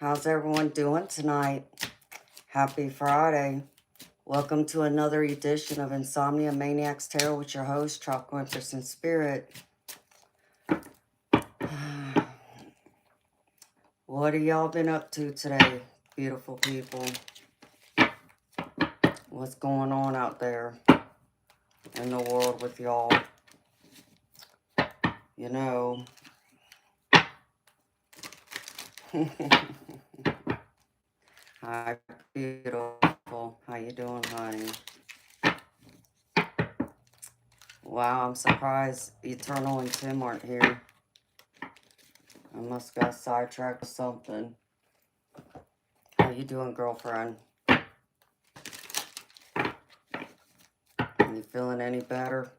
How's everyone doing tonight? Happy Friday. Welcome to another edition of Insomnia Maniacs Tarot with your host, Tropical Empress in Spirit. What have y'all been up to today, beautiful people? What's going on out there in the world with y'all? You know. Hi, beautiful. How you doing, honey? Wow, I'm surprised Eternal and Tim aren't here. I must got sidetracked with something. How you doing, girlfriend? You feeling any better?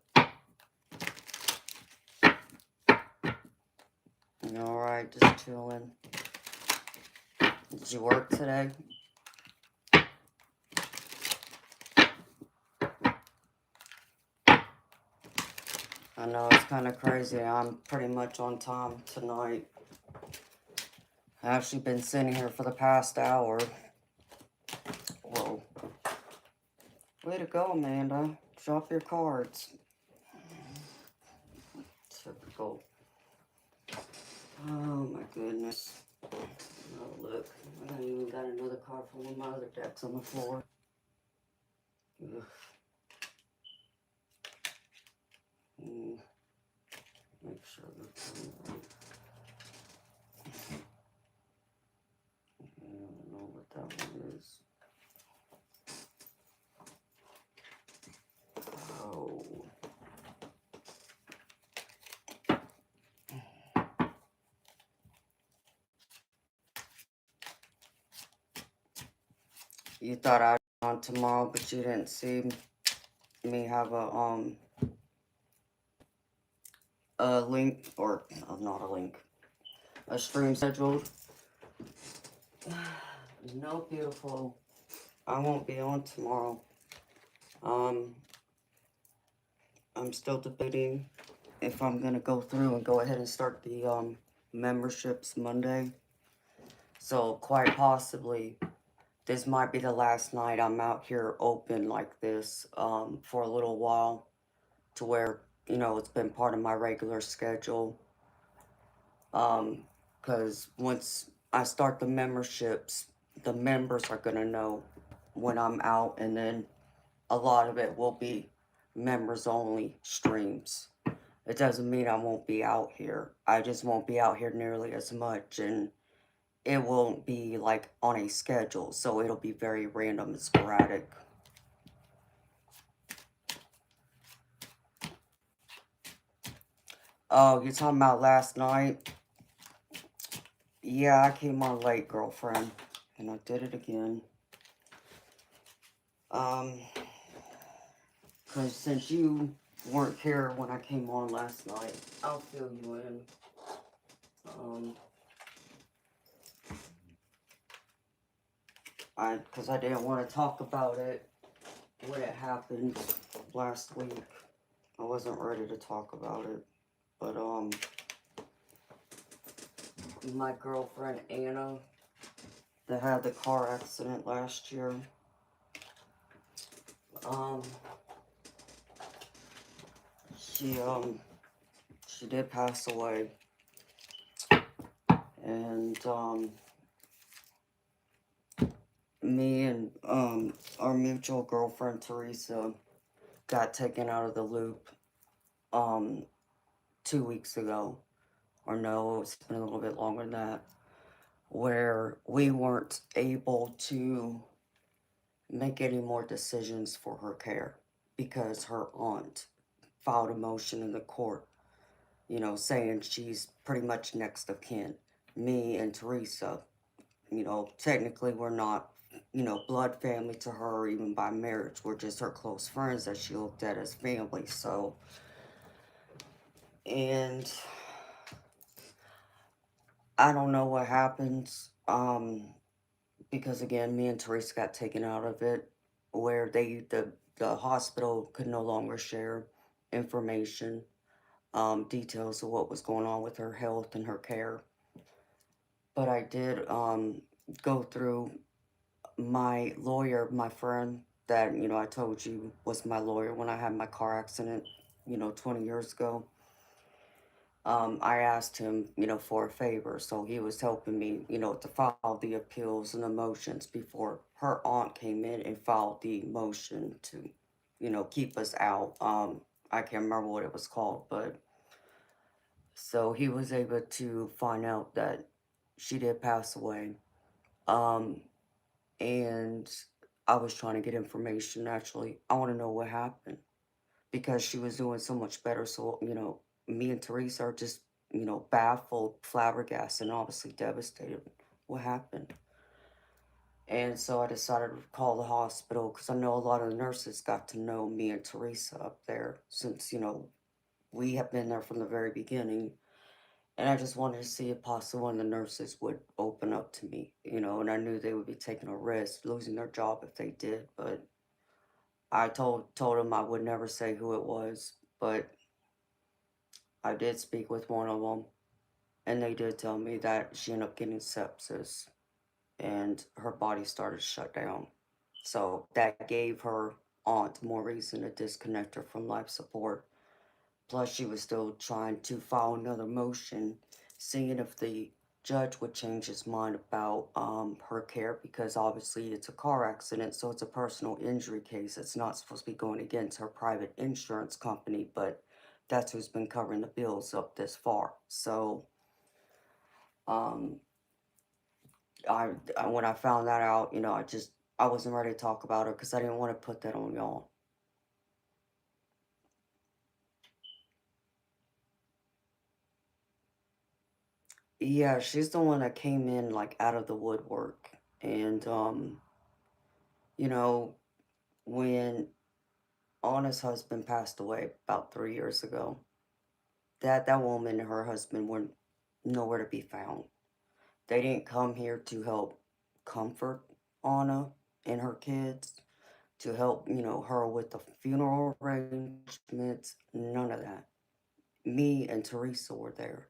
You alright, just chilling. Did you work today? I know it's kind of crazy. I'm pretty much on time tonight. I've actually been sitting here for the past hour. Whoa. Way to go, Amanda. Drop your cards. Typical. Oh my goodness. Oh look. I even got another card from one of my other decks on the floor. Ugh. Make sure they're coming right. I don't know what that one is. Oh. You thought I'd be on tomorrow, but you didn't see me have a link, or not a link, a stream scheduled. No, beautiful. I won't be on tomorrow. I'm still debating if I'm gonna go through and go ahead and start the memberships Monday. So quite possibly this might be the last night I'm out here open like this for a little while, to where, you know, it's been part of my regular schedule. Because once I start the memberships, the members are going to know when I'm out, and then a lot of it will be members only streams. It doesn't mean I won't be out here. I just won't be out here nearly as much, and it won't be like on a schedule, so it'll be very random and sporadic. Oh, you're talking about last night? Yeah, I came on late, girlfriend, and I did it again. Because since you weren't here when I came on last night, I'll fill you in. Because I didn't want to talk about it when it happened last week. I wasn't ready to talk about it. But, my girlfriend Anna, that had the car accident last year, she did pass away. And, me and, our mutual girlfriend, Teresa, got taken out of the loop, 2 weeks ago. Or no, it's been a little bit longer than that. Where we weren't able to make any more decisions for her care because her aunt filed a motion in the court, you know, saying she's pretty much next of kin. Me and Teresa, you know, technically we're not, you know, blood family to her, even by marriage. We're just her close friends that she looked at as family. So, and I don't know what happens, because again, me and Teresa got taken out of it, where the hospital could no longer share information, details of what was going on with her health and her care. But I did go through my lawyer, my friend that, I told you was my lawyer when I had my car accident, 20 years ago. I asked him, for a favor. So he was helping me, to file the appeals and the motions before her aunt came in and filed the motion to, keep us out. I can't remember what it was called, but so he was able to find out that she did pass away. Um, and I was trying to get information. Actually, I want to know what happened because she was doing so much better. So, me and Teresa are just, baffled, flabbergasted, and obviously devastated. What happened? And so I decided to call the hospital because I know a lot of the nurses got to know me and Teresa up there since, we have been there from the very beginning. And I just wanted to see if possible one of the nurses would open up to me, and I knew they would be taking a risk, losing their job if they did. But I told them I would never say who it was, but I did speak with one of them, and they did tell me that she ended up getting sepsis and her body started to shut down. So that gave her aunt more reason to disconnect her from life support. Plus, she was still trying to file another motion, seeing if the judge would change his mind about her care because obviously it's a car accident, so it's a personal injury case. It's not supposed to be going against her private insurance company, but that's who's been covering the bills up this far. So, um, when I found that out, I wasn't ready to talk about her because I didn't want to put that on y'all. Yeah, she's the one that came in like out of the woodwork, and you know, when Anna's husband passed away about 3 years ago, that woman and her husband were nowhere to be found. They didn't come here to help comfort Anna and her kids, to help, her with the funeral arrangements, none of that. Me and Teresa were there.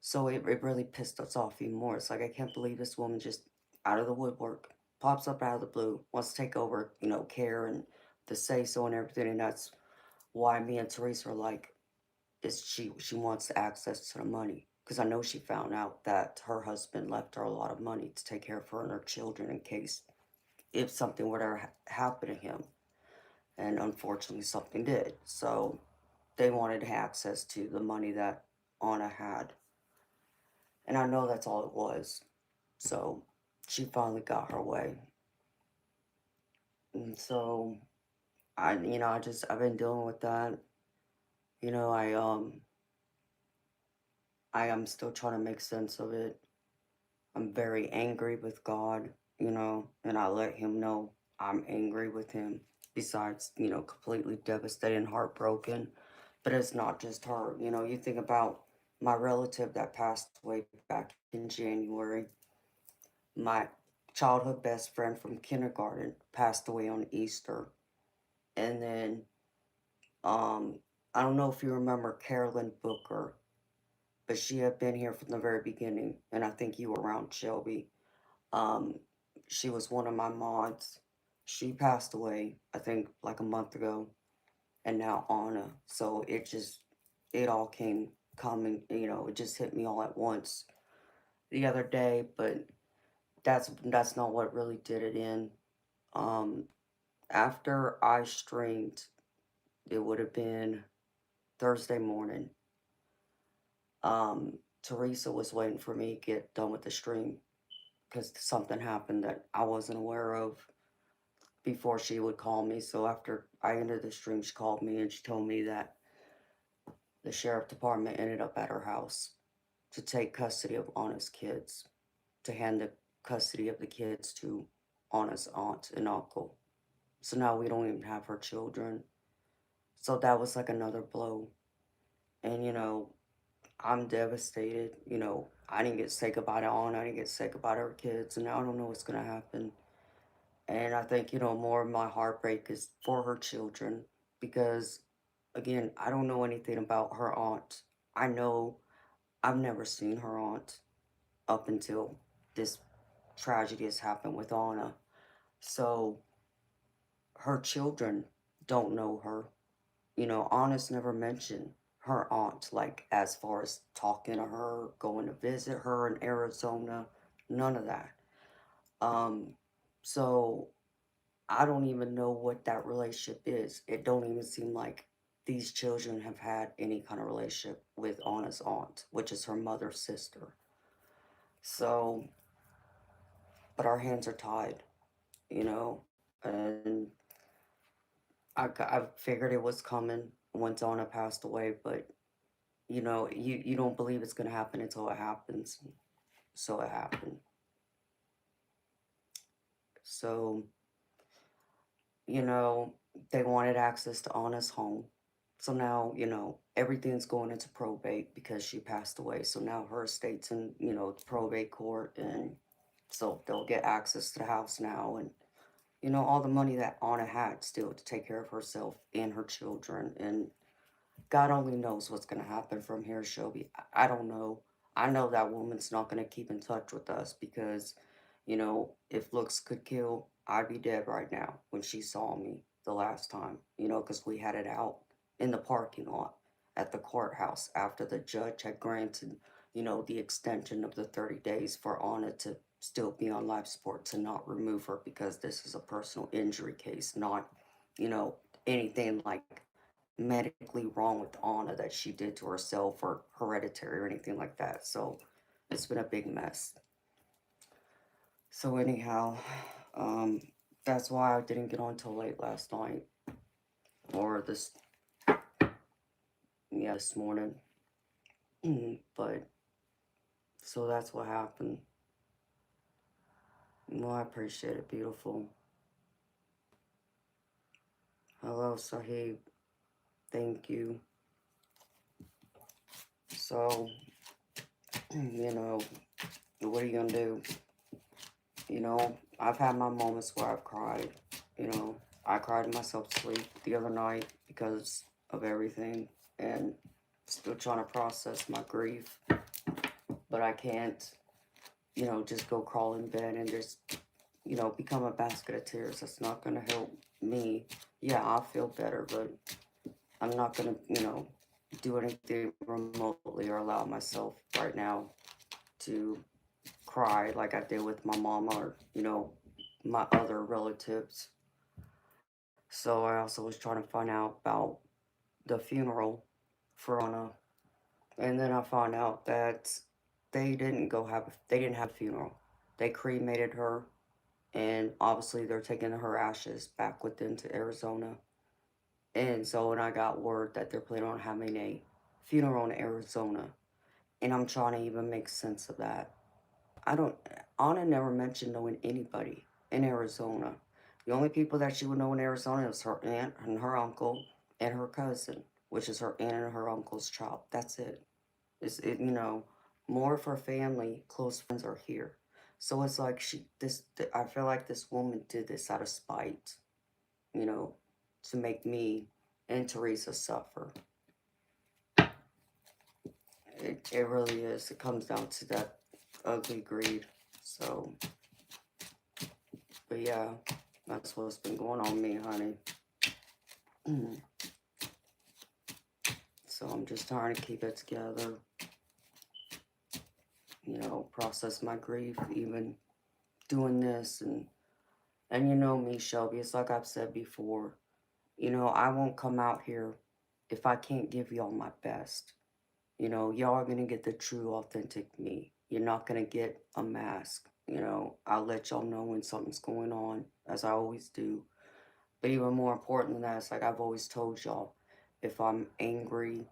So it really pissed us off even more. It's like, I can't believe this woman just out of the woodwork pops up out of the blue, wants to take over, care and the say so and everything. And that's why me and Teresa are like, is she wants access to the money. Because I know she found out that her husband left her a lot of money to take care of her and her children in case if something were to happen to him. And unfortunately, something did. So they wanted access to the money that Anna had. And I know that's all it was. So she finally got her way. And so I've been dealing with that. You know, I am still trying to make sense of it. I'm very angry with God, and I let him know I'm angry with him. Besides, completely devastated and heartbroken. But it's not just her. You think about my relative that passed away back in January. My childhood best friend from kindergarten passed away on Easter. And then, I don't know if you remember Carolyn Booker, but she had been here from the very beginning. And I think you were around, Shelby. Um, she was one of my mods. She passed away, I think, like a month ago. And now Anna. So it all came coming, it just hit me all at once the other day. But that's not what really did it in. Um, After I streamed, it would have been Thursday morning. Teresa was waiting for me to get done with the stream because something happened that I wasn't aware of before she would call me. So after I ended the stream, she called me and she told me that the sheriff department ended up at her house to take custody of Anna's kids, to hand the custody of the kids to Anna's aunt and uncle. So now we don't even have her children. So that was like another blow. And I'm devastated. I didn't get to say goodbye to Anna. I didn't get to say goodbye to her kids. And now I don't know what's going to happen. And I think, more of my heartbreak is for her children because, again, I don't know anything about her aunt. I know I've never seen her aunt up until this tragedy has happened with Anna. So her children don't know her. Anna's never mentioned her aunt, like as far as talking to her, going to visit her in Arizona, none of that. Um, so I don't even know what that relationship is. It don't even seem like these children have had any kind of relationship with Anna's aunt, which is her mother's sister. So, but our hands are tied, and I figured it was coming once Anna passed away, but you don't believe it's gonna happen until it happens. So it happened. So, you know, they wanted access to Anna's home. So now, everything's going into probate because she passed away. So now her estate's in, the probate court, and so they'll get access to the house now, and all the money that Anna had still to take care of herself and her children. And God only knows what's going to happen from here, Shelby. I don't know. I know that woman's not going to keep in touch with us because, if looks could kill, I'd be dead right now when she saw me the last time, because we had it out in the parking lot at the courthouse after the judge had granted, the extension of the 30 days for Anna to still be on life support, to not remove her because this is a personal injury case, not, anything like medically wrong with Anna that she did to herself or hereditary or anything like that. So it's been a big mess. So anyhow, um, that's why I didn't get on till late last night or this morning. But so that's what happened. Well, I appreciate it, beautiful. Hello, Sahib. Thank you. So, what are you gonna do? I've had my moments where I've cried. I cried myself to sleep the other night because of everything and still trying to process my grief. But I can't, just go crawl in bed and just, become a basket of tears. That's not going to help me. Yeah, I'll feel better, but I'm not going to, do anything remotely or allow myself right now to cry like I did with my mama or, my other relatives. So I also was trying to find out about the funeral for Anna, and then I found out that they didn't have a funeral. They cremated her, and obviously they're taking her ashes back with them to Arizona. And so when I got word that they're planning on having a funeral in Arizona, and I'm trying to even make sense of that. I don't. Anna never mentioned knowing anybody in Arizona. The only people that she would know in Arizona is her aunt and her uncle and her cousin, which is her aunt and her uncle's child. That's it. More of her family, close friends are here. So it's like I feel like this woman did this out of spite, you know, to make me and Teresa suffer. It really is. It comes down to that ugly greed. So, but yeah, that's what's been going on with me, honey. So I'm just trying to keep it together, process my grief, even doing this. And you know me, Shelby, it's like I've said before, I won't come out here if I can't give y'all my best. Y'all are going to get the true, authentic me. You're not going to get a mask. I'll let y'all know when something's going on, as I always do. But even more important than that, it's like I've always told y'all, if I'm angry,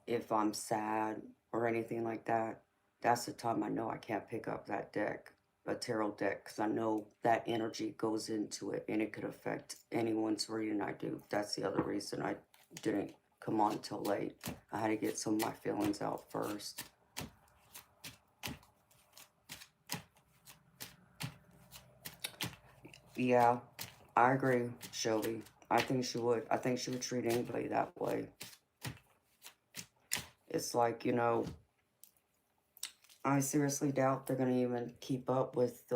if I'm sad, or anything like that, that's the time I know I can't pick up that deck, a tarot deck, because I know that energy goes into it and it could affect anyone's reading I do. That's the other reason I didn't come on till late. I had to get some of my feelings out first. Yeah, I agree, Shelby. I think she would. I think she would treat anybody that way. It's like, I seriously doubt they're gonna even keep up with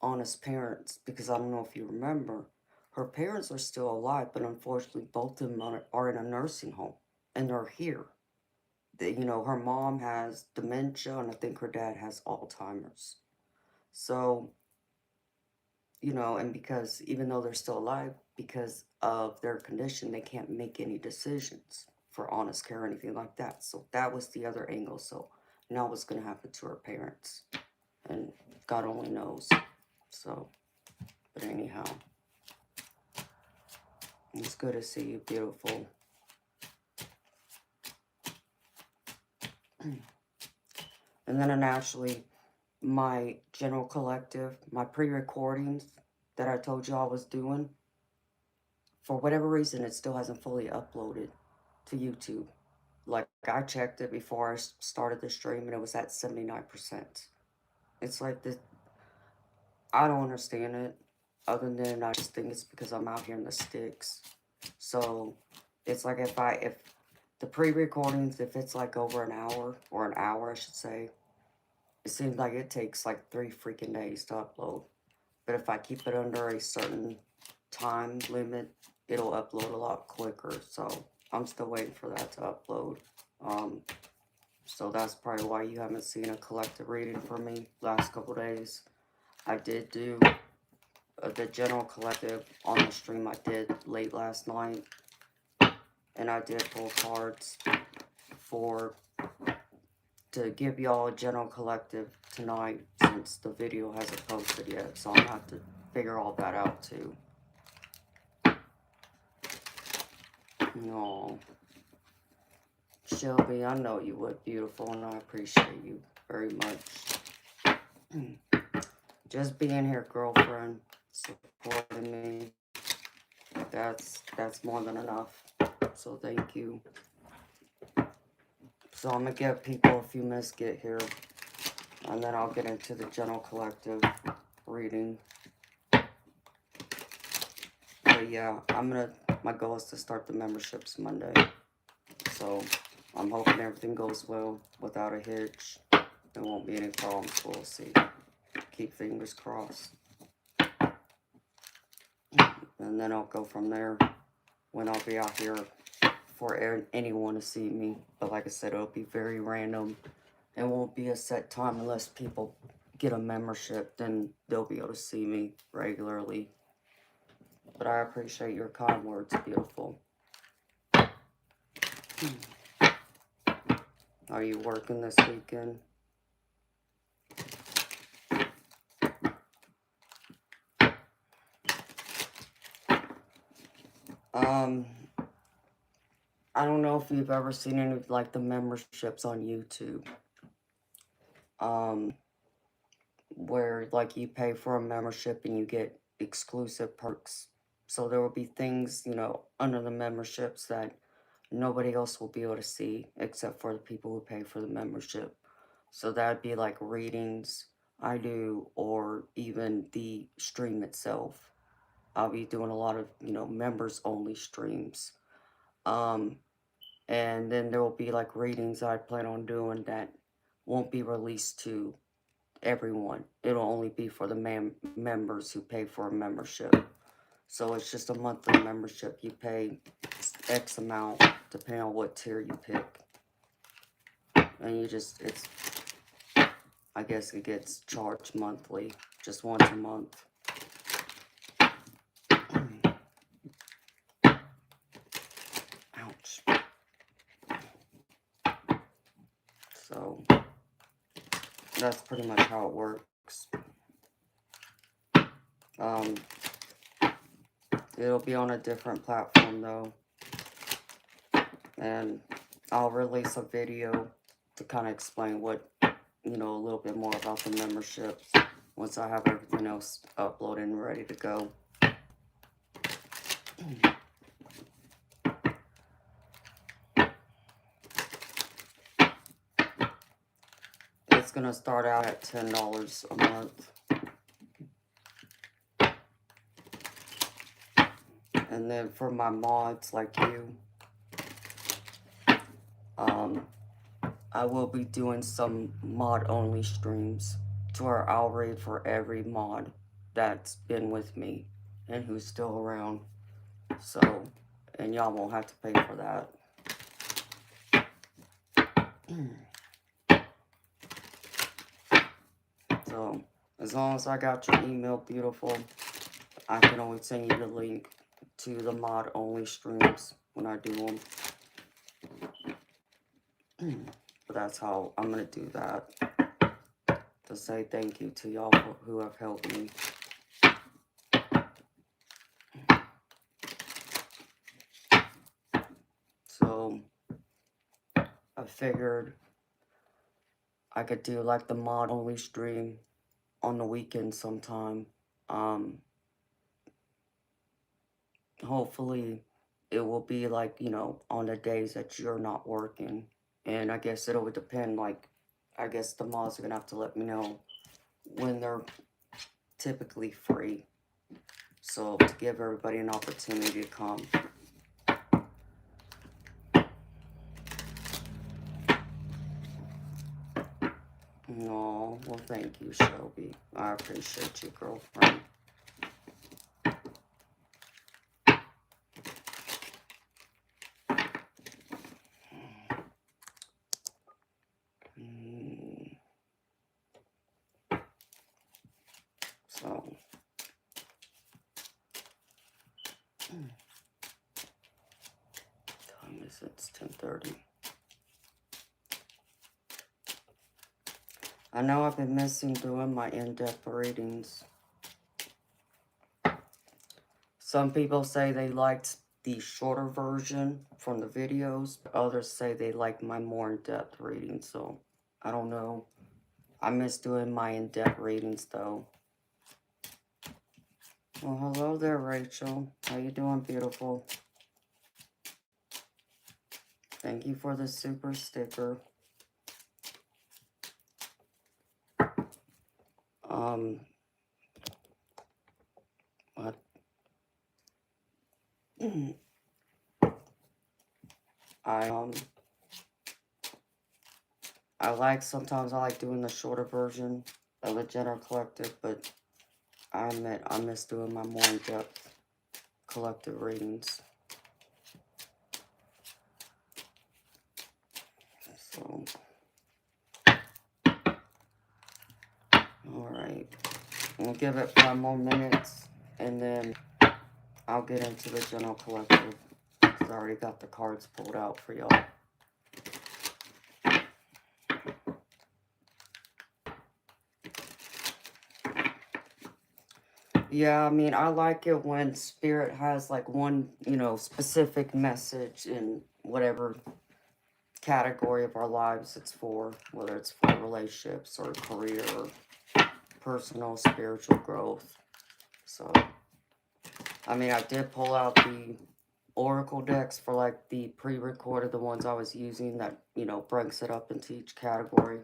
honest parents, because I don't know if you remember, her parents are still alive, but unfortunately both of them are in a nursing home, and they're here. You know, her mom has dementia, and I think her dad has Alzheimer's. So, you know, and because even though they're still alive, because of their condition, they can't make any decisions for honest care or anything like that. So that was the other angle. So now what's going to happen to her parents? And God only knows. So, but anyhow, it's good to see you, beautiful. And then naturally, my general collective, my pre-recordings that I told you I was doing, for whatever reason, it still hasn't fully uploaded to YouTube. Like, I checked it before I started the stream, and it was at 79%. It's like this, I don't understand it, other than I just think it's because I'm out here in the sticks. So, it's like if the pre-recordings, if it's like over an hour, or an hour, I should say, it seems like it takes like 3 freaking days to upload. But if I keep it under a certain time limit, it'll upload a lot quicker. So I'm still waiting for that to upload. So that's probably why you haven't seen a collective reading from me last couple days. I did do the general collective on the stream I did late last night. And I did pull cards to give y'all a general collective tonight, since the video hasn't posted yet. So I'm going to have to figure all that out too. No. Shelby, I know you would, beautiful, and I appreciate you very much. Just being here, girlfriend, supporting me. That's more than enough. So thank you. So I'm gonna give people a few minutes to get here, and then I'll get into the general collective reading. But yeah, my goal is to start the memberships Monday. So I'm hoping everything goes well without a hitch. There won't be any problems. We'll see. Keep fingers crossed. And then I'll go from there when I'll be out here for anyone to see me. But like I said, it'll be very random. It won't be a set time unless people get a membership. Then they'll be able to see me regularly. But I appreciate your kind words, beautiful. Are you working this weekend? I don't know if you've ever seen any of like the memberships on YouTube. Where like you pay for a membership and you get exclusive perks. So there will be things, you know, under the memberships that nobody else will be able to see except for the people who pay for the membership. So that'd be like readings I do, or even the stream itself. I'll be doing a lot of, you know, members only streams. And then there will be like readings I plan on doing that won't be released to everyone. It'll only be for the members who pay for a membership. So it's just a monthly membership. You pay X amount depending on what tier you pick. And you just, I guess it gets charged monthly, just once a month. Ouch. So that's pretty much how it works. It'll be on a different platform though. And I'll release a video to kind of explain what, you know, a little bit more about the memberships once I have everything else uploaded and ready to go. It's gonna start out at $10 a month. And then for my mods like you, I will be doing some mod-only streams to where I'll read for every mod that's been with me and who's still around. So, and y'all won't have to pay for that. So, as long as I got your email, beautiful, I can always send you the link to the mod-only streams when I do them. But that's how I'm going to do that. To say thank you to y'all who have helped me. So, I figured I could do like the mod-only stream on the weekend sometime. Hopefully it will be like, you know, on the days that you're not working. And I guess it'll depend, like, I guess the mods are gonna have to let me know when they're typically free. So to give everybody an opportunity to come. No, well, thank you, Shelby. I appreciate you, girlfriend. So, time is it's 10:30. I know I've been missing doing my in-depth readings. Some people say they liked the shorter version from the videos. Others say they like my more in-depth readings. So, I don't know. I miss doing my in-depth readings, though. Well, hello there, Rachel. How you doing, beautiful? Thank you for the super sticker. What? Sometimes I like doing the shorter version of the General Collective, but I admit I miss doing my more in-depth collective readings. So, alright. We'll give it 5 more minutes, and then I'll get into the General Collective, because I already got the cards pulled out for y'all. Yeah, I mean, I like it when Spirit has, like, one, you know, specific message in whatever category of our lives it's for, whether it's for relationships or career or personal spiritual growth. So, I mean, I did pull out the Oracle decks for, like, the pre-recorded, the ones I was using that, you know, breaks it up into each category.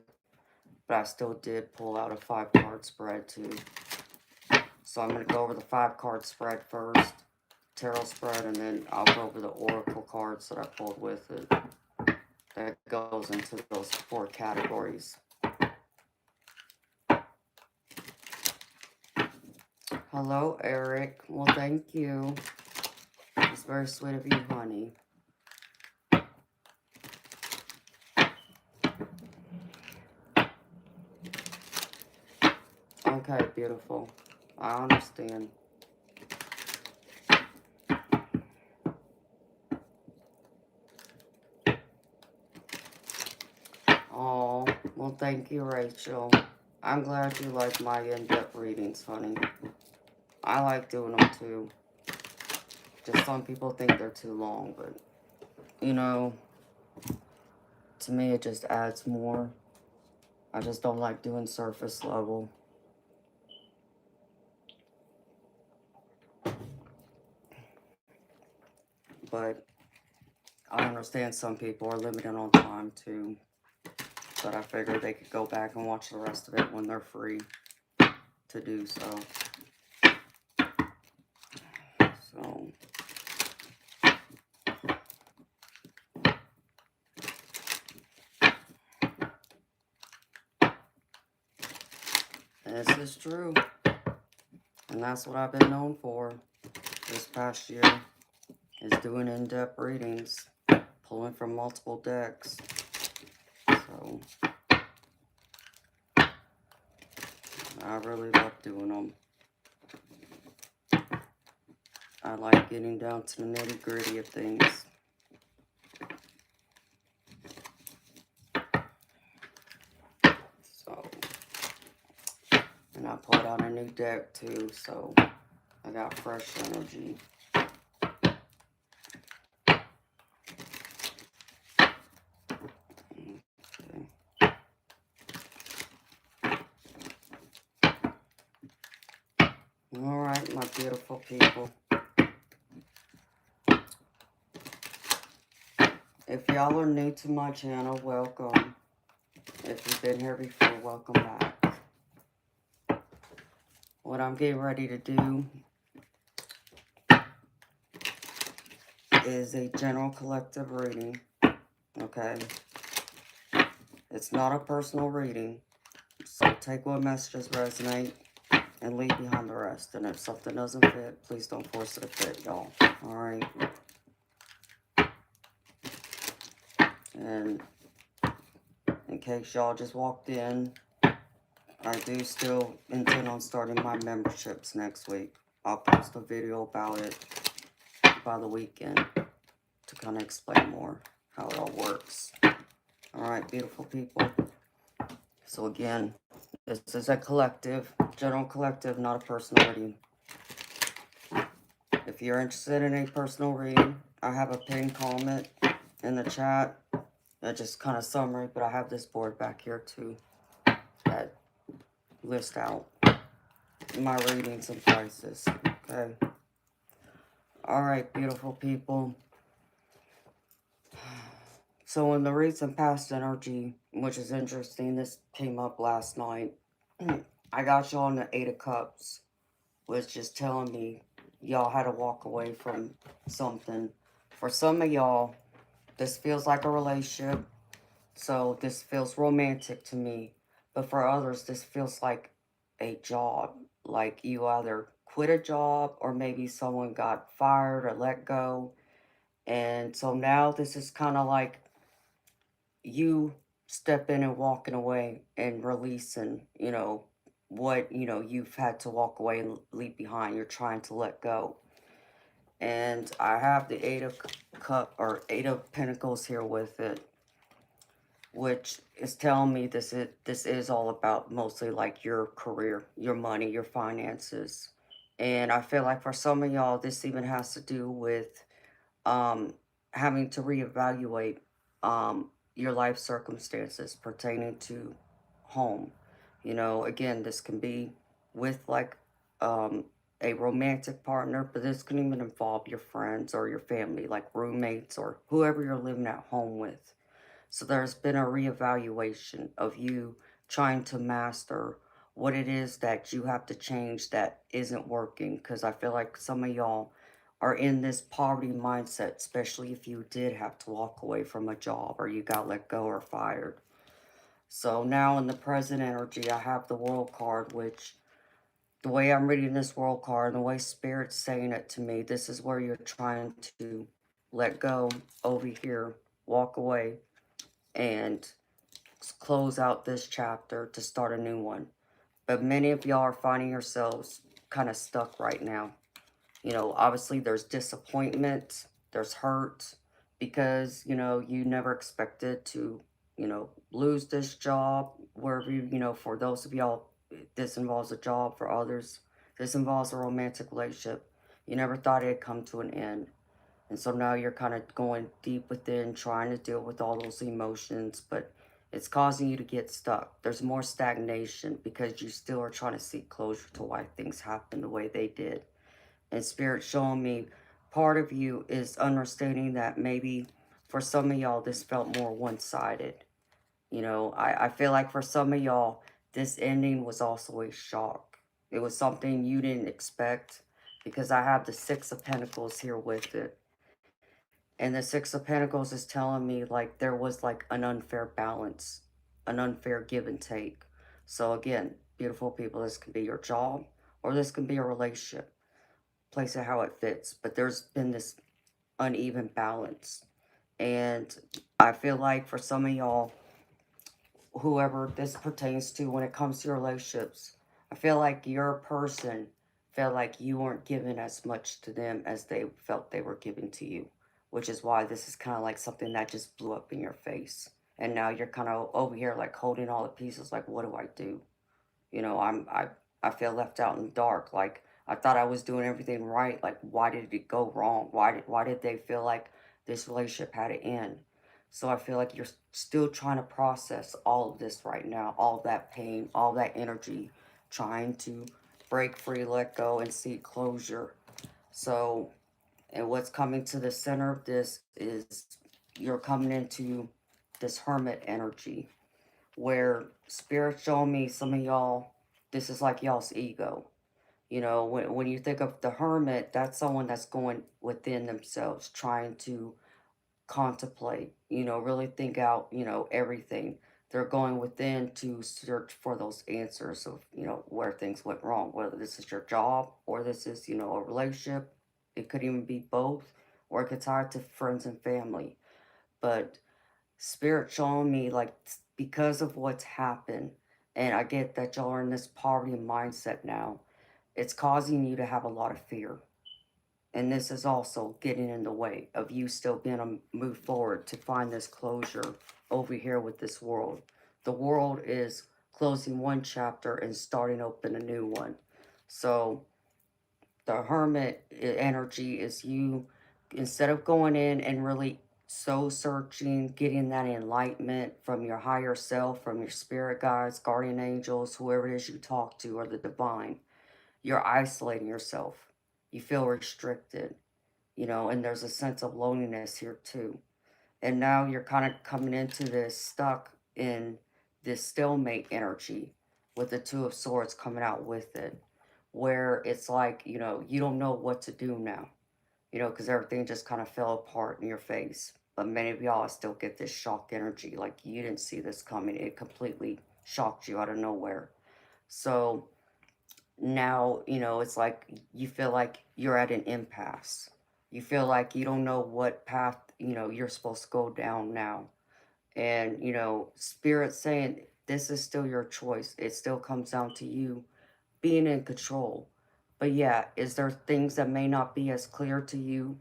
But I still did pull out a 5-card spread, too. So I'm going to go over the 5-card spread first, tarot spread, and then I'll go over the Oracle cards that I pulled with it. That goes into those 4 categories. Hello, Eric. Well, thank you. It's very sweet of you, honey. Okay, beautiful. I understand. Oh, well, thank you, Rachel. I'm glad you like my in-depth readings, honey. I like doing them, too. Just some people think they're too long, but, you know, to me, it just adds more. I just don't like doing surface level. But I understand some people are limited on time, too. But I figured they could go back and watch the rest of it when they're free to do so. So, This is true. And that's what I've been known for this past year, is doing in-depth readings, pulling from multiple decks. So I really love doing them. I like getting down to the nitty-gritty of things. So, and I pulled out a new deck too, so I got fresh energy. Alright, my beautiful people. If y'all are new to my channel, welcome. If you've been here before, welcome back. What I'm getting ready to do is a general collective reading, okay? It's not a personal reading, so take what messages resonate and leave behind the rest. And if something doesn't fit, please don't force it to fit, y'all. Alright? And in case y'all just walked in, I do still intend on starting my memberships next week. I'll post a video about it by the weekend to kind of explain more how it all works. Alright, beautiful people. So again, this is a collective, general collective, not a personal reading. If you're interested in a personal reading, I have a pinned comment in the chat. That's just kind of summary, but I have this board back here too that list out my readings and prices. Okay. Alright, beautiful people. So in the recent past energy, which is interesting, this came up last night. I got y'all on the Eight of Cups, which is telling me y'all had to walk away from something. For some of y'all, this feels like a relationship, so this feels romantic to me. But for others, this feels like a job. Like you either quit a job or maybe someone got fired or let go. And so now this is kind of like you stepping and walking away and releasing, what, you've had to walk away and leave behind. You're trying to let go. And I have the Eight of Pentacles here with it, which is telling me this is all about mostly like your career, your money, your finances. And I feel like for some of y'all, this even has to do with having to reevaluate your life circumstances pertaining to home. Again, this can be with like um, a romantic partner, but this can even involve your friends or your family, like roommates or whoever you're living at home with. So there's been a reevaluation of you trying to master what it is that you have to change that isn't working. Because I feel like some of y'all are in this poverty mindset, especially if you did have to walk away from a job or you got let go or fired. So now in the present energy, I have the World card, which the way I'm reading this World card and the way Spirit's saying it to me, this is where you're trying to let go over here, walk away, and close out this chapter to start a new one. But many of y'all are finding yourselves kind of stuck right now. Obviously there's disappointment, there's hurt, because, you never expected to, lose this job, wherever for those of y'all, this involves a job. For others, this involves a romantic relationship. You never thought it'd come to an end. And so now you're kind of going deep within, trying to deal with all those emotions, but it's causing you to get stuck. There's more stagnation because you still are trying to seek closure to why things happened the way they did. And Spirit showing me part of you is understanding that maybe for some of y'all, this felt more one-sided. I feel like for some of y'all, this ending was also a shock. It was something you didn't expect, because I have the Six of Pentacles here with it. And the Six of Pentacles is telling me like there was like an unfair balance, an unfair give and take. So again, beautiful people. This could be your job, or this could be a relationship. Place it how it fits. But there's been this uneven balance. And I feel like for some of y'all, whoever this pertains to when it comes to your relationships, I feel like your person felt like you weren't giving as much to them as they felt they were giving to you, which is why this is kind of like something that just blew up in your face. And now you're kind of over here like holding all the pieces, like, what do I do? I feel left out in the dark. Like I thought I was doing everything right. Like why did it go wrong? Why did they feel like this relationship had to end? So I feel like you're still trying to process all of this right now, all that pain, all that energy, trying to break free, let go, and seek closure. So, and what's coming to the center of this is you're coming into this hermit energy where spirit showing me some of y'all, this is like y'all's ego. When you think of the hermit, that's someone that's going within themselves, trying to contemplate, really think out, everything. They're going within to search for those answers of, where things went wrong, whether this is your job or this is, a relationship. It could even be both, or it could tie to friends and family. But spirit showing me like because of what's happened, and I get that y'all are in this poverty mindset now, it's causing you to have a lot of fear. And this is also getting in the way of you still being able to move forward to find this closure over here with this world. The world is closing one chapter and starting open a new one. So the hermit energy is you, instead of going in and really soul searching, getting that enlightenment from your higher self, from your spirit guides, guardian angels, whoever it is you talk to, or the divine, you're isolating yourself. You feel restricted, and there's a sense of loneliness here too. And now you're kind of coming into this stuck in this stalemate energy with the Two of Swords coming out with it, where it's like, you don't know what to do now, because everything just kind of fell apart in your face. But many of y'all still get this shock energy, like you didn't see this coming. It completely shocked you out of nowhere. So now, it's like you feel like you're at an impasse. You feel like you don't know what path, you're supposed to go down now. And, Spirit saying this is still your choice. It still comes down to you being in control. But yeah, is there things that may not be as clear to you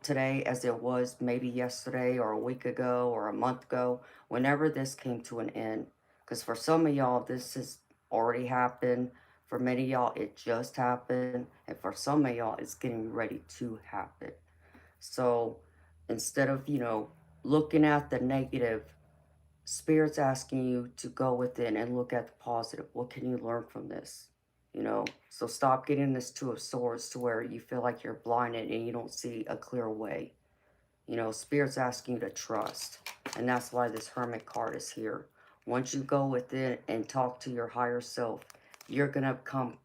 today as it was maybe yesterday or a week ago or a month ago, whenever this came to an end? Because for some of y'all, this has already happened. For many of y'all, it just happened. And for some of y'all, it's getting ready to happen. So instead of, looking at the negative, Spirit's asking you to go within and look at the positive. What can you learn from this? So stop getting this Two of Swords to where you feel like you're blinded and you don't see a clear way. Spirit's asking you to trust. And that's why this Hermit card is here. Once you go within and talk to your higher self, you're going to come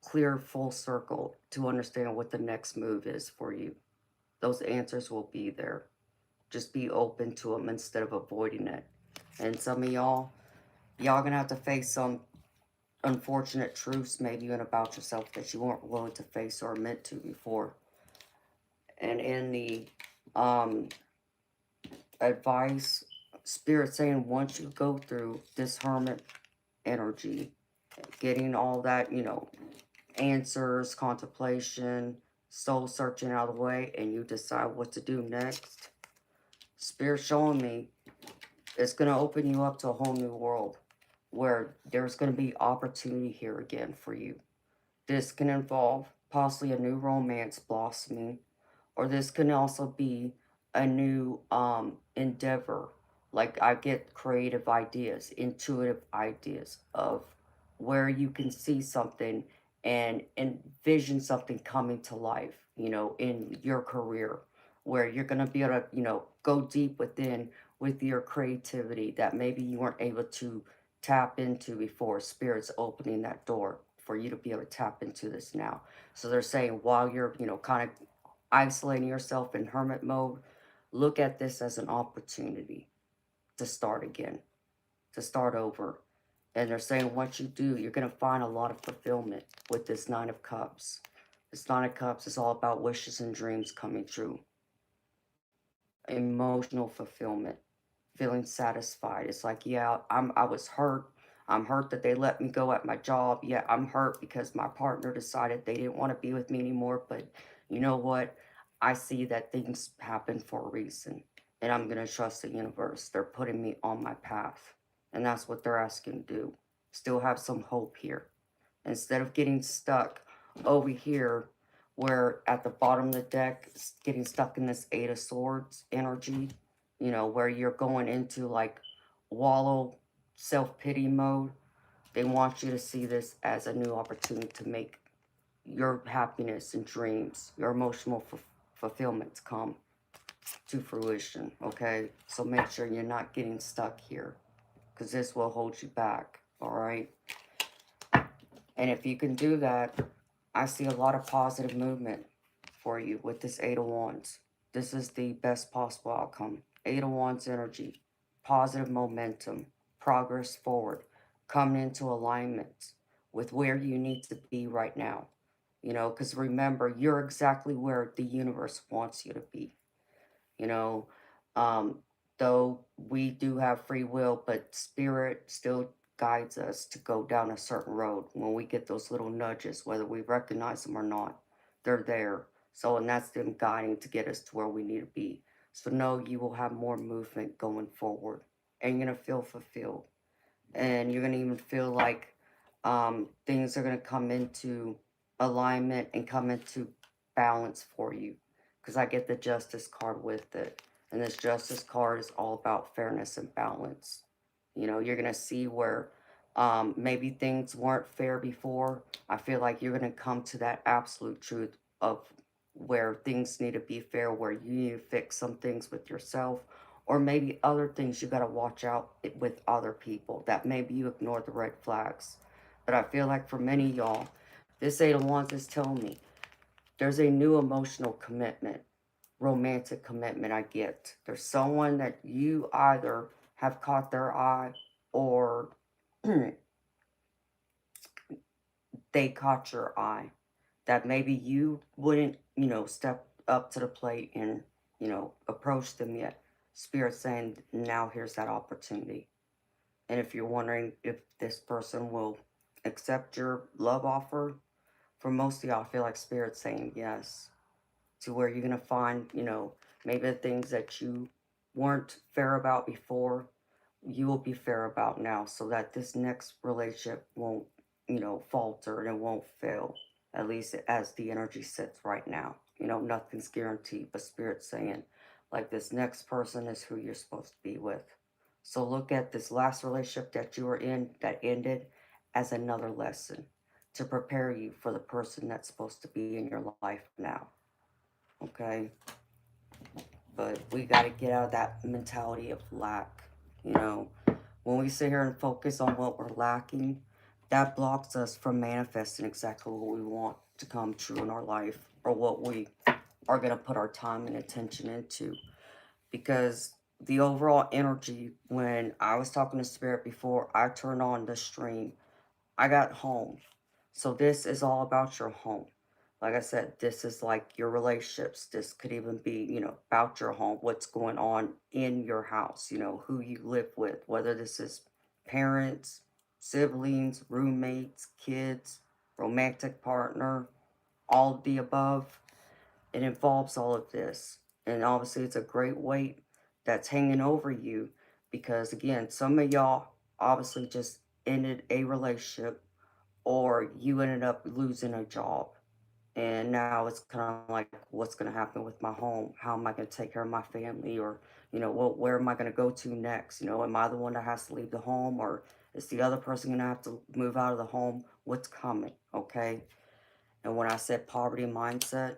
clear full circle to understand what the next move is for you. Those answers will be there. Just be open to them instead of avoiding it. And some of y'all gonna have to face some unfortunate truths, maybe even about yourself, that you weren't willing to face or meant to before. And in the um, advice, Spirit saying once you go through this hermit energy, getting all that, answers, contemplation, soul searching out of the way, and you decide what to do next, Spirit showing me it's going to open you up to a whole new world where there's going to be opportunity here again for you. This can involve possibly a new romance blossoming, or this can also be a new endeavor. Like I get creative ideas, intuitive ideas of where you can see something and envision something coming to life, in your career, where you're going to be able to, go deep within with your creativity that maybe you weren't able to tap into before. Spirit's opening that door for you to be able to tap into this now. So they're saying while you're, kind of isolating yourself in hermit mode, look at this as an opportunity to start again, to start over. And they're saying once you do, you're going to find a lot of fulfillment with this Nine of Cups. This Nine of Cups is all about wishes and dreams coming true, emotional fulfillment, feeling satisfied. It's like, yeah, I was hurt. I'm hurt that they let me go at my job. Yeah, I'm hurt because my partner decided they didn't want to be with me anymore. But you know what? I see that things happen for a reason. And I'm going to trust the universe. They're putting me on my path. And that's what they're asking to do. Still have some hope here. Instead of getting stuck over here, where at the bottom of the deck, getting stuck in this Eight of Swords energy, where you're going into like wallow self pity mode. They want you to see this as a new opportunity to make your happiness and dreams, your emotional fulfillments come to fruition. Okay, so make sure you're not getting stuck here, because this will hold you back. All right, and if you can do that, I see a lot of positive movement for you with this Eight of Wands. This is the best possible outcome. Eight of Wands energy, positive momentum, progress forward, coming into alignment with where you need to be right now. Because remember, you're exactly where the universe wants you to be. you know. Um, though we do have free will, but spirit still guides us to go down a certain road when we get those little nudges, whether we recognize them or not. They're there. So, and that's them guiding to get us to where we need to be. So, know you will have more movement going forward, and you're going to feel fulfilled, and you're going to even feel like things are going to come into alignment and come into balance for you, because I get the justice card with it, and this justice card is all about fairness and balance. You're going to see where maybe things weren't fair before. I feel like you're going to come to that absolute truth of where things need to be fair, where you need to fix some things with yourself, or maybe other things you got to watch out with other people that maybe you ignore the red flags. But I feel like for many of y'all, this Eight of Wands is telling me there's a new emotional commitment, romantic commitment I get. There's someone that you either have caught their eye, or they caught your eye, that maybe you wouldn't, step up to the plate and, approach them yet. Spirit saying, now here's that opportunity. And if you're wondering if this person will accept your love offer, for most of y'all, I feel like Spirit's saying yes. To where you're going to find, maybe the things that you weren't fair about before, you will be fair about now, so that this next relationship won't, falter, and it won't fail, at least as the energy sits right now. Nothing's guaranteed, but Spirit's saying, like, this next person is who you're supposed to be with. So look at this last relationship that you were in that ended as another lesson to prepare you for the person that's supposed to be in your life now. Okay? But we got to get out of that mentality of lack. You know, when we sit here and focus on what we're lacking, that blocks us from manifesting exactly what we want to come true in our life, or what we are going to put our time and attention into. Because the overall energy, when I was talking to Spirit before I turned on the stream, I got home. So this is all about your home. Like I said, this is like your relationships. This could even be, about your home, what's going on in your house, who you live with, whether this is parents, siblings, roommates, kids, romantic partner, all of the above. It involves all of this. And obviously, it's a great weight that's hanging over you, because, again, some of y'all obviously just ended a relationship, or you ended up losing a job. And now it's kind of like, what's going to happen with my home? How am I going to take care of my family? Or, where am I going to go to next? Am I the one that has to leave the home, or is the other person going to have to move out of the home? What's coming? Okay. And when I said poverty mindset,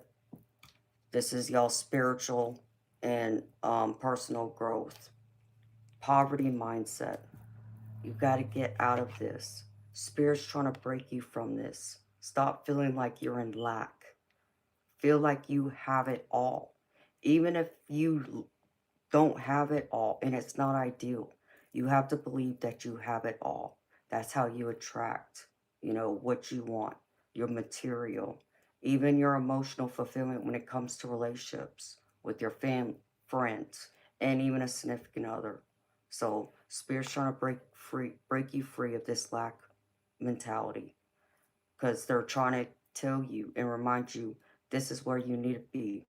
this is y'all spiritual and personal growth. Poverty mindset. You got to get out of this. Spirit's trying to break you from this. Stop feeling like you're in lack. Feel like you have it all. Even if you don't have it all and it's not ideal, you have to believe that you have it all. That's how you attract, what you want, your material, even your emotional fulfillment when it comes to relationships with your family, friends, and even a significant other. So spirit's trying to break you free of this lack mentality, because they're trying to tell you and remind you this is where you need to be.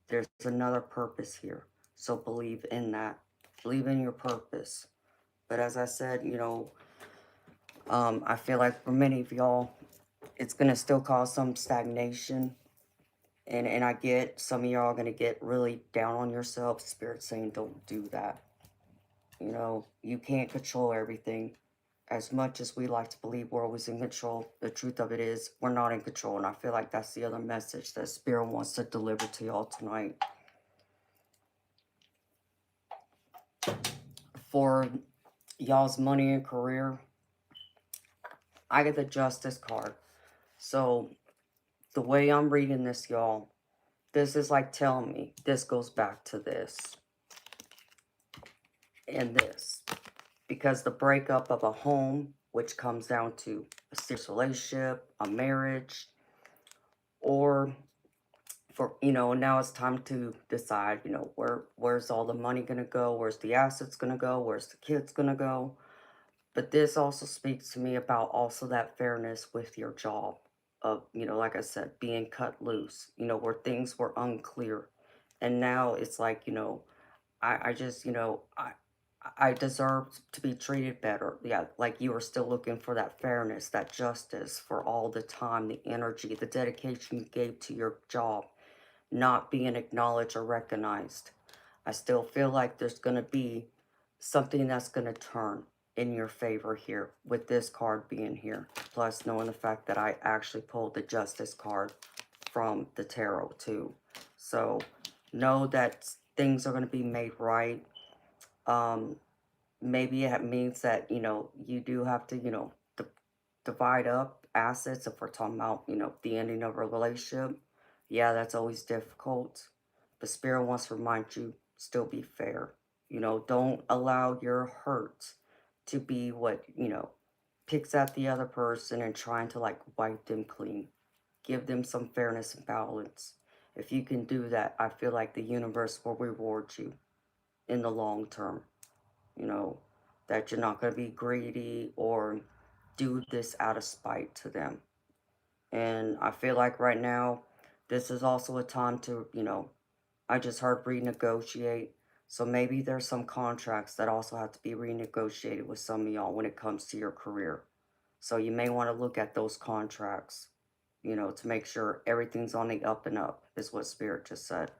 There's another purpose here. So believe in that. Believe in your purpose. But as I said, I feel like for many of y'all, it's going to still cause some stagnation. And I get some of y'all are going to get really down on yourself. Spirit saying, don't do that. You can't control everything. As much as we like to believe we're always in control, the truth of it is we're not in control. And I feel like that's the other message that Spirit wants to deliver to y'all tonight. For y'all's money and career, I get the Justice card. So the way I'm reading this, y'all, this is like telling me this goes back to this and this. Because the breakup of a home, which comes down to a serious relationship, a marriage, or for, now it's time to decide, where's all the money going to go? Where's the assets going to go? Where's the kids going to go? But this also speaks to me about also that fairness with your job of, like I said, being cut loose, where things were unclear. And now it's like, I just, I deserve to be treated better. Yeah, like you are still looking for that fairness, that justice for all the time, the energy, the dedication you gave to your job, not being acknowledged or recognized. I still feel like there's going to be something that's going to turn in your favor here with this card being here. Plus, knowing the fact that I actually pulled the Justice card from the tarot too. So, know that things are going to be made right. Maybe it means that, you do have to, divide up assets if we're talking about, the ending of a relationship. Yeah, that's always difficult. But Spirit wants to remind you, still be fair. Don't allow your hurt to be what, picks at the other person and trying to like wipe them clean. Give them some fairness and balance. If you can do that, I feel like the universe will reward you in the long term. You know, that you're not going to be greedy or do this out of spite to them. And I feel like right now, this is also a time to, I just heard renegotiate. So maybe there's some contracts that also have to be renegotiated with some of y'all when it comes to your career. So you may want to look at those contracts, to make sure everything's on the up and up, is what Spirit just said.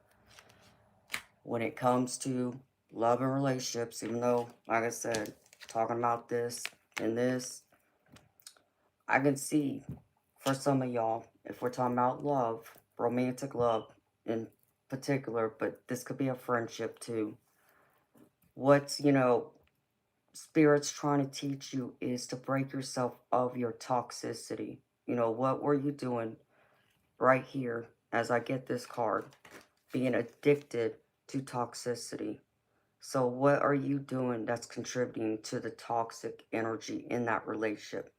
When it comes to love and relationships, even though, like I said, talking about this and this, I can see for some of y'all, if we're talking about love, romantic love in particular, but this could be a friendship too. What's, Spirit's trying to teach you is to break yourself of your toxicity. What were you doing right here as I get this card? Being addicted to toxicity. So what are you doing that's contributing to the toxic energy in that relationship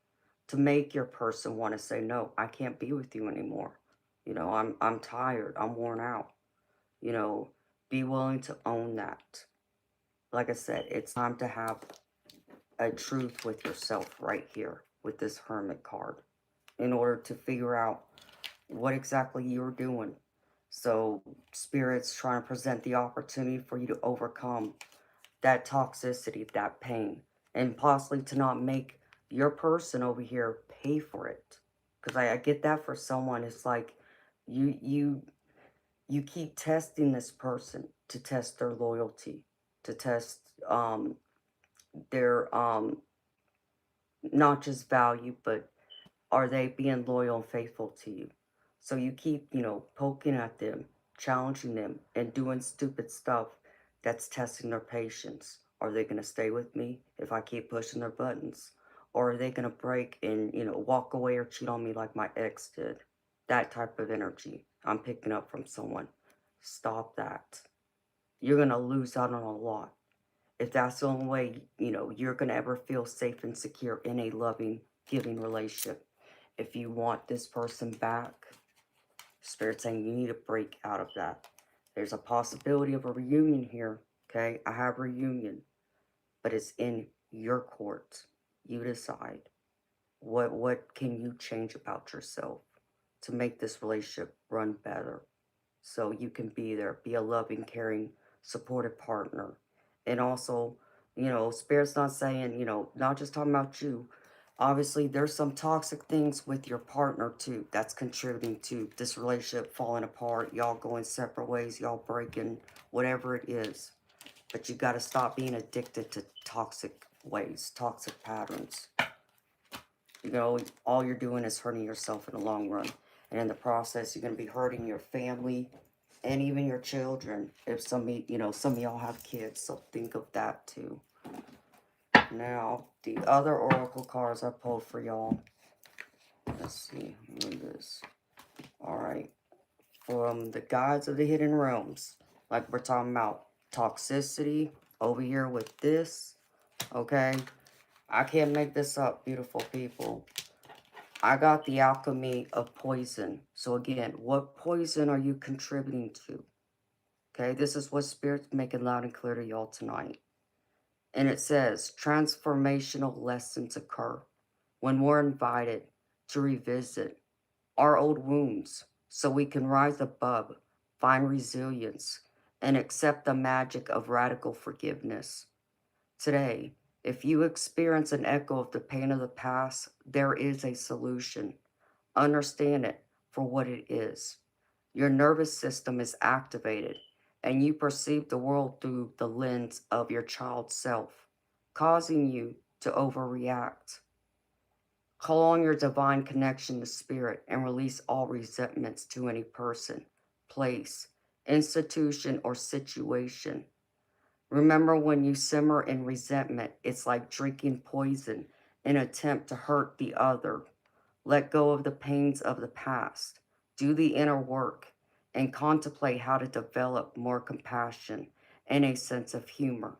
to make your person want to say, no, I can't be with you anymore. I'm tired. I'm worn out. Be willing to own that. Like I said, it's time to have a truth with yourself right here with this Hermit card in order to figure out what exactly you're doing. So Spirit's trying to present the opportunity for you to overcome that toxicity, that pain, and possibly to not make your person over here pay for it. Because I get that for someone. It's like you keep testing this person to test their loyalty, to test their not just value, but are they being loyal and faithful to you? So you keep, poking at them, challenging them, and doing stupid stuff that's testing their patience. Are they going to stay with me if I keep pushing their buttons? Or are they going to break and, walk away or cheat on me like my ex did? That type of energy I'm picking up from someone. Stop that. You're going to lose out on a lot If that's the only way, you're going to ever feel safe and secure in a loving, giving relationship. If you want this person back, Spirit saying you need to break out of that. There's a possibility of a reunion here. Okay, I have reunion, but it's in your court. You decide what can you change about yourself to make this relationship run better, so you can be there, be a loving, caring, supportive partner. And also, Spirit's not saying, not just talking about you. Obviously, there's some toxic things with your partner too that's contributing to this relationship falling apart, y'all going separate ways, y'all breaking, whatever it is. But you got to stop being addicted to toxic ways, toxic patterns. All you're doing is hurting yourself in the long run. And in the process, you're going to be hurting your family and even your children. If some of y'all have kids, so think of that too. Now, the other oracle cards I pulled for y'all. Let's see, what is this? Alright. From the guides of the hidden realms. Like we're talking about toxicity over here with this. Okay? I can't make this up, beautiful people. I got the alchemy of poison. So again, what poison are you contributing to? Okay, this is what Spirit's making loud and clear to y'all tonight. And it says, transformational lessons occur when we're invited to revisit our old wounds so we can rise above, find resilience, and accept the magic of radical forgiveness. Today, if you experience an echo of the pain of the past, there is a solution. Understand it for what it is. Your nervous system is activated, and you perceive the world through the lens of your child's self, causing you to overreact. Call on your divine connection to spirit and release all resentments to any person, place, institution, or situation. Remember, when you simmer in resentment, it's like drinking poison in an attempt to hurt the other. Let go of the pains of the past. Do the inner work and contemplate how to develop more compassion and a sense of humor.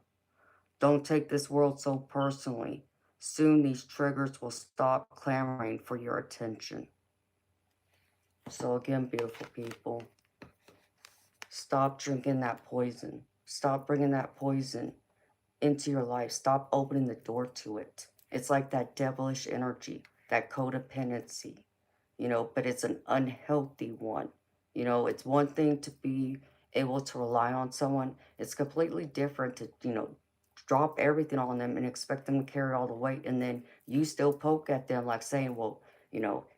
Don't take this world so personally. Soon these triggers will stop clamoring for your attention. So again, beautiful people, stop drinking that poison. Stop bringing that poison into your life. Stop opening the door to it. It's like that devilish energy, that codependency, but it's an unhealthy one. It's one thing to be able to rely on someone. It's completely different to, drop everything on them and expect them to carry all the weight. And then you still poke at them like saying, well,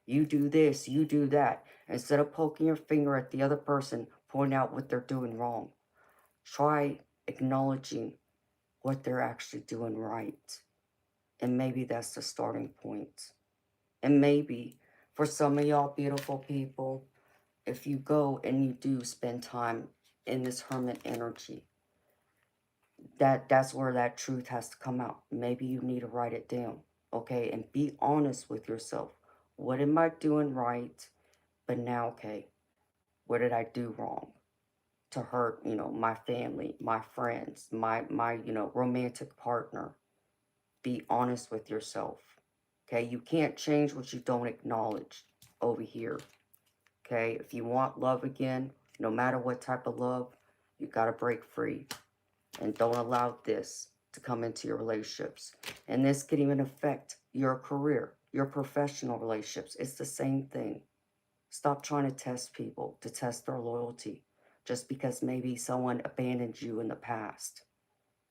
you do this, you do that. Instead of poking your finger at the other person, pointing out what they're doing wrong. Try acknowledging what they're actually doing right. And maybe that's the starting point. And maybe for some of y'all beautiful people, if you go and you do spend time in this hermit energy, that's where that truth has to come out. Maybe you need to write it down, okay? And be honest with yourself. What am I doing right? But now, okay, what did I do wrong to hurt, my family, my friends, my romantic partner? Be honest with yourself. Okay, you can't change what you don't acknowledge over here. Okay, if you want love again, no matter what type of love, you got to break free. And don't allow this to come into your relationships. And this can even affect your career, your professional relationships. It's the same thing. Stop trying to test people, to test their loyalty, just because maybe someone abandoned you in the past.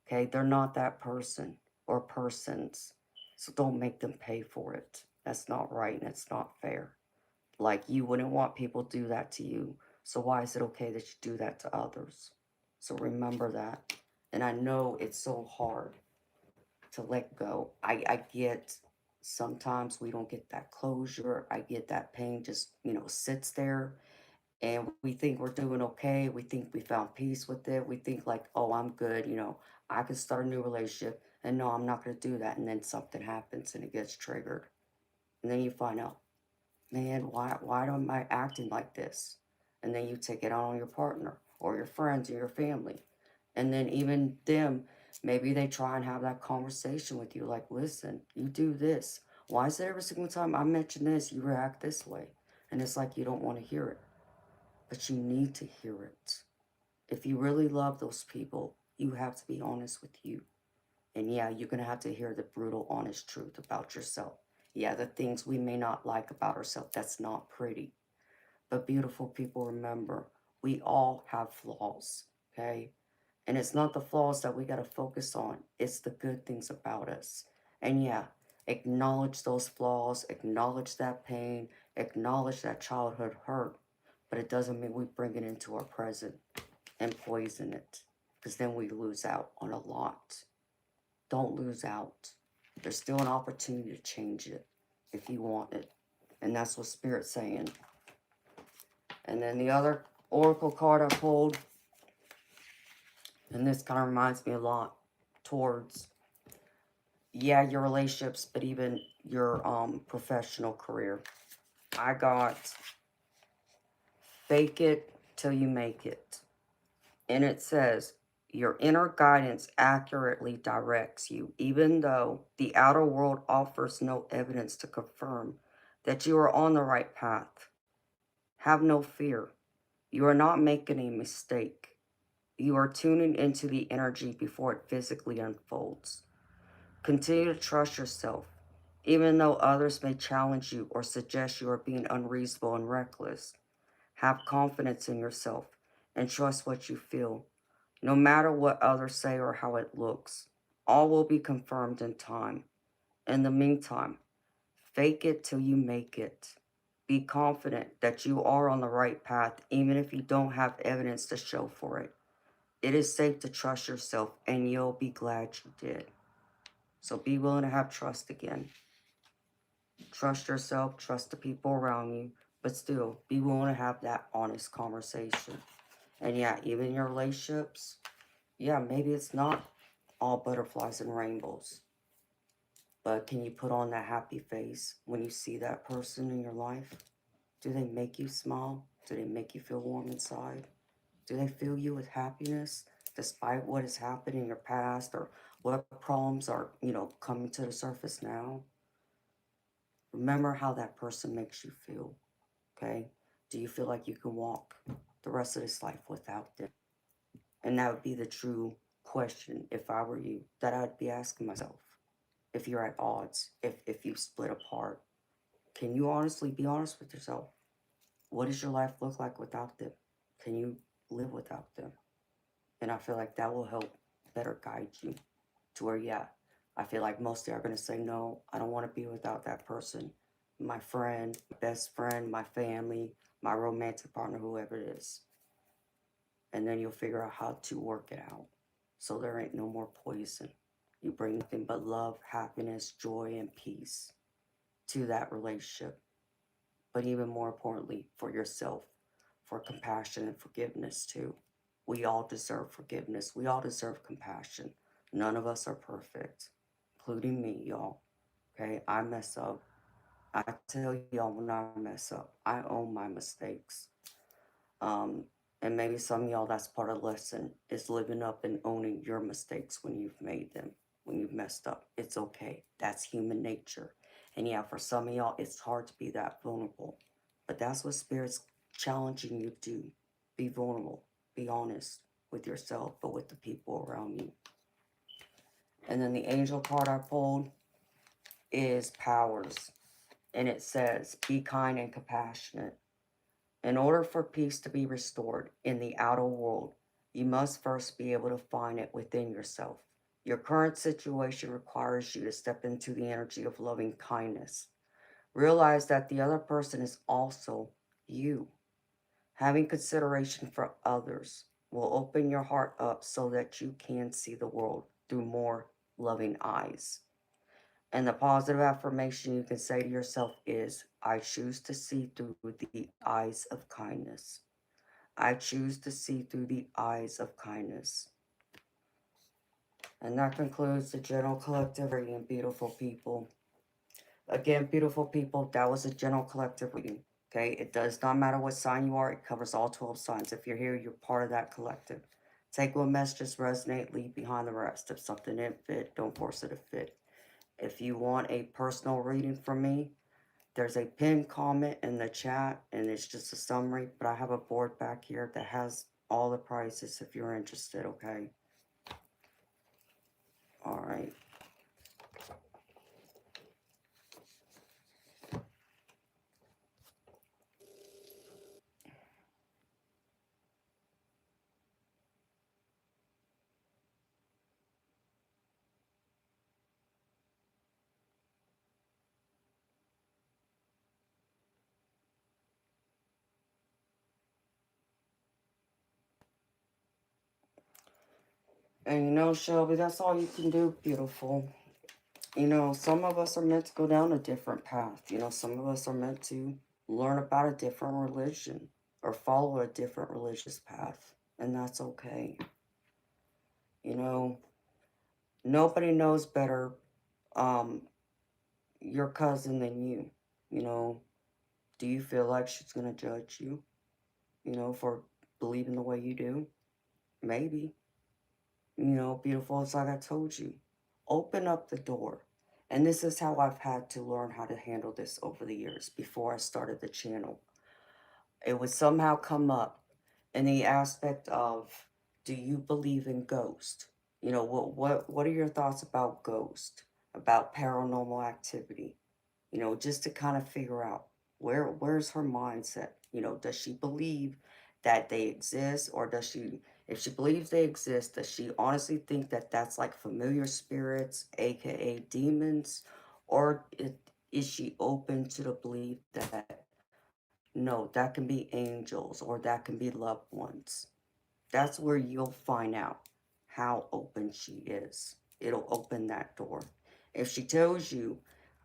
Okay, they're not that person or persons. So don't make them pay for it. That's not right and it's not fair. Like, you wouldn't want people to do that to you. So why is it okay that you do that to others? So remember that. And I know it's so hard to let go. I get sometimes we don't get that closure. I get that pain just, sits there, and we think we're doing okay. We think we found peace with it. We think like, oh, I'm good. I can start a new relationship. And no, I'm not going to do that. And then something happens and it gets triggered. And then you find out, man, why am I acting like this? And then you take it out on your partner or your friends or your family. And then even them, Maybe they try and have that conversation with you, like, listen, you do this. Why is it every single time I mention this, you react this way? And it's like you don't want to hear it, but you need to hear it. If you really love those people, you have to be honest with you. And yeah, you're going to have to hear the brutal, honest truth about yourself. Yeah, the things we may not like about ourselves, that's not pretty. But beautiful people, remember, we all have flaws, okay? And it's not the flaws that we got to focus on, it's the good things about us. And yeah, acknowledge those flaws, acknowledge that pain, acknowledge that childhood hurt. But it doesn't mean we bring it into our present and poison it, because then we lose out on a lot. Don't lose out. There's still an opportunity to change it if you want it. And that's what Spirit's saying. And then the other oracle card I pulled, and this kind of reminds me a lot towards, yeah, your relationships, but even your professional career. I got fake it till you make it. And it says, your inner guidance accurately directs you, even though the outer world offers no evidence to confirm that you are on the right path. Have no fear. You are not making a mistake. You are tuning into the energy before it physically unfolds. Continue to trust yourself, even though others may challenge you or suggest you are being unreasonable and reckless. Have confidence in yourself and trust what you feel. No matter what others say or how it looks, all will be confirmed in time. In the meantime, fake it till you make it. Be confident that you are on the right path, even if you don't have evidence to show for it. It is safe to trust yourself, and you'll be glad you did. So be willing to have trust again. Trust yourself, trust the people around you, but still be willing to have that honest conversation. And yeah, even your relationships, yeah, maybe it's not all butterflies and rainbows, but can you put on that happy face when you see that person in your life? Do they make you smile? Do they make you feel warm inside? Do they fill you with happiness despite what has happened in your past or what problems are, coming to the surface now? Remember how that person makes you feel, okay? Do you feel like you can walk the rest of this life without them? And that would be the true question if I were you, that I'd be asking myself. If you're at odds, if you split apart, can you honestly be honest with yourself? What does your life look like without them? Can you live without them? And I feel like that will help better guide you to where, yeah, I feel like most are going to say, no, I don't want to be without that person. My friend, my best friend, my family, my romantic partner, whoever it is. And then you'll figure out how to work it out. So there ain't no more poison. You bring nothing but love, happiness, joy, and peace to that relationship. But even more importantly, for yourself, for compassion and forgiveness too. We all deserve forgiveness. We all deserve compassion. None of us are perfect, including me, y'all. Okay, I mess up. I tell y'all when I mess up, I own my mistakes. Um, and maybe some of y'all, that's part of the lesson, is living up and owning your mistakes when you've made them, when you've messed up. It's okay. That's human nature. And yeah, for some of y'all, it's hard to be that vulnerable. But that's what Spirit's challenging you to do. Be vulnerable. Be honest with yourself, but with the people around you. And then the angel card I pulled is powers. And it says, be kind and compassionate. In order for peace to be restored in the outer world, you must first be able to find it within yourself. Your current situation requires you to step into the energy of loving kindness. Realize that the other person is also you. Having consideration for others will open your heart up so that you can see the world through more loving eyes. And the positive affirmation you can say to yourself is, I choose to see through the eyes of kindness. I choose to see through the eyes of kindness. And that concludes the general collective reading, beautiful people. Again, beautiful people, that was a general collective reading. Okay, it does not matter what sign you are, it covers all 12 signs. If you're here, you're part of that collective. Take what messages resonate, leave behind the rest. If something didn't fit, don't force it to fit. If you want a personal reading from me, there's a pinned comment in the chat, and it's just a summary, but I have a board back here that has all the prices if you're interested, okay? All right. And you know, Shelby, that's all you can do, beautiful. You know, some of us are meant to go down a different path. You know, some of us are meant to learn about a different religion or follow a different religious path. And that's okay. You know, nobody knows better um, your cousin than you. You know, do you feel like she's going to judge you, you know, for believing the way you do? Maybe. You know, beautiful, it's like I told you. Open up the door. And this is how I've had to learn how to handle this over the years before I started the channel. It would somehow come up in the aspect of, do you believe in ghost? You know, what are your thoughts about ghost? About paranormal activity? You know, just to kind of figure out where's her mindset. You know, does she believe that they exist, or does she, if she believes they exist, does she honestly think that that's like familiar spirits, aka demons, or is she open to the belief that no, that can be angels or that can be loved ones? That's where you'll find out how open she is. It'll open that door. If she tells you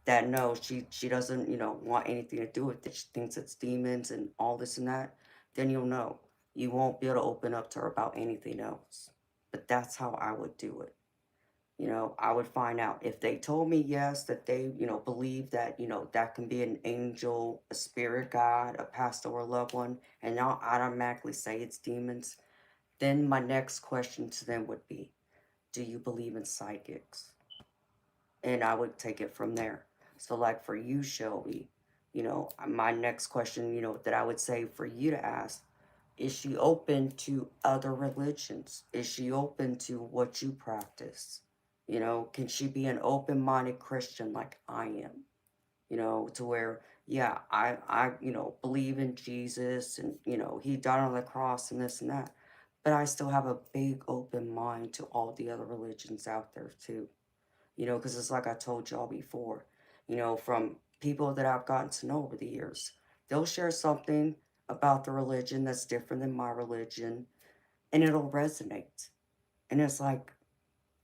that no, she doesn't, you know, want anything to do with it, she thinks it's demons and all this and that, then you'll know. You won't be able to open up to her about anything else. But that's how I would do it. You know, I would find out if they told me yes, that they, you know, believe that, you know, that can be an angel, a spirit guide, a pastor or loved one, and I'll automatically say it's demons. Then my next question to them would be, do you believe in psychics? And I would take it from there. So like for you, Shelby, you know, my next question, you know, that I would say for you to ask, is she open to other religions? Is she open to what you practice? You know, can she be an open-minded Christian like I am? You know, to where, yeah, you know, believe in Jesus and, you know, he died on the cross and this and that. But I still have a big open mind to all the other religions out there too. You know, because it's like I told y'all before, you know, from people that I've gotten to know over the years, they'll share something about the religion that's different than my religion and it'll resonate. And it's like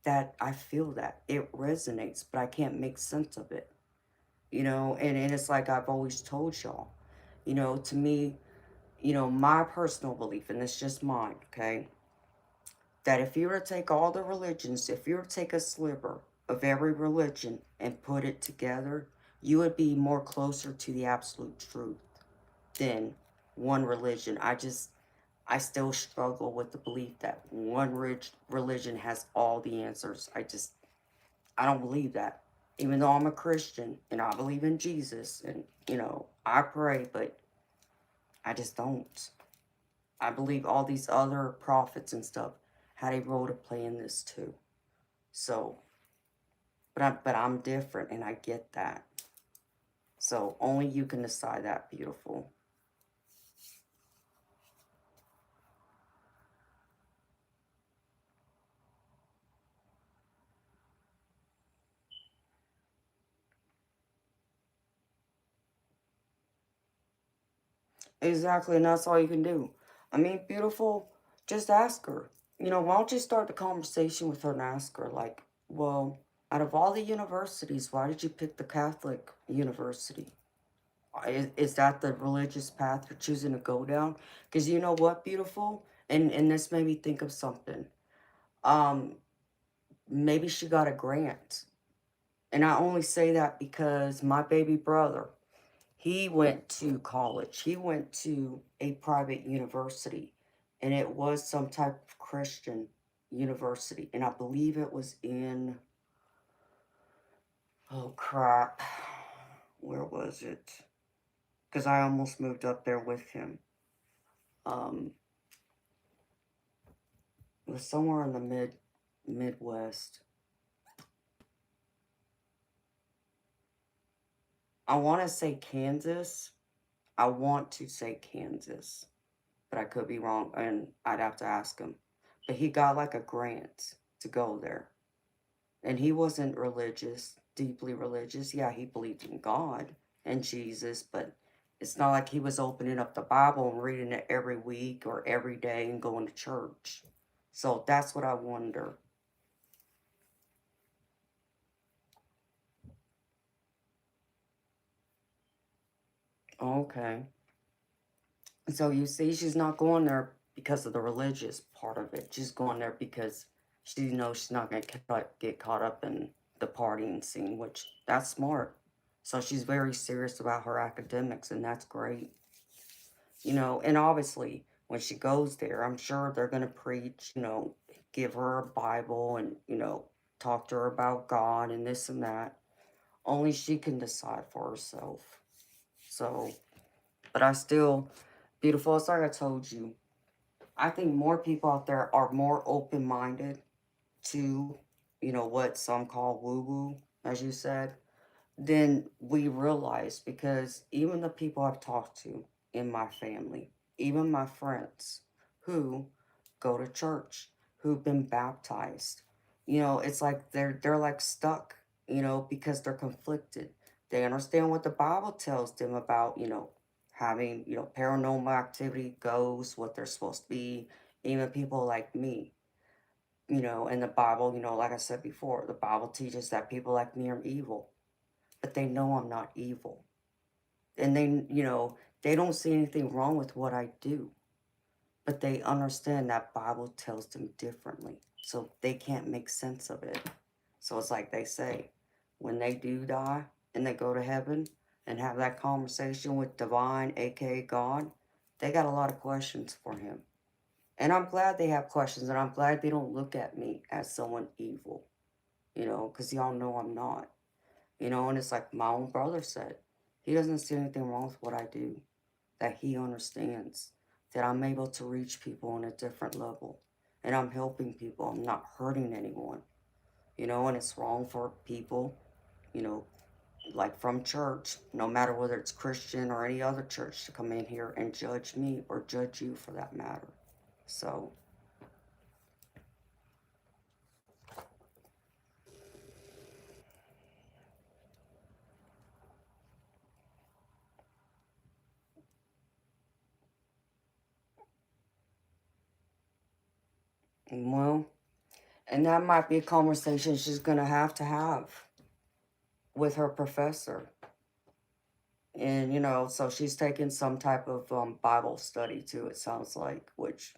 that, I feel that it resonates, but I can't make sense of it, you know. And it's like I've always told y'all, you know, to me, you know, my personal belief, and it's just mine, okay, that if you were to take all the religions, if you were to take a sliver of every religion and put it together, you would be more closer to the absolute truth than one religion. I still struggle with the belief that one rich religion has all the answers. I don't believe that. Even though I'm a Christian and I believe in Jesus and, you know, I pray, but I just don't. I believe all these other prophets and stuff had a role to play in this too. So, but I'm different and I get that. So only you can decide that, beautiful. Exactly, and that's all you can do. I mean, beautiful, just ask her. You know, why don't you start the conversation with her and ask her, like, well, out of all the universities, why did you pick the Catholic university? Is that the religious path you're choosing to go down? Because you know what, beautiful? And this made me think of something. Um, Maybe she got a grant. And I only say that because my baby brother, he went to college. He went to a private university. and it was some type of Christian university, and I believe it was in, oh crap, where was it? Because I almost moved up there with him. Um, it was somewhere in the Midwest. I want to say Kansas. I want to say Kansas, but I could be wrong, and I'd have to ask him. But he got like a grant to go there. And he wasn't religious, deeply religious. Yeah, he believed in God and Jesus, but it's not like he was opening up the Bible and reading it every week or every day and going to church. So that's what I wonder. Okay. So you see, she's not going there because of the religious part of it. She's going there because she knows she's not going to get caught up in the partying scene, which that's smart. So she's very serious about her academics, and that's great. And obviously when she goes there, I'm sure they're going to preach, give her a Bible and, talk to her about God and this and that. Only she can decide for herself. So, but I still, beautiful, it's like I told you, I think more people out there are more open minded to, what some call woo woo, as you said, than we realize, because even the people I've talked to in my family, even my friends who go to church, who've been baptized, it's like they're like stuck, because they're conflicted. They understand what the Bible tells them about, having, paranormal activity, ghosts, what they're supposed to be, even people like me. In the Bible, like I said before, the Bible teaches that people like me are evil, but they know I'm not evil. And they don't see anything wrong with what I do, but they understand that Bible tells them differently. So they can't make sense of it. So it's like they say, when they do die and they go to heaven and have that conversation with divine, aka God, they got a lot of questions for him. And I'm glad they have questions, and I'm glad they don't look at me as someone evil, because y'all know I'm not. And it's like my own brother said, he doesn't see anything wrong with what I do, that he understands that I'm able to reach people on a different level, and I'm helping people. I'm not hurting anyone, and it's wrong for people, you know, like from church, no matter whether it's Christian or any other church, to come in here and judge me or judge you for that matter. So, well, and that might be a conversation she's going to have with her professor. And, so she's taking some type of Bible study too, it sounds like, which,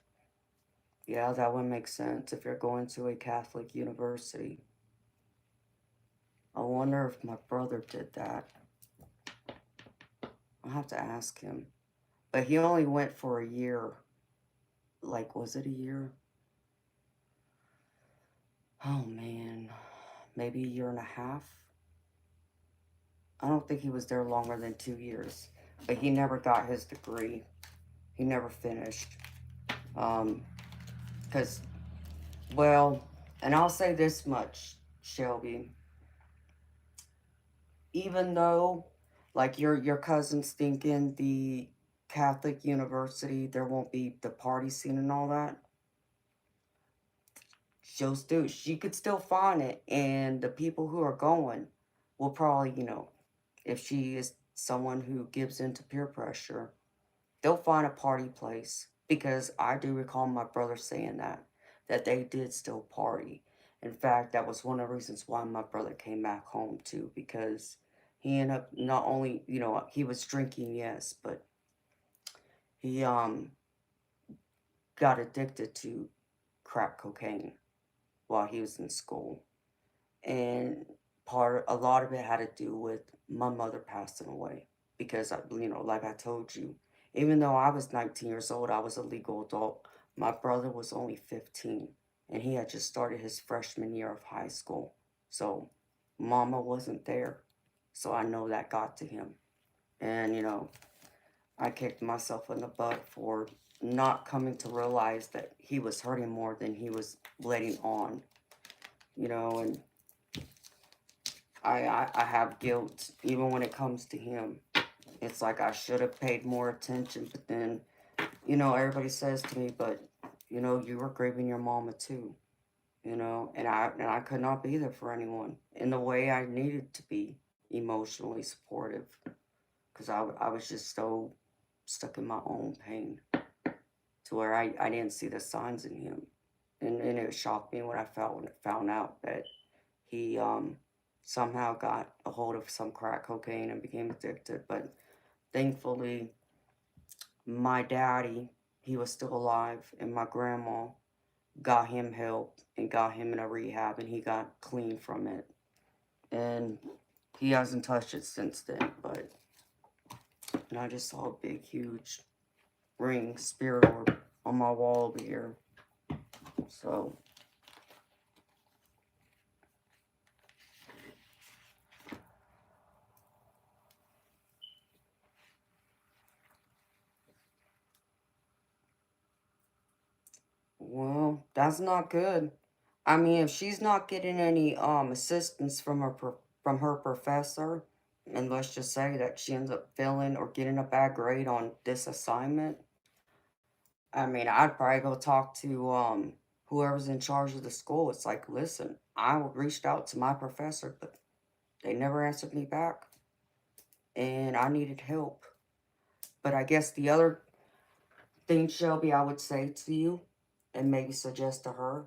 yeah, that would make sense if you're going to a Catholic university. I wonder if my brother did that. I'll have to ask him. But he only went for a year. Like, was it a year? Oh, man. Maybe a year and a half? I don't think he was there longer than 2 years. But he never got his degree. He never finished. Because, well, and I'll say this much, Shelby. Even though, like, your cousin's thinking the Catholic university, there won't be the party scene and all that, she could still find it, and the people who are going will probably, if she is someone who gives into peer pressure, they'll find a party place, because I do recall my brother saying that they did still party. In fact, that was one of the reasons why my brother came back home too, because he ended up not only, he was drinking, yes, but he got addicted to crack cocaine while he was in school. And a lot of it had to do with my mother passing away, because like I told you, even though I was 19 years old, I was a legal adult My brother was only 15, and he had just started his freshman year of high school. So, mama wasn't there. So, I know that got to him. And, I kicked myself in the butt for not coming to realize that he was hurting more than he was letting on, and I have guilt even when it comes to him. It's like I should have paid more attention, but then, everybody says to me, but, you were grieving your mama too, and I could not be there for anyone in the way I needed to be emotionally supportive because I was just so stuck in my own pain to where I didn't see the signs in him. And it shocked me when I found out that he somehow got a hold of some crack cocaine and became addicted. But thankfully, my daddy, he was still alive, and my grandma got him help and got him in a rehab, and he got clean from it. And he hasn't touched it since then. And I just saw a big, huge ring spirit orb on my wall over here. So, well, that's not good. I mean, if she's not getting any assistance from her professor, and let's just say that she ends up failing or getting a bad grade on this assignment, I mean, I'd probably go talk to whoever's in charge of the school. It's like, listen, I reached out to my professor, but they never answered me back, and I needed help. But I guess the other thing, Shelby, I would say to you, and maybe suggest to her,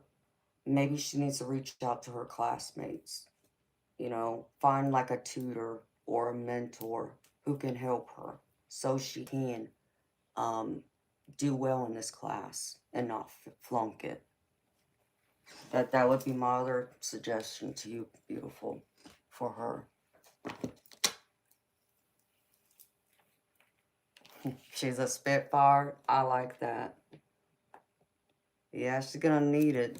maybe she needs to reach out to her classmates. Find like a tutor or a mentor who can help her so she can um, do well in this class and not flunk it. That would be my other suggestion to you, beautiful, for her. She's a spitfire. I like that. Yeah, she's gonna need it.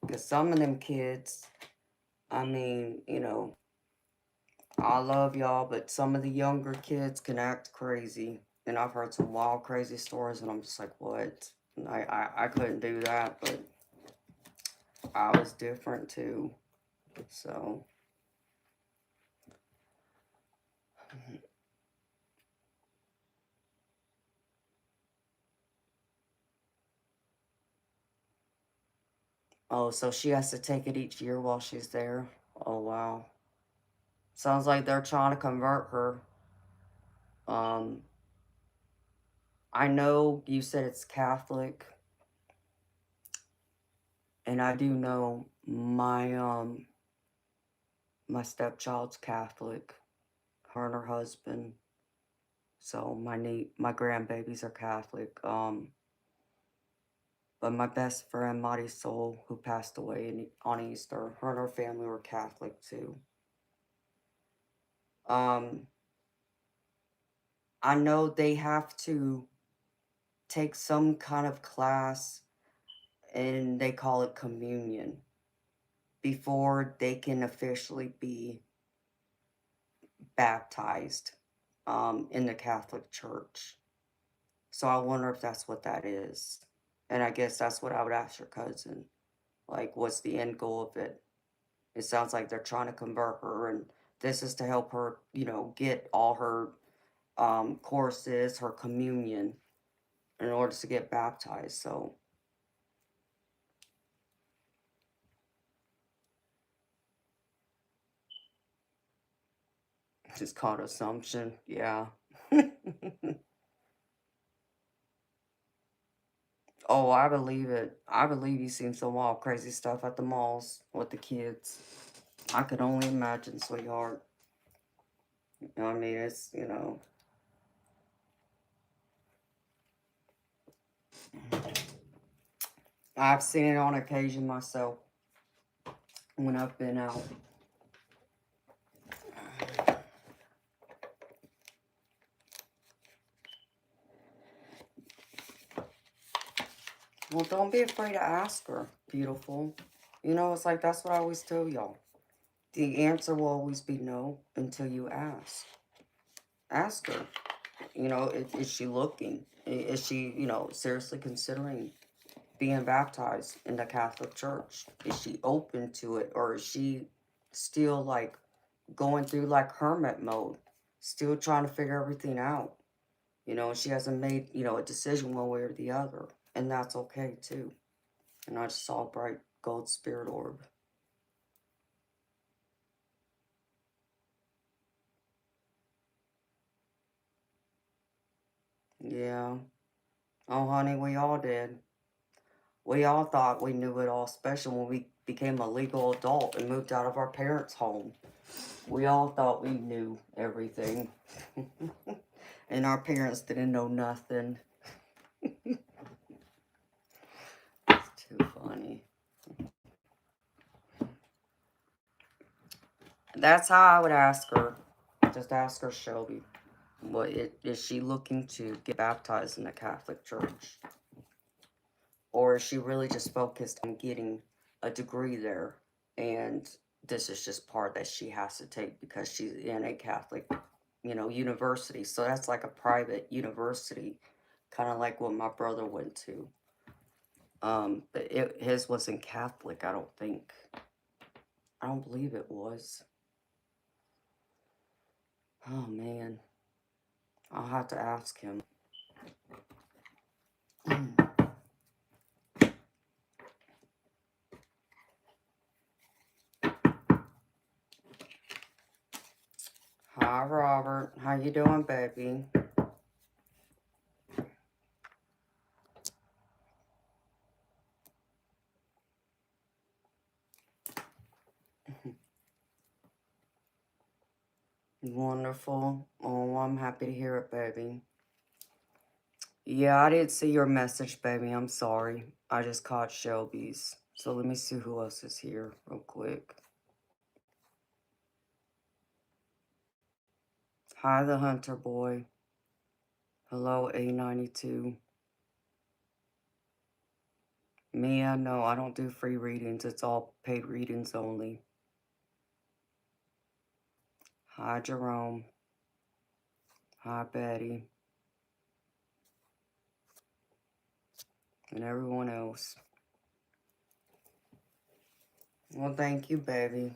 Because some of them kids, I mean, I love y'all, but some of the younger kids can act crazy. And I've heard some wild, crazy stories, and I'm just like, what? I couldn't do that, but I was different too. So, oh, so she has to take it each year while she's there? Oh, wow. Sounds like they're trying to convert her. Um, I know you said it's Catholic, and I do know my stepchild's Catholic, her and her husband. So my grandbabies are Catholic. But my best friend Marisol, who passed away on Easter, her and her family were Catholic too. Um, I know they have to take some kind of class, and they call it communion, before they can officially be baptized in the Catholic Church. So I wonder if that's what that is. And I guess that's what I would ask your cousin. Like, what's the end goal of it? It sounds like they're trying to convert her, and this is to help her, get all her courses, her communion, in order to get baptized. So it's called assumption. Yeah. Oh, I believe it. I believe you've seen some wild, crazy stuff at the malls with the kids. I could only imagine, sweetheart. I mean, I've seen it on occasion myself when I've been out. Well, don't be afraid to ask her, beautiful. You know, it's like that's what I always tell y'all. The answer will always be no until you ask. Ask her. You know, is she looking? Is she, you know, seriously considering being baptized in the Catholic Church? Is she open to it? Or is she still like going through like hermit mode? Still trying to figure everything out? You know, she hasn't made, you know, a decision one way or the other. And that's okay too. And I just saw a bright gold spirit orb. Yeah. Oh, honey, we all did. We all thought we knew it all, especially when we became a legal adult and moved out of our parents' home. We all thought we knew everything. And our parents didn't know nothing. It's too funny. That's how I would ask her. Just ask her, Shelby. What is she looking to get baptized in the Catholic Church? Or is she really just focused on getting a degree there? And this is just part that she has to take because she's in a Catholic, you know, university. So that's like a private university, kind of like what my brother went to. But his wasn't Catholic, I don't think. I don't believe it was. Oh man, I'll have to ask him. Hi, Robert. How you doing, baby? Wonderful. Oh, I'm happy to hear it, baby. Yeah, I didn't see your message, baby. I'm sorry. I just caught Shelby's. So let me see who else is here real quick. Hi, the Hunter Boy. Hello, A92. Mia, no, I don't do free readings. It's all paid readings only. Hi, Jerome. Hi, Betty. And everyone else. Well, thank you, baby.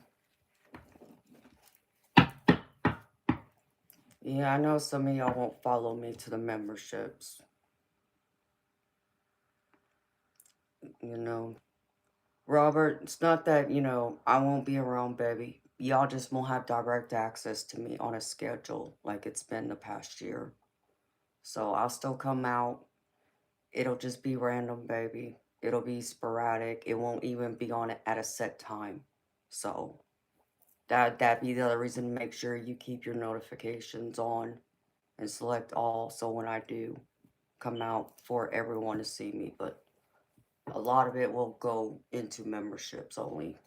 Yeah, I know some of y'all won't follow me to the memberships. You know, Robert, it's not that, you know, I won't be around, baby. Y'all just won't have direct access to me on a schedule like it's been the past year. So I'll still come out. It'll just be random, baby. It'll be sporadic. It won't even be on it at a set time. So that'd be the other reason to make sure you keep your notifications on and select all. So when I do come out for everyone to see me, but a lot of it will go into memberships only.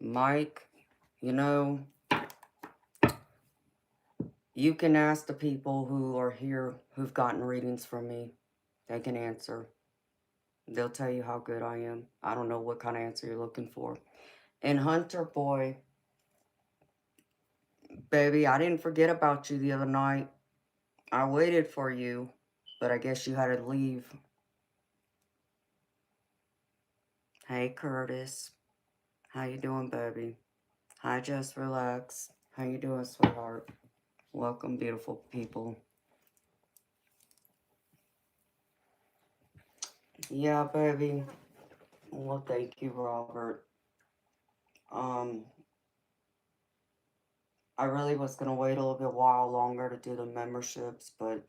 Mike, you know, you can ask the people who are here who've gotten readings from me. They can answer. They'll tell you how good I am. I don't know what kind of answer you're looking for. And Hunter Boy, baby, I didn't forget about you the other night. I waited for you, but I guess you had to leave. Hey, Curtis. How you doing, baby? Hi, Just Relax. How you doing, sweetheart? Welcome, beautiful people. Yeah, baby. Well, thank you, Robert. Um, I really was gonna wait a little bit while longer to do the memberships, but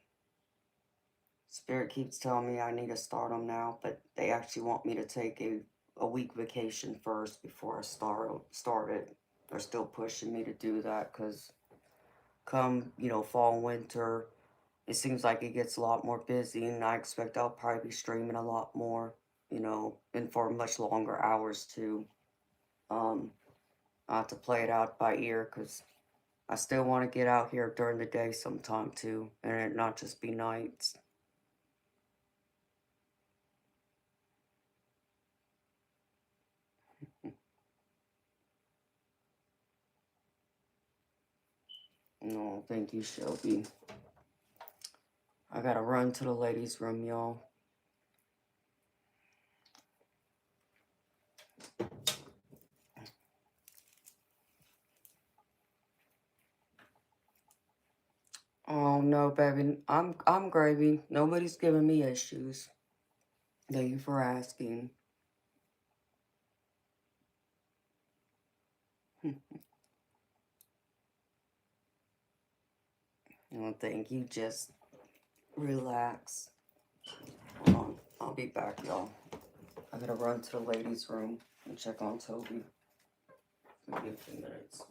Spirit keeps telling me I need to start them now. But they actually want me to take a week vacation first before I start it. They're still pushing me to do that because come, you know, fall and winter, it seems like it gets a lot more busy, and I expect I'll probably be streaming a lot more, you know, and for much longer hours too. Um, I have to play it out by ear because I still want to get out here during the day sometime too, and it not just be nights. No, thank you, Shelby. I gotta run to the ladies' room, y'all. Oh no, baby, I'm gravy. Nobody's giving me issues. Thank you for asking. No, thank you. Just relax. Hold on, I'll be back, y'all. I gotta run to the ladies' room and check on Toby. Maybe a few minutes.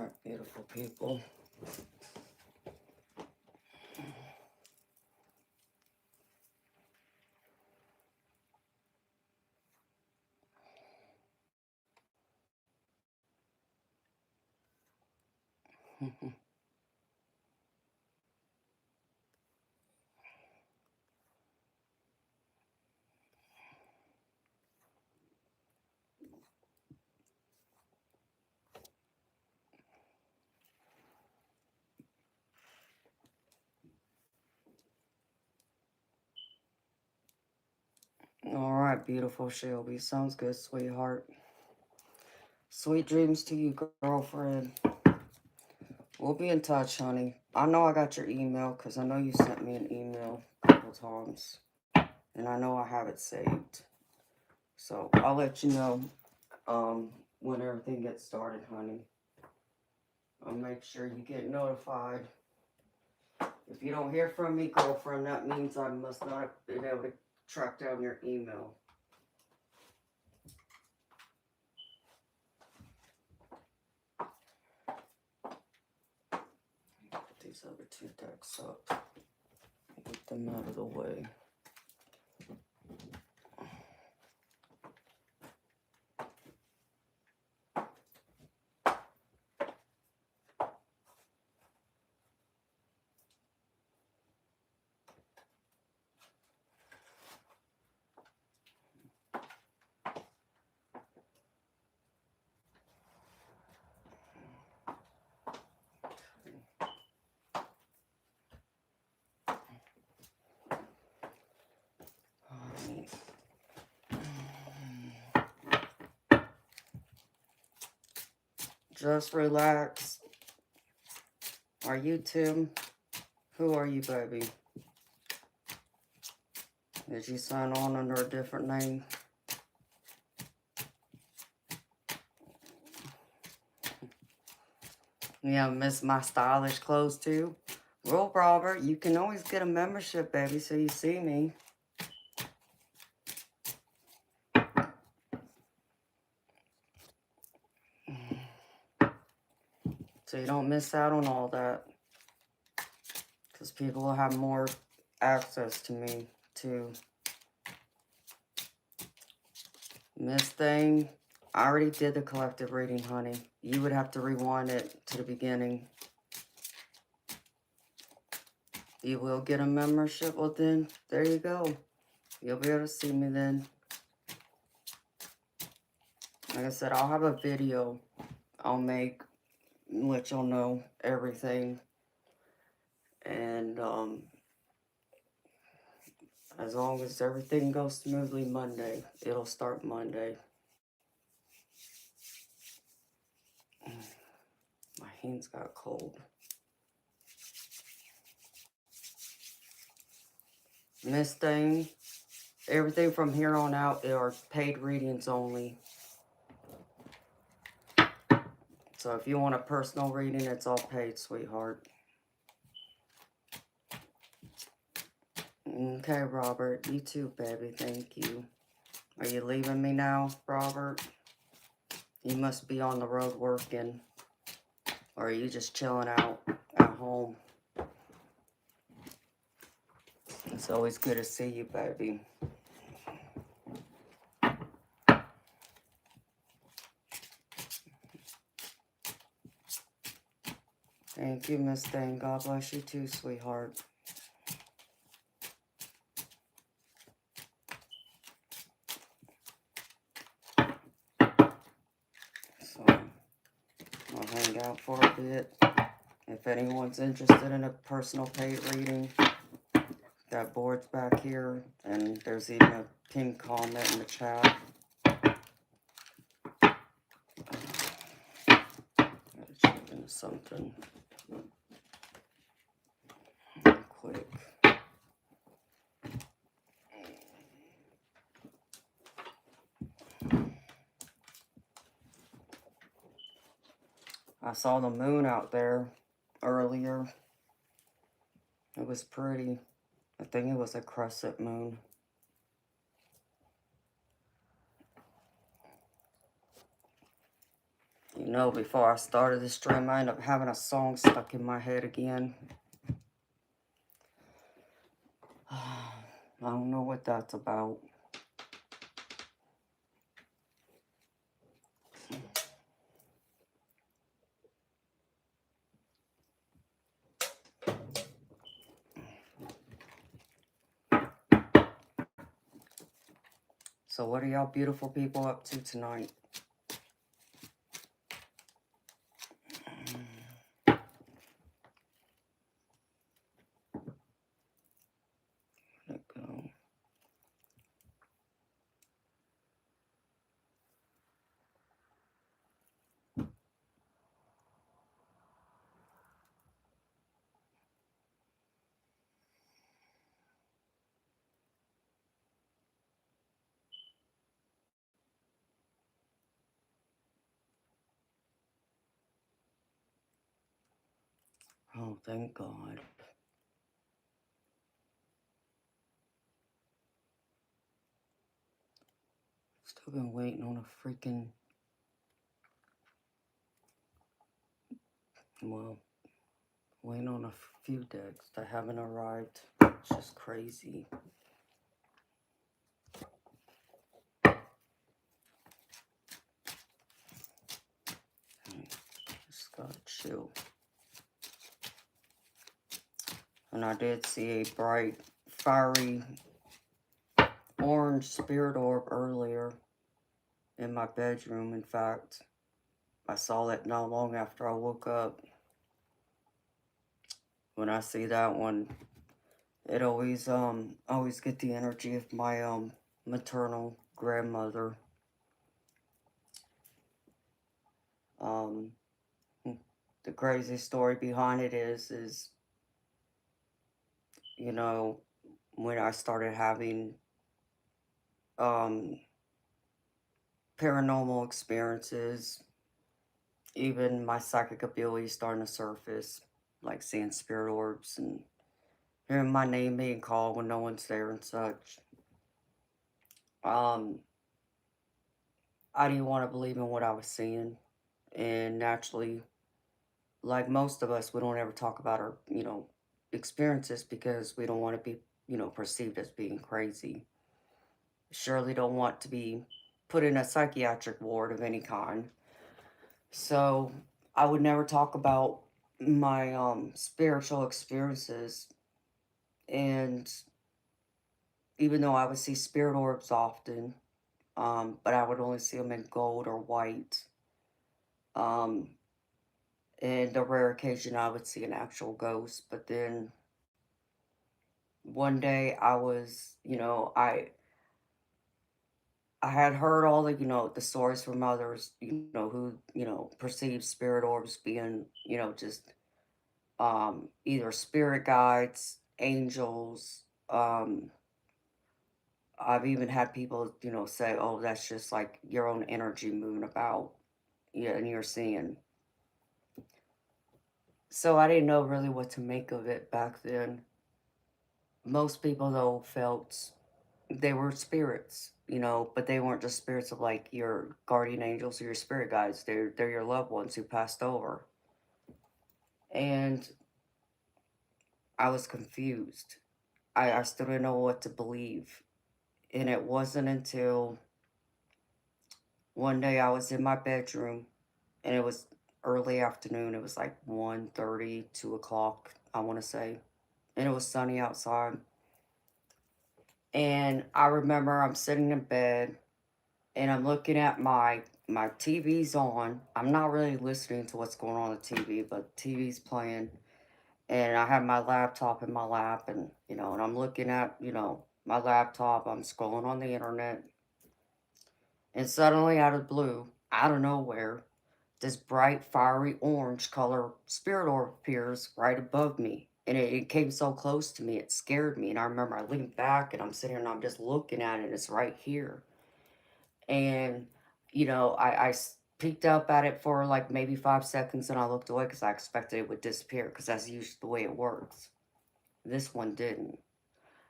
Alright, beautiful people. Alright, beautiful Shelby. Sounds good, sweetheart. Sweet dreams to you, girlfriend. We'll be in touch, honey. I know I got your email because I know you sent me an email a couple times. And I know I have it saved. So I'll let you know when everything gets started, honey. I'll make sure you get notified. If you don't hear from me, girlfriend, that means I must not have been able to track down your email. Put these other two decks up. Get them out of the way. Just relax. Are you Tim? Who are you, baby? Did you sign on under a different name? Yeah, miss my stylish clothes too? Well, Robert, you can always get a membership, baby, so you see me. So you don't miss out on all that. Because people will have more access to me, too. Miss Thing, I already did the collective reading, honey. You would have to rewind it to the beginning. You will get a membership? Well, then, there you go. You'll be able to see me then. Like I said, I'll have a video I'll make, let y'all know everything. And, as long as everything goes smoothly Monday, it'll start Monday. My hands got cold. Miss Thing, everything from here on out are paid readings only. So if you want a personal reading, it's all paid, sweetheart. Okay, Robert. You too, baby. Thank you. Are you leaving me now, Robert? You must be on the road working. Or are you just chilling out at home? It's always good to see you, baby. Thank you, Miss Thing. God bless you too, sweetheart. So, I'll hang out for a bit. If anyone's interested in a personal paid reading, that board's back here, and there's even a pinned comment in the chat. Gotta check into something real quick. I saw the moon out there earlier. It was pretty. I think it was a crescent moon. You know, before I started this stream, I ended up having a song stuck in my head again. I don't know what that's about. So what are y'all beautiful people up to tonight? Let it go. Oh, thank God. Still been waiting on a freaking, well, waiting on a few decks that haven't arrived. It's just crazy. Just gotta chill. And I did see a bright, fiery, orange spirit orb earlier in my bedroom. In fact, I saw it not long after I woke up. When I see that one, it always get the energy of my maternal grandmother. Um, the crazy story behind it is you know, when I started having um paranormal experiences, even my psychic ability starting to surface, like seeing spirit orbs and hearing my name being called when no one's there and such. Um, I didn't want to believe in what I was seeing, and naturally, like most of us, we don't ever talk about our, experiences because we don't want to be, perceived as being crazy. Surely don't want to be put in a psychiatric ward of any kind. So I would never talk about my spiritual experiences, and even though I would see spirit orbs often, but I would only see them in gold or white. Um, and a rare occasion I would see an actual ghost. But then one day I was, I had heard all the, the stories from others, who, perceive spirit orbs being, just either spirit guides, angels. I've even had people, say, "Oh, that's just like your own energy moving about, yeah, and you're seeing." So I didn't know really what to make of it back then. Most people though felt they were spirits, but they weren't just spirits of like your guardian angels or your spirit guides. They're your loved ones who passed over. And I was confused. I still didn't know what to believe. And it wasn't until one day I was in my bedroom and it was early afternoon. It was like 1:30, 2 o'clock, I want to say. And it was sunny outside. And I remember I'm sitting in bed and I'm looking at my TV's on. I'm not really listening to what's going on the TV, but TV's playing. And I have my laptop in my lap and, and I'm looking at, my laptop. I'm scrolling on the internet. And suddenly out of the blue, out of nowhere, this bright, fiery orange color spirit orb appears right above me. And it came so close to me, it scared me. And I remember I leaned back and I'm sitting here and I'm just looking at it, and it's right here. And, peeked up at it for like maybe 5 seconds and I looked away because I expected it would disappear because that's usually the way it works. This one didn't.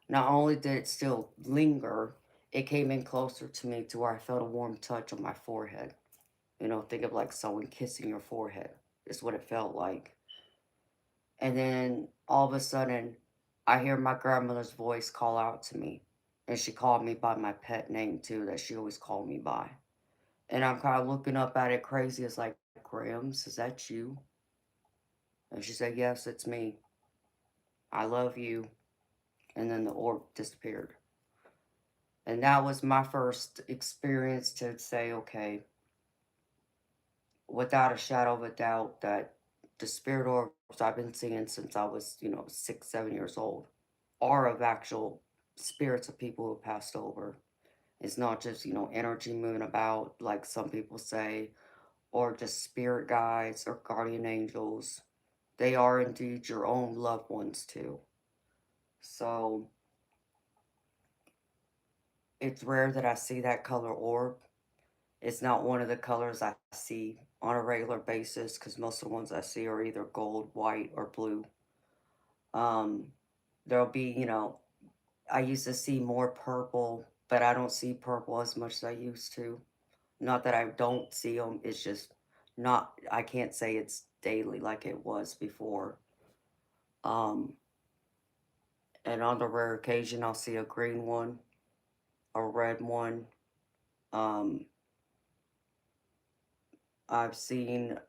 Not only did it still linger, it came in closer to me to where I felt a warm touch on my forehead. You know, think of like someone kissing your forehead, is what it felt like. And then all of a sudden, I hear my grandmother's voice call out to me. And she called me by my pet name too, that she always called me by. And I'm kind of looking up at it crazy. It's like, Grams, is that you? And she said, yes, it's me. I love you. And then the orb disappeared. And that was my first experience to say, okay, without a shadow of a doubt, that the spirit orbs I've been seeing since I was, 6, 7 years old are of actual spirits of people who passed over. It's not just, energy moving about like some people say, or just spirit guides or guardian angels. They are indeed your own loved ones too. So it's rare that I see that color orb. It's not one of the colors I see on a regular basis because most of the ones I see are either gold, white, or blue. Um, there'll be, I used to see more purple, but I don't see purple as much as I used to. Not that I don't see them, it's just not, I can't say it's daily like it was before. Um, and on the rare occasion, I'll see a green one, a red one. Um, I've seen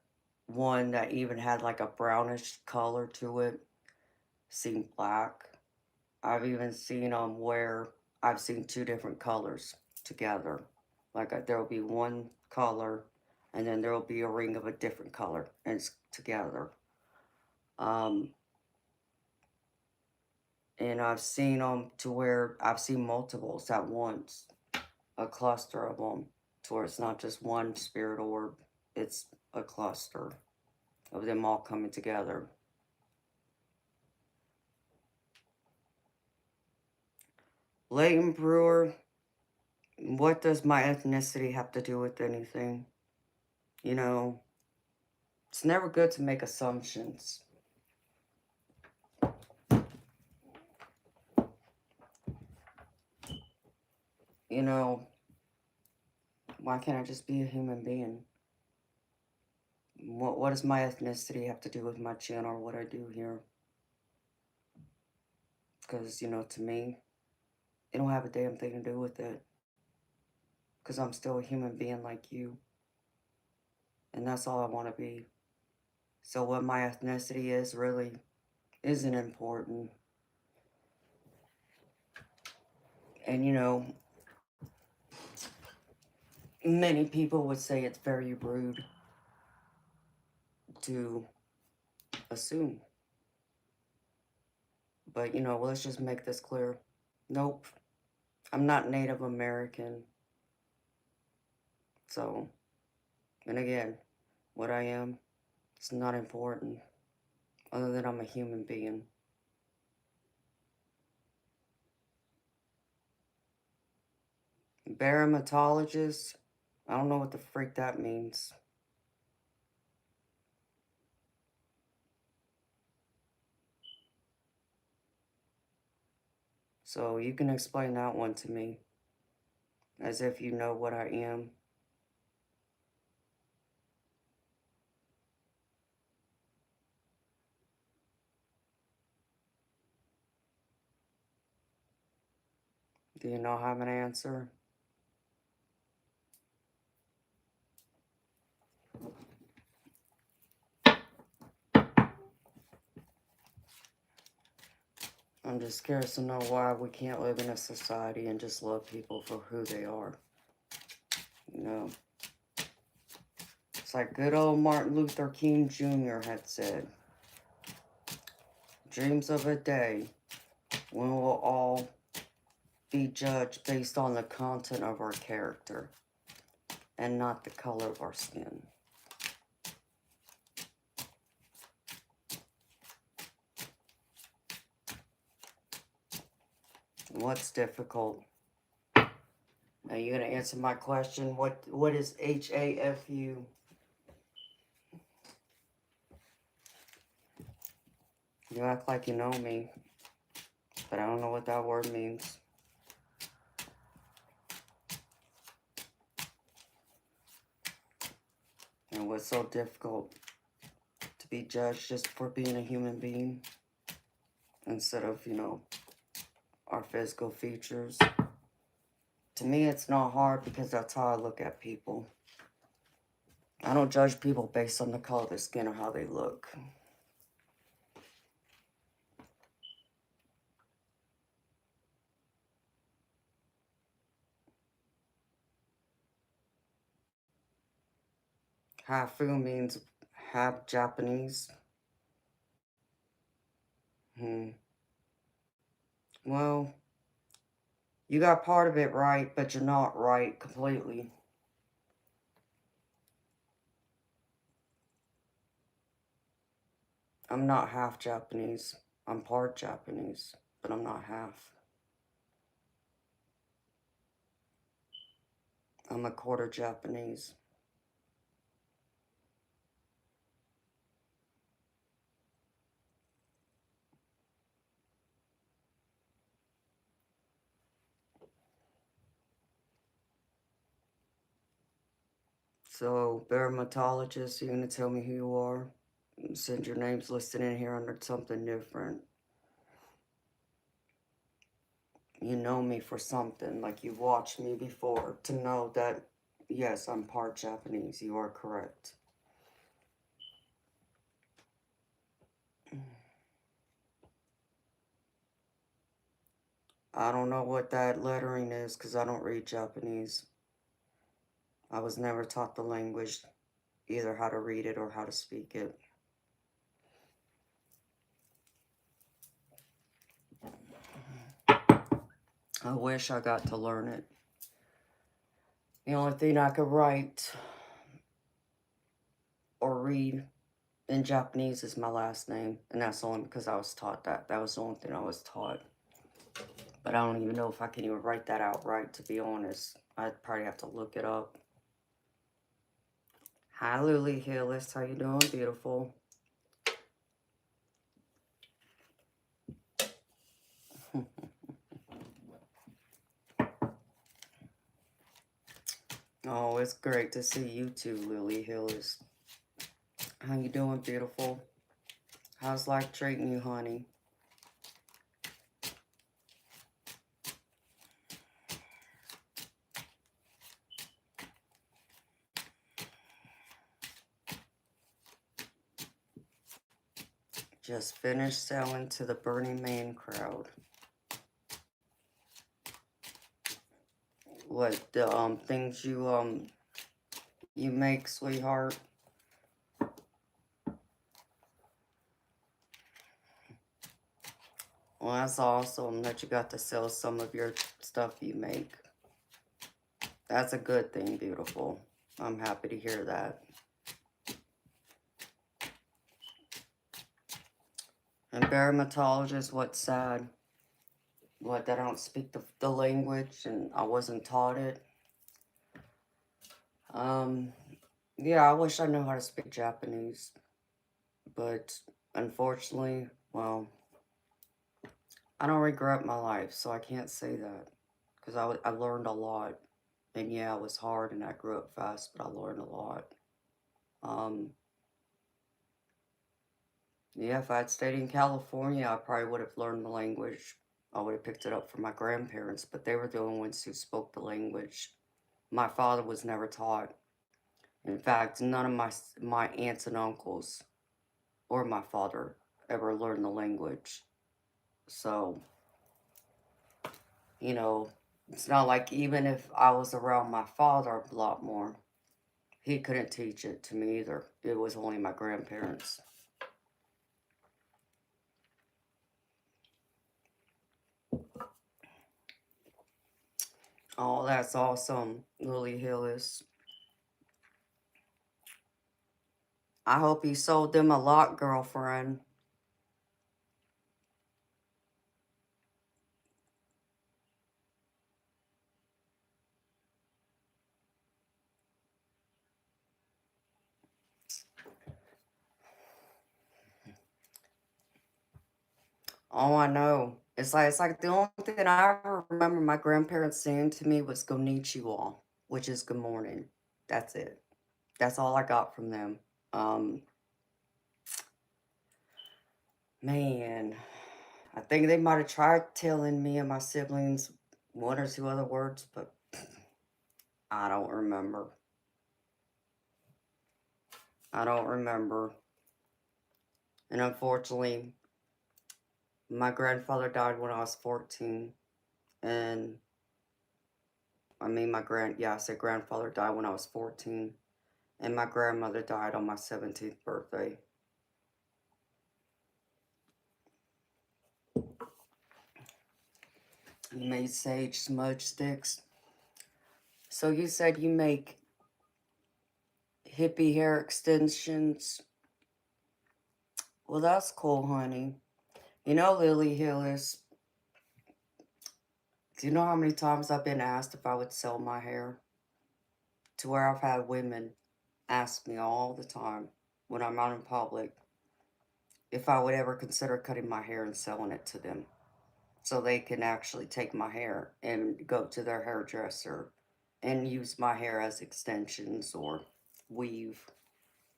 one that even had like a brownish color to it, seen black. I've even seen them where I've seen two different colors together. Like there will be one color, and then there will be a ring of a different color, and it's together. Um, and I've seen them to where I've seen multiples at once, a cluster of them, to where it's not just one spirit orb, it's a cluster of them all coming together. Leighton Brewer, what does my ethnicity have to do with anything? You know, it's never good to make assumptions. You know, why can't I just be a human being? What does my ethnicity have to do with my channel or what I do here? Because, to me, it don't have a damn thing to do with it. Because I'm still a human being like you. And that's all I want to be. So what my ethnicity is really isn't important. And, many people would say it's very rude to assume. But, let's just make this clear. Nope. I'm not Native American. So, and again, what I am, it's not important. Other than I'm a human being. Barometologist, I don't know what the freak that means. So you can explain that one to me. As if you know what I am. Do you not have an answer? I'm just curious to know why we can't live in a society and just love people for who they are. It's like good old Martin Luther King Jr. had said, dreams of a day when we'll all be judged based on the content of our character and not the color of our skin. What's difficult? Now you're gonna answer my question. What is HAFU? You act like you know me, but I don't know what that word means. And it was so difficult to be judged just for being a human being instead of, our physical features. To me, it's not hard because that's how I look at people. I don't judge people based on the color of their skin or how they look. Hafu means half Japanese. Well, you got part of it right, but you're not right completely. I'm not half Japanese. I'm part Japanese, but I'm not half. I'm a quarter Japanese. So, dermatologist, you gonna tell me who you are? Since your name's listed in here under something different. You know me for something, like you've watched me before, to know that, yes, I'm part Japanese. You are correct. I don't know what that lettering is because I don't read Japanese. I was never taught the language, either how to read it or how to speak it. I wish I got to learn it. The only thing I could write or read in Japanese is my last name, and that's only because I was taught that. That was the only thing I was taught. But I don't even know if I can even write that out right, to be honest. I'd probably have to look it up. Hi, Lily Hillis. How you doing? Beautiful. Oh, it's great to see you too, Lily Hillis. How you doing, beautiful? How's life treating you, honey? Just finished selling to the Burning Man crowd. What the things you make, sweetheart? Well, that's awesome that you got to sell some of your stuff you make. That's a good thing, beautiful. I'm happy to hear that. And dermatologist, what's sad? What, that I don't speak the language and I wasn't taught it? Yeah, I wish I knew how to speak Japanese. But unfortunately, well, I don't regret my life, so I can't say that. Because I learned a lot. And yeah, it was hard and I grew up fast, but I learned a lot. Yeah, if I had stayed in California, I probably would have learned the language. I would have picked it up from my grandparents, but they were the only ones who spoke the language. My father was never taught. In fact, none of my aunts and uncles or my father ever learned the language. So, it's not like even if I was around my father a lot more, he couldn't teach it to me either. It was only my grandparents. Oh, that's awesome, Lily Hillis. I hope you sold them a lot, girlfriend. Oh, I know. It's like the only thing I ever remember my grandparents saying to me was "Konnichiwa," which is good morning. That's it. That's all I got from them. Um, man, I think they might have tried telling me and my siblings one or two other words, but I don't remember. I don't remember. And unfortunately, my grandfather died when I was 14. And I mean, I said grandfather died when I was 14. And my grandmother died on my 17th birthday. You made sage smudge sticks. So you said you make hippie hair extensions. Well, that's cool, honey. You know, Lily Hillis, do you know how many times I've been asked if I would sell my hair? To where I've had women ask me all the time when I'm out in public if I would ever consider cutting my hair and selling it to them so they can actually take my hair and go to their hairdresser and use my hair as extensions or weave.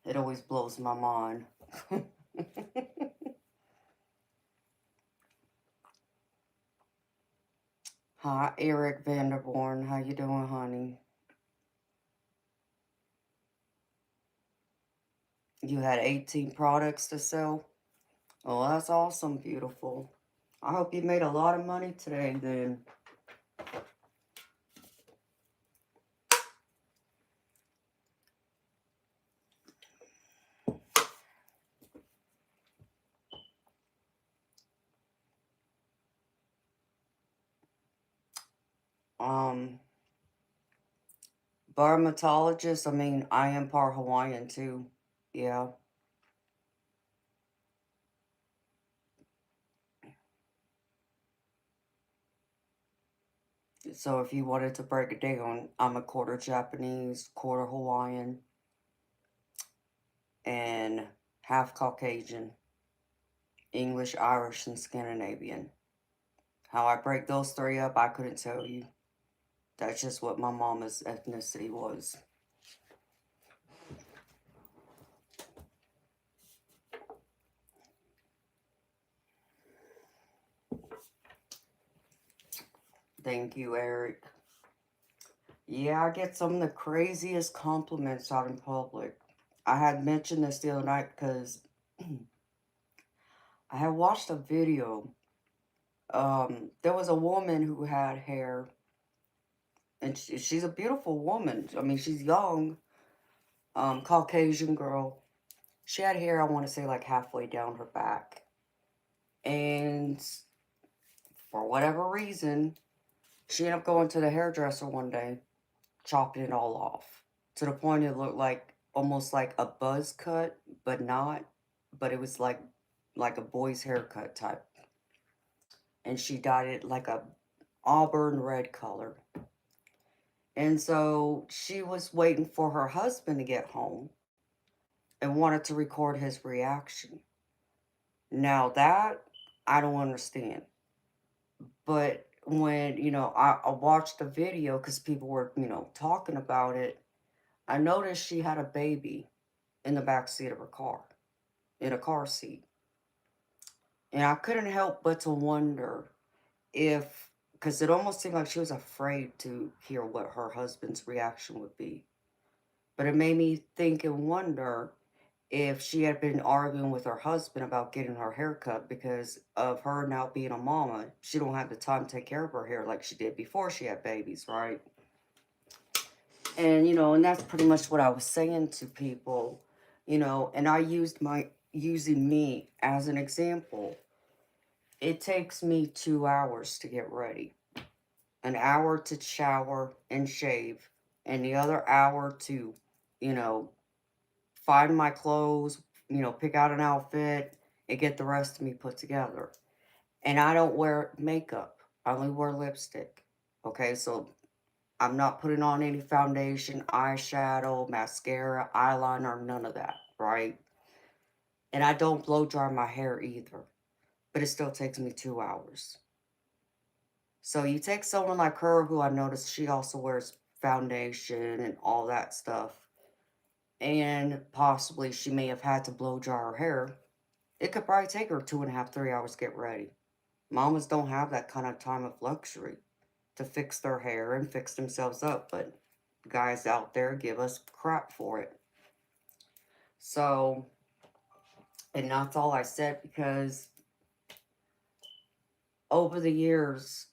It always blows my mind. Hi, Eric Vanderborn. How you doing, honey? You had 18 products to sell? Oh, that's awesome, beautiful. I hope you made a lot of money today, then. Um, Dermatologist, I mean, I am part Hawaiian, too. Yeah. So if you wanted to break it down, I'm a quarter Japanese, quarter Hawaiian, and half Caucasian, English, Irish, and Scandinavian. How I break those three up, I couldn't tell you. That's just what my mama's ethnicity was. Thank you, Eric. Yeah, I get some of the craziest compliments out in public. I had mentioned this the other night because I had watched a video. There was a woman who had hair, and she's a beautiful woman. I mean, she's young, Caucasian girl. She had hair, I want to say, like halfway down her back. And for whatever reason, she ended up going to the hairdresser one day, chopping it all off to the point it looked like almost like a buzz cut, but not. But it was like a boy's haircut type, and she dyed it like a auburn red color. And so she was waiting for her husband to get home and wanted to record his reaction. Now that I don't understand. But when, I watched the video because people were, talking about it, I noticed she had a baby in the back seat of her car, in a car seat. And I couldn't help but to wonder if, because it almost seemed like she was afraid to hear what her husband's reaction would be. But it made me think and wonder if she had been arguing with her husband about getting her hair cut because of her now being a mama. She don't have the time to take care of her hair like she did before she had babies, right? And and that's pretty much what I was saying to people, and I used using me as an example. It takes me 2 hours to get ready, an hour to shower and shave, and the other hour to, you know, find my clothes, pick out an outfit and get the rest of me put together. And I don't wear makeup. I only wear lipstick. Okay, so I'm not putting on any foundation, eyeshadow, mascara, eyeliner, none of that, right? And I don't blow dry my hair either. But it still takes me 2 hours. So you take someone like her who I noticed she also wears foundation and all that stuff. and possibly she may have had to blow dry her hair, it could probably take her 2.5, 3 hours to get ready. Mamas don't have that kind of time of luxury to fix their hair and fix themselves up, but guys out there give us crap for it. So, and that's all I said, because over the years,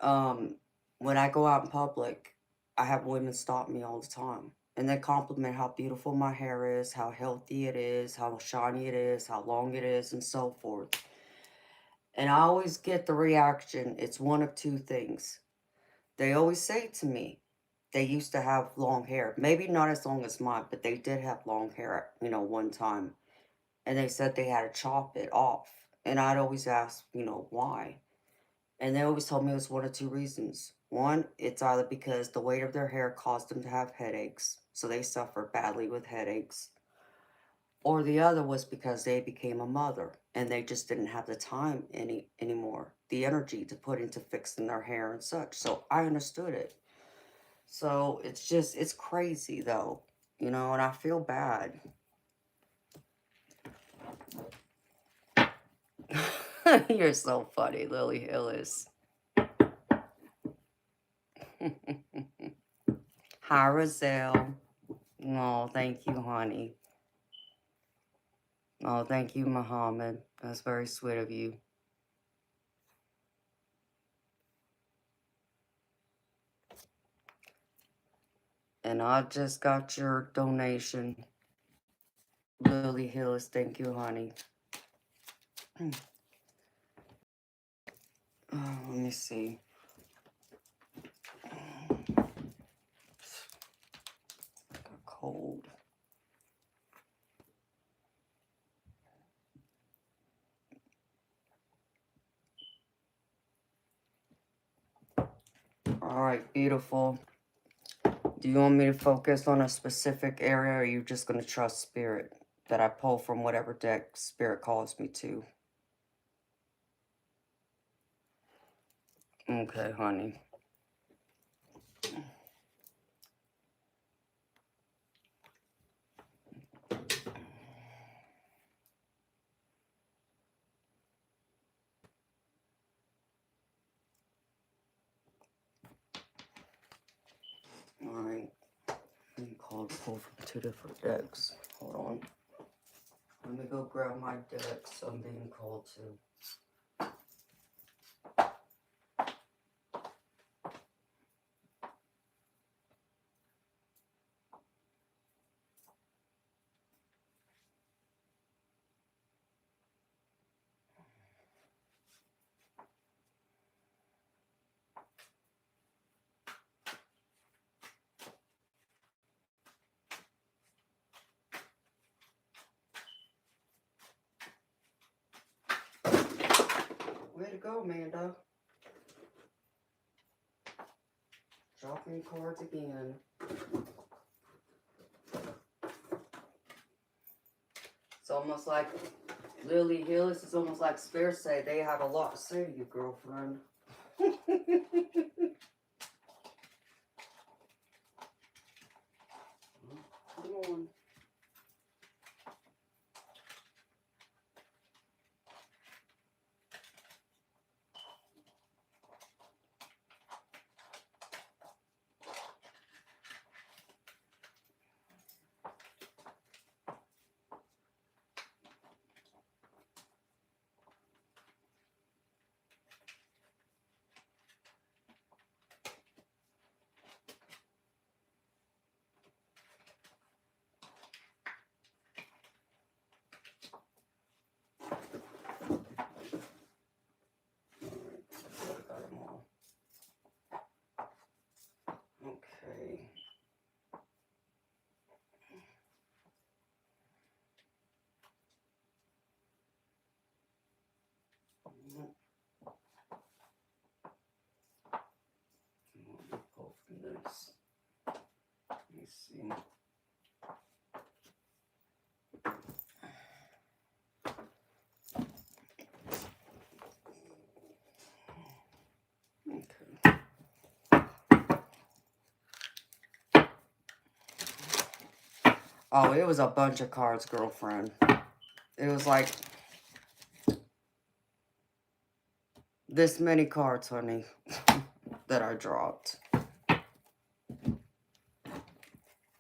when I go out in public, I have women stop me all the time. And they compliment how beautiful my hair is, how healthy it is, how shiny it is, how long it is, and so forth. And I always get the reaction, it's one of two things. They always say to me, they used to have long hair. Maybe not as long as mine, but they did have long hair, one time. And they said they had to chop it off. And I'd always ask, why? And they always told me it was one of two reasons. One, it's either because the weight of their hair caused them to have headaches, so they suffered badly with headaches. Or the other was because they became a mother and they just didn't have the time anymore, the energy to put into fixing their hair and such. So I understood it. So it's crazy though, and I feel bad. You're so funny, Lily Hillis. Hi, Roselle. Oh, thank you, honey. Oh, thank you, Muhammad. That's very sweet of you. And I just got your donation. Lily Hillis, thank you, honey. Oh, let me see. Got cold. All right, beautiful. Do you want me to focus on a specific area, or are you just going to trust Spirit that I pull from whatever deck Spirit calls me to? Okay, honey. All right. I'm called to pull from 2 different decks. Hold on. Let me go grab my decks I'm being called to. Way to go, Amanda. Dropping cards again. It's almost like Lily Hillis is almost like Spirit say they have a lot to say to you, girlfriend. Come on. Got them all. Okay. Pull from this. Let me see. Okay. Oh, it was a bunch of cards, girlfriend. It was like this many cards, honey, that I dropped.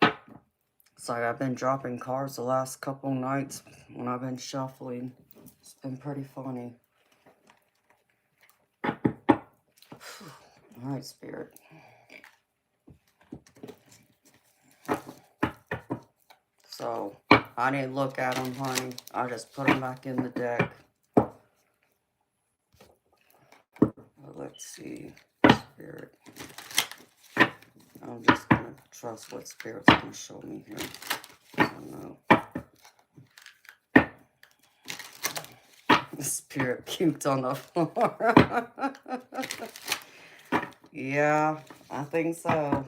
It's like I've been dropping cards the last couple nights when I've been shuffling. It's been pretty funny. Alright, Spirit. So, I didn't look at them, honey. I just put them back in the deck. Let's see. Spirit. I'm just going to trust what Spirit's going to show me here. I don't know. The Spirit puked on the floor. Yeah, I think so.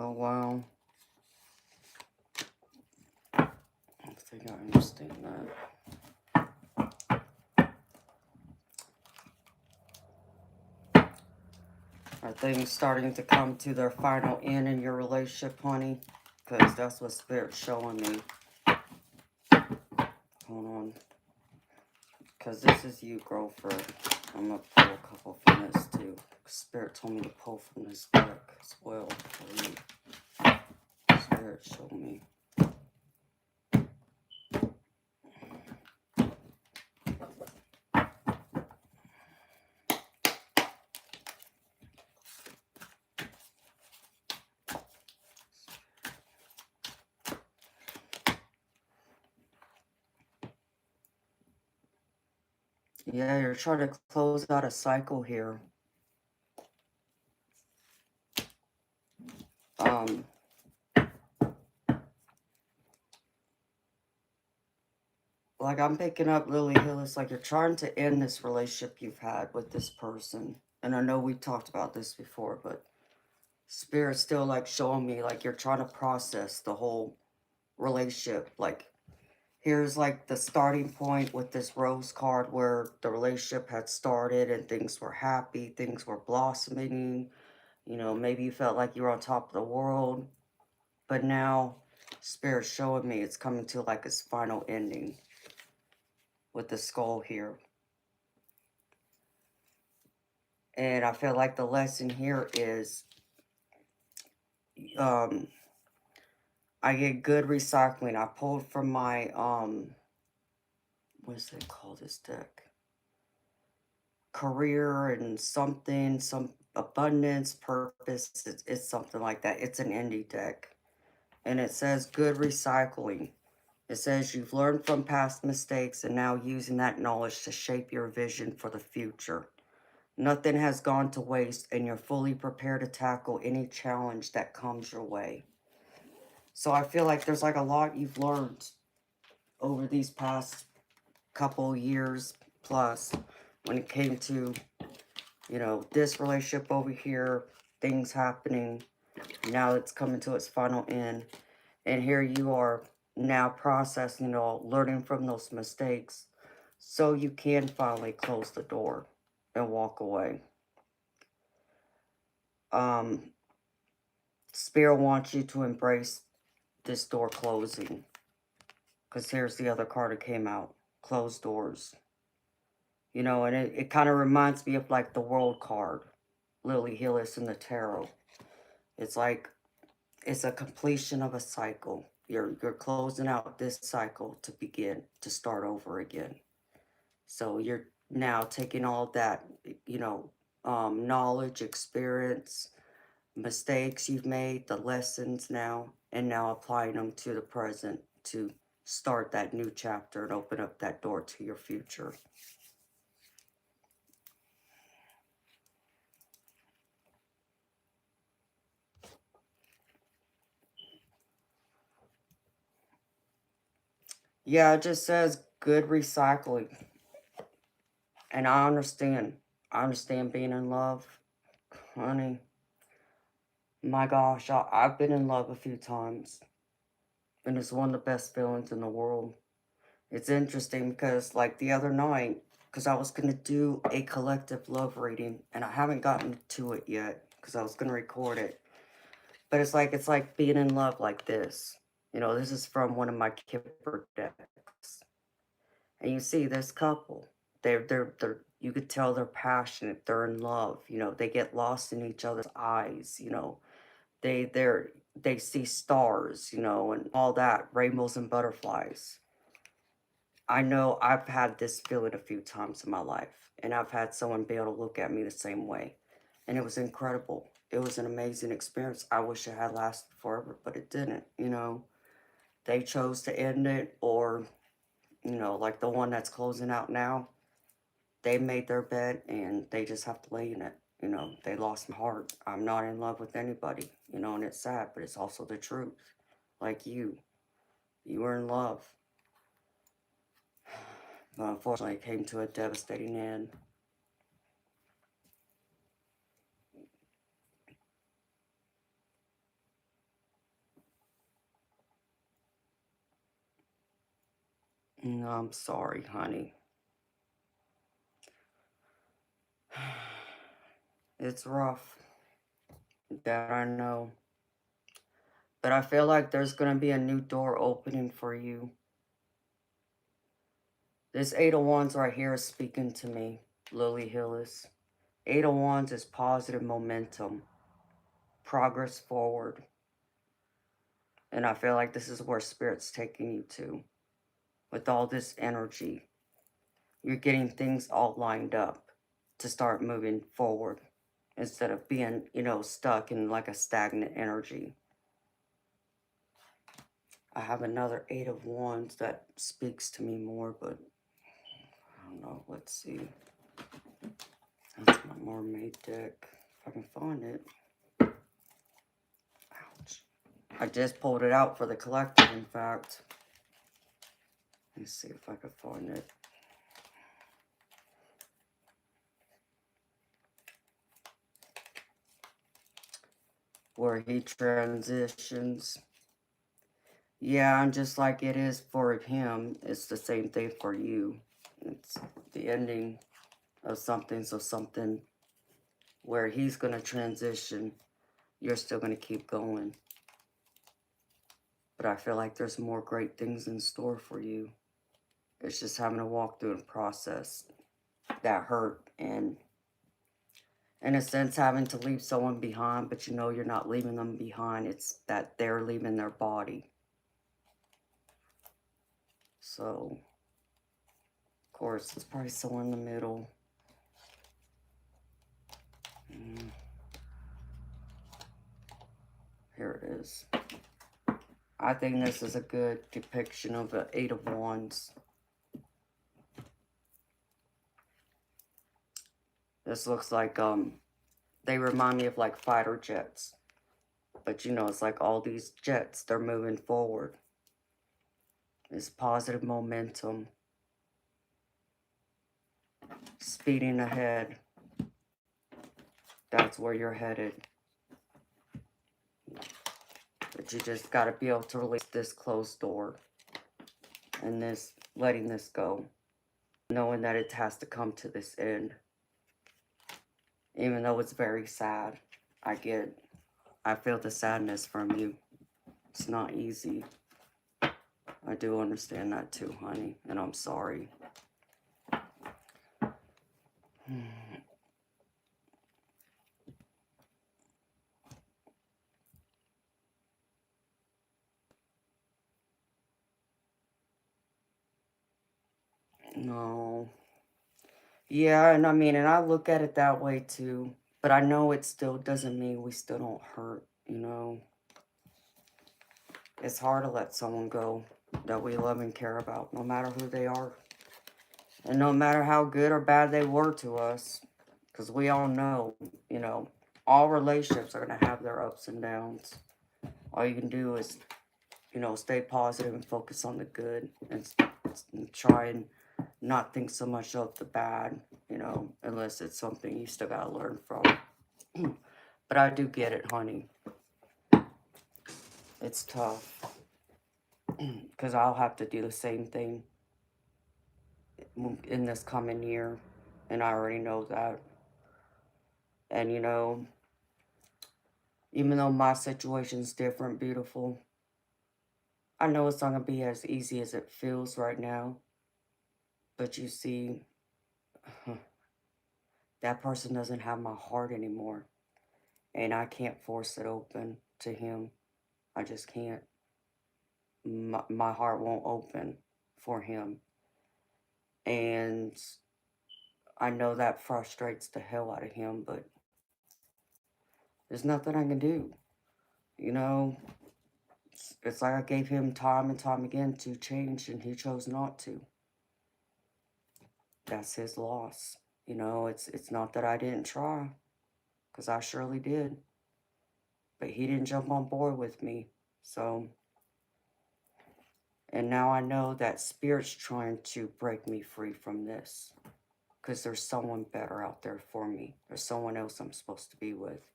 Oh, wow. I think I understand that. Are things starting to come to their final end in your relationship, honey? Because that's what Spirit's showing me. Hold on. Because this is you, girlfriend. I'm going to pull a couple from this, too. Spirit told me to pull from this deck as well for you. Spirit showed me. Yeah, you're trying to close out a cycle here. Like I'm picking up Lily Hill, it's like you're trying to end this relationship you've had with this person. And I know we talked about this before, but Spirit's still like showing me like you're trying to process the whole relationship. Like here's like the starting point with this rose card where the relationship had started and things were happy, things were blossoming. You know, maybe you felt like you were on top of the world. But now Spirit's showing me it's coming to like its final ending with the skull here. And I feel like the lesson here is I get good recycling. I pulled from my, what is it called, this deck? Career and something, some abundance, purpose. It's something like that. It's an indie deck. And it says good recycling. It says you've learned from past mistakes and now using that knowledge to shape your vision for the future. Nothing has gone to waste and you're fully prepared to tackle any challenge that comes your way. So I feel like there's like a lot you've learned over these past couple years plus when it came to, you know, this relationship over here, things happening. Now it's coming to its final end. And here you are now processing it all, learning from those mistakes so you can finally close the door and walk away. Spirit wants you to embrace this door closing. Because here's the other card that came out. Closed doors. You know, and it kind of reminds me of like the World card. Lily Hillis in the tarot. It's like, it's a completion of a cycle. You're closing out this cycle to begin, to start over again. So you're now taking all that, you know, knowledge, experience, mistakes you've made, the lessons now, and now applying them to the present to start that new chapter and open up that door to your future. Yeah, it just says good recycling. And I understand. I understand being in love. Honey, my gosh, I've been in love a few times. And it's one of the best feelings in the world. It's interesting because, like, the other night, because I was going to do a collective love reading, and I haven't gotten to it yet because I was going to record it. But it's like being in love like this. You know, this is from one of my Kipper decks. And you see this couple. They're you could tell they're passionate, they're in love, you know, they get lost in each other's eyes, you know. They see stars, you know, and all that, rainbows and butterflies. I know I've had this feeling a few times in my life, and I've had someone be able to look at me the same way. And it was incredible. It was an amazing experience. I wish it had lasted forever, but it didn't, you know. They chose to end it, or, you know, like the one that's closing out now, they made their bed and they just have to lay in it. You know, they lost my heart. I'm not in love with anybody, you know, and it's sad, but it's also the truth. Like you were in love. But unfortunately, it came to a devastating end. No, I'm sorry, honey. It's rough. That I know. But I feel like there's going to be a new door opening for you. This Eight of Wands right here is speaking to me, Lily Hillis. Eight of Wands is positive momentum, progress forward. And I feel like this is where Spirit's taking you to. With all this energy, you're getting things all lined up to start moving forward instead of being, you know, stuck in like a stagnant energy. I have another Eight of Wands that speaks to me more, but I don't know. Let's see. That's my mermaid deck. If I can find it. Ouch. I just pulled it out for the collective, in fact. Let's see if I can find it. Where he transitions. Yeah, and just like it is for him, it's the same thing for you. It's the ending of something, so something where he's going to transition, you're still going to keep going. But I feel like there's more great things in store for you. It's just having to walk through the process that hurt, and in a sense having to leave someone behind, but you know you're not leaving them behind. It's that they're leaving their body. So, of course, it's probably someone in the middle. Here it is. I think this is a good depiction of the Eight of Wands. This looks like, they remind me of like fighter jets. But you know, it's like all these jets, they're moving forward. It's positive momentum. Speeding ahead. That's where you're headed. But you just got to be able to release this closed door. And this, letting this go. Knowing that it has to come to this end. Even though it's very sad. I feel the sadness from you. It's not easy. I do understand that too, honey. And I'm sorry. No. Yeah, and I mean, and I look at it that way too. But I know it still doesn't mean we still don't hurt, you know. It's hard to let someone go that we love and care about, no matter who they are. And no matter how good or bad they were to us. Because we all know, you know, all relationships are going to have their ups and downs. All you can do is, you know, stay positive and focus on the good and try and not think so much of the bad, you know, unless it's something you still got to learn from. But I do get it, honey. It's tough because I'll have to do the same thing in this coming year, and I already know that. And you know, even though my situation's different, beautiful, I know it's not gonna be as easy as it feels right now. But you see, that person doesn't have my heart anymore, and I can't force it open to him. I just can't. My heart won't open for him, and I know that frustrates the hell out of him, but there's nothing I can do. You know, it's like I gave him time and time again to change, and he chose not to. That's his loss. You know, it's not that I didn't try, because I surely did, but he didn't jump on board with me. So, and now I know that Spirit's trying to break me free from this, because there's someone better out there for me. There's someone else I'm supposed to be with.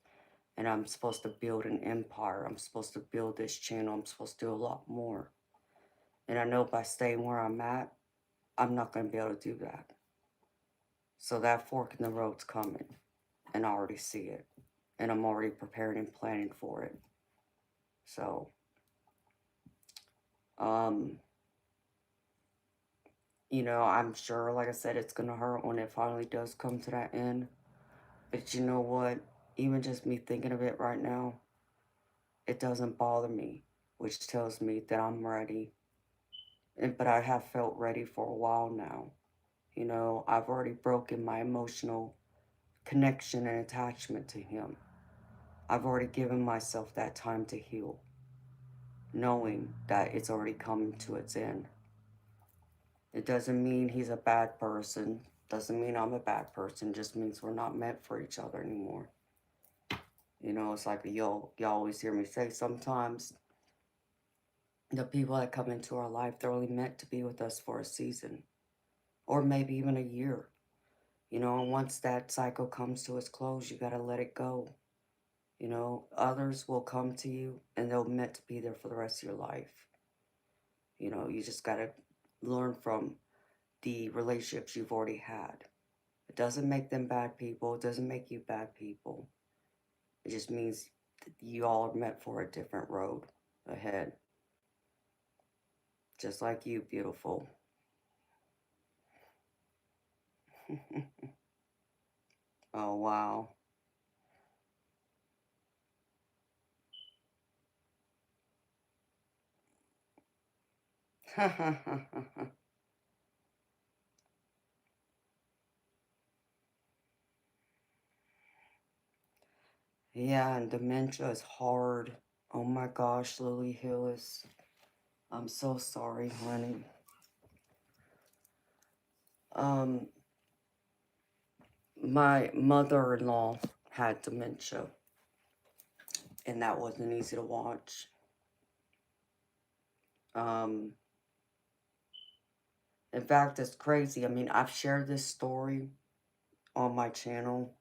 And I'm supposed to build an empire. I'm supposed to build this channel. I'm supposed to do a lot more. And I know by staying where I'm at, I'm not going to be able to do that. So that fork in the road's coming. And I already see it. And I'm already preparing and planning for it. So, um, you know, I'm sure, like I said, it's going to hurt when it finally does come to that end. But you know what? Even just me thinking of it right now, it doesn't bother me, which tells me that I'm ready. But I have felt ready for a while now. You know, I've already broken my emotional connection and attachment to him. I've already given myself that time to heal, knowing that it's already coming to its end. It doesn't mean he's a bad person, doesn't mean I'm a bad person, just means we're not meant for each other anymore. You know, it's like y'all always hear me say sometimes the people that come into our life, they're only meant to be with us for a season or maybe even a year. You know, and once that cycle comes to its close, you got to let it go. You know, others will come to you and they're meant to be there for the rest of your life. You know, you just got to learn from the relationships you've already had. It doesn't make them bad people, it doesn't make you bad people. It just means that you all are meant for a different road ahead. Just like you, beautiful. Oh, wow. Yeah, and dementia is hard. Oh my gosh, Lily Hillis. I'm so sorry, honey. Um, my mother-in-law had dementia, and that wasn't easy to watch. Um, in fact, it's crazy. I mean, I've shared this story on my channel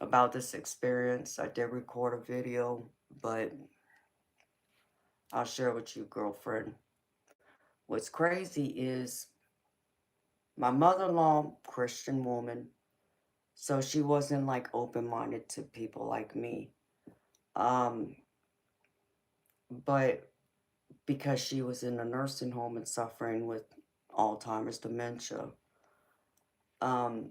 about this experience. I did record a video, but I'll share it with you, girlfriend. What's crazy is my mother-in-law, Christian woman, so she wasn't like open-minded to people like me. Um, but because she was in a nursing home and suffering with Alzheimer's dementia, um,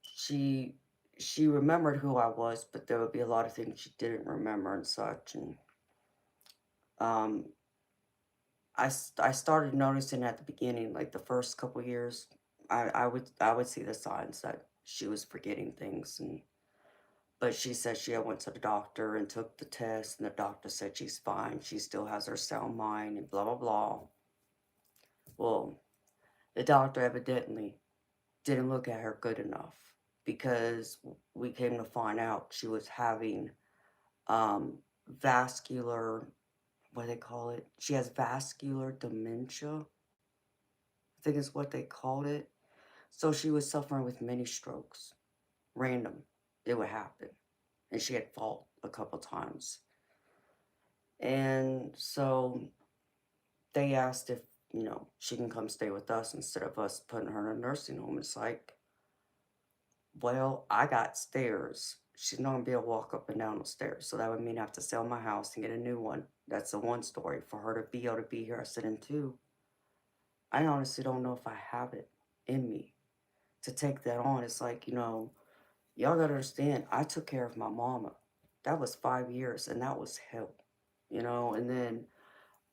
she she remembered who I was, but there would be a lot of things she didn't remember and such. And um, I started noticing at the beginning, like the first couple years, I would see the signs that she was forgetting things, and but she said she had went to the doctor and took the test, and the doctor said she's fine. She still has her sound mind and blah blah blah. Well, the doctor evidently didn't look at her good enough because we came to find out she was having vascular, what do they call it? She has vascular dementia, I think is what they called it. So she was suffering with many strokes, random. It would happen. And she had fall a couple times. And so they asked if, she can come stay with us instead of us putting her in a nursing home. It's like, well, I got stairs. She's not gonna be able to walk up and down the stairs. So that would mean I have to sell my house and get a new one. That's the one story. For her to be able to be here, I said, and two, I honestly don't know if I have it in me to take that on. It's like, y'all gotta understand, I took care of my mama. That was 5 years, and that was hell, and then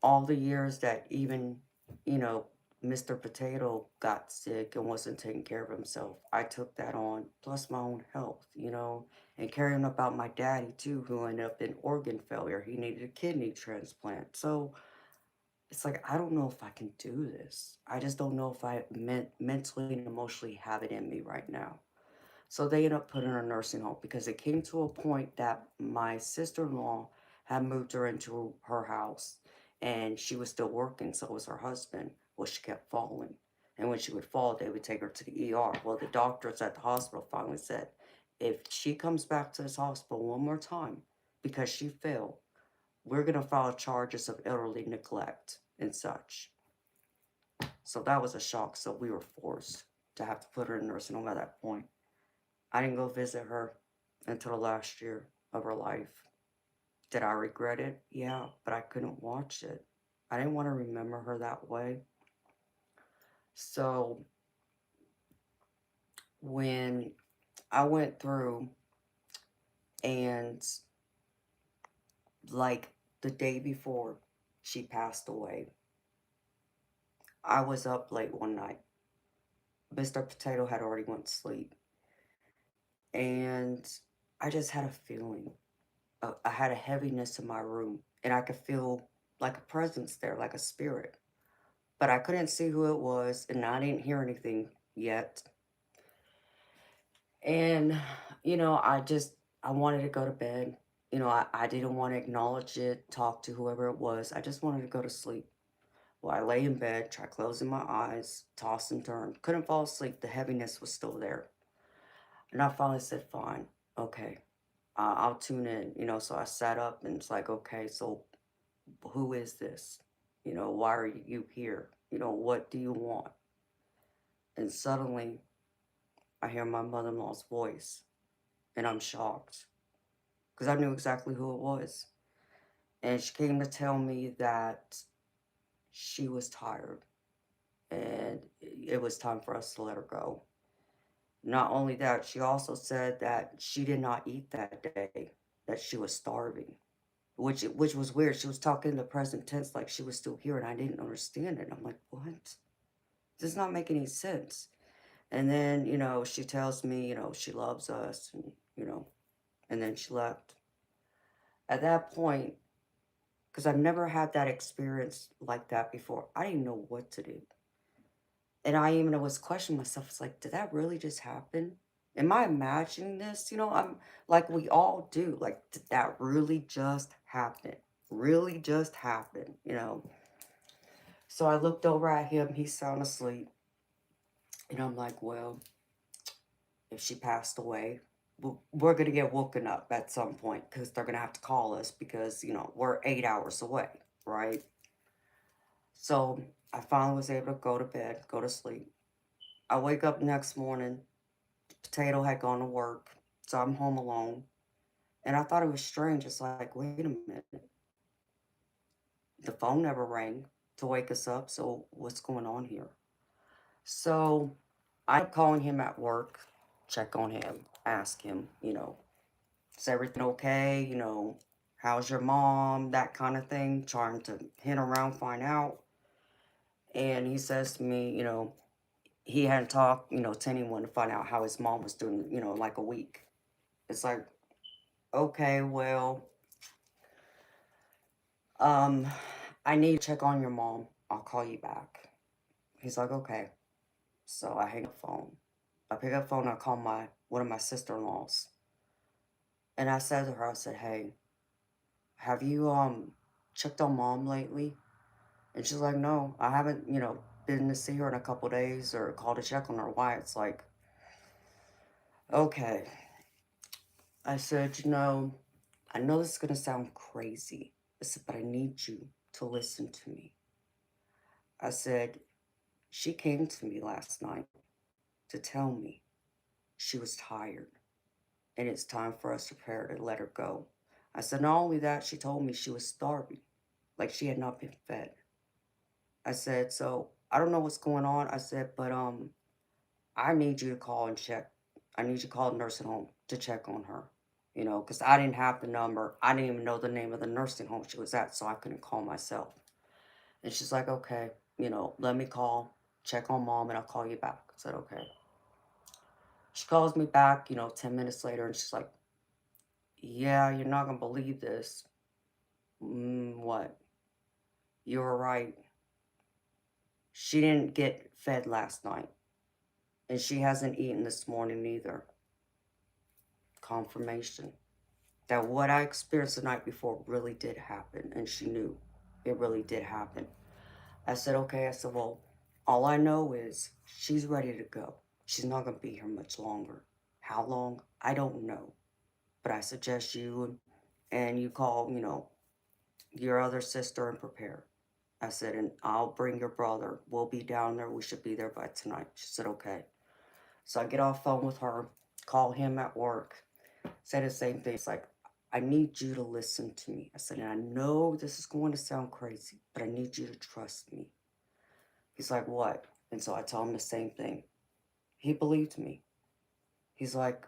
all the years that even, you know, Mr. Potato got sick and wasn't taking care of himself, I took that on, plus my own health, and caring about my daddy too, who ended up in organ failure. He needed a kidney transplant. So it's like, I don't know if I can do this. I just don't know if I mentally and emotionally have it in me right now. So they ended up putting her in a nursing home because it came to a point that my sister-in-law had moved her into her house and she was still working, so was her husband. Well, she kept falling. And when she would fall, they would take her to the ER. Well, the doctors at the hospital finally said, if she comes back to this hospital one more time because she fell, we're going to file charges of elderly neglect and such. So that was a shock. So we were forced to have to put her in nursing home at that point. I didn't go visit her until the last year of her life. Did I regret it? Yeah, but I couldn't watch it. I didn't want to remember her that way. So when I went through and like the day before she passed away, I was up late one night. Mr. Potato had already went to sleep. And I just had a feeling. I had a heaviness in my room. And I could feel like a presence there, like a spirit. But I couldn't see who it was, and I didn't hear anything yet. And, I wanted to go to bed. I didn't want to acknowledge it, talk to whoever it was. I just wanted to go to sleep. Well, I lay in bed, tried closing my eyes, tossed and turned. Couldn't fall asleep. The heaviness was still there. And I finally said, fine, okay, I'll tune in. So I sat up and it's like, okay, so who is this? Why are you here? What do you want? And suddenly I hear my mother in law's voice, and I'm shocked because I knew exactly who it was. And she came to tell me that she was tired and it was time for us to let her go. Not only that, she also said that she did not eat that day, that she was starving, which was weird. She was talking in the present tense like she was still here, and I didn't understand it. I'm like, what? Does not make any sense. And then, she tells me, she loves us, and then she left. At that point, because I've never had that experience like that before, I didn't know what to do. And I even was questioning myself. It's like, did that really just happen? Am I imagining this? I'm like we all do. Like, did that really just happen? Really just happen? So I looked over at him. He's sound asleep. And I'm like, well, if she passed away, we're going to get woken up at some point because they're going to have to call us because, we're 8 hours away, right? So I finally was able to go to bed, go to sleep. I wake up next morning, Potato had gone to work, so I'm home alone. And I thought it was strange. It's like, wait a minute. The phone never rang to wake us up, so what's going on here? So I ended up calling him at work, check on him, ask him, is everything okay? How's your mom? That kind of thing, trying to hint around, find out. And he says to me, he hadn't talked, to anyone to find out how his mom was doing, in like a week. It's like, okay, well, um, I need to check on your mom. I'll call you back. He's like, okay. So I hang up the phone. I pick up the phone. I call one of my sister-in-laws, and I said to her, I said, hey, have you checked on mom lately? And she's like, no, I haven't, been to see her in a couple days or called to check on her. Why? It's like, okay. I said, I know this is going to sound crazy. I said, but I need you to listen to me. I said, she came to me last night to tell me she was tired and it's time for us to prepare to let her go. I said, not only that, she told me she was starving, like she had not been fed. I said, so I don't know what's going on. I said, but I need you to call and check. I need you to call the nursing home to check on her. Because I didn't have the number. I didn't even know the name of the nursing home she was at, so I couldn't call myself. And she's like, okay, let me call, check on mom, and I'll call you back. I said, okay. She calls me back, 10 minutes later, and she's like, yeah, you're not going to believe this. What? You were right. She didn't get fed last night, and she hasn't eaten this morning either. Confirmation that what I experienced the night before really did happen, and she knew it really did happen. I said, okay. I said, well, all I know is she's ready to go. She's not going to be here much longer. How long? I don't know. But I suggest and you call, your other sister and prepare. I said, and I'll bring your brother. We'll be down there. We should be there by tonight. She said, okay. So I get off phone with her, call him at work, say the same thing. It's like, I need you to listen to me. I said, and I know this is going to sound crazy, but I need you to trust me. He's like, what? And so I tell him the same thing. He believed me. He's like,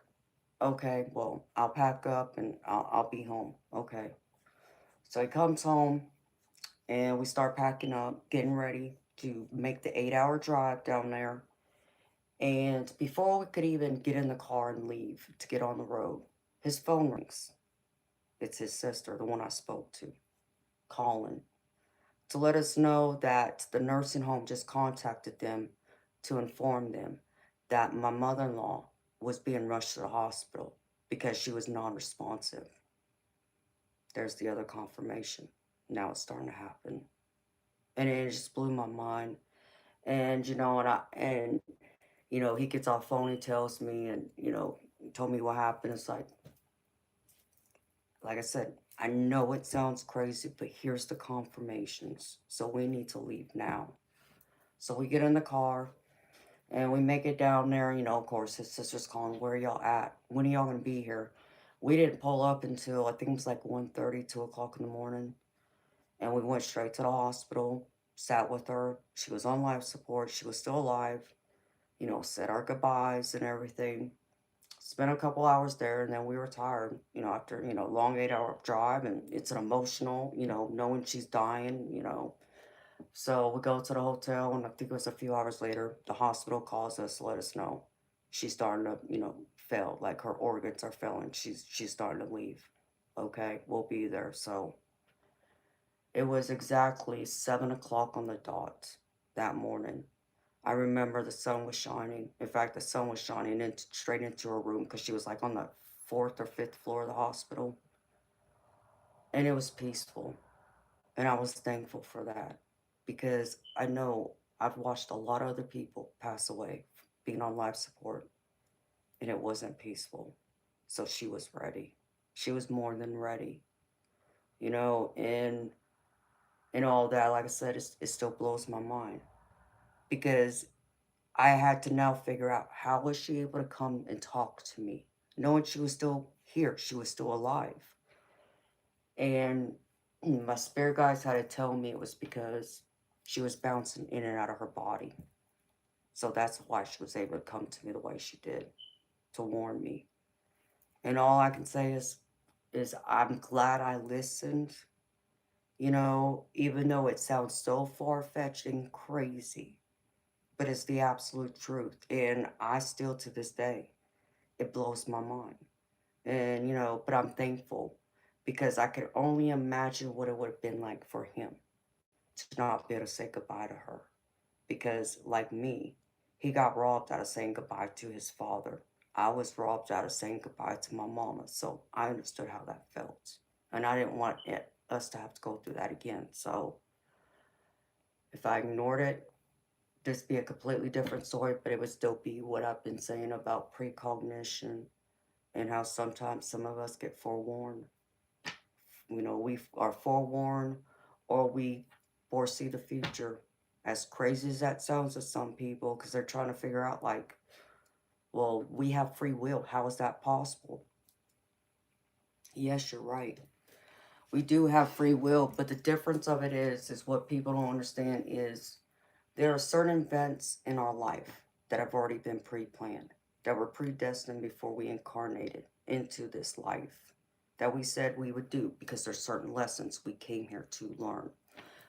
okay, well, I'll pack up and I'll be home. Okay. So he comes home and we start packing up, getting ready to make the 8-hour drive down there. And before we could even get in the car and leave to get on the road, his phone rings. It's his sister, the one I spoke to, calling to let us know that the nursing home just contacted them to inform them that my mother-in-law was being rushed to the hospital because she was non-responsive. There's the other confirmation. Now it's starting to happen. And it just blew my mind. And, he gets off phone, he tells me, and, told me what happened. It's like I said, I know it sounds crazy, but here's the confirmations. So we need to leave now. So we get in the car and we make it down there. Of course, his sister's calling, where are y'all at? When are y'all going to be here? We didn't pull up until I think it was like 1:30, 2 o'clock in the morning. And we went straight to the hospital, sat with her. She was on life support. She was still alive, said our goodbyes and everything. Spent a couple hours there, and then we were tired, after, long 8-hour drive, and it's an emotional, knowing she's dying. So we go to the hotel, and I think it was a few hours later, the hospital calls us to let us know she's starting to, fail, like her organs are failing. She's starting to leave. Okay, we'll be there. So it was exactly 7 o'clock on the dot that morning. I remember the sun was shining. In fact, the sun was shining straight into her room because she was like on the fourth or fifth floor of the hospital. And it was peaceful. And I was thankful for that because I know I've watched a lot of other people pass away being on life support, and it wasn't peaceful. So she was ready. She was more than ready, and all that. Like I said, it still blows my mind because I had to now figure out how was she able to come and talk to me, knowing she was still here, she was still alive. And my spirit guides had to tell me it was because she was bouncing in and out of her body. So that's why she was able to come to me the way she did, to warn me. And all I can say is I'm glad I listened, even though it sounds so far-fetched and crazy. but it's the absolute truth. And I still, to this day, it blows my mind. And, but I'm thankful because I could only imagine what it would have been like for him to not be able to say goodbye to her. Because, like me, he got robbed out of saying goodbye to his father. I was robbed out of saying goodbye to my mama. So I understood how that felt. And I didn't want us to have to go through that again. So if I ignored it, this be a completely different story, but it would still be what I've been saying about precognition and how sometimes some of us get forewarned. We are forewarned or we foresee the future. As crazy as that sounds to some people, because they're trying to figure out, like, well, we have free will. How is that possible? Yes, you're right. We do have free will, but the difference of it is what people don't understand is there are certain events in our life that have already been pre-planned, that were predestined before we incarnated into this life, that we said we would do because there's certain lessons we came here to learn.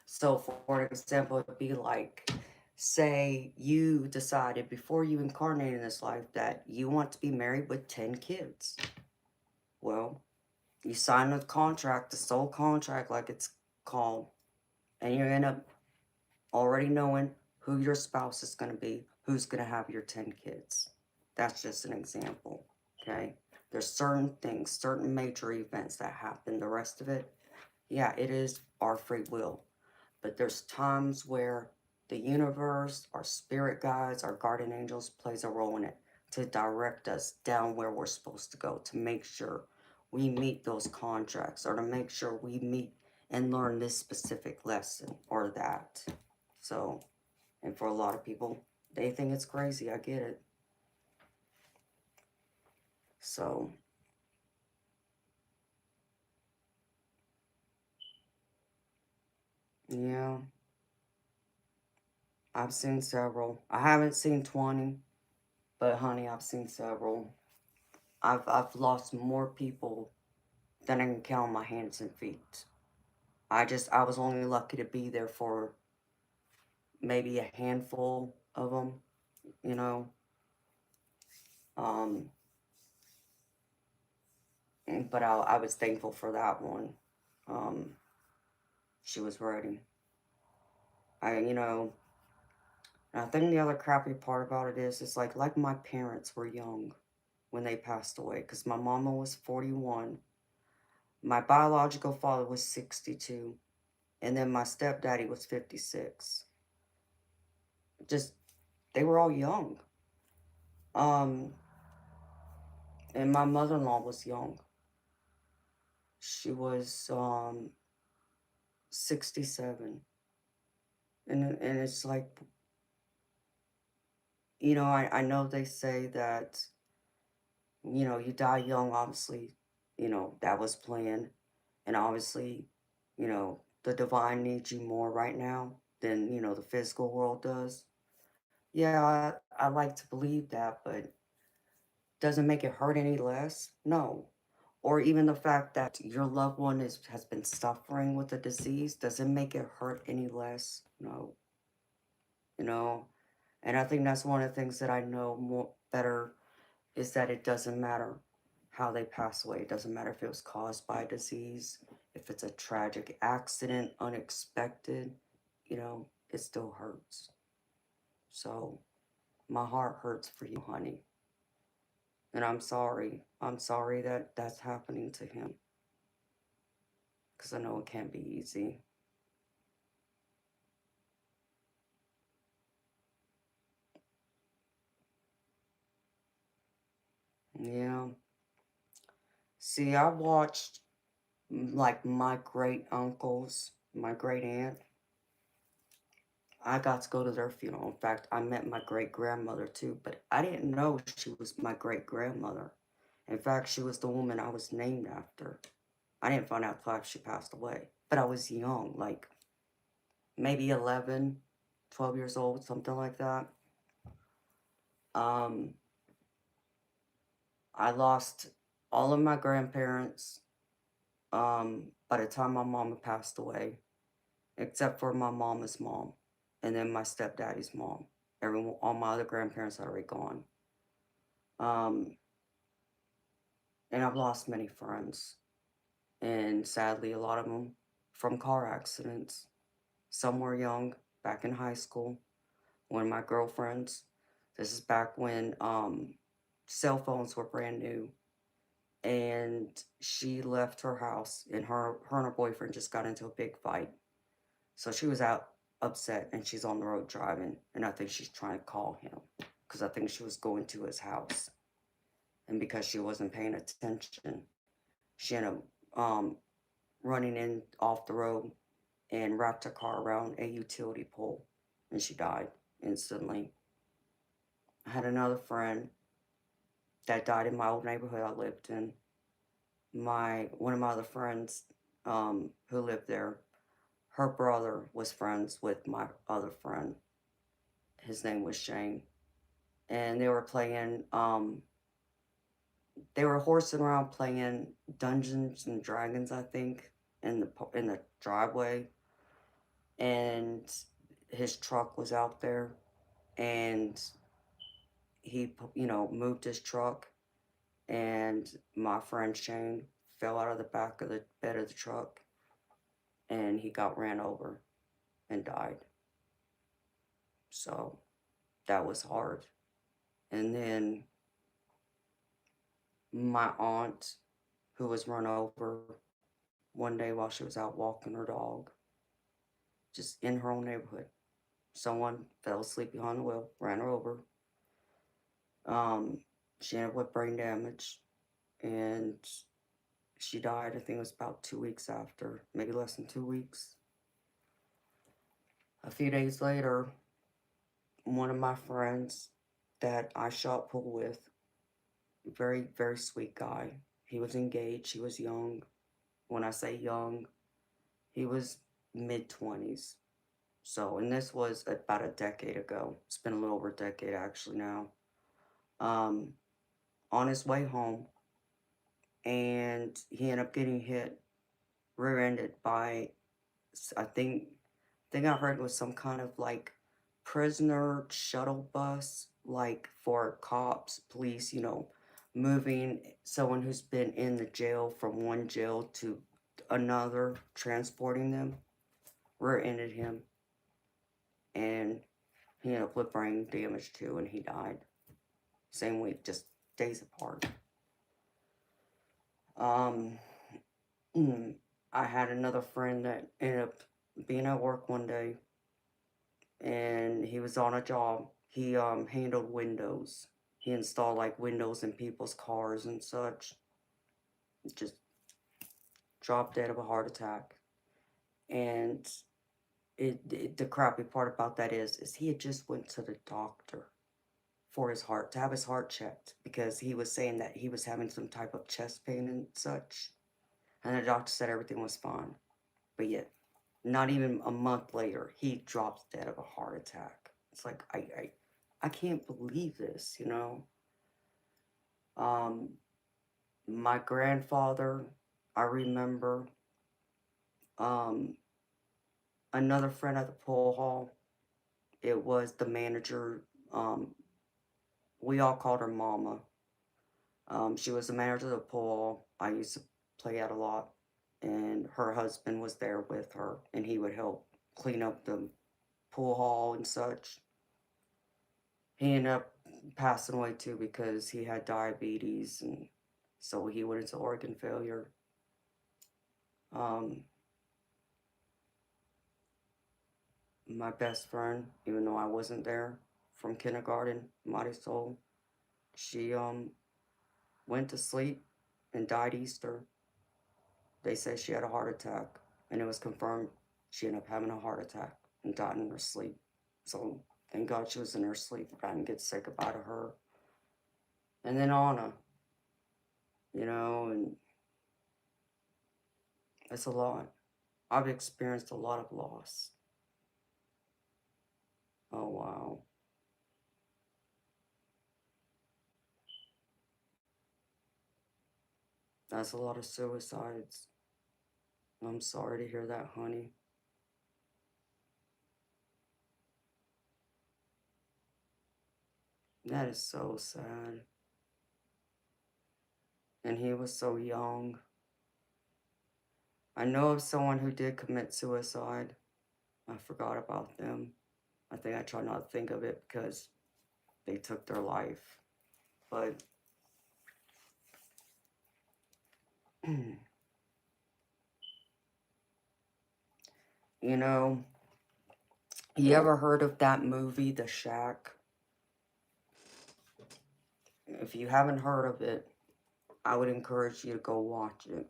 So, for example, it'd be like, say you decided before you incarnated in this life that you want to be married with 10 kids. Well, you sign a contract, the soul contract, like it's called, and you end up already knowing who your spouse is going to be, who's going to have your 10 kids. That's just an example, okay? There's certain things, certain major events that happen. The rest of it, yeah, it is our free will. But there's times where the universe, our spirit guides, our guardian angels plays a role in it to direct us down where we're supposed to go, to make sure we meet those contracts, or to make sure we meet and learn this specific lesson or that. So, and for a lot of people, they think it's crazy. I get it. So, yeah, I've seen several. I haven't seen 20, but honey, I've seen several. I've lost more people than I can count on my hands and feet. I was only lucky to be there for maybe a handful of them, you know. Um, but I was thankful for that one. Um, she was ready. And I think the other crappy part about it is, it's like my parents were young when they passed away, because my mama was 41, my biological father was 62, and then my stepdaddy was 56. Just, they were all young. Um, and my mother-in-law was young. She was 67. And it's like, I know they say that, you die young, obviously, that was planned. And obviously, the divine needs you more right now than, the physical world does. Yeah, I like to believe that, but doesn't make it hurt any less? No. Or even the fact that your loved one has been suffering with a disease, does it make it hurt any less? No. You know? And I think that's one of the things that I know more better, is that it doesn't matter how they pass away. It doesn't matter if it was caused by a disease, if it's a tragic accident, unexpected, it still hurts. So my heart hurts for you, honey. And I'm sorry. I'm sorry that that's happening to him. Because I know it can't be easy. Yeah. See, I watched, like, my great uncles, my great aunt. I got to go to their funeral. In fact, I met my great grandmother too, but I didn't know she was my great grandmother. In fact, she was the woman I was named after. I didn't find out till after she passed away. But I was young, like maybe 11, 12 years old, something like that. Um, I lost all of my grandparents by the time my mama passed away, except for my mama's mom and then my stepdaddy's mom. All my other grandparents had already gone. Um, and I've lost many friends, and sadly, a lot of them from car accidents. Some were young, back in high school. One of my girlfriends, this is back when cell phones were brand new, and she left her house, and her and her boyfriend just got into a big fight. So she was out upset, and she's on the road driving, and I think she's trying to call him because I think she was going to his house, and because she wasn't paying attention, she ended up running in off the road and wrapped her car around a utility pole, and she died instantly. I had another friend that died in my old neighborhood I lived in. My One of my other friends who lived there, her brother was friends with my other friend. His name was Shane, and they were horsing around playing Dungeons and Dragons, I think, in the driveway, and his truck was out there, and he moved his truck, and my friend Shane fell out of the back of the bed of the truck, and he got ran over and died. So that was hard. And then my aunt, who was run over one day while she was out walking her dog, just in her own neighborhood. Someone fell asleep behind the wheel, ran her over. Um, she ended up with brain damage, and she died. I think it was about 2 weeks after, maybe less than 2 weeks. A few days later, one of my friends that I shot pool with, very, very sweet guy. He was engaged, he was young. When I say young, he was mid 20s. So, and this was about a decade ago. It's been a little over a decade actually now. Um, on his way home, and he ended up getting hit, rear-ended by, I think I heard it was some kind of like prisoner shuttle bus, like for cops, police, moving someone who's been in the jail from one jail to another, transporting them, rear-ended him, and he ended up with brain damage too, and he died. Same week, just days apart. Um, I had another friend that ended up being at work one day, and he was on a job. He handled windows. He installed like windows in people's cars and such. Just dropped dead of a heart attack. And the crappy part about that is he had just went to the doctor for his heart, to have his heart checked, because he was saying that he was having some type of chest pain and such. And the doctor said everything was fine. But yet, not even a month later, he drops dead of a heart attack. It's like, I can't believe this. Um, my grandfather, I remember, um, another friend at the pool hall. It was the manager. Um, we all called her Mama. She was the manager of the pool. I used to play at a lot, and her husband was there with her, and he would help clean up the pool hall and such. He ended up passing away too because he had diabetes, and so he went into organ failure. Um, my best friend, even though I wasn't there, from kindergarten, Mighty Soul, she went to sleep and died Easter. They say she had a heart attack, and it was confirmed she ended up having a heart attack and died in her sleep. So thank God she was in her sleep. I didn't get to say goodbye to her. And then Anna, and it's a lot. I've experienced a lot of loss. Oh, wow. That's a lot of suicides. I'm sorry to hear that, honey. That is so sad. And he was so young. I know of someone who did commit suicide. I forgot about them. I think I try not to think of it because they took their life. But, you know, you ever heard of that movie, The Shack? If you haven't heard of it, I would encourage you to go watch it.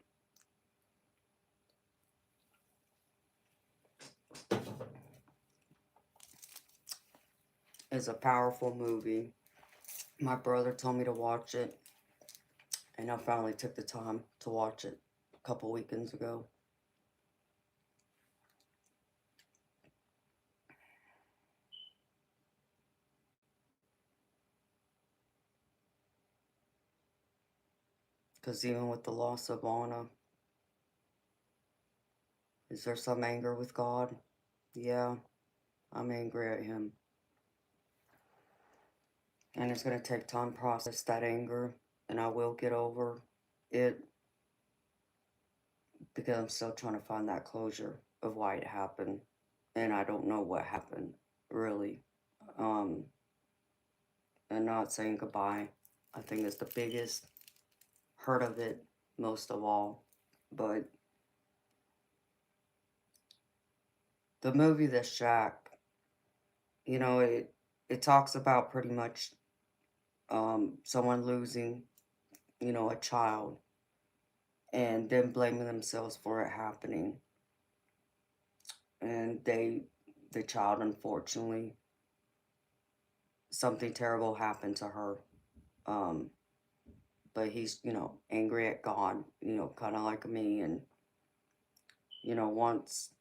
It's a powerful movie. My brother told me to watch it, and I finally took the time to watch it a couple weekends ago. Because even with the loss of Anna, is there some anger with God? Yeah, I'm angry at him. And it's going to take time to process that anger, and I will get over it because I'm still trying to find that closure of why it happened. And I don't know what happened, really. Um, and not saying goodbye, I think is the biggest hurt of it, most of all. But the movie The Shack, it talks about pretty much someone losing, a child and then blaming themselves for it happening. And the child, unfortunately, something terrible happened to her. Um, but he's, angry at God, kind of like me. And, wants,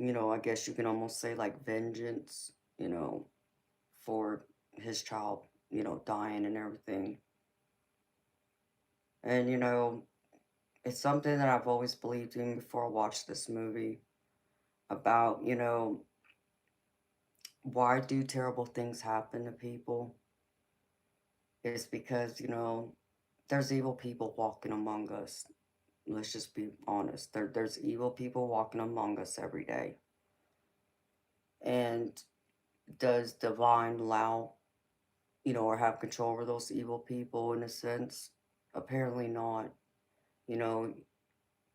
I guess you can almost say like vengeance, for his child, dying and everything. And, it's something that I've always believed in before I watched this movie about, why do terrible things happen to people? It's because, there's evil people walking among us. Let's just be honest. There's evil people walking among us every day. And does divine allow, or have control over those evil people in a sense? Apparently not. You know,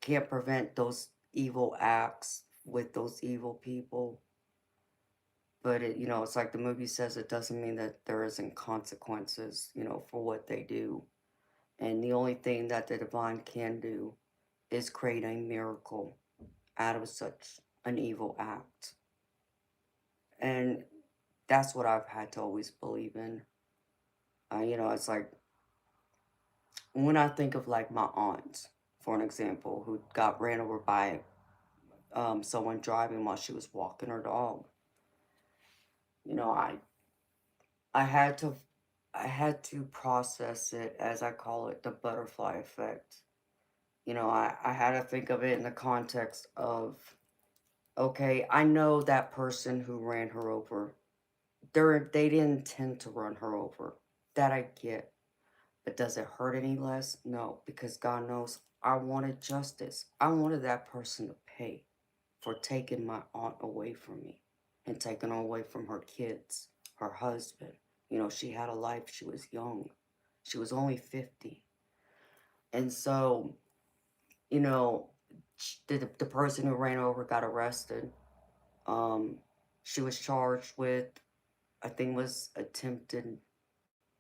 can't prevent those evil acts with those evil people. But it's like the movie says, it doesn't mean that there isn't consequences, for what they do. And the only thing that the divine can do is create a miracle out of such an evil act. And that's what I've had to always believe in. It's like when I think of like my aunt, for an example, who got ran over by someone driving while she was walking her dog. You know, I I had to I had to process it, as I call it, the butterfly effect. I had to think of it in the context of, okay, I know that person who ran her over. They didn't intend to run her over. That I get. But does it hurt any less? No, because God knows I wanted justice. I wanted that person to pay for taking my aunt away from me and taking her away from her kids, her husband. She had a life. She was young. She was only 50. And so, you know, the person who ran over got arrested. Um, she was charged with, I think, was attempted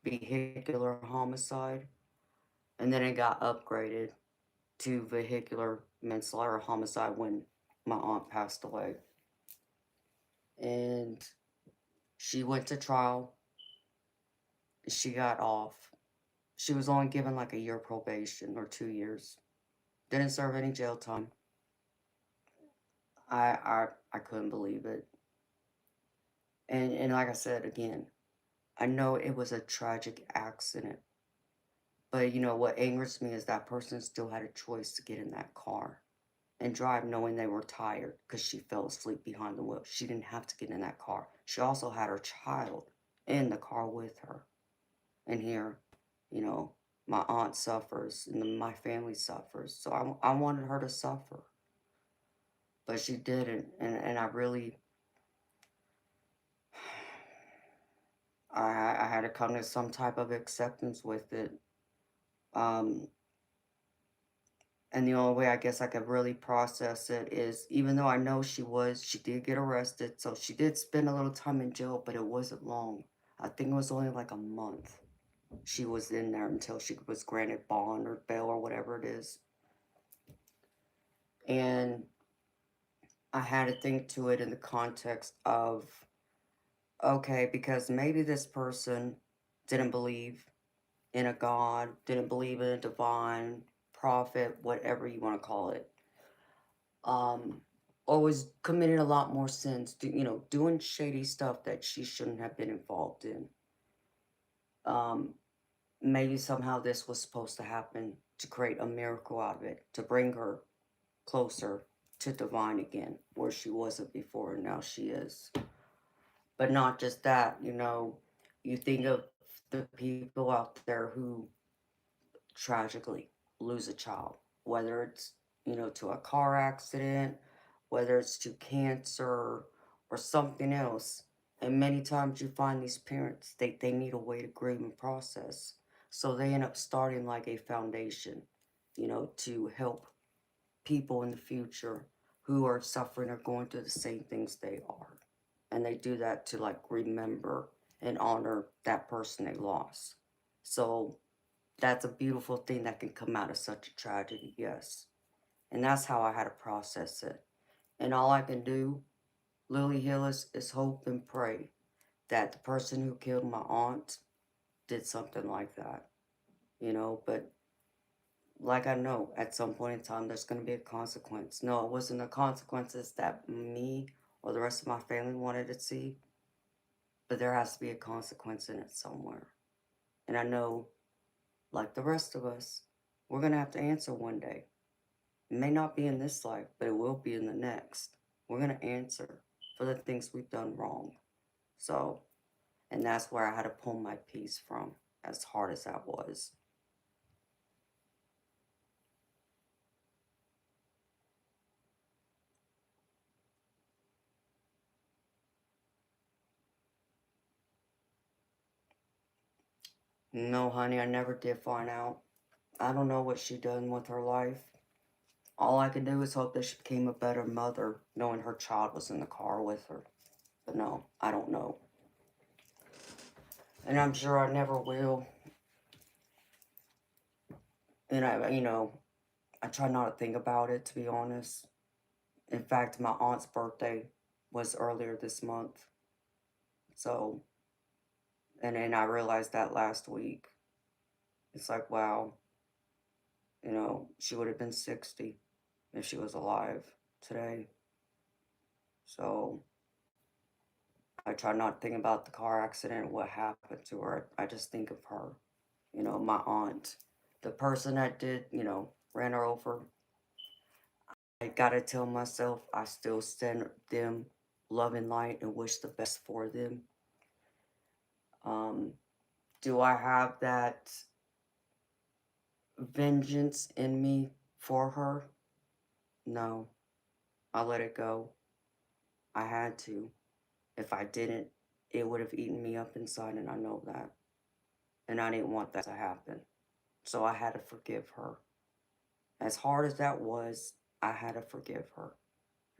vehicular homicide, and then it got upgraded to vehicular manslaughter homicide when my aunt passed away. And she went to trial. She got off. She was only given like a year probation or 2 years. Didn't serve any jail time. I couldn't believe it. And like I said again, I know it was a tragic accident. But what angers me is that person still had a choice to get in that car and drive knowing they were tired because she fell asleep behind the wheel. She didn't have to get in that car. She also had her child in the car with her. And here, you know, my aunt suffers and then my family suffers. So I wanted her to suffer, but she didn't. And I really, I had to come to some type of acceptance with it. Um, and the only way I guess I could really process it is, even though I know she did get arrested. So she did spend a little time in jail, but it wasn't long. I think it was only like a month. She was in there until she was granted bond or bail or whatever it is. And I had to think to it in the context of, okay, because maybe this person didn't believe in a God, didn't believe in a divine prophet, whatever you want to call it, um, or was committing a lot more sins, doing shady stuff that she shouldn't have been involved in. Um, Maybe somehow this was supposed to happen to create a miracle out of it, to bring her closer to divine again, where she wasn't before and now she is. But not just that, you think of the people out there who tragically lose a child, whether it's, to a car accident, whether it's to cancer or something else. And many times you find these parents, they need a way to grieve and process. So they end up starting like a foundation, to help people in the future who are suffering or going through the same things they are. And they do that to like remember and honor that person they lost. So that's a beautiful thing that can come out of such a tragedy, yes. And that's how I had to process it. And all I can do, Lily Hillis, is hope and pray that the person who killed my aunt did something like that, but like I know at some point in time there's going to be a consequence. No, it wasn't the consequences that me or the rest of my family wanted to see, but there has to be a consequence in it somewhere. And I know, like the rest of us, we're going to have to answer one day. It may not be in this life, but it will be in the next. We're going to answer for the things we've done wrong. So, and that's where I had to pull my piece from, as hard as that was. No, honey, I never did find out. I don't know what she done with her life. All I can do is hope that she became a better mother, knowing her child was in the car with her. But no, I don't know. And I'm sure I never will. And I try not to think about it, to be honest. In fact, my aunt's birthday was earlier this month. So, and then I realized that last week. It's like, wow, she would have been 60 if she was alive today. So, I try not to think about the car accident, what happened to her. I just think of her, my aunt. The person that did, ran her over. I gotta tell myself I still send them love and light and wish the best for them. Um, do I have that vengeance in me for her? No. I let it go. I had to. If I didn't, it would have eaten me up inside, and I know that. And I didn't want that to happen. So I had to forgive her. As hard as that was, I had to forgive her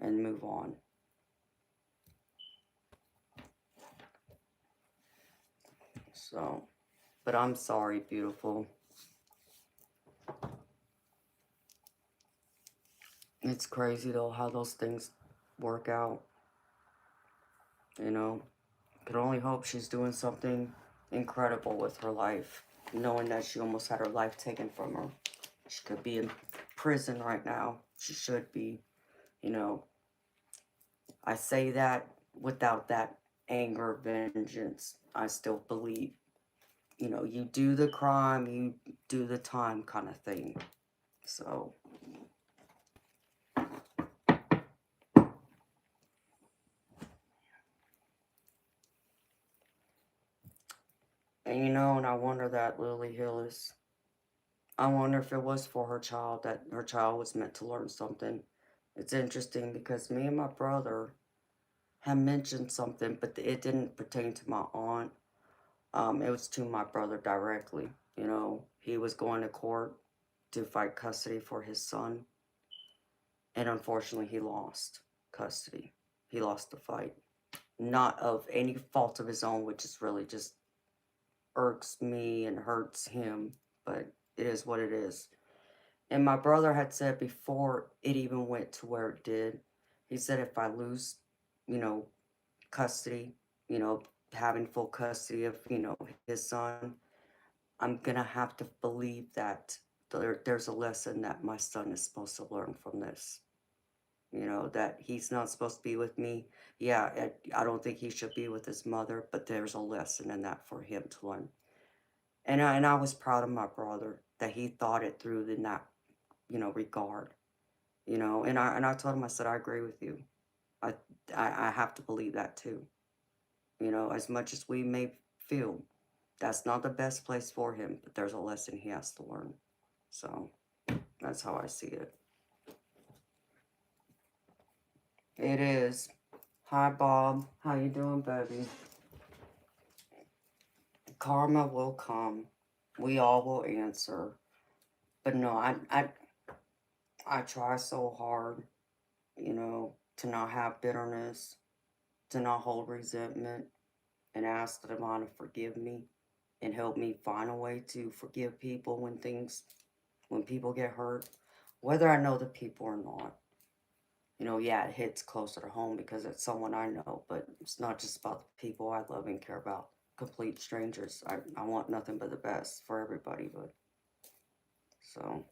and move on. So, but I'm sorry, beautiful. It's crazy though how those things work out. You know, could only hope she's doing something incredible with her life, knowing that she almost had her life taken from her. She could be in prison right now. She should be, you know. I say that without that anger, vengeance. I still believe, you do the crime, you do the time kind of thing. So, And I wonder that, Lily Hillis. I wonder if it was for her child, that her child was meant to learn something. It's interesting because me and my brother had mentioned something, but it didn't pertain to my aunt. It was to my brother directly. He was going to court to fight custody for his son, and unfortunately, he lost custody. He lost the fight. Not of any fault of his own, which is really just irks me and hurts him, but it is what it is. And my brother had said before it even went to where it did, he said if I lose, you know, custody, you know, having full custody of, his son, I'm going to have to believe that there's a lesson that my son is supposed to learn from this. That he's not supposed to be with me. Yeah, I don't think he should be with his mother, but there's a lesson in that for him to learn. And I was proud of my brother that he thought it through in that, regard. And I told him, I said, I agree with you. I I have to believe that too. As much as we may feel that's not the best place for him, but there's a lesson he has to learn. So that's how I see it. It is. Hi, Bob. How you doing, baby? Karma will come. We all will answer. But no, I try so hard, to not have bitterness, to not hold resentment, and ask the divine to forgive me and help me find a way to forgive people when people get hurt, whether I know the people or not. Yeah, it hits closer to home because it's someone I know, but it's not just about the people I love and care about. Complete strangers. I want nothing but the best for everybody, but so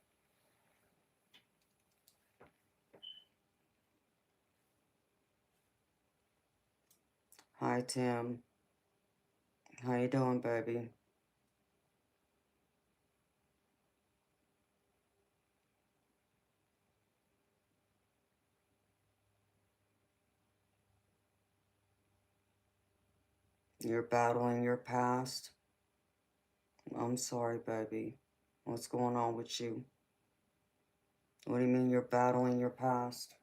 hi Tim. How you doing, baby? You're battling your past. I'm sorry, baby. What's going on with you? What do you mean you're battling your past?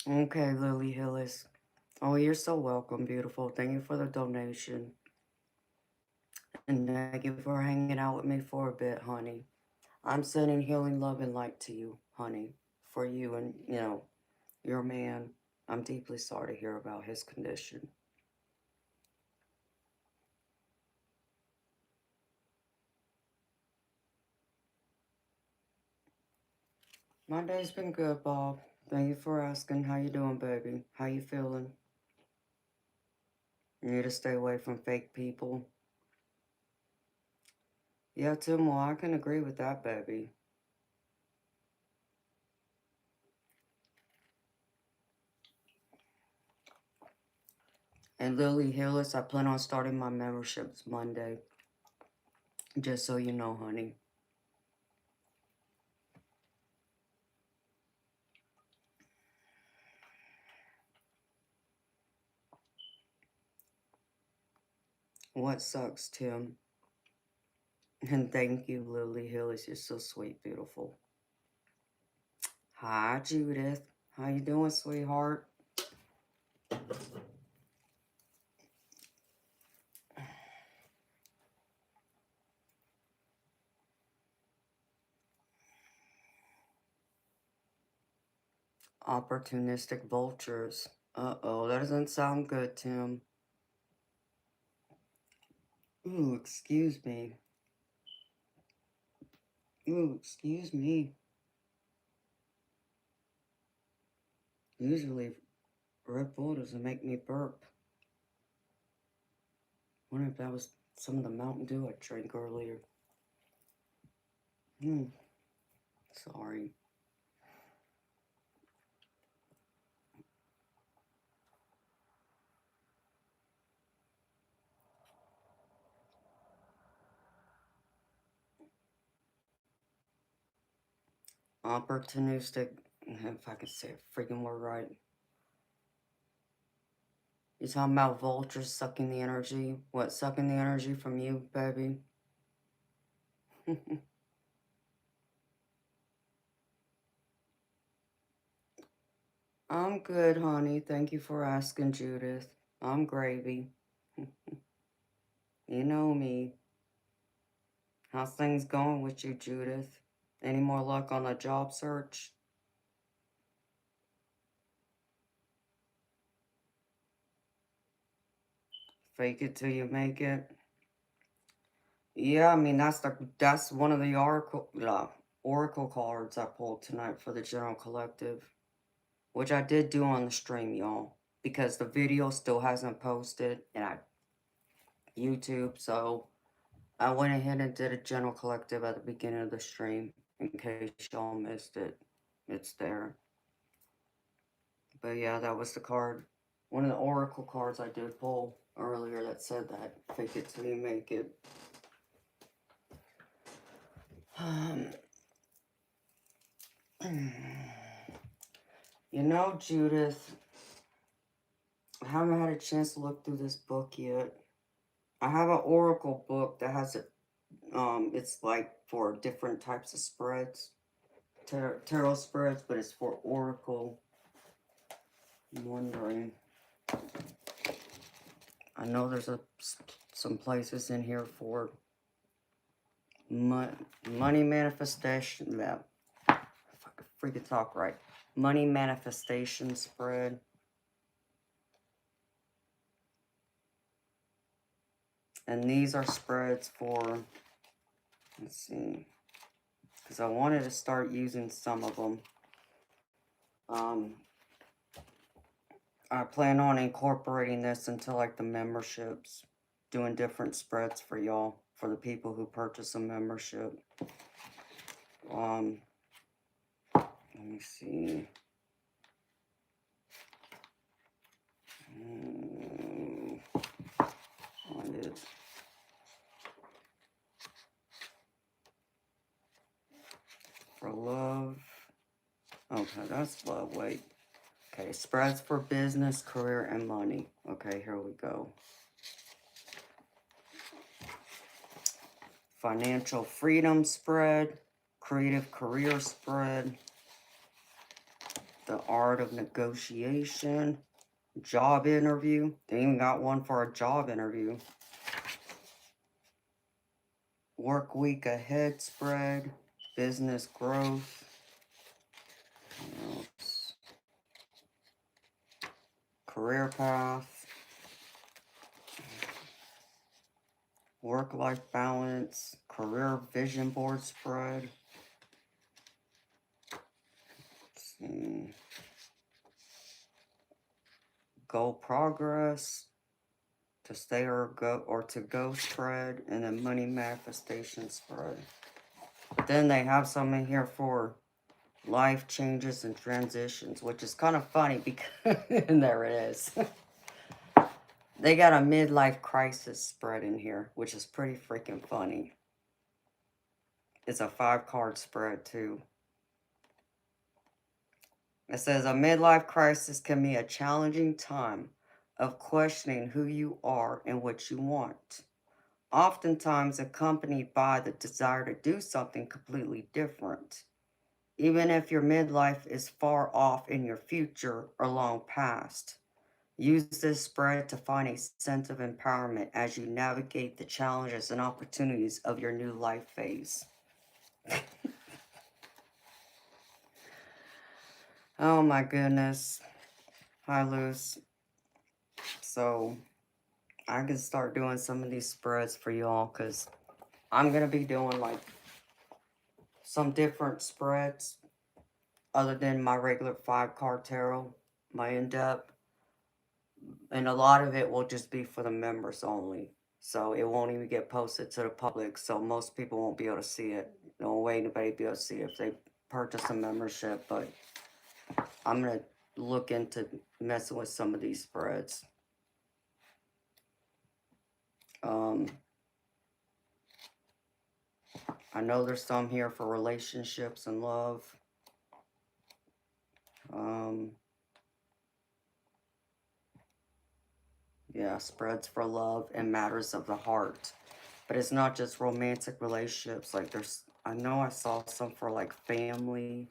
Okay, Lily Hillis. Oh, you're so welcome, beautiful. Thank you for the donation. And thank you for hanging out with me for a bit, honey. I'm sending healing love and light to you, honey. For you and, your man. I'm deeply sorry to hear about his condition. My day's been good, Bob. Thank you for asking. How you doing, baby? How you feeling? You need to stay away from fake people. Yeah, Tim, well, I can agree with that, baby. And Lily Hillis, I plan on starting my memberships Monday. Just so you know, honey. What sucks, Tim? And thank you, Lily Hillis. You're so sweet, beautiful. Hi, Judith. How you doing, sweetheart? Opportunistic vultures. Uh-oh, that doesn't sound good, Tim. Ooh, excuse me. Ooh, excuse me. Usually, Red Bull doesn't make me burp. Wonder if that was some of the Mountain Dew I drank earlier. Hmm, sorry. Opportunistic, if I can say a freaking word right. You talking about vultures sucking the energy? What, sucking the energy from you, baby? I'm good, honey. Thank you for asking, Judith. I'm gravy. You know me. How's things going with you, Judith? Any more luck on the job search? Fake it till you make it. Yeah, I mean that's one of the oracle cards I pulled tonight for the general collective, which I did do on the stream, y'all, because the video still hasn't posted and I YouTube, so I went ahead and did a general collective at the beginning of the stream in case y'all missed it. It's there. But yeah, that was the card. One of the oracle cards I did pull earlier that said that. Fake it till you make it. You know, Judith, I haven't had a chance to look through this book yet. I have an oracle book that has it. It's like for different types of spreads, tarot spreads, but it's for oracle. I'm wondering. I know there's some places in here for money manifestation. That if I could freaking talk right, money manifestation spread. And these are spreads for, let's see, because I wanted to start using some of them. I plan on incorporating this into like the memberships, doing different spreads for y'all, for the people who purchase a membership. Let me see. Find it. For love. Okay, that's love. Wait. Okay, spreads for business, career, and money. Okay, here we go. Financial freedom spread, creative career spread, the art of negotiation, job interview. They even got one for a job interview. Work week ahead spread, business growth. Career path, work-life balance, career vision board spread. Let's see. Goal progress, to stay or go or to go spread, and then money manifestation spread. But then they have some in here for life changes and transitions, which is kind of funny because and there it is. They got a midlife crisis spread in here, which is pretty freaking funny. It's a 5-card spread too. It says a midlife crisis can be a challenging time of questioning who you are and what you want, oftentimes accompanied by the desire to do something completely different. Even if your midlife is far off in your future or long past, use this spread to find a sense of empowerment as you navigate the challenges and opportunities of your new life phase. Oh my goodness. Hi, Luz. So I can start doing some of these spreads for y'all because I'm going to be doing like some different spreads other than my regular 5-card tarot, my in-depth. And a lot of it will just be for the members only. So it won't even get posted to the public. So most people won't be able to see it. No way anybody be able to see it if they purchase a membership. But I'm going to look into messing with some of these spreads. I know there's some here for relationships and love. Yeah, spreads for love and matters of the heart. But it's not just romantic relationships. Like I know I saw some for like family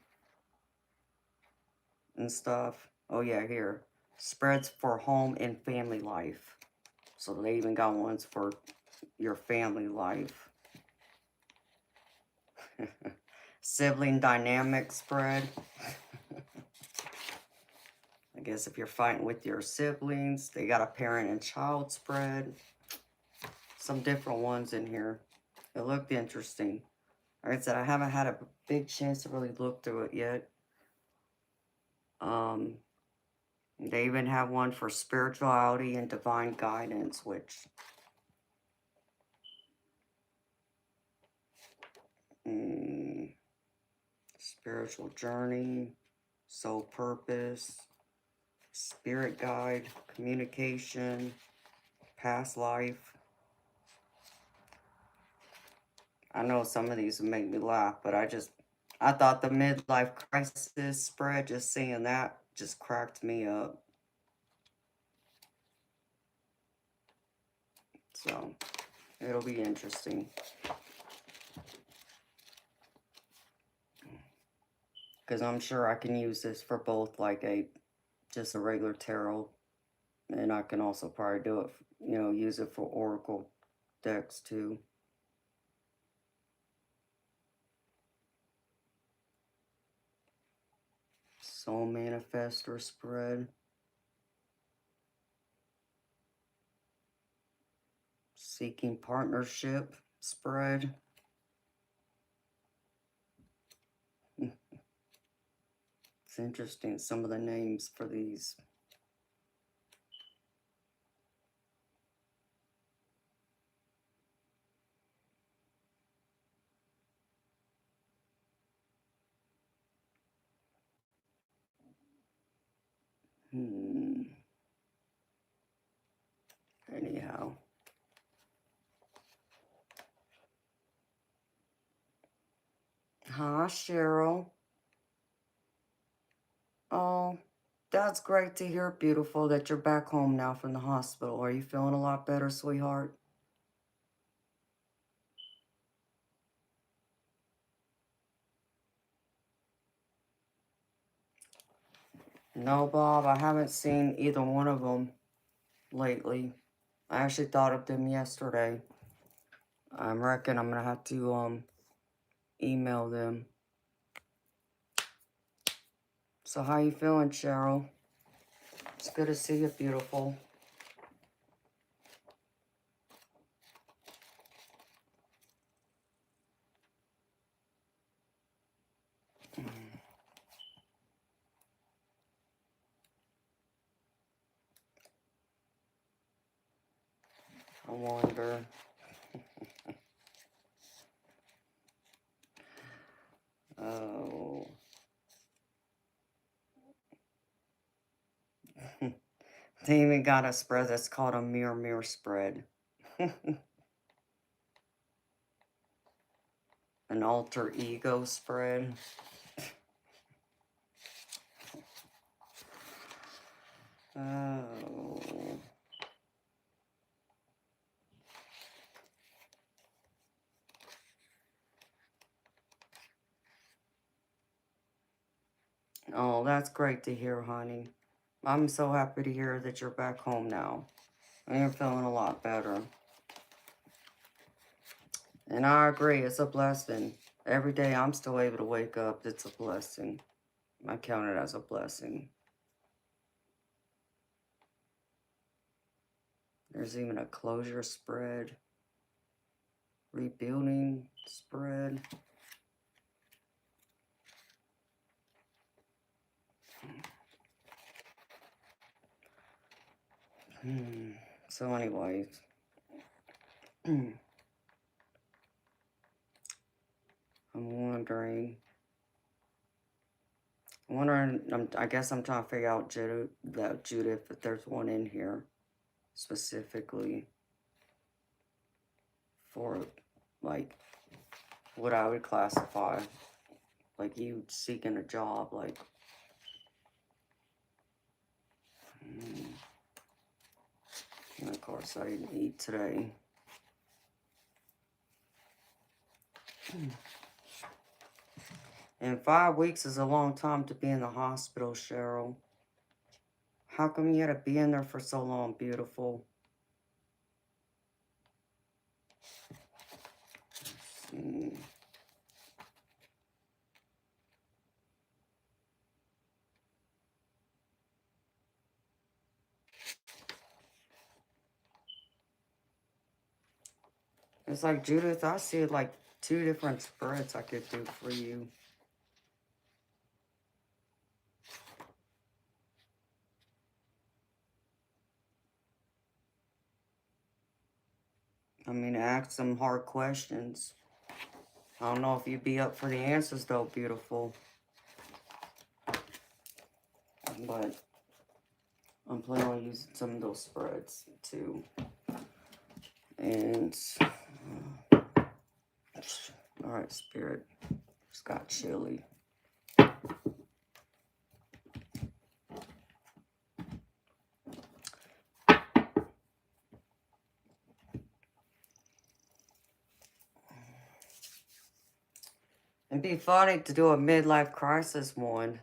and stuff. Oh yeah, here. Spreads for home and family life. So they even got ones for your family life. Sibling dynamic spread. I guess if you're fighting with your siblings, they got a parent and child spread. Some different ones in here. It looked interesting. Like I said, I haven't had a big chance to really look through it yet. They even have one for spirituality and divine guidance, which spiritual journey, soul purpose, spirit guide, communication, past life. I know some of these would make me laugh, but I thought the midlife crisis spread, just seeing that just cracked me up. So, it'll be interesting. Because I'm sure I can use this for both, like just a regular tarot. And I can also probably do it, use it for oracle decks too. Soul manifestor spread. Seeking partnership spread. It's interesting, some of the names for these. Anyhow. Hi, Cheryl. Oh, that's great to hear, beautiful, that you're back home now from the hospital. Are you feeling a lot better, sweetheart? No, Bob, I haven't seen either one of them lately. I actually thought of them yesterday. I reckon I'm gonna have to email them. So how you feeling, Cheryl? It's good to see you, beautiful. I wonder. Oh. They even got a spread that's called a mirror spread. An alter ego spread. Oh. Oh, that's great to hear, honey. I'm so happy to hear that you're back home now. And you're feeling a lot better. And I agree, it's a blessing. Every day I'm still able to wake up, it's a blessing. I count it as a blessing. There's even a closure spread. Rebuilding spread. So anyways. I'm wondering, I guess I'm trying to figure out Judith, if there's one in here specifically for, like, what I would classify, like, you seeking a job, like, And of course, I didn't eat today. And 5 weeks is a long time to be in the hospital, Cheryl. How come you had to be in there for so long, beautiful? Let's see. It's like, Judith, I see like 2 different spreads I could do for you. I mean, ask some hard questions. I don't know if you'd be up for the answers, though, beautiful. But I'm planning on using some of those spreads, too. And, alright, Spirit. Just got chilly. It'd be funny to do a midlife crisis one.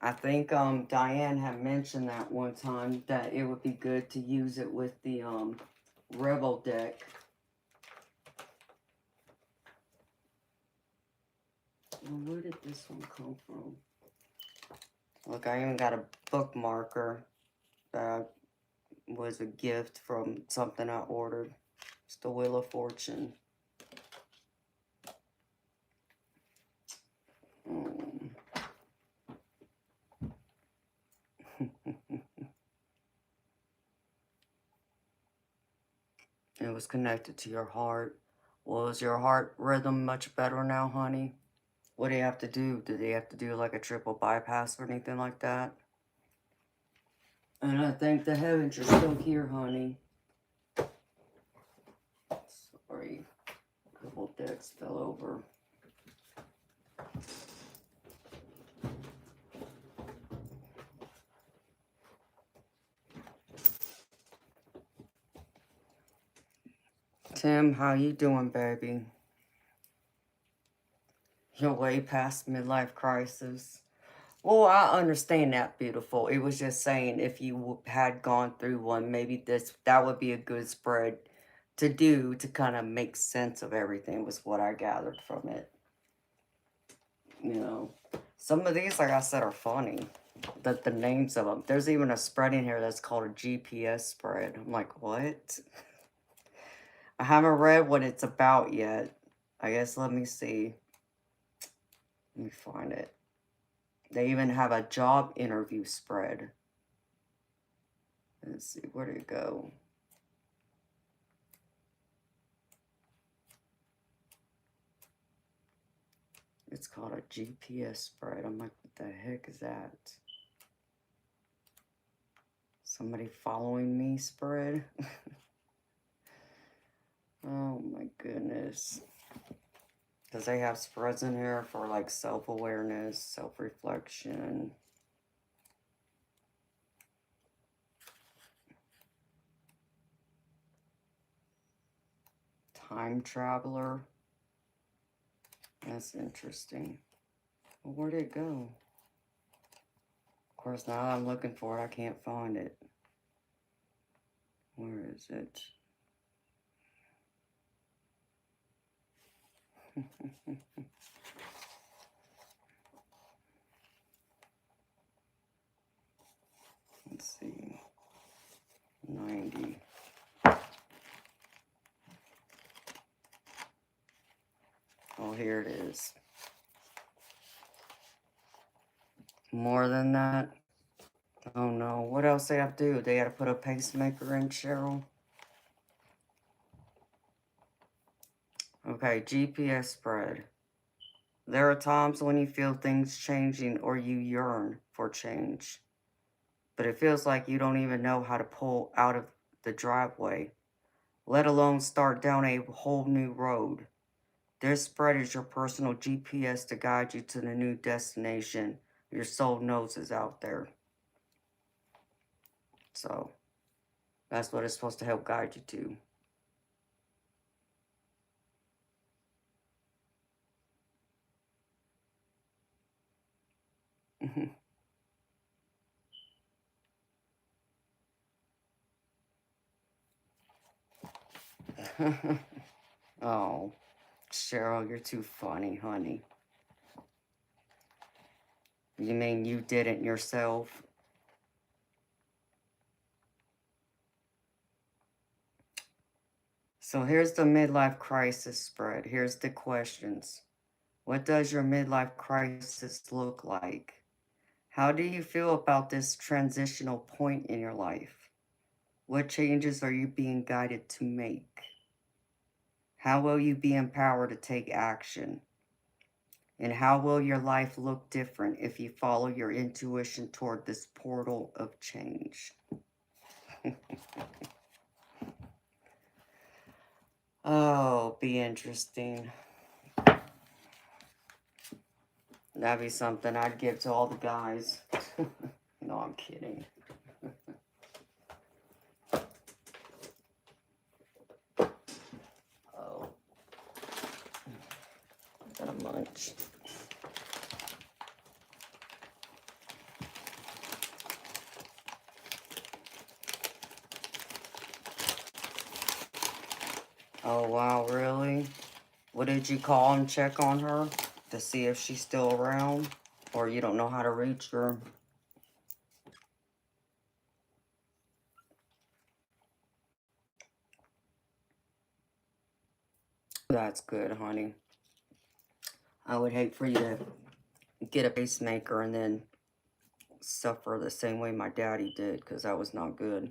I think Diane had mentioned that one time, that it would be good to use it with the Rebel deck. Well, where did this one come from? Look, I even got a bookmarker that was a gift from something I ordered. It's the Wheel of Fortune. It was connected to your heart. Well, is your heart rhythm much better now, honey? What do you have to do? Do they have to do like a triple bypass or anything like that? And I thank the heavens you're still here, honey. Sorry. A couple decks fell over. Tim, how you doing, baby? You're way past midlife crisis. Well, I understand that, beautiful. It was just saying if you had gone through one, maybe that would be a good spread to do to kind of make sense of everything, was what I gathered from it. You know, some of these, like I said, are funny. The names of them. There's even a spread in here that's called a GPS spread. I'm like, what? I haven't read what it's about yet. I guess, let me see. Let me find it. They even have a job interview spread. Let's see, where did it go? It's called a GPS spread. I'm like, what the heck is that? Somebody following me spread? Oh my goodness. Because they have spreads in here for like self-awareness, self-reflection. Time traveler. That's interesting. Well, where'd it go? Of course, now I'm looking for it, I can't find it. Where is it? Let's see. 90. Oh, here it is. More than that? Oh no. What else they have to do? They got to put a pacemaker in, Cheryl? Okay, GPS spread. There are times when you feel things changing or you yearn for change, but it feels like you don't even know how to pull out of the driveway, let alone start down a whole new road. This spread is your personal GPS to guide you to the new destination your soul knows is out there. So that's what it's supposed to help guide you to. Oh, Cheryl, you're too funny, honey. You mean you didn't yourself? So here's the midlife crisis spread. Here's the questions. What does your midlife crisis look like? How do you feel about this transitional point in your life? What changes are you being guided to make? How will you be empowered to take action? And how will your life look different if you follow your intuition toward this portal of change? Oh, be interesting. That'd be something I'd give to all the guys. No, I'm kidding. Oh, I got a munch. Oh, wow, really? What did you call and check on her to see if she's still around? Or you don't know how to reach her? That's good, honey. I would hate for you to get a pacemaker and then suffer the same way my daddy did, because that was not good.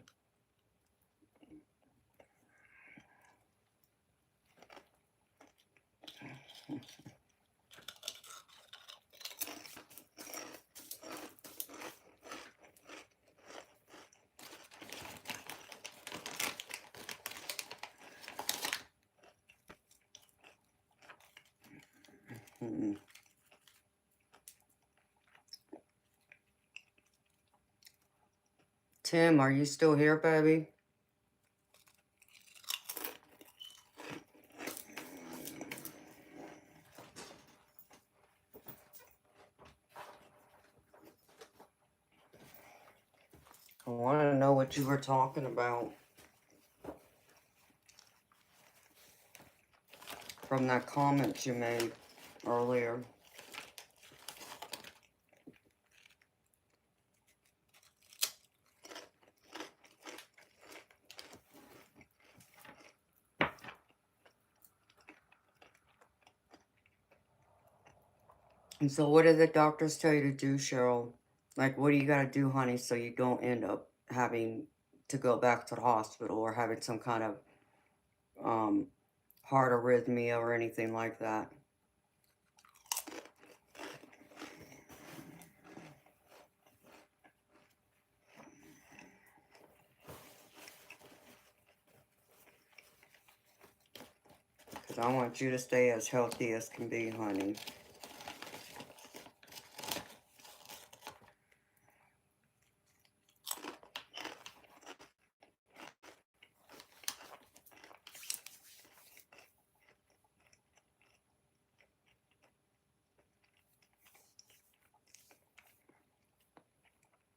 Mm-mm. Tim, are you still here, baby? I want to know what you were talking about from that comment you made earlier. And so what did the doctors tell you to do, Cheryl? Like, what do you got to do, honey, so you don't end up having to go back to the hospital or having some kind of um, heart arrhythmia or anything like that? Because I want you to stay as healthy as can be, honey.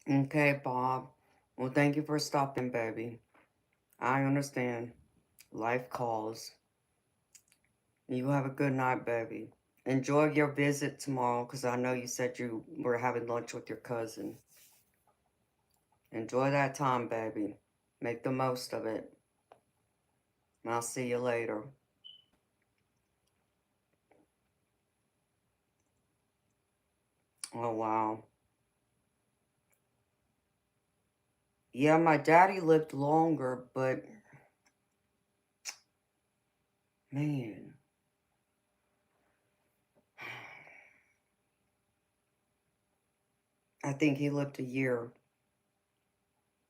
Okay, Bob. Well, thank you for stopping, baby. I understand. Life calls. You have a good night, baby. Enjoy your visit tomorrow, because I know you said you were having lunch with your cousin. Enjoy that time, baby. Make the most of it. And I'll see you later. Oh, wow. Yeah, my daddy lived longer, but man, I think he lived a year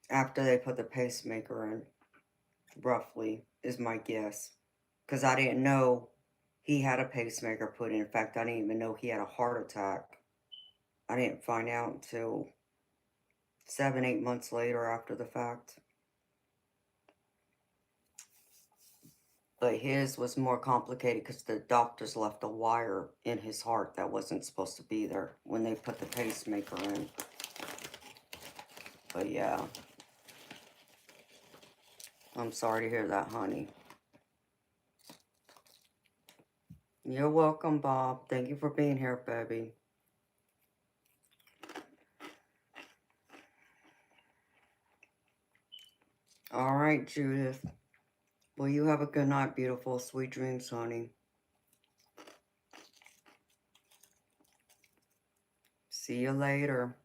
after they put the pacemaker in, roughly, is my guess. Because I didn't know he had a pacemaker put in. In fact, I didn't even know he had a heart attack. I didn't find out until 7, 8 months later after the fact. But his was more complicated because the doctors left a wire in his heart that wasn't supposed to be there when they put the pacemaker in. But yeah, I'm sorry to hear that, honey. You're welcome, Bob. Thank you for being here, baby. All right, Judith. Well, you have a good night, beautiful. Sweet dreams, honey. See you later.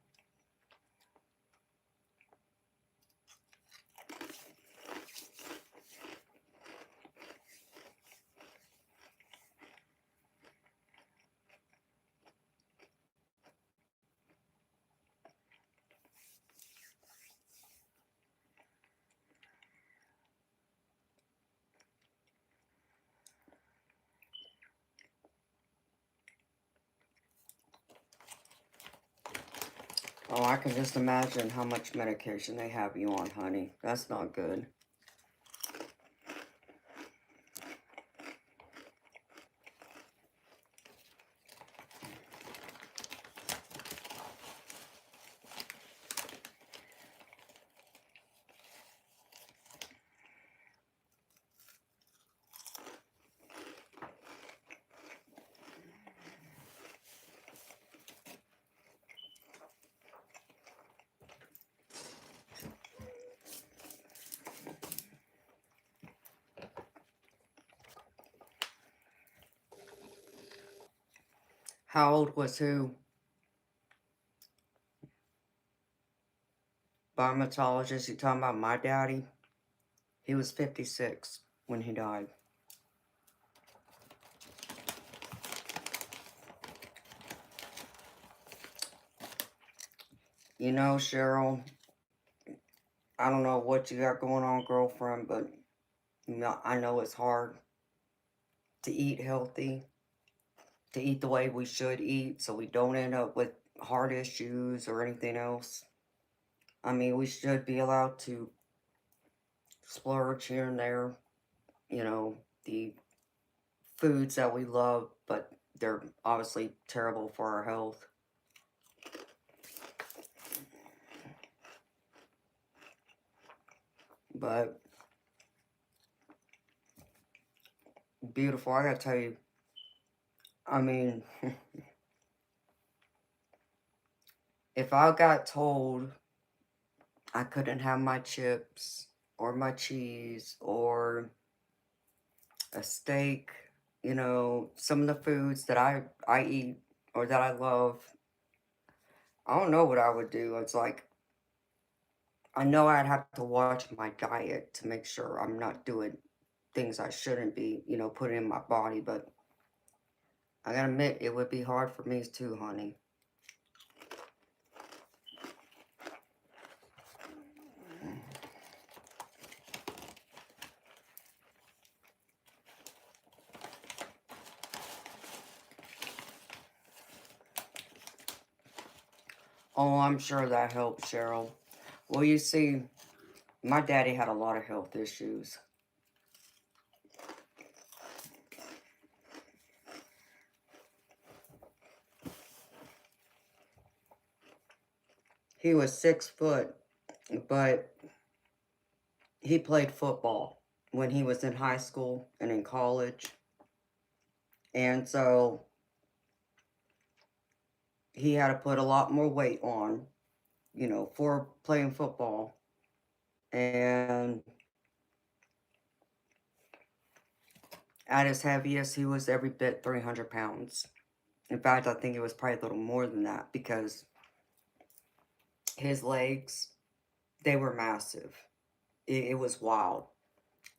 Oh, I can just imagine how much medication they have you on, honey. That's not good. How old was who? Dermatologist, you talking about my daddy? He was 56 when he died. You know, Cheryl, I don't know what you got going on, girlfriend, but I know it's hard to eat healthy, to eat the way we should eat so we don't end up with heart issues or anything else. I mean, we should be allowed to splurge here and there, you know, the foods that we love, but they're obviously terrible for our health. But beautiful, I gotta tell you, I mean, if I got told I couldn't have my chips or my cheese or a steak, you know, some of the foods that I eat or that I love, I don't know what I would do. It's like, I know I'd have to watch my diet to make sure I'm not doing things I shouldn't be, you know, putting in my body, but I gotta admit, it would be hard for me too, honey. Oh, I'm sure that helps, Cheryl. Well, you see, my daddy had a lot of health issues. He was 6 foot, but he played football when he was in high school and in college. And so he had to put a lot more weight on, you know, for playing football. And at his heaviest, he was every bit 300 pounds. In fact, I think it was probably a little more than that because his legs, they were massive. It was wild.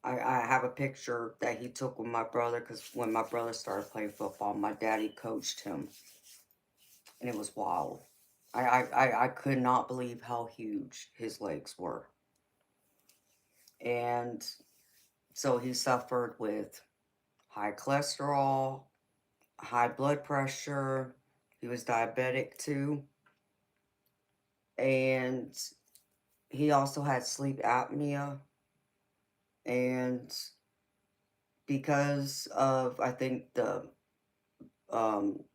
I have a picture that he took with my brother because when my brother started playing football, my daddy coached him. And it was wild. I could not believe how huge his legs were. And so he suffered with high cholesterol, high blood pressure. He was diabetic too. And he also had sleep apnea. And because of, I think, the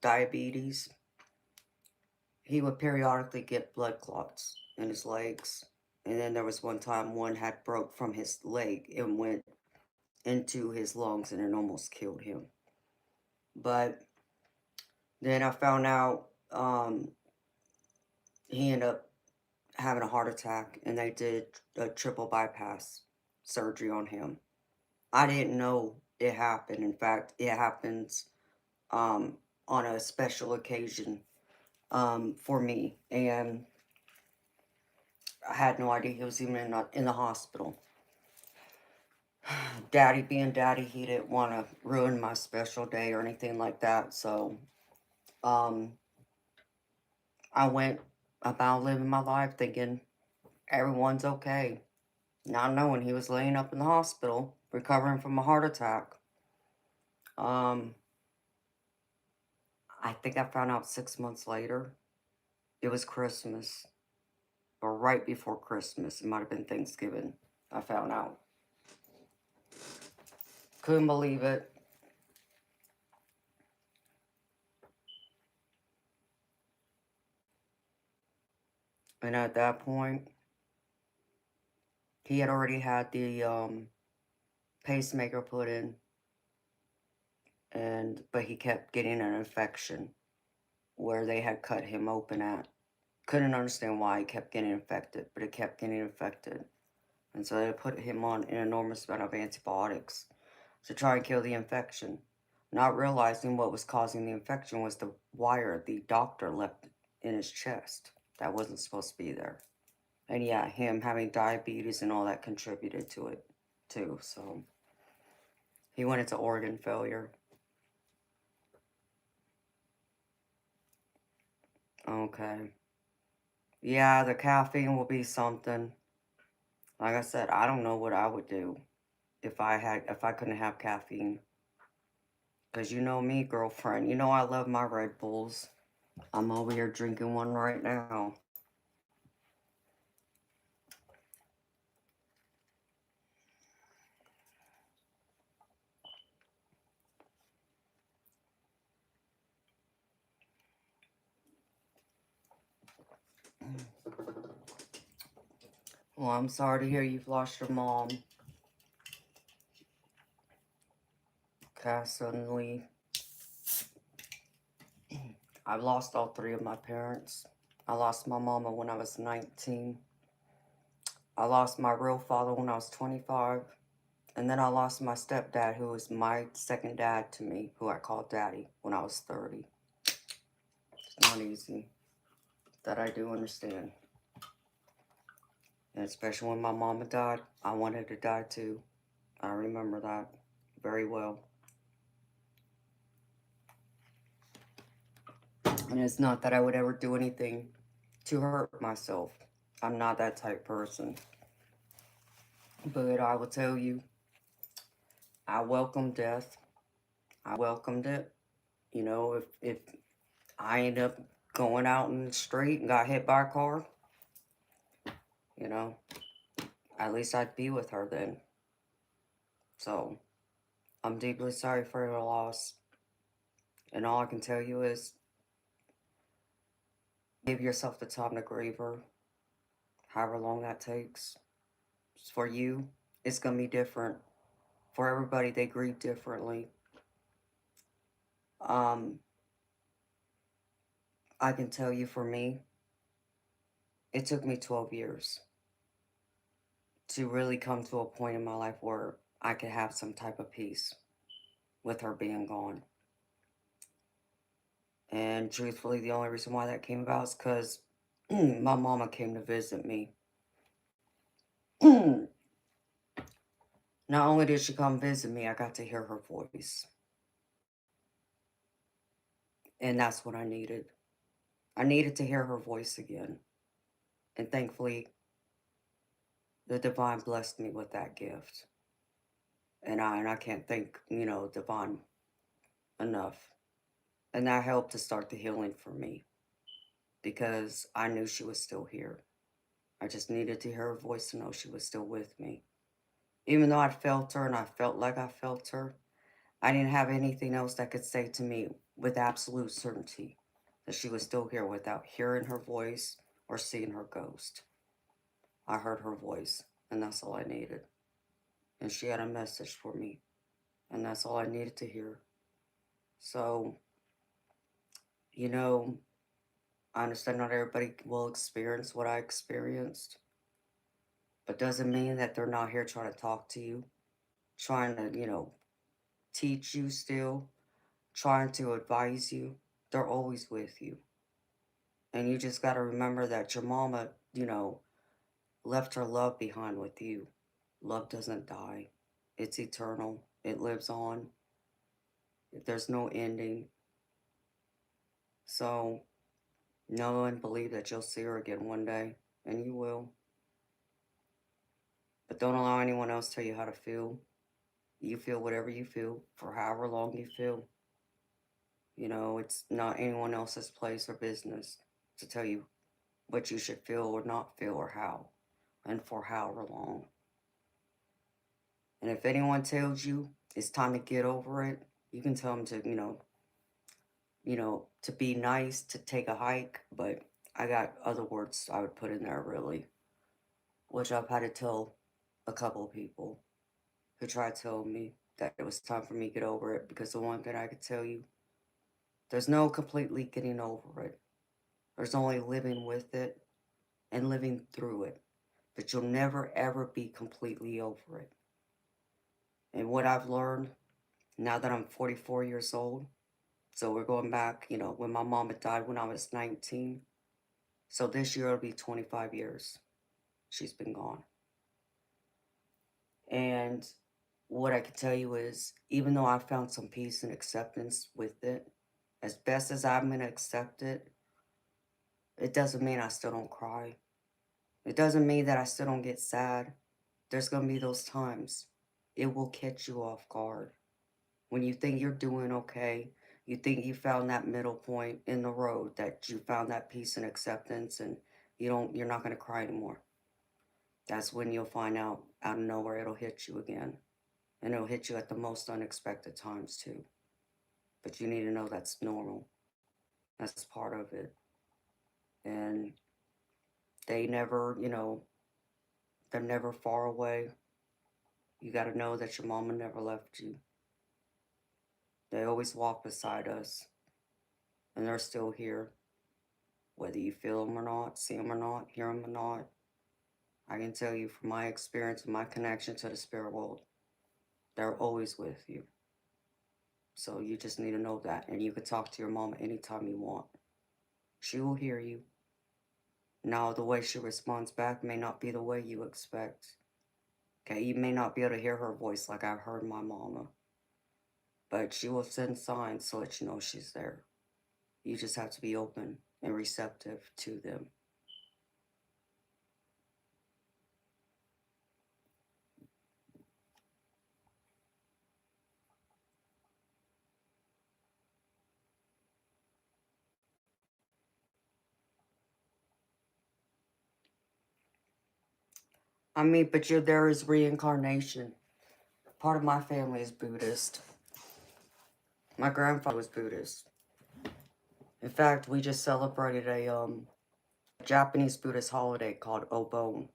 diabetes, he would periodically get blood clots in his legs. And then there was one time one had broke from his leg and went into his lungs and it almost killed him. But then I found out he ended up having a heart attack and they did a triple bypass surgery on him. I didn't know it happened. In fact, it happens um, on a special occasion for me. And I had no idea he was even in the hospital. Daddy being daddy, he didn't want to ruin my special day or anything like that. So um, I went about living my life thinking everyone's okay. Not knowing he was laying up in the hospital recovering from a heart attack. Um, I think I found out 6 months later. It was Christmas, or right before Christmas. It might have been Thanksgiving. I found out. Couldn't believe it. And at that point, he had already had the pacemaker put in, but he kept getting an infection where they had cut him open at. Couldn't understand why he kept getting infected, but it kept getting infected. And so they put him on an enormous amount of antibiotics to try and kill the infection. Not realizing what was causing the infection was the wire the doctor left in his chest that wasn't supposed to be there. And yeah, him having diabetes and all that contributed to it too. So he went into organ failure. Okay. Yeah, the caffeine will be something. Like I said, I don't know what I would do if I couldn't have caffeine. Cause you know me, girlfriend. You know I love my Red Bulls. I'm over here drinking one right now. Well, I'm sorry to hear you've lost your mom. Cass, suddenly. I've lost all three of my parents. I lost my mama when I was 19. I lost my real father when I was 25. And then I lost my stepdad, who was my second dad to me, who I called daddy, when I was 30. It's not easy. That I do understand. And especially when my mama died, I wanted to die too. I remember that very well. And it's not that I would ever do anything to hurt myself. I'm not that type person. But I will tell you, I welcome death. I welcomed it. You know, if I end up going out in the street and got hit by a car, you know, at least I'd be with her then. So, I'm deeply sorry for your loss. And all I can tell you is give yourself the time to grieve her, however long that takes. For you, it's going to be different. For everybody, they grieve differently. Um, I can tell you for me, it took me 12 years to really come to a point in my life where I could have some type of peace with her being gone. And truthfully, the only reason why that came about is because my mama came to visit me. Not only did she come visit me, I got to hear her voice. And that's what I needed. I needed to hear her voice again. And thankfully, the divine blessed me with that gift. And I can't thank, divine enough. And that helped to start the healing for me. because I knew she was still here. I just needed to hear her voice to know she was still with me. Even though I felt her and I felt like I felt her, I didn't have anything else that could say to me with absolute certainty that she was still here without hearing her voice or seeing her ghost. I heard her voice, and that's all I needed. And she had a message for me, and that's all I needed to hear. So, you know, I understand not everybody will experience what I experienced, but doesn't mean that they're not here trying to talk to you, trying to, teach you still, trying to advise you. They're always with you. And you just got to remember that your mama, left her love behind with you. Love doesn't die, it's eternal, it lives on, there's no ending. So, know and believe that you'll see her again one day, and you will. But don't allow anyone else tell you how to feel. You feel whatever you feel for however long you feel. It's not anyone else's place or business to tell you what you should feel or not feel or how, and for however long. And if anyone tells you it's time to get over it, you can tell them to, to be nice, to take a hike, but I got other words I would put in there really, which I've had to tell a couple of people who tried telling me that it was time for me to get over it, because the one thing I could tell you, there's no completely getting over it. There's only living with it and living through it. But you'll never ever be completely over it. And what I've learned now that I'm 44 years old, so we're going back, when my mom had died when I was 19. So this year it'll be 25 years she's been gone. And what I can tell you is, even though I found some peace and acceptance with it, as best as I'm going to accept it, it doesn't mean I still don't cry. It doesn't mean that I still don't get sad. There's going to be those times. It will catch you off guard. When you think you're doing okay, you think you found that middle point in the road, that you found that peace and acceptance, and you're not going to cry anymore. That's when you'll find out of nowhere, it'll hit you again. And it'll hit you at the most unexpected times too. But you need to know that's normal. That's part of it. And they never, they're never far away. You got to know that your mama never left you. They always walk beside us, and they're still here. Whether you feel them or not, see them or not, hear them or not, I can tell you from my experience and my connection to the spirit world, they're always with you. So you just need to know that. And you can talk to your mama anytime you want. She will hear you. Now, the way she responds back may not be the way you expect. Okay, you may not be able to hear her voice like I heard my mama, but she will send signs to let you know she's there. You just have to be open and receptive to them. I mean, but there is reincarnation. Part of my family is Buddhist. My grandfather was Buddhist. In fact, we just celebrated a Japanese Buddhist holiday called Obon,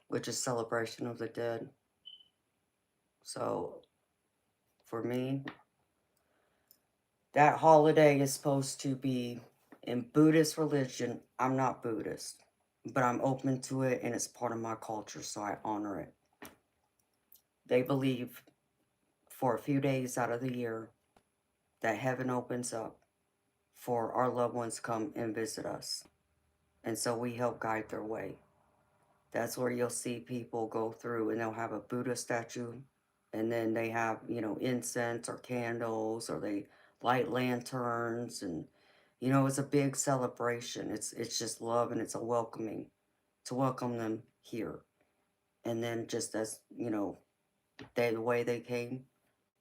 which is celebration of the dead. So, for me, that holiday is supposed to be in Buddhist religion. I'm not Buddhist, but I'm open to it, and it's part of my culture, so I honor it. They believe for a few days out of the year that heaven opens up for our loved ones to come and visit us. And so we help guide their way. That's where you'll see people go through and they'll have a Buddha statue, and then they have, incense or candles, or they light lanterns, and it's a big celebration. It's just love, and it's a welcoming to welcome them here. And then just as, the way they came,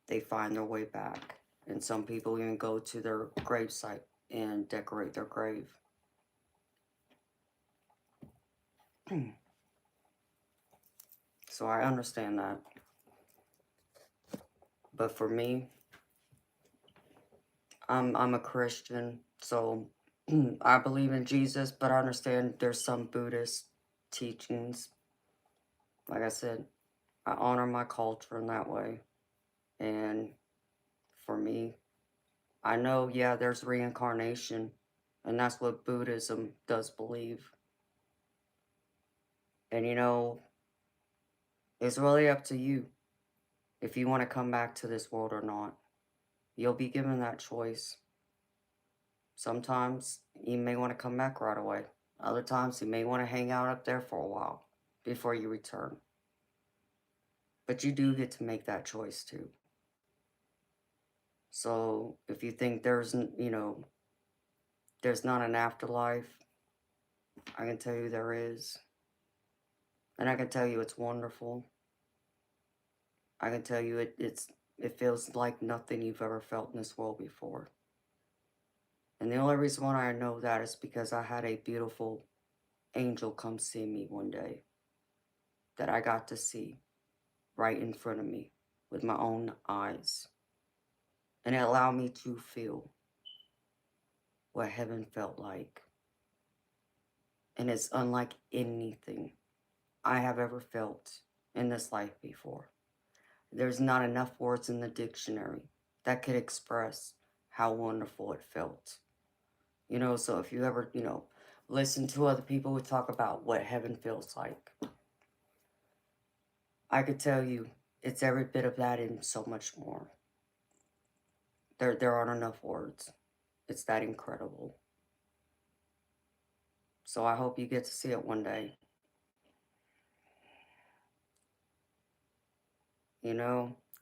they find their way back. And some people even go to their gravesite and decorate their grave. So I understand that. But for me, I'm a Christian, so I believe in Jesus, but I understand there's some Buddhist teachings. Like I said, I honor my culture in that way. And for me, I know, yeah, there's reincarnation, and that's what Buddhism does believe. And it's really up to you if you want to come back to this world or not. You'll be given that choice. Sometimes you may want to come back right away. Other times you may want to hang out up there for a while before you return. But you do get to make that choice too. So if you think there's not an afterlife, I can tell you there is. And I can tell you it's wonderful. I can tell you it feels like nothing you've ever felt in this world before. And the only reason why I know that is because I had a beautiful angel come see me one day that I got to see right in front of me with my own eyes. And it allowed me to feel what heaven felt like. And it's unlike anything I have ever felt in this life before. There's not enough words in the dictionary that could express how wonderful it felt. So if you ever, listen to other people who talk about what heaven feels like, I could tell you it's every bit of that and so much more. There aren't enough words. It's that incredible. So I hope you get to see it one day.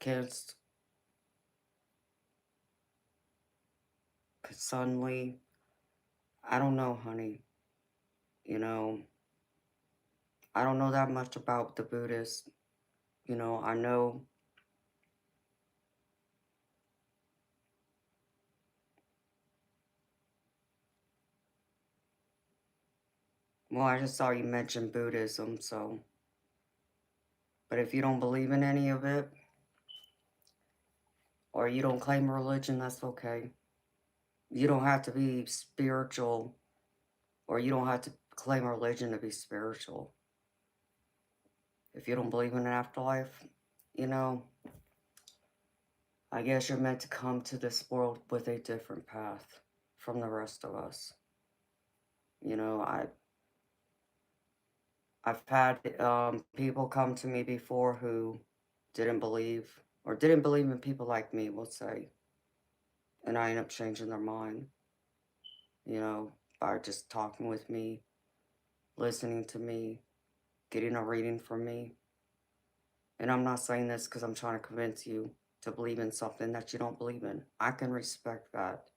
Kids could suddenly, I don't know, honey. You know, I don't know that much about the Buddhists. I know, well, I just saw you mention Buddhism, so, but if you don't believe in any of it, or you don't claim religion, that's okay. You don't have to be spiritual, or you don't have to claim religion to be spiritual. If you don't believe in an afterlife, you know, I guess you're meant to come to this world with a different path from the rest of us. You know, I've had people come to me before who didn't believe or didn't believe in people like me, we'll say, and I end up changing their mind. By just talking with me, listening to me, getting a reading from me. And I'm not saying this because I'm trying to convince you to believe in something that you don't believe in. I can respect that.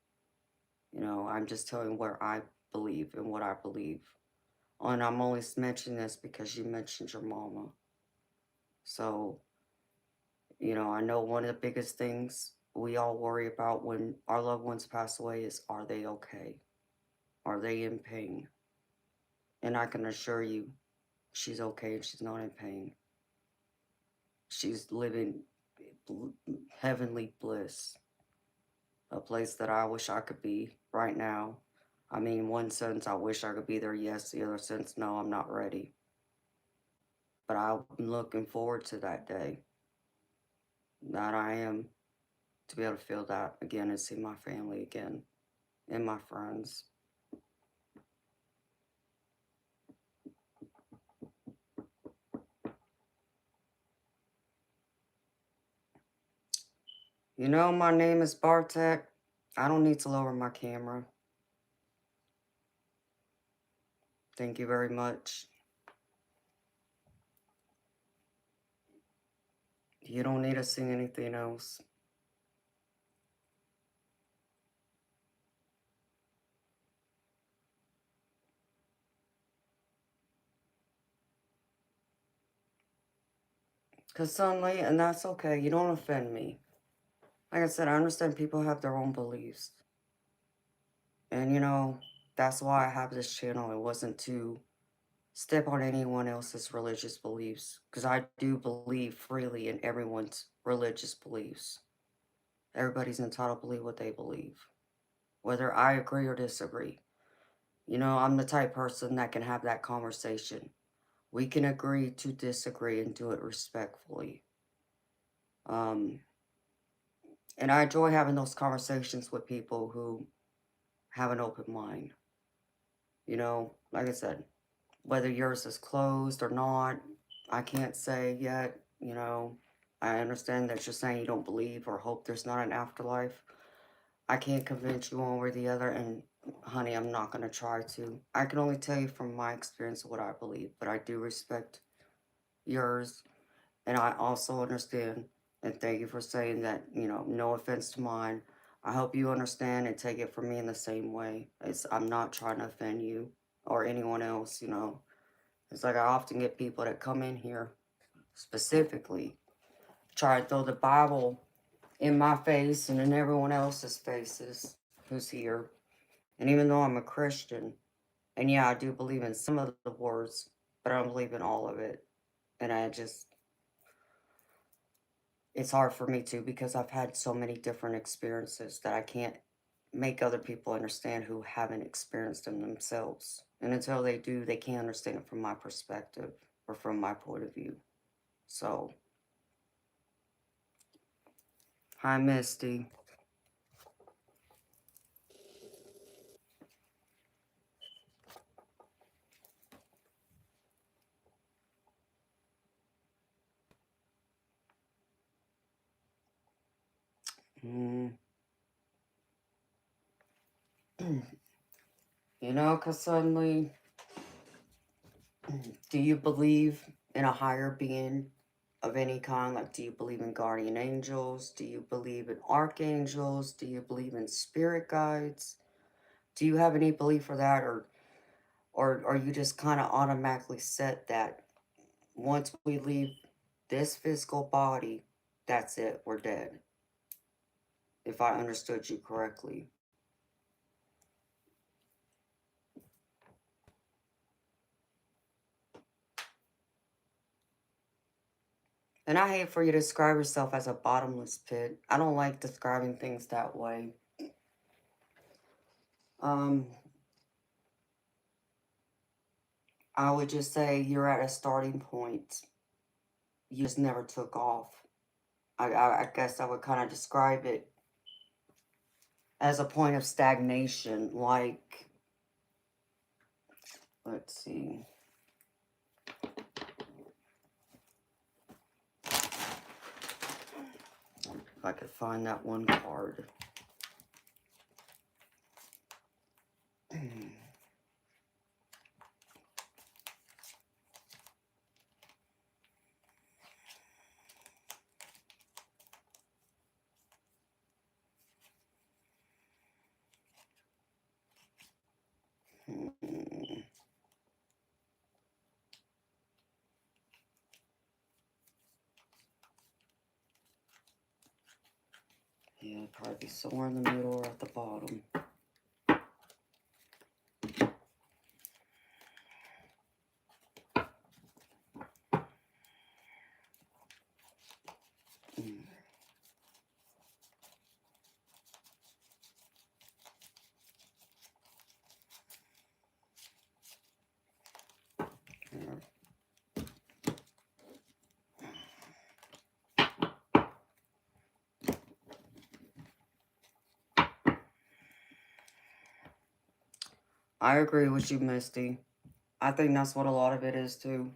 I'm just telling where I believe and what I believe. And I'm only mentioning this because you mentioned your mama. So, I know one of the biggest things we all worry about when our loved ones pass away is, are they okay? Are they in pain? And I can assure you, she's okay and she's not in pain. She's living heavenly bliss, a place that I wish I could be right now. I mean, one sense, I wish I could be there, yes. The other sense, no, I'm not ready. But I'm looking forward to that day that I am, to be able to feel that again and see my family again and my friends. My name is Bartek. I don't need to lower my camera. Thank you very much. You don't need to sing anything else. Because suddenly, and that's okay, you don't offend me. Like I said, I understand people have their own beliefs. And that's why I have this channel. It wasn't to step on anyone else's religious beliefs, because I do believe freely in everyone's religious beliefs. Everybody's entitled to believe what they believe, whether I agree or disagree. I'm the type person that can have that conversation. We can agree to disagree and do it respectfully. Um, and I enjoy having those conversations with people who have an open mind. Like I said, whether yours is closed or not, I can't say yet. I understand that you're saying you don't believe or hope there's not an afterlife. I can't convince you one way or the other, and honey, I'm not going to try to. I can only tell you from my experience what I believe, but I do respect yours, and I also understand, and thank you for saying that, no offense to mine. I hope you understand and take it from me in the same way. I'm not trying to offend you or anyone else. It's like I often get people that come in here specifically try to throw the Bible in my face and in everyone else's faces who's here. And even though I'm a Christian, and yeah, I do believe in some of the words, but I don't believe in all of it. And it's hard for me to, because I've had so many different experiences that I can't make other people understand who haven't experienced them themselves. And until they do, they can't understand it from my perspective or from my point of view. So, hi, Misty. Mm. Because suddenly, do you believe in a higher being of any kind? Like, do you believe in guardian angels? Do you believe in archangels? Do you believe in spirit guides? Do you have any belief for that? Or are you just kind of automatically set that once we leave this physical body, that's it, we're dead? If I understood you correctly. And I hate for you to describe yourself as a bottomless pit. I don't like describing things that way. Um, I would just say you're at a starting point. You just never took off. I guess I would kind of describe it as a point of stagnation. Like, let's see. If I could find that one card. Yeah, it'd probably be somewhere in the middle or at the bottom. I agree with you, Misty. I think that's what a lot of it is too.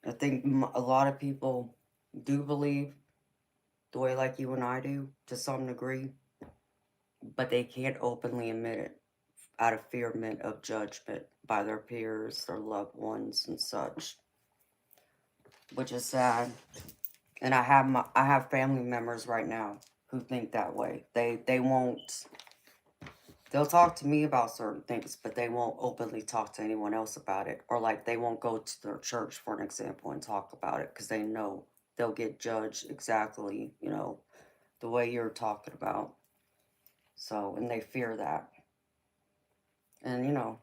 I think a lot of people do believe the way like you and I do to some degree, but they can't openly admit it out of fearment of judgment by their peers, their loved ones, and such, which is sad. And I have family members right now who think that way. They won't. They'll talk to me about certain things, but they won't openly talk to anyone else about it. Or like they won't go to their church, for an example, and talk about it because they know they'll get judged exactly, the way you're talking about. So, and they fear that. And,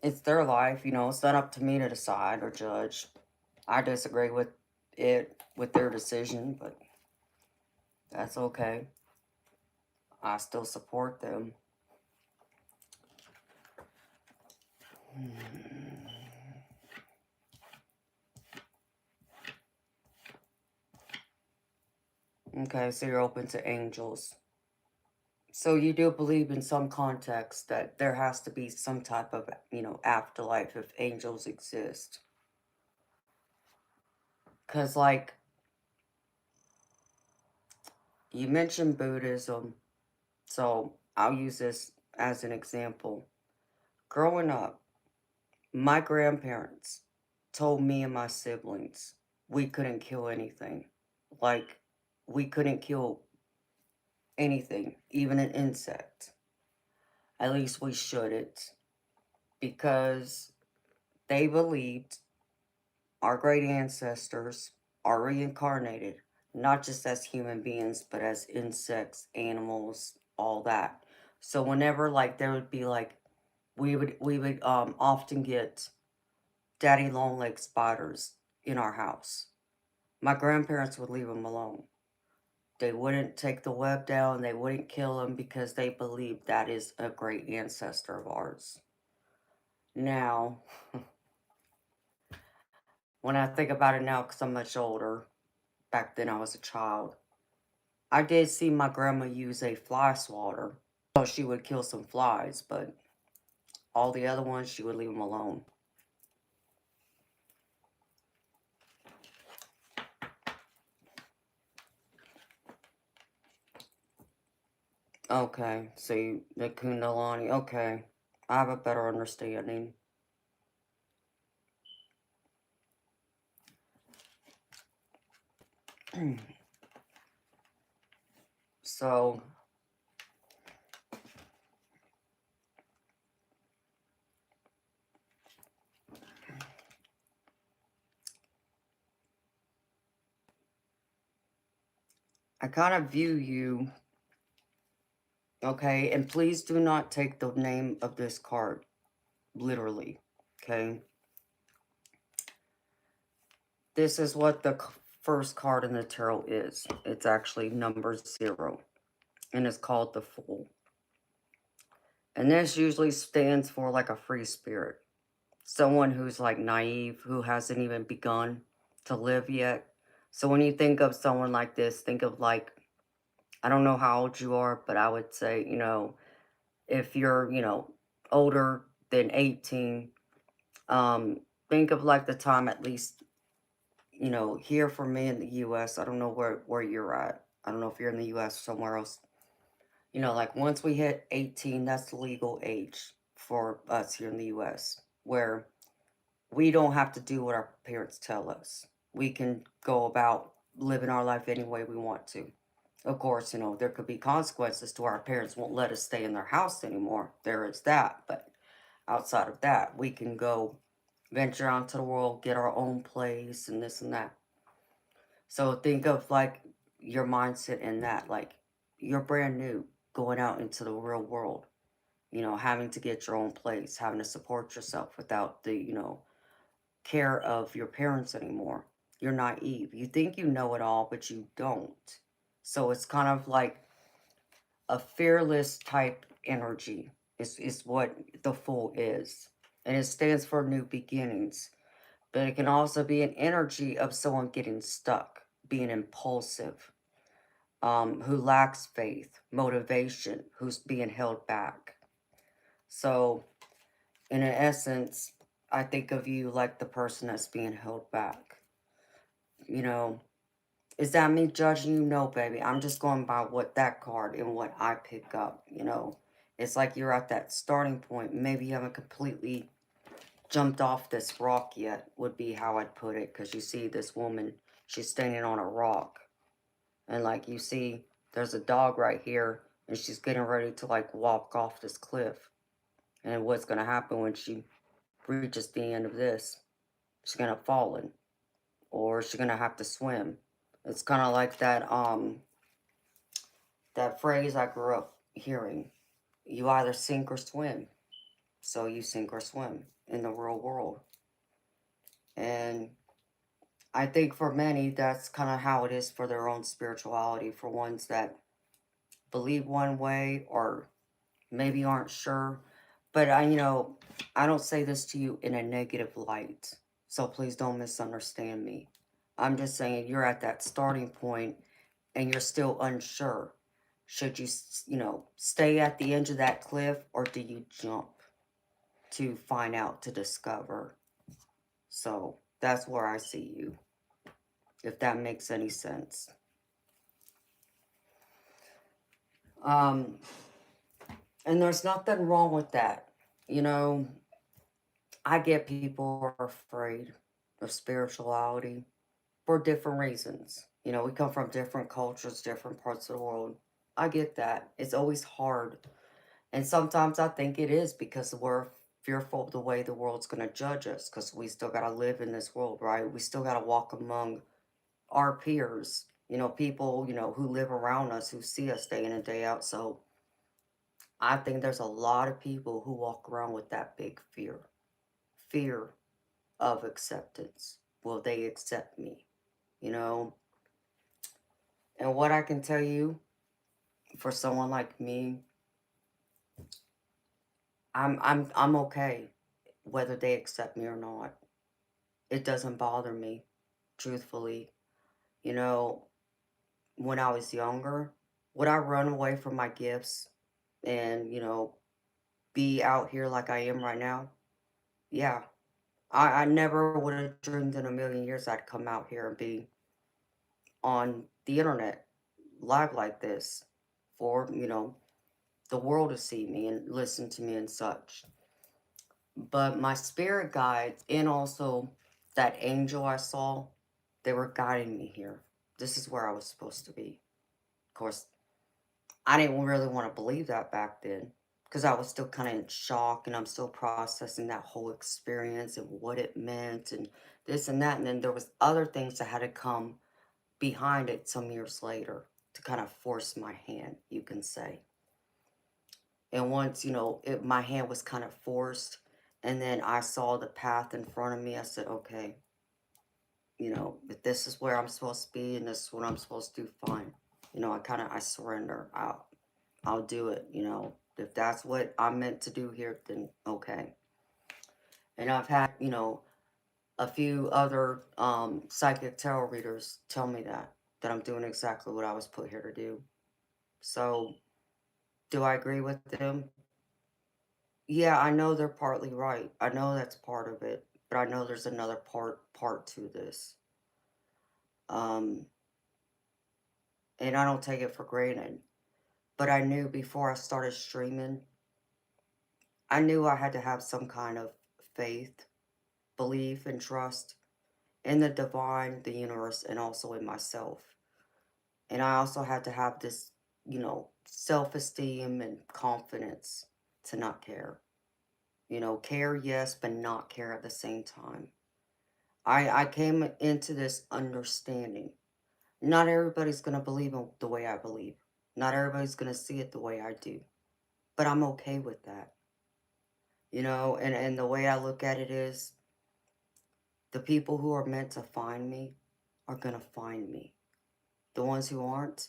It's their life, you know, it's not up to me to decide or judge. I disagree with with their decision, but that's okay. I still support them. Okay, so you're open to angels. So you do believe in some context that there has to be some type of, you know, afterlife if angels exist. Because, like, you mentioned Buddhism, so I'll use this as an example. Growing up, my grandparents told me and my siblings we couldn't kill anything. Like, we couldn't kill anything, even an insect. At least we shouldn't, because they believed our great ancestors are reincarnated, not just as human beings, but as insects, animals, all that. So whenever like there would be like we would often get daddy long leg spiders in our house. My grandparents would leave them alone. They wouldn't take the web down, they wouldn't kill them because they believed that is a great ancestor of ours. Now, when I think about it now, because I'm much older, back then I was a child, I did see my grandma use a fly swatter. So she would kill some flies, but all the other ones, she would leave them alone. Okay, see, the Kundalani, okay. I have a better understanding. So, I kind of view you, okay, and please do not take the name of this card literally, okay? This is what the first card in the tarot is. It's actually number 0, and it's called the Fool. And this usually stands for like a free spirit. Someone who's like naive, who hasn't even begun to live yet. So when you think of someone like this, think of like, I don't know how old you are, but I would say, you know, if you're, you know, older than 18, think of like the time at least, you know, here for me in the US, I don't know where you're at. I don't know if you're in the US or somewhere else. You know, like once we hit 18, that's the legal age for us here in the US, where we don't have to do what our parents tell us. We can go about living our life any way we want to. Of course, you know, there could be consequences to our parents won't let us stay in their house anymore. There is that. But outside of that, we can go venture out into the world, get our own place, and this and that. So think of like your mindset in that. Like you're brand new going out into the real world, you know, having to get your own place, having to support yourself without the, you know, care of your parents anymore. You're naive. You think you know it all, but you don't. So it's kind of like a fearless type energy is what the Fool is. And it stands for new beginnings. But it can also be an energy of someone getting stuck, being impulsive, who lacks faith, motivation, who's being held back. So, in essence, I think of you like the person that's being held back. You know, is that me judging you? No, baby. I'm just going by what that card and what I pick up, you know. It's like you're at that starting point. Maybe you haven't completely jumped off this rock yet, would be how I'd put it. Because you see this woman, she's standing on a rock. And like you see, there's a dog right here. And she's getting ready to like walk off this cliff. And what's going to happen when she reaches the end of this? She's going to fall in. Or she's going to have to swim. It's kind of like that phrase I grew up hearing. You either sink or swim. So you sink or swim in the real world. And I think for many, that's kind of how it is for their own spirituality, for ones that believe one way or maybe aren't sure. But I don't say this to you in a negative light. So please don't misunderstand me. I'm just saying you're at that starting point and you're still unsure. Should you, stay at the edge of that cliff, or do you jump to find out, to discover? So that's where I see you, if that makes any sense. Um, and there's nothing wrong with that. You know, I get people are afraid of spirituality for different reasons. We come from different cultures, different parts of the world. I get that. It's always hard. And sometimes I think it is because we're fearful of the way the world's going to judge us, because we still got to live in this world, right? We still got to walk among our peers, people, who live around us, who see us day in and day out. So I think there's a lot of people who walk around with that big fear of acceptance. Will they accept me? You know, and what I can tell you, for someone like me, I'm okay whether they accept me or not. It doesn't bother me, truthfully. You know, when I was younger, would I run away from my gifts and, be out here like I am right now? Yeah. I never would have dreamed in a million years I'd come out here and be on the internet live like this for, the world to see me and listen to me and such. But my spirit guides and also that angel I saw, they were guiding me here. This is where I was supposed to be. Of course, I didn't really want to believe that back then because I was still kind of in shock and I'm still processing that whole experience and what it meant and this and that. And then there was other things that had to come behind it some years later to kind of force my hand, you can say. And once, my hand was kind of forced, and then I saw the path in front of me, I said, okay, if this is where I'm supposed to be and this is what I'm supposed to do, fine. I surrender. I'll do it, If that's what I'm meant to do here, then okay. And I've had, a few other psychic tarot readers tell me that I'm doing exactly what I was put here to do. So, do I agree with them? Yeah, I know they're partly right. I know that's part of it, but I know there's another part to this. Um, and I don't take it for granted. But I knew before I started streaming, I knew I had to have some kind of faith, belief, and trust in the divine, the universe, and also in myself. And I also had to have this, self-esteem and confidence to not care. Care, yes, but not care at the same time. I came into this understanding. Not everybody's going to believe in the way I believe. Not everybody's going to see it the way I do. But I'm okay with that. And the way I look at it is the people who are meant to find me are going to find me. The ones who aren't,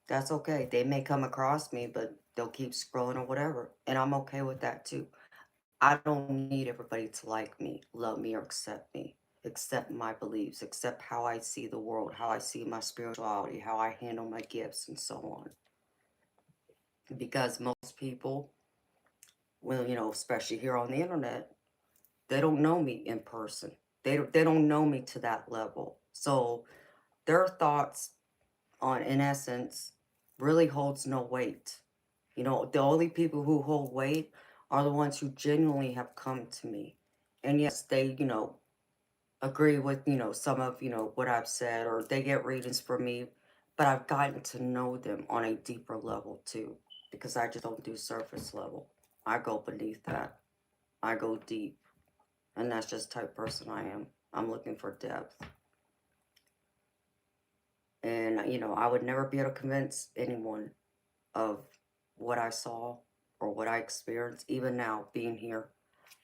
that's okay. They may come across me, but they'll keep scrolling or whatever. And I'm okay with that too. I don't need everybody to like me, love me, or accept me. Accept my beliefs, accept how I see the world, how I see my spirituality, how I handle my gifts, and so on. Because most people, well, especially here on the internet, they don't know me in person. They don't know me to that level. So their thoughts on, in essence, really holds no weight. The only people who hold weight are the ones who genuinely have come to me. And yes, they, agree with, some of, what I've said, or they get readings from me, but I've gotten to know them on a deeper level too, because I just don't do surface level. I go beneath that. I go deep. And that's just the type of person I am. I'm looking for depth. And, I would never be able to convince anyone of what I saw. or what I experience, even now being here,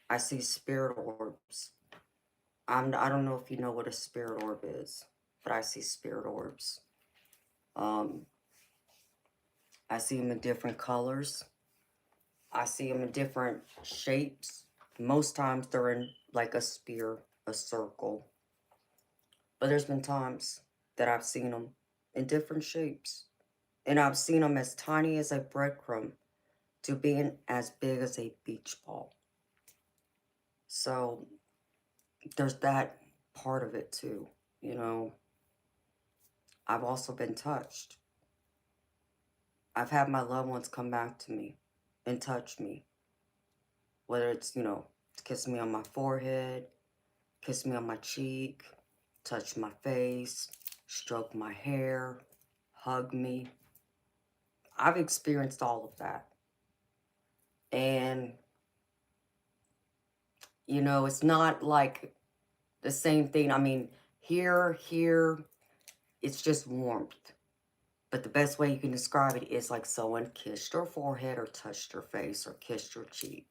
I see spirit orbs. I don't know if you know what a spirit orb is, but I see spirit orbs. Um, I see them in different colors. I see them in different shapes. Most times they're in like a spear, a circle. But there's been times that I've seen them in different shapes. And I've seen them as tiny as a breadcrumb to being as big as a beach ball. So there's that part of it too. You know, I've also been touched. I've had my loved ones come back to me and touch me. Whether it's, kiss me on my forehead, kiss me on my cheek, touch my face, stroke my hair, hug me. I've experienced all of that. And, it's not like the same thing. I mean, here, it's just warmth. But the best way you can describe it is like someone kissed your forehead or touched your face or kissed your cheek.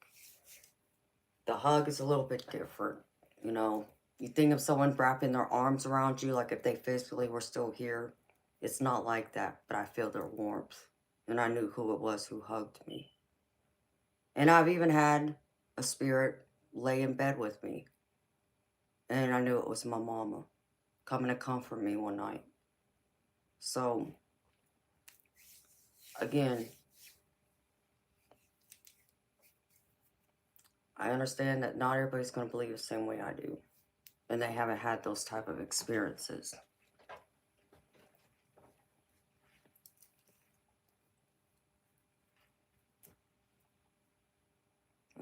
The hug is a little bit different, you know. You think of someone wrapping their arms around you, like if they physically were still here. It's not like that, but I feel their warmth. And I knew who it was who hugged me. And I've even had a spirit lay in bed with me. And I knew it was my mama coming to comfort me one night. So, again, I understand that not everybody's going to believe the same way I do. And they haven't had those type of experiences.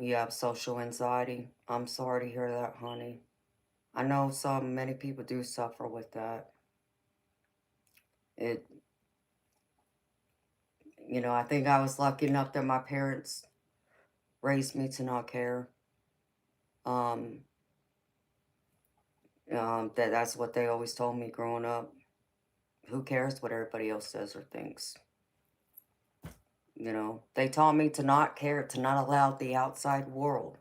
You have social anxiety. I'm sorry to hear that, honey. I know many people do suffer with that. It, I think I was lucky enough that my parents raised me to not care. Um, that's what they always told me growing up. Who cares what everybody else says or thinks? They taught me to not care, to not allow the outside world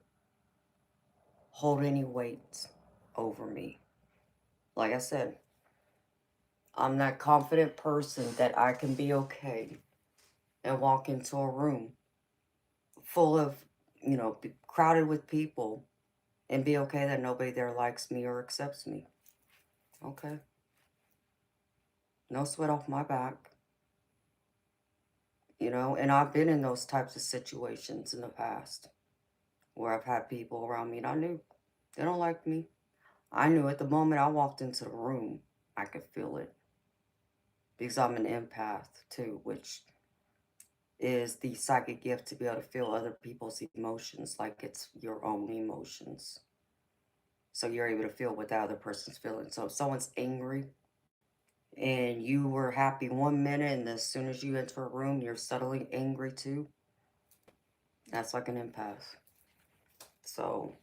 hold any weight over me. Like I said, I'm that confident person that I can be okay and walk into a room full of, crowded with people and be okay that nobody there likes me or accepts me. Okay. No sweat off my back. And I've been in those types of situations in the past where I've had people around me and I knew they don't like me. I knew at the moment I walked into the room, I could feel it because I'm an empath too, which is the psychic gift to be able to feel other people's emotions like it's your own emotions. So you're able to feel what the other person's feeling. So if someone's angry and you were happy one minute and as soon as you enter a room, you're suddenly angry too, that's like an empath. So,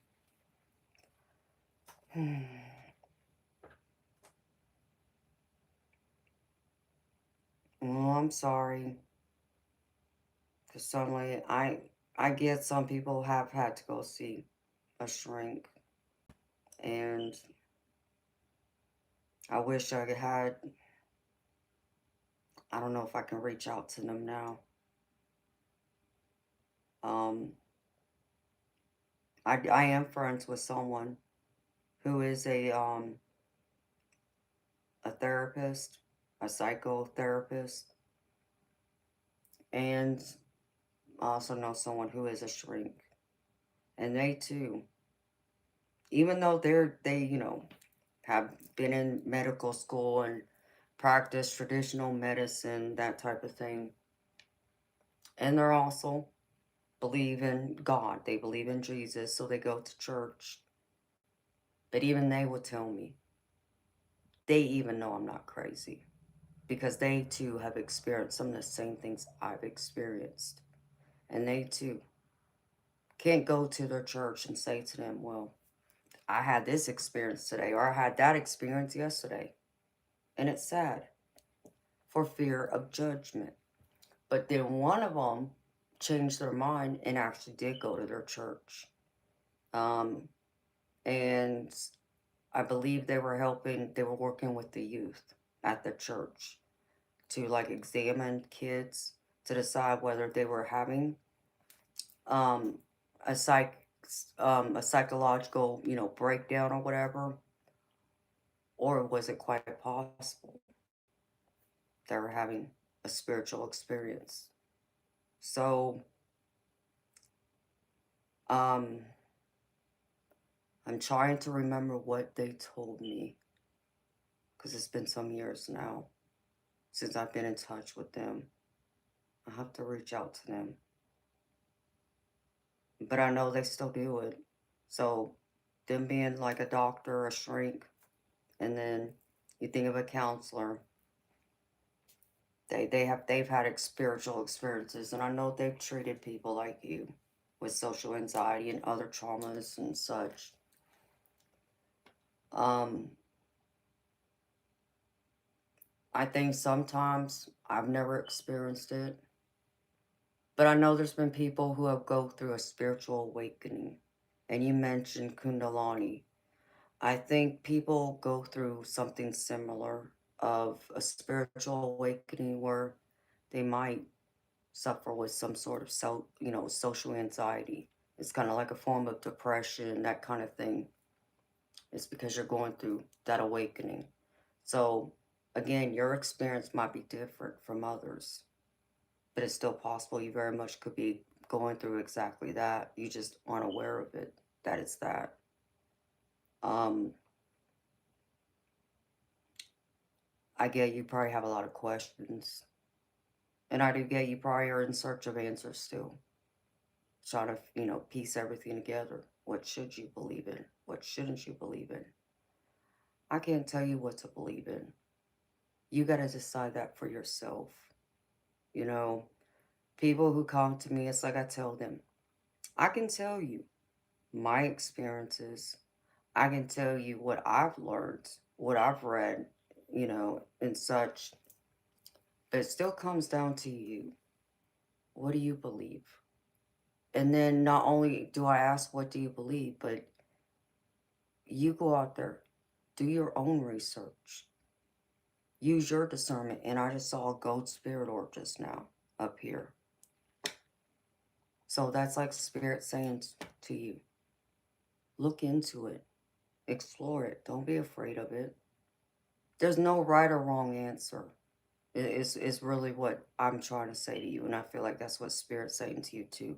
well, I'm sorry. Because suddenly, I get some people have had to go see a shrink. And I wish I had, I don't know if I can reach out to them now. Um, I am friends with someone who is a therapist, a psychotherapist, and I also know someone who is a shrink. And they too, even though they have been in medical school and practice traditional medicine, that type of thing. And they're also believe in God. They believe in Jesus, so they go to church. But even they will tell me, they even know I'm not crazy because they too have experienced some of the same things I've experienced. And they too can't go to their church and say to them, well, I had this experience today or I had that experience yesterday. And it's sad for fear of judgment. But then one of them changed their mind and actually did go to their church. Um, and I believe they were working with the youth at the church to like examine kids to decide whether they were having um, a a psychological, breakdown or whatever, or was it quite possible they were having a spiritual experience. So, um, I'm trying to remember what they told me because it's been some years now since I've been in touch with them. I have to reach out to them, but I know they still do it. So, them being like a doctor, a shrink, and then you think of a counselor, they've had spiritual experiences, and I know they've treated people like you with social anxiety and other traumas and such. Um, I think sometimes I've never experienced it, but I know there's been people who have go through a spiritual awakening, and you mentioned Kundalini. I think people go through something similar of a spiritual awakening where they might suffer with some sort of social anxiety. It's kind of like a form of depression, that kind of thing. It's because you're going through that awakening. So again, your experience might be different from others, but it's still possible you very much could be going through exactly that. You just aren't aware of it, that it's that. Um, I get you probably have a lot of questions. And I do get you probably are in search of answers still. Try to, piece everything together. What should you believe in? What shouldn't you believe in? I can't tell you what to believe in. You got to decide that for yourself. You know, people who come to me, it's like I tell them, I can tell you my experiences. I can tell you what I've learned, what I've read, and such. But it still comes down to you. What do you believe? And then not only do I ask, what do you believe, but you go out there, do your own research, use your discernment. And I just saw a goat spirit orb just now up here. So that's like spirit saying to you, look into it, explore it, don't be afraid of it. There's no right or wrong answer. It's really what I'm trying to say to you. And I feel like that's what spirit's saying to you too.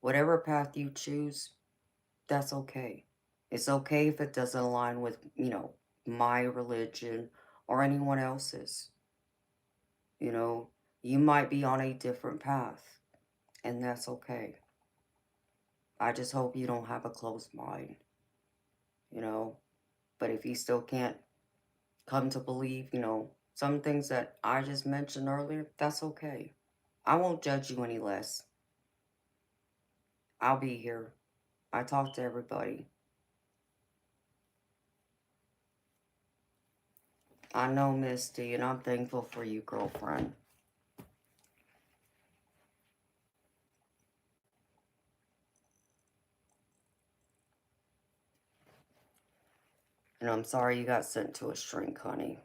Whatever path you choose, that's okay. It's okay if it doesn't align with, my religion or anyone else's. You know, you might be on a different path, and that's okay. I just hope you don't have a closed mind, you know. But if you still can't come to believe, some things that I just mentioned earlier, that's okay. I won't judge you any less. I'll be here. I talk to everybody. I know, Misty, and I'm thankful for you, girlfriend. And I'm sorry you got sent to a shrink, honey.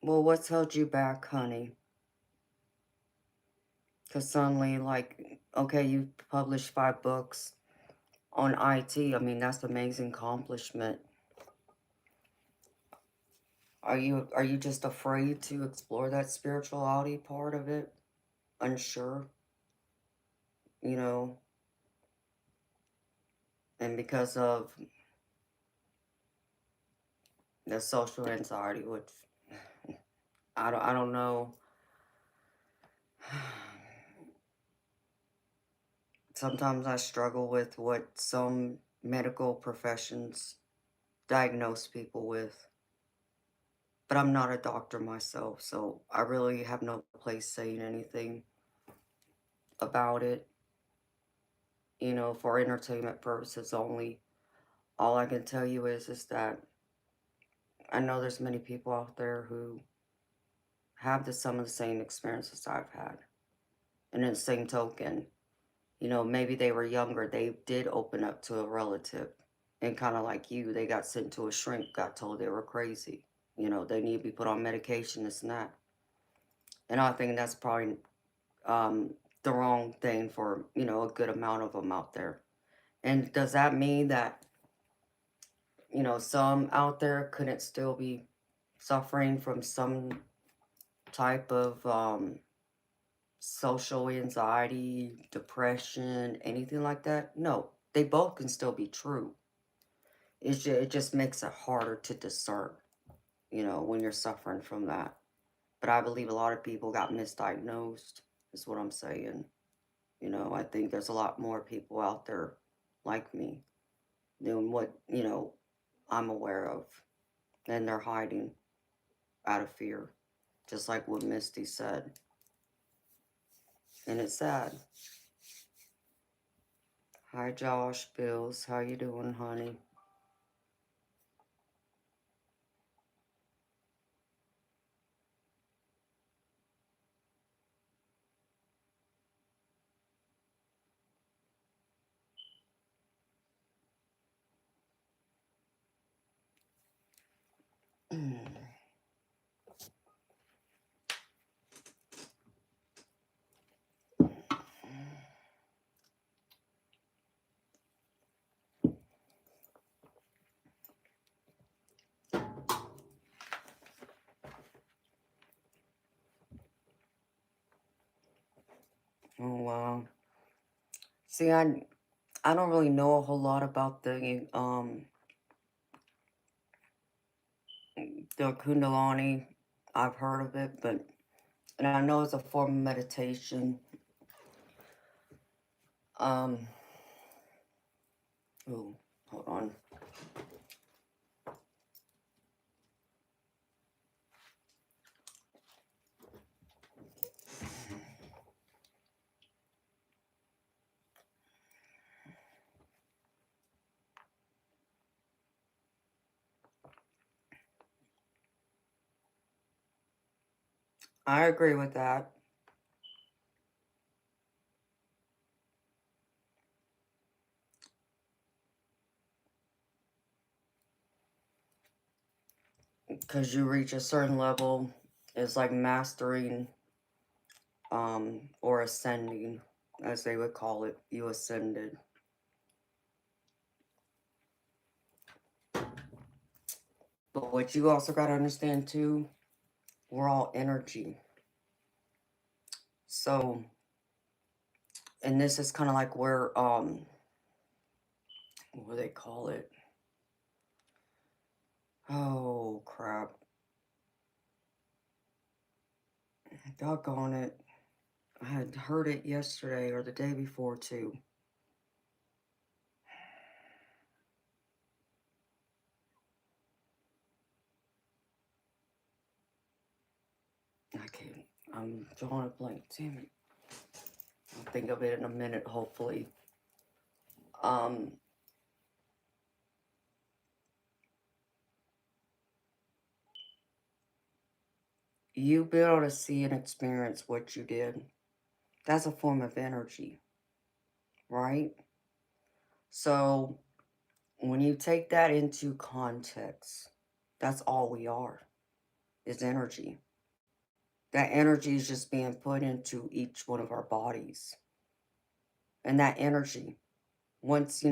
Well, what's held you back, honey? Because suddenly, like, okay, you published 5 books on IT. I mean, that's an amazing accomplishment. Are you just afraid to explore that spirituality part of it? Unsure, you know, and because of the social anxiety, which I don't know. Sometimes I struggle with what some medical professions diagnose people with, but I'm not a doctor myself, so I really have no place saying anything about it. for entertainment purposes only. All I can tell you is that I know there's many people out there who have some of the same experiences I've had. And in the same token, maybe they were younger, they did open up to a relative. And kind of like you, they got sent to a shrink, got told they were crazy. They need to be put on medication, this and that. And I think that's probably um, the wrong thing for, a good amount of them out there. And does that mean that, some out there couldn't still be suffering from some type of social anxiety, depression, anything like that? No, they both can still be true. It just makes it harder to discern, when you're suffering from that. But I believe a lot of people got misdiagnosed, is what I'm saying. I think there's a lot more people out there like me than what, I'm aware of. And they're hiding out of fear, just like what Misty said. And it's sad. Hi, Josh, Bills. How you doing, honey? Oh, wow. See, I don't really know a whole lot about the Kundalini. I've heard of it, and I know it's a form of meditation. Um, oh, hold on. I agree with that. Because you reach a certain level, it's like mastering, or ascending, as they would call it. You ascended. But what you also got to understand too, we're all energy. So, and this is kind of like where, what do they call it? Oh, crap. Doggone it. I had heard it yesterday or the day before too. I can't. I'm drawing a blank. Damn it. I'll think of it in a minute, hopefully. Um, you be able to see and experience what you did. That's a form of energy, right? So when you take that into context, that's all we are, is energy. That energy is just being put into each one of our bodies. And that energy, once,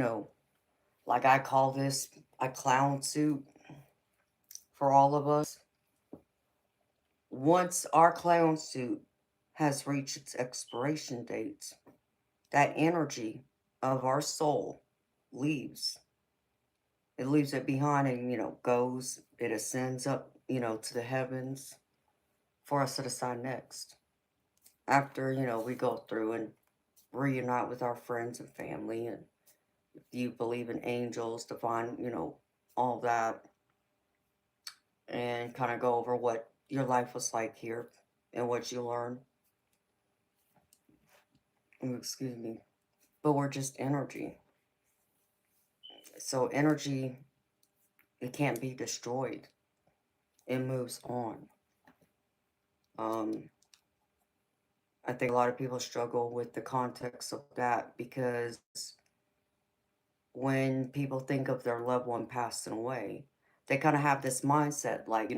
like I call this a clown suit for all of us, once our clown suit has reached its expiration date, that energy of our soul leaves. It leaves it behind and, goes, it ascends up, to the heavens for us to decide next. After, we go through and reunite with our friends and family, and if you believe in angels, divine, all that, and kind of go over what your life was like here and what you learned. Excuse me. but we're just energy. So energy, it can't be destroyed. It moves on. Um, I think a lot of people struggle with the context of that because when people think of their loved one passing away, they kind of have this mindset like,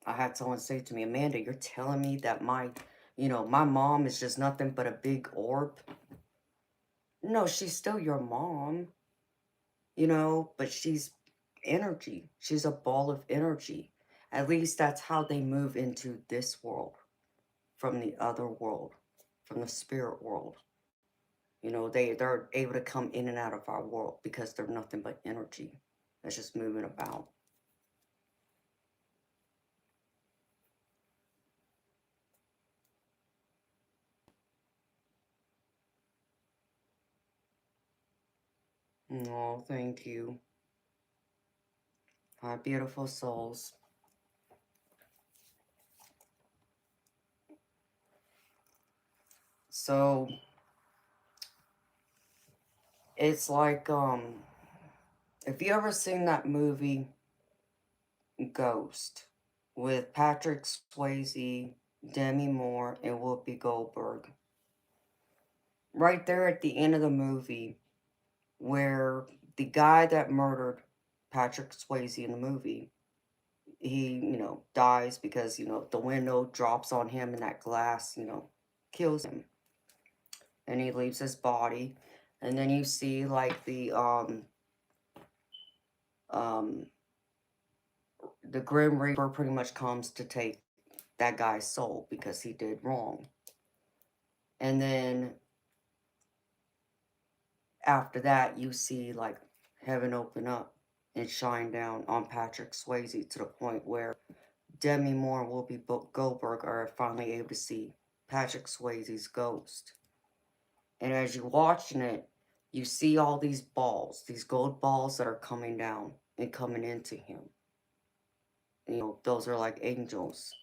I had someone say to me, Amanda, you're telling me that my mom is just nothing but a big orb? No, she's still your mom, but she's energy. She's a ball of energy. At least that's how they move into this world from the other world, from the spirit world. They're able to come in and out of our world because they're nothing but energy that's just moving about. Oh, thank you. My beautiful souls. So it's like, if you ever seen that movie Ghost with Patrick Swayze, Demi Moore, and Whoopi Goldberg, right there at the end of the movie, where the guy that murdered Patrick Swayze in the movie, he, dies because, the window drops on him and that glass, kills him. And he leaves his body. And then you see like um the Grim Reaper pretty much comes to take that guy's soul because he did wrong. And then after that you see like heaven open up and shine down on Patrick Swayze to the point where Demi Moore and Whoopi Goldberg are finally able to see Patrick Swayze's ghost. And as you're watching it, you see all these balls, these gold balls that are coming down and coming into him. Those are like angels.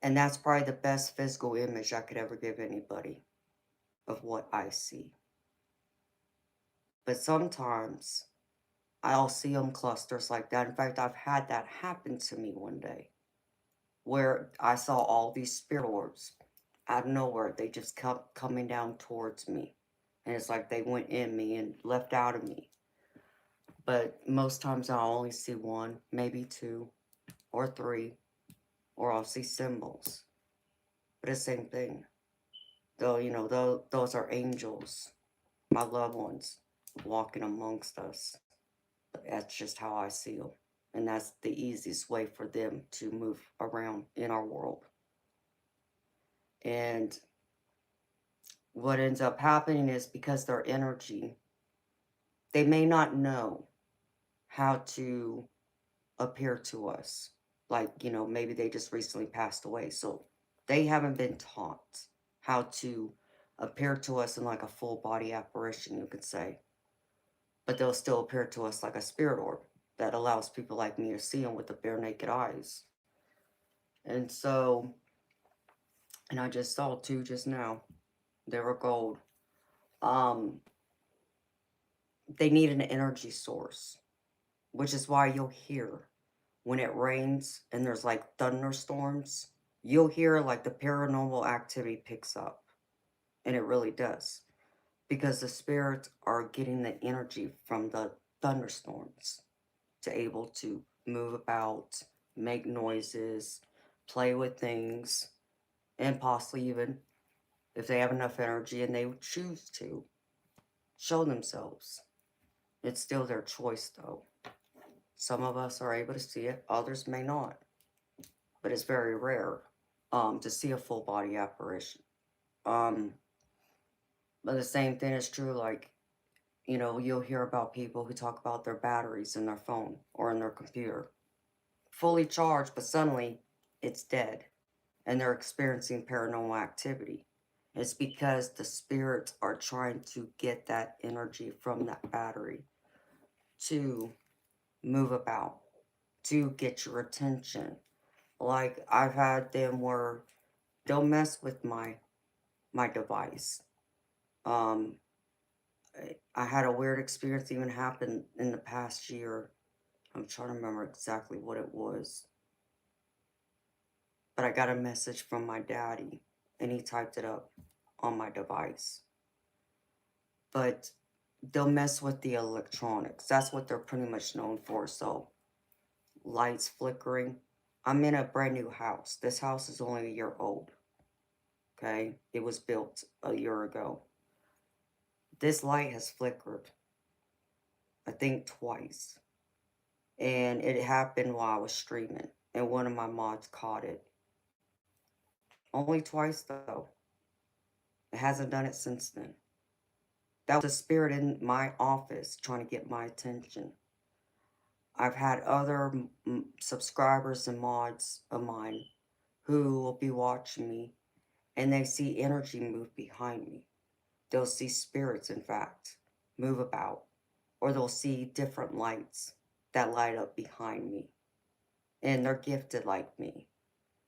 And that's probably the best physical image I could ever give anybody of what I see. But sometimes I'll see them clusters like that. In fact, I've had that happen to me one day where I saw all these spirit orbs out of nowhere. They just kept coming down towards me. And it's like they went in me and left out of me. But most times I'll only see one, maybe two or three, or I'll see symbols. But it's the same thing. Though, those are angels, my loved ones, walking amongst us. That's just how I see them. And that's the easiest way for them to move around in our world. And what ends up happening is because their energy, they may not know how to appear to us. Like, maybe they just recently passed away. So they haven't been taught how to appear to us in like a full body apparition, you could say. But they'll still appear to us like a spirit orb that allows people like me to see them with the bare naked eyes. And so, and I just saw two just now. They were gold. Um, they need an energy source, which is why you'll hear when it rains and there's like thunderstorms, you'll hear like the paranormal activity picks up. And it really does. Because the spirits are getting the energy from the thunderstorms to able to move about, make noises, play with things, and possibly even, if they have enough energy and they choose to, show themselves. It's still their choice though. Some of us are able to see it, others may not. But it's very rare to see a full body apparition. Um, but the same thing is true, like, you'll hear about people who talk about their batteries in their phone or in their computer. Fully charged, but suddenly it's dead. And they're experiencing paranormal activity. It's because the spirits are trying to get that energy from that battery to move about, to get your attention. Like I've had them where they'll mess with my device Um, I had a weird experience even happen in the past year. I'm trying to remember exactly what it was. But I got a message from my daddy and he typed it up on my device. But they'll mess with the electronics. That's what they're pretty much known for. So, lights flickering. I'm in a brand new house. This house is only a year old. Okay? It was built a year ago. This light has flickered, I think twice. And it happened while I was streaming. And one of my mods caught it. Only twice, though. It hasn't done it since then. That was a spirit in my office trying to get my attention. I've had other subscribers and mods of mine who will be watching me and they see energy move behind me. They'll see spirits, in fact, move about, or they'll see different lights that light up behind me. And they're gifted like me.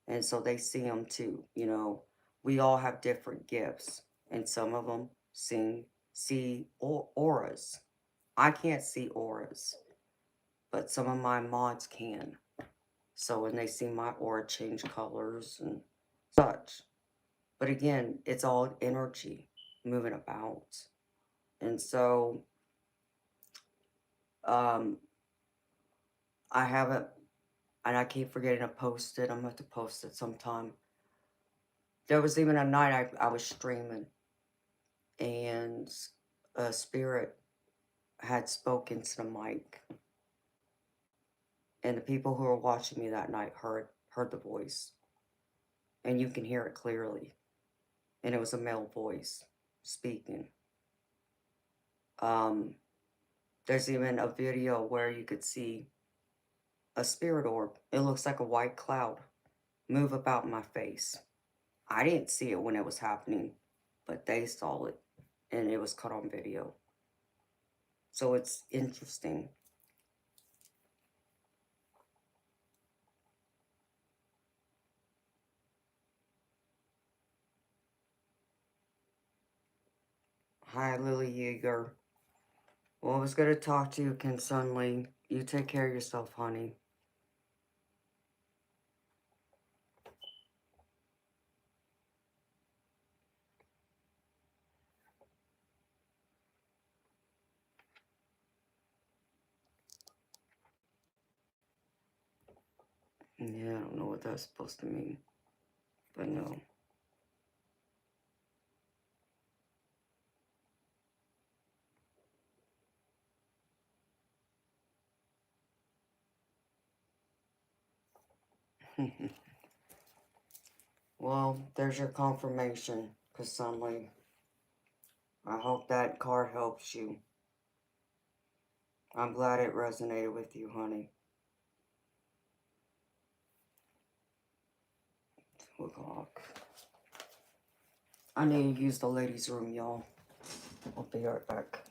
And so they see them too. You know, we all have different gifts, and some of them see auras. I can't see auras, but some of my mods can. So when they see my aura change colors and such. But again, it's all energy moving about. And so um, I haven't, and I keep forgetting to post it. I'm going to have to post it sometime. There was even a night I was streaming and a spirit had spoken to the mic. And the people who were watching me that night heard the voice. And you can hear it clearly. And it was a male voice speaking. Um, there's even a video where you could see a spirit orb. It looks like a white cloud move about my face. I didn't see it when it was happening, but they saw it, and it was caught on video. So it's interesting. Hi, Lily Yeager. Well, I was going to talk to you, Ken Sunley. You take care of yourself, honey. Yeah, I don't know what that's supposed to mean, but no. Well, there's your confirmation, Cassandra. I hope that card helps you. I'm glad it resonated with you, honey. 2 o'clock. I need to use the ladies' room, y'all. I'll be right back.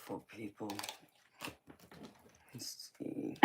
for people. Let's see.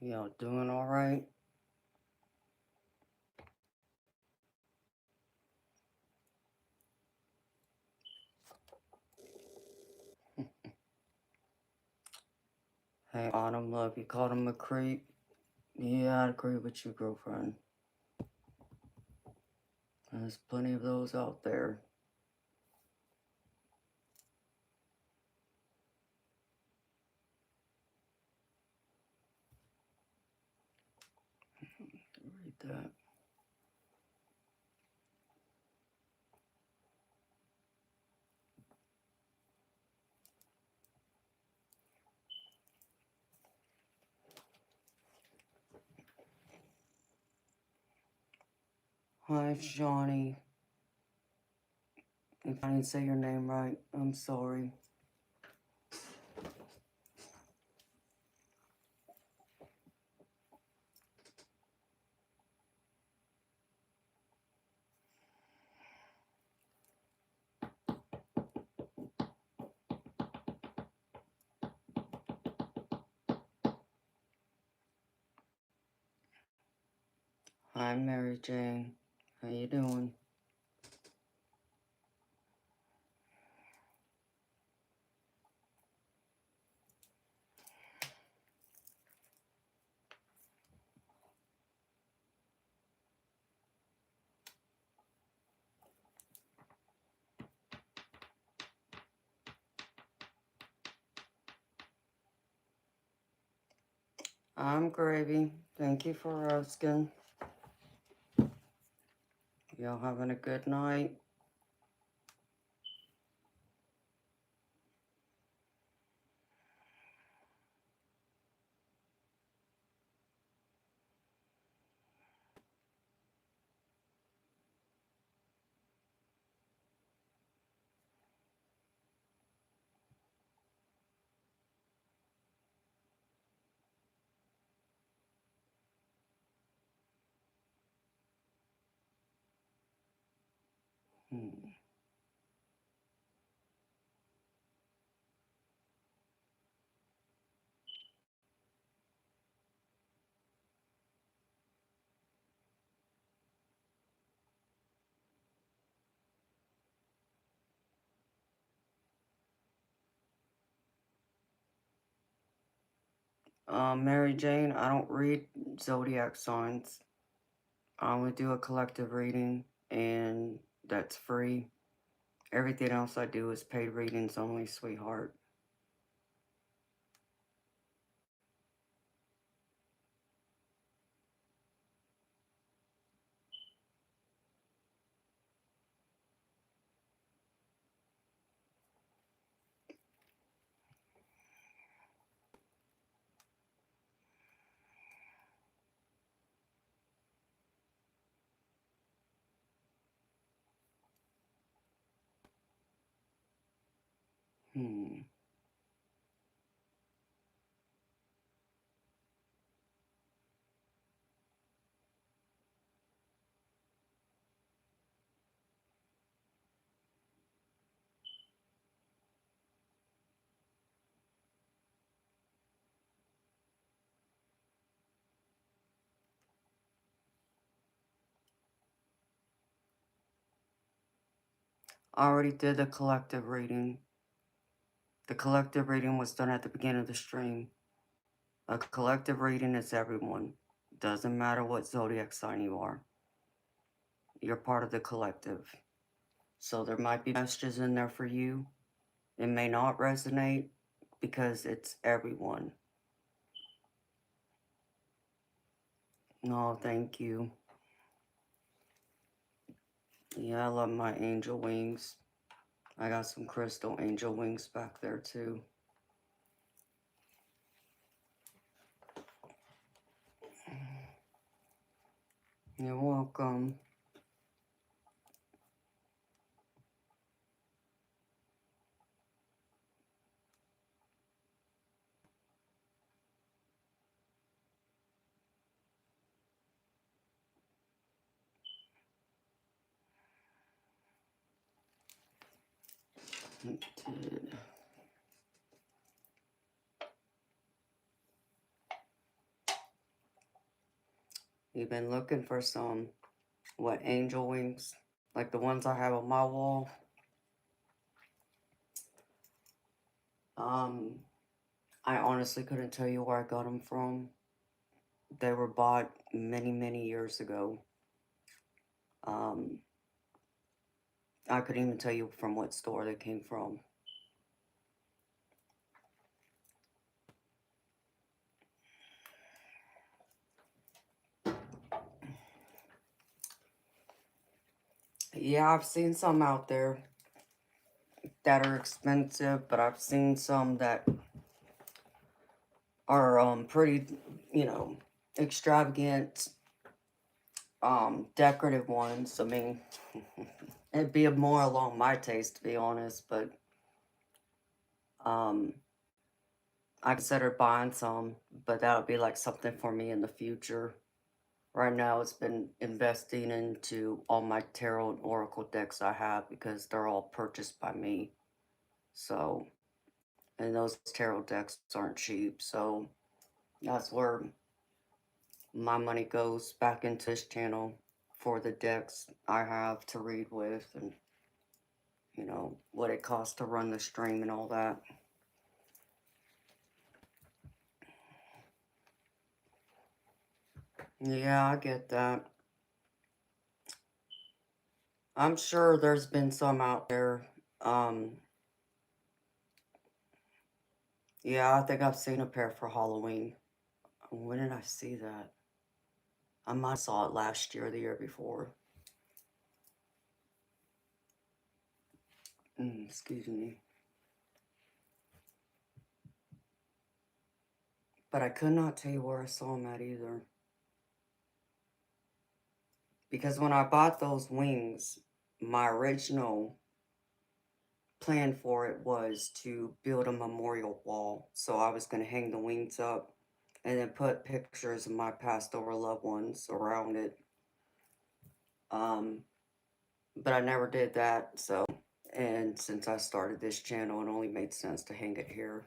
Y'all doing all right? Hey, Autumn Love, you called him a creep? Yeah, I agree with you, girlfriend. There's plenty of those out there. Read that. Hi, Johnny. If I didn't say your name right, I'm sorry. Hi, Mary Jane. How you doing? I'm Gravy. Thank you for asking. Y'all having a good night? Mary Jane, I don't read zodiac signs. I only do a collective reading, and that's free. Everything else I do is paid readings only, sweetheart. Hmm. I already did the collective reading. The collective reading was done at the beginning of the stream. A collective reading is everyone. Doesn't matter what zodiac sign you are. You're part of the collective. So there might be messages in there for you. It may not resonate because it's everyone. No, thank you. Yeah, I love my angel wings. I got some crystal angel wings back there too. You're welcome. It did. You've been looking for some, what, angel wings? Like the ones I have on my wall? Um, I honestly couldn't tell you where I got them from. They were bought many, many years ago. Um, I couldn't even tell you from what store they came from. Yeah, I've seen some out there that are expensive, but I've seen some that are pretty, you know, extravagant, decorative ones. I mean, it'd be more along my taste, to be honest, but um, I considered buying some, but that would be like something for me in the future. Right now, it's been investing into all my tarot and oracle decks I have because they're all purchased by me. So, and those tarot decks aren't cheap. So, that's where my money goes back into this channel for the decks I have to read with and, you know, what it costs to run the stream and all that. Yeah, I get that. I'm sure there's been some out there. Yeah, I think I've seen a pair for Halloween. When did I see that? I might have saw it last year or the year before. Excuse me. But I could not tell you where I saw them at either. Because when I bought those wings, my original plan for it was to build a memorial wall. So I was going to hang the wings up and then put pictures of my passed over loved ones around it. But I never did that. So, and since I started this channel, it only made sense to hang it here.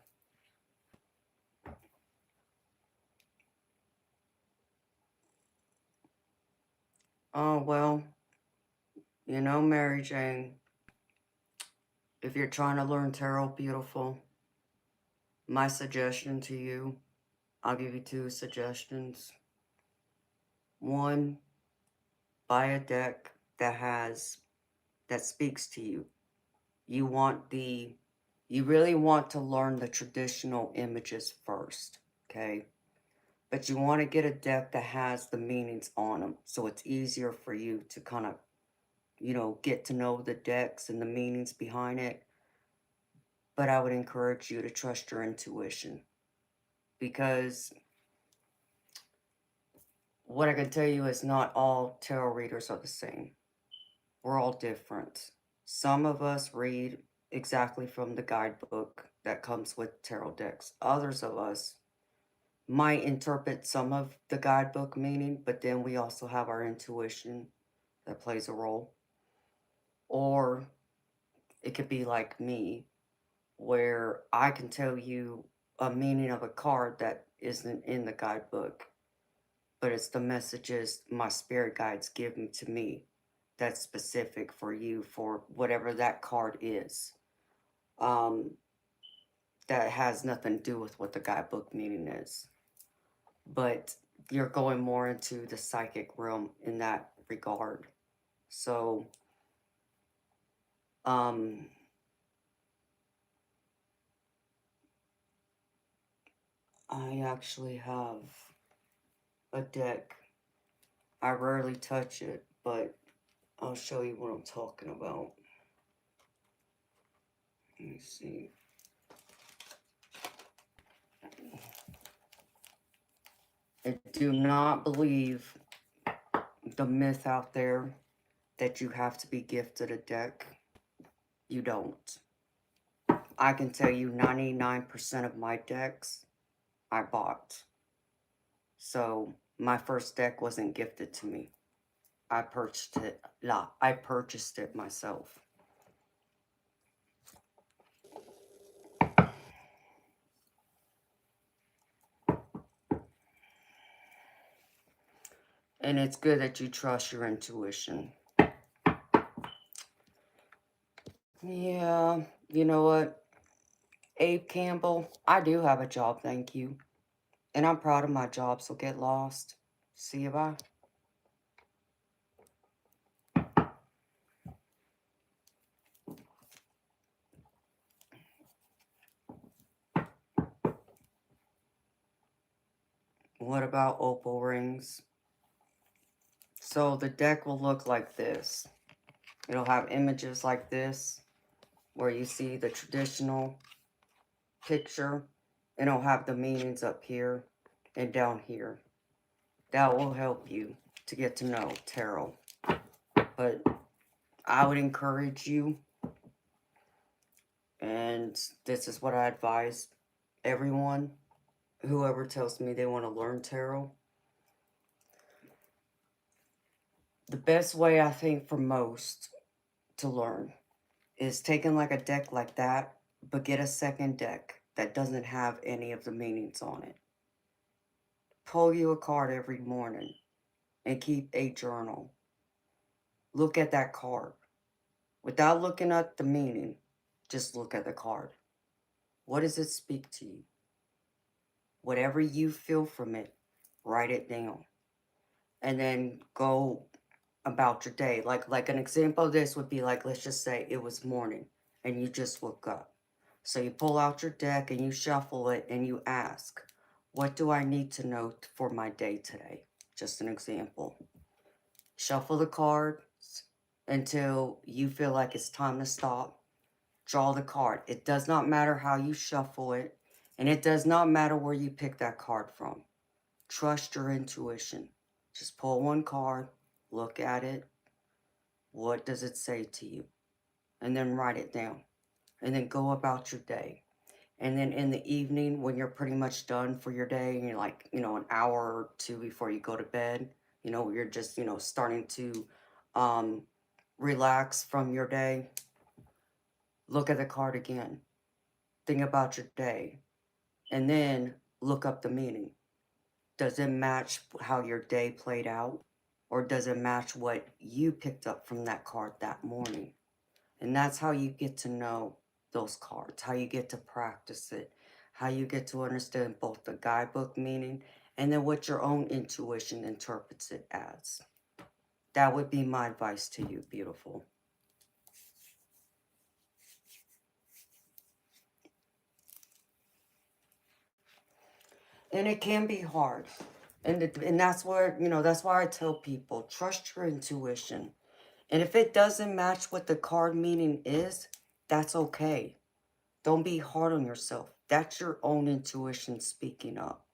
Oh, well, you know, Mary Jane, if you're trying to learn tarot, beautiful, my suggestion to you, I'll give you two suggestions. One, buy a deck that speaks to you. You really want to learn the traditional images first, okay? But you want to get a deck that has the meanings on them, so it's easier for you to kind of, you know, get to know the decks and the meanings behind it. But I would encourage you to trust your intuition, because what I can tell you is not all tarot readers are the same. We're all different. Some of us read exactly from the guidebook that comes with tarot decks. Others of us might interpret some of the guidebook meaning, but then we also have our intuition that plays a role. Or it could be like me, where I can tell you a meaning of a card that isn't in the guidebook, but it's the messages my spirit guides give me to me that's specific for you for whatever that card is. Um, that has nothing to do with what the guidebook meaning is. but you're going more into the psychic realm in that regard. So, um, I actually have a deck. I rarely touch it, but I'll show you what I'm talking about. Let me see. I do not believe the myth out there that you have to be gifted a deck. You don't. I can tell you 99% of my decks I bought. So my first deck wasn't gifted to me. I purchased it. I purchased it myself. And it's good that you trust your intuition. Yeah, you know what? Abe Campbell, I do have a job, thank you. And I'm proud of my job, so get lost. See you, bye. What about opal rings? So the deck will look like this. It'll have images like this, where you see the traditional picture, and it'll have the meanings up here and down here. That will help you to get to know tarot. But I would encourage you, and this is what I advise everyone, whoever tells me they want to learn tarot. The best way I think for most to learn is taking like a deck like that, but get a second deck that doesn't have any of the meanings on it. Pull you a card every morning and keep a journal. Look at that card. Without looking at the meaning, just look at the card. What does it speak to you? Whatever you feel from it, write it down. And then go about your day. Like an example of this would be like, let's just say it was morning and you just woke up. So you pull out your deck and you shuffle it and you ask, what do I need to know for my day today? Just an example. Shuffle the cards until you feel like it's time to stop. Draw the card. It does not matter how you shuffle it, and it does not matter where you pick that card from. Trust your intuition. Just pull one card, look at it. What does it say to you? And then write it down. And then go about your day. And then in the evening, when you're pretty much done for your day, and you're like, an hour or two before you go to bed, you're just, starting to relax from your day, look at the card again. Think about your day. And then look up the meaning. Does it match how your day played out? Or does it match what you picked up from that card that morning? And that's how you get to know those cards, how you get to practice it, how you get to understand both the guidebook meaning and then what your own intuition interprets it as. That would be my advice to you, beautiful. And it can be hard. And that's where, that's why I tell people, trust your intuition. And if it doesn't match what the card meaning is, that's okay. Don't be hard on yourself. That's your own intuition speaking up.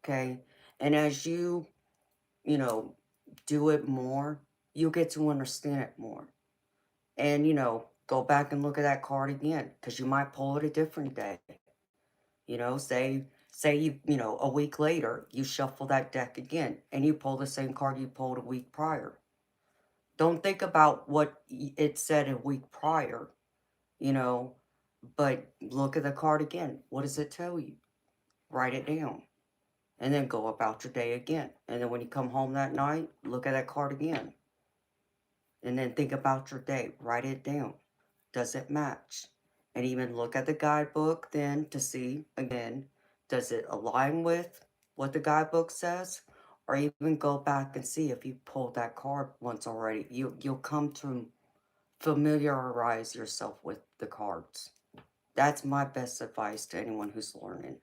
Okay? And as you do it more, you get to understand it more. And, go back and look at that card again, because you might pull it a different day. Say a week later, you shuffle that deck again and you pull the same card you pulled a week prior. Don't think about what it said a week prior, you know, but look at the card again. What does it tell you? Write it down and then go about your day again. And then when you come home that night, look at that card again and then think about your day. Write it down. Does it match? And even look at the guidebook then to see, again, does it align with what the guidebook says, or even go back and see if you pulled that card once already. You'll come to familiarize yourself with the cards. That's my best advice to anyone who's learning.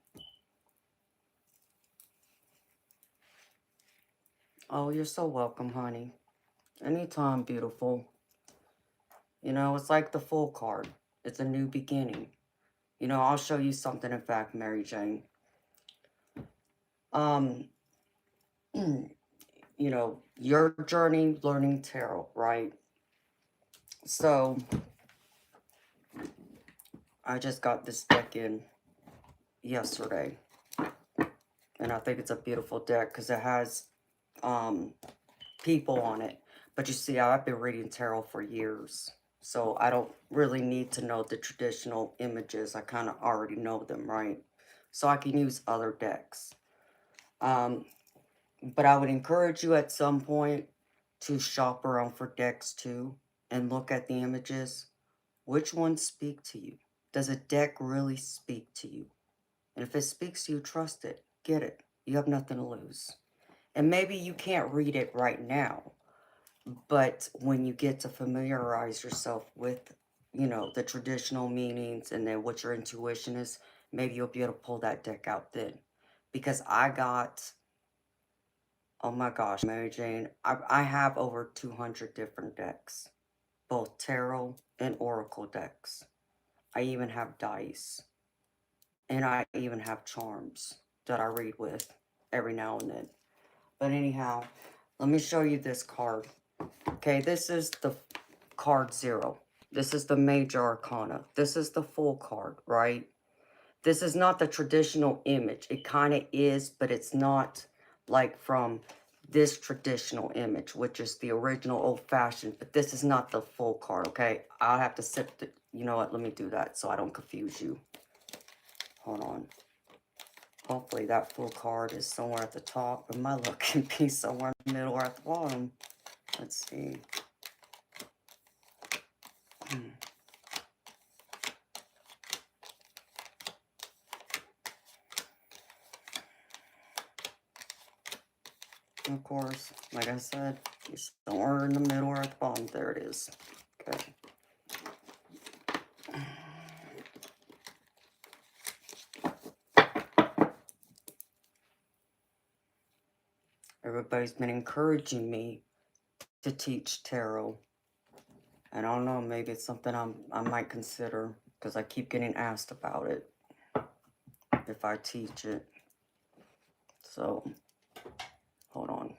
Oh, you're so welcome, honey. Anytime, beautiful. You know, it's like the Fool card. It's a new beginning. You know, I'll show you something, in fact, Mary Jane. You know, your journey learning tarot, right? So, I just got this deck in yesterday. And I think it's a beautiful deck because it has people on it. But you see, I've been reading tarot for years. So I don't really need to know the traditional images. I kind of already know them, right? So I can use other decks. But I would encourage you at some point to shop around for decks too and look at the images. Which ones speak to you? Does a deck really speak to you? And if it speaks to you, trust it. Get it. You have nothing to lose. And maybe you can't read it right now, but when you get to familiarize yourself with, you know, the traditional meanings and then what your intuition is, maybe you'll be able to pull that deck out then. Because I got, oh my gosh, Mary Jane, I have over 200 different decks, both tarot and oracle decks. I even have dice, and I even have charms that I read with every now and then. But anyhow, let me show you this card. Okay, this is the card 0. This is the major arcana. This is the Fool card, right? This is not the traditional image. It kind of is, but it's not like from this traditional image, which is the original old-fashioned. But this is not the Fool card, okay? I'll have to sip the... You know what? Let me do that so I don't confuse you. Hold on. Hopefully that Fool card is somewhere at the top, and my luck can be somewhere in the middle or at the bottom. Let's see. Of course, like I said, it's somewhere in the middle or at the bottom. There it is. Okay. Everybody's been encouraging me to teach tarot. And I don't know, maybe it's something I might consider because I keep getting asked about it if I teach it. So, hold on.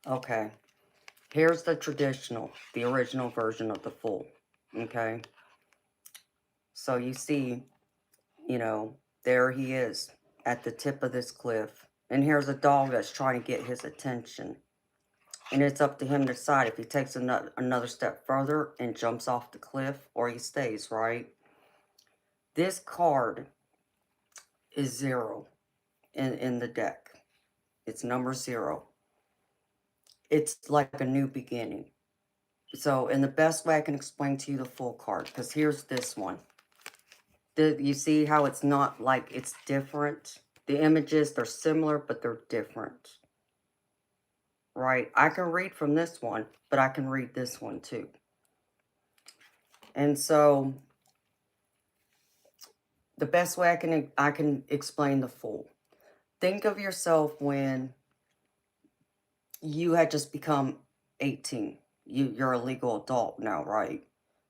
Okay. Here's the traditional, the original version of the Fool. Okay. So you see, you know, there he is at the tip of this cliff. And here's a dog that's trying to get his attention. And it's up to him to decide if he takes another step further and jumps off the cliff or he stays, right? This card is 0 in the deck. It's number 0. It's like a new beginning. So, in the best way I can explain to you the Fool card, because here's this one. You see how it's not like it's different? The images, they're similar, but they're different. Right? I can read from this one, but I can read this one too. And so, the best way I can explain the Fool. Think of yourself when you had just become 18. You're a legal adult now, right?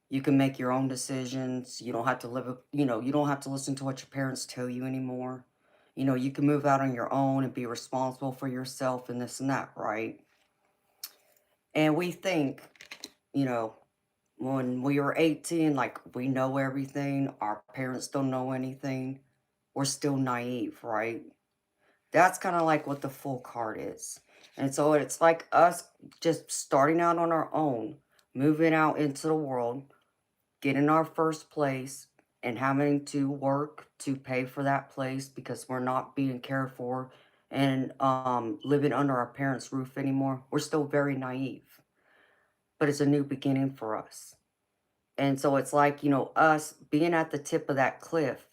You can make your own decisions. You don't have to live, you know, you don't have to listen to what your parents tell you anymore. You know, you can move out on your own and be responsible for yourself and this and that, right? And we think, you know, when we were 18, like we know everything. Our parents don't know anything. We're still naive, right? That's kind of like what the Fool card is. And so it's like us just starting out on our own, moving out into the world, getting our first place, and having to work to pay for that place because we're not being cared for and living under our parents' roof anymore. We're still very naive. but it's a new beginning for us. And so it's like, us being at the tip of that cliff,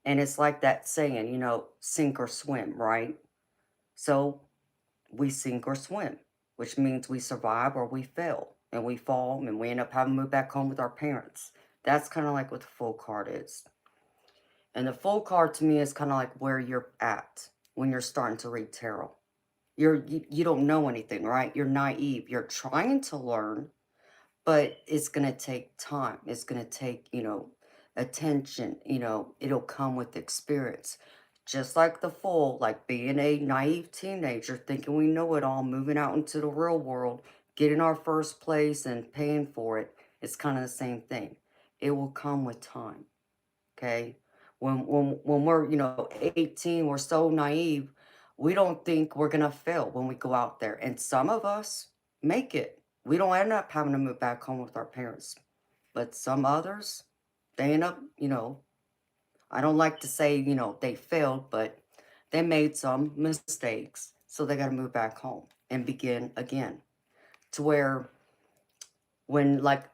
and it's like that saying, sink or swim, right? So we sink or swim, which means we survive or we fail, and we fall, and we end up having to move back home with our parents. That's kind of like what the full card is. And the full card to me is kind of like where you're at when you're starting to read tarot. You don't know anything, right? You're naive. You're trying to learn, but it's going to take time. It's going to take, attention. It'll come with experience. Just like the fool, like being a naive teenager, thinking we know it all, moving out into the real world, getting our first place and paying for it. It's kind of the same thing. It will come with time. Okay. When we're, 18, we're so naive, we don't think we're going to fail when we go out there. And some of us make it. We don't end up having to move back home with our parents. But some others, they end up, I don't like to say, they failed, but they made some mistakes. So they got to move back home and begin again. To where when like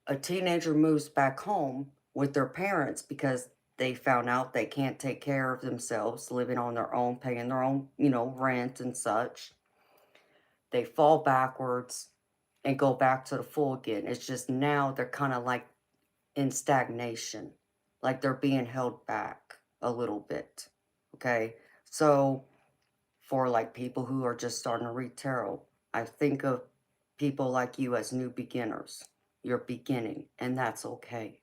a teenager moves back home with their parents because they found out they can't take care of themselves, living on their own, paying their own, rent and such, they fall backwards and go back to the full again. It's just now they're kind of like in stagnation, like they're being held back a little bit. Okay. So for like people who are just starting to read tarot, I think of people like you as new beginners. You're beginning, and that's okay.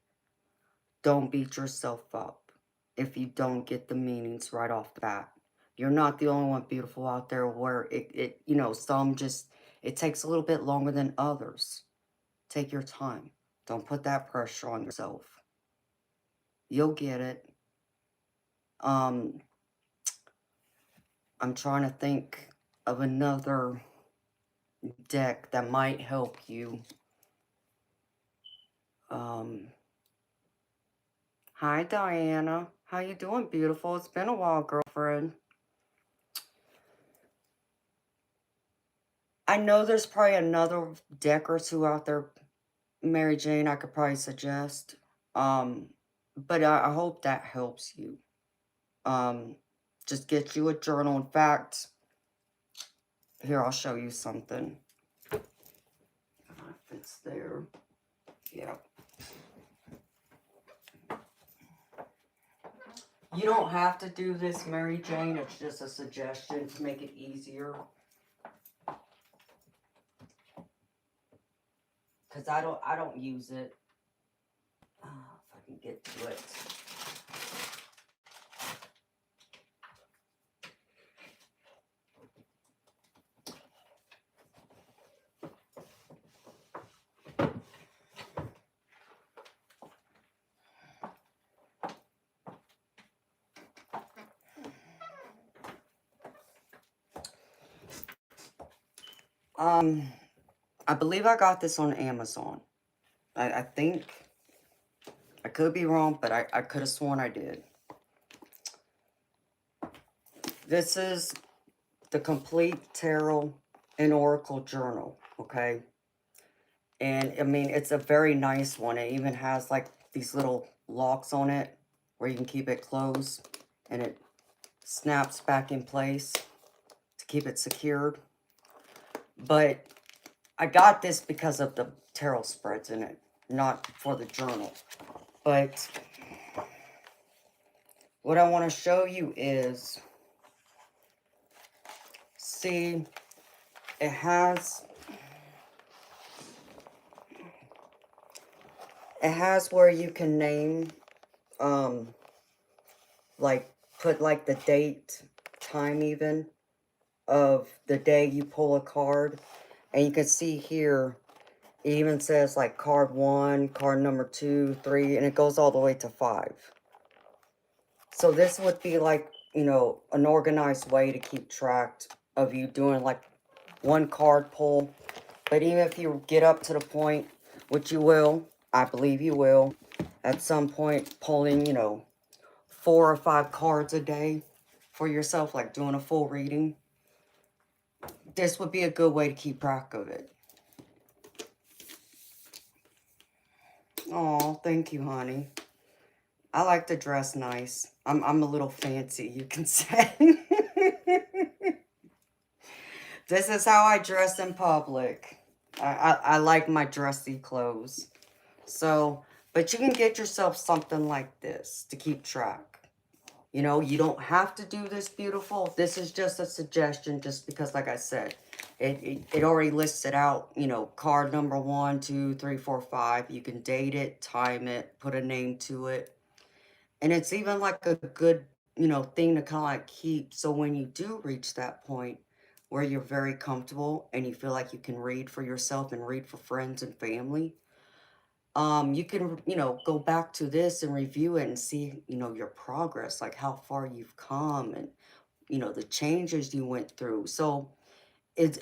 Don't beat yourself up if you don't get the meanings right off the bat. You're not the only one beautiful out there where some just, it takes a little bit longer than others. Take your time. Don't put that pressure on yourself. You'll get it. I'm trying to think of another deck that might help you. Hi, Diana. How you doing, beautiful? It's been a while, girlfriend. I know there's probably another deck or two out there, Mary Jane, I could probably suggest. But I hope that helps you. Just get you a journal. In fact, here, I'll show you something. If it's there. Yeah. You don't have to do this, Mary Jane. It's just a suggestion to make it easier. Because I don't use it. If I can get to it. I believe I got this on Amazon. I think, I could be wrong, but I could have sworn I did. This is the Complete Tarot and Oracle Journal, okay? And, I mean, it's a very nice one. It even has, like, these little locks on it where you can keep it closed. And it snaps back in place to keep it secured. But I got this because of the tarot spreads in it, not for the journal. But what I want to show you is, see, it has where you can name, like, put, like, the date, time even, of the day you pull a card. And you can see here, it even says, like, card 1, card number 2, 3, and it goes all the way to 5. So this would be, like, an organized way to keep track of you doing, like, one card pull. But even if you get up to the point, which you will, I believe you will, at some point, pulling, 4 or 5 cards a day for yourself, like doing a full reading, this would be a good way to keep track of it. Oh, thank you, honey. I like to dress nice. I'm a little fancy, you can say. This is how I dress in public. I like my dressy clothes. So, but you can get yourself something like this to keep track. You know, you don't have to do this beautiful. This is just a suggestion just because, like I said, it already lists it out, you know, card number 1, 2, 3, 4, 5. You can date it, time it, put a name to it. And it's even like a good, you know, thing to kind of like keep. So when you do reach that point where you're very comfortable and you feel like you can read for yourself and read for friends and family, you can, you know, go back to this and review it and see, you know, your progress, like how far you've come and, you know, the changes you went through. So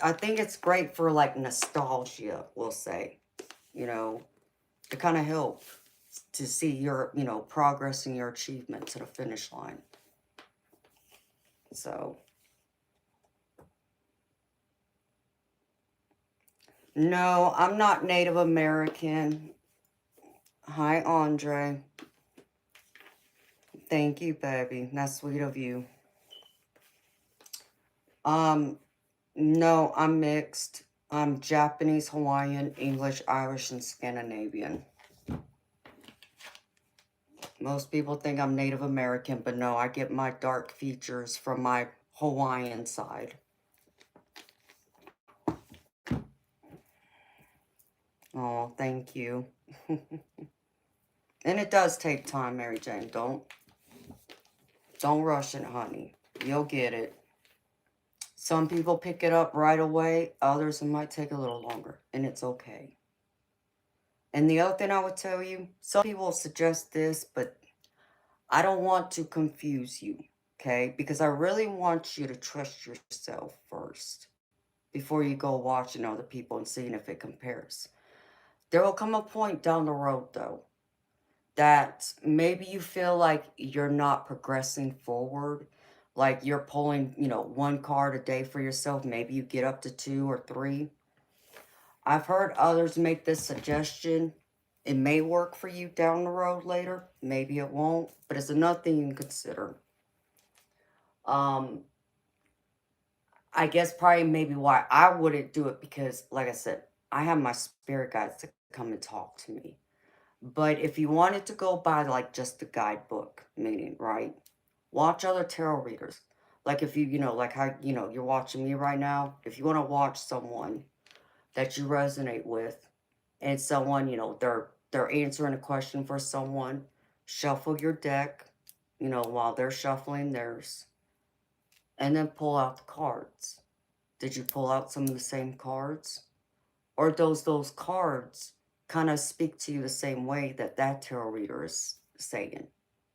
I think it's great for like nostalgia, we'll say, you know, to kind of help to see your, you know, progress and your achievement to the finish line. So, no, I'm not Native American. Hi, Andre. Thank you, baby. That's sweet of you. Um, no, I'm mixed. I'm Japanese, Hawaiian, English, Irish, and Scandinavian. Most people think I'm Native American, but no, I get my dark features from my Hawaiian side. Oh, thank you. And it does take time, Mary Jane. Don't rush it, honey. You'll get it. Some people pick it up right away. Others, it might take a little longer. And it's okay. And the other thing I would tell you, some people suggest this, but I don't want to confuse you, okay? Because I really want you to trust yourself first before you go watching other people and seeing if it compares. There will come a point down the road, though, that maybe you feel like you're not progressing forward, like you're pulling, you know, one card a day for yourself. Maybe you get up to 2 or 3. I've heard others make this suggestion. It may work for you down the road later. Maybe it won't, but it's another thing you can consider. Um, I guess probably maybe why I wouldn't do it because, like I said, I have my spirit guides to come and talk to me. But if you wanted to go by like just the guidebook, meaning, right? Watch other tarot readers. Like if you know, like how, you know, you're watching me right now. If you want to watch someone that you resonate with and someone, you know, they're answering a question for someone, shuffle your deck, you know, while they're shuffling theirs, and then pull out the cards. Did you pull out some of the same cards? Or does those cards kind of speak to you the same way that that tarot reader is saying?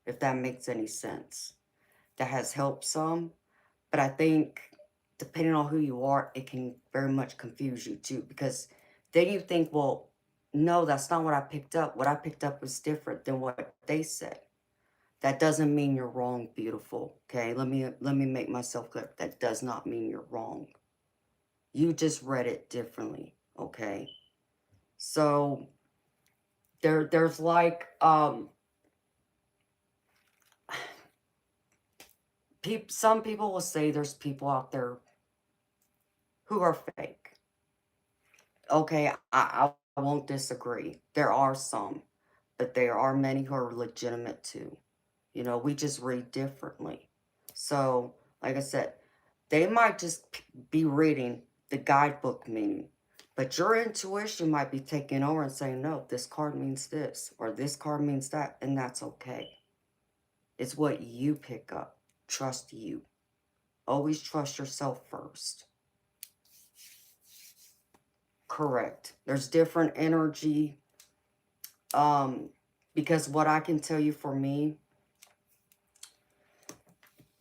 If that makes any sense. That has helped some, but I think depending on who you are, it can very much confuse you too, because then you think, well, no, that's not what I picked up. What I picked up was different than what they said. That doesn't mean you're wrong, beautiful. Okay, let me make myself clear. That does not mean you're wrong. You just read it differently, okay? So there's like some people will say there's people out there who are fake. Okay, I won't disagree. There are some, but there are many who are legitimate too. You know, we just read differently. So, like I said, they might just be reading the guidebook meaning, but your intuition might be taking over and saying, no, this card means this, or this card means that, and that's okay. It's what you pick up. Trust you. Always trust yourself first. Correct. There's different energy. Because what I can tell you for me,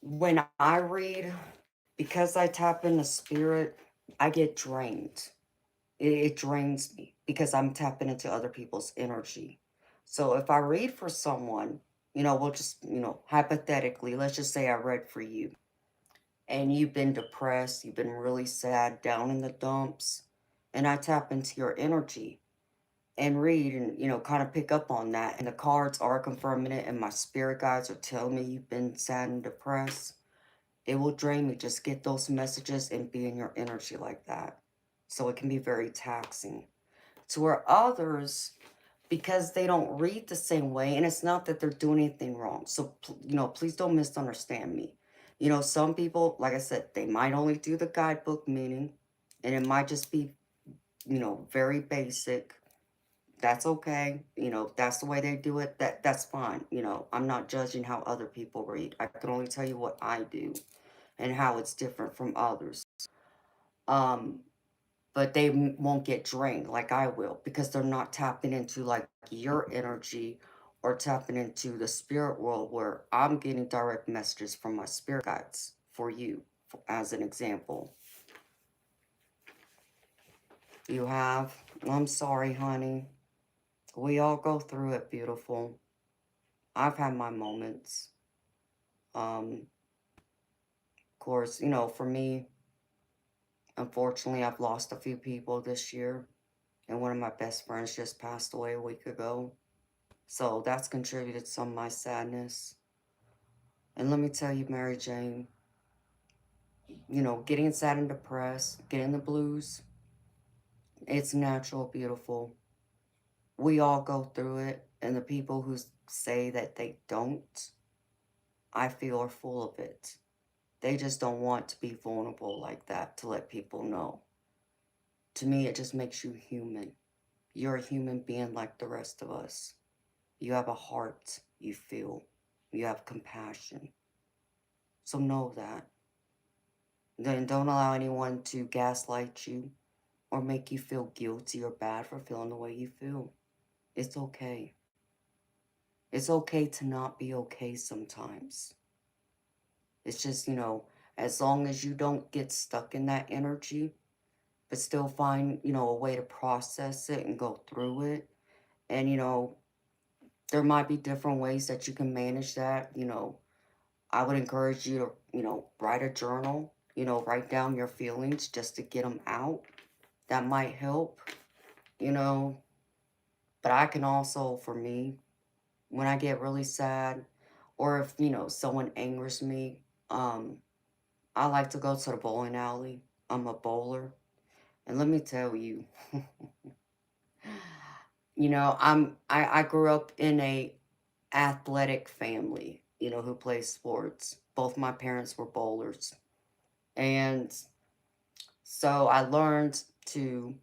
when I read, because I tap into spirit, I get drained. It drains me because I'm tapping into other people's energy. So if I read for someone, you know, we'll just, you know, hypothetically, let's just say I read for you and you've been depressed, you've been really sad, down in the dumps, and I tap into your energy. and read and, kind of pick up on that. And the cards are confirming it, and my spirit guides are telling me you've been sad and depressed. It will drain me. Just get those messages and be in your energy like that. So it can be very taxing. To where others, because they don't read the same way, and it's not that they're doing anything wrong. So, please don't misunderstand me. Some people, like I said, they might only do the guidebook meaning, and it might just be, very basic. That's okay. That's the way they do it. That's fine. I'm not judging how other people read. I can only tell you what I do and how it's different from others. Um, but they won't get drained like I will because they're not tapping into like your energy or tapping into the spirit world where I'm getting direct messages from my spirit guides for you, as an example. You have, I'm sorry, honey. We all go through it, beautiful. I've had my moments. Of course, for me, unfortunately, I've lost a few people this year, and one of my best friends just passed away a week ago. So that's contributed some of my sadness. And let me tell you, Mary Jane, getting sad and depressed, getting the blues, it's natural, beautiful. We all go through it, and the people who say that they don't, I feel are full of it. They just don't want to be vulnerable like that to let people know. To me, it just makes you human. You're a human being like the rest of us. You have a heart, you feel, you have compassion. So know that. Then don't allow anyone to gaslight you or make you feel guilty or bad for feeling the way you feel. It's okay. It's okay to not be okay sometimes. It's just, as long as you don't get stuck in that energy, but still find, a way to process it and go through it. And, there might be different ways that you can manage that. I would encourage you to, write a journal, write down your feelings just to get them out. That might help, you know. But I can also, for me, when I get really sad or if, someone angers me, um, I like to go to the bowling alley. I'm a bowler. And let me tell you, I grew up in a athletic family, who plays sports. Both my parents were bowlers. And so I learned to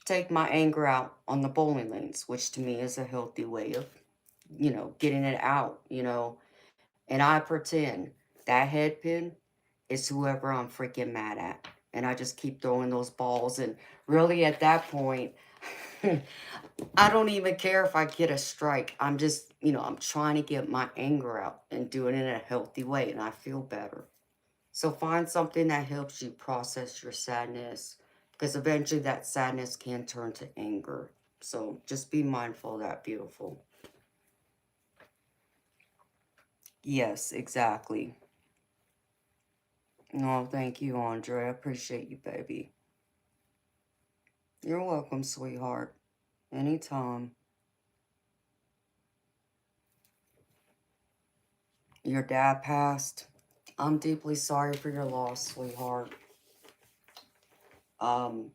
take my anger out on the bowling lanes, which to me is a healthy way of, getting it out, And I pretend that head pin is whoever I'm freaking mad at. And I just keep throwing those balls. And really at that point, I don't even care if I get a strike. I'm just, I'm trying to get my anger out and doing it in a healthy way. And I feel better. So find something that helps you process your sadness. Because eventually that sadness can turn to anger. So just be mindful of that, beautiful. Yes, exactly. No, thank you, Andre. I appreciate you, baby. You're welcome, sweetheart. Anytime. Your dad passed. I'm deeply sorry for your loss, sweetheart. Um,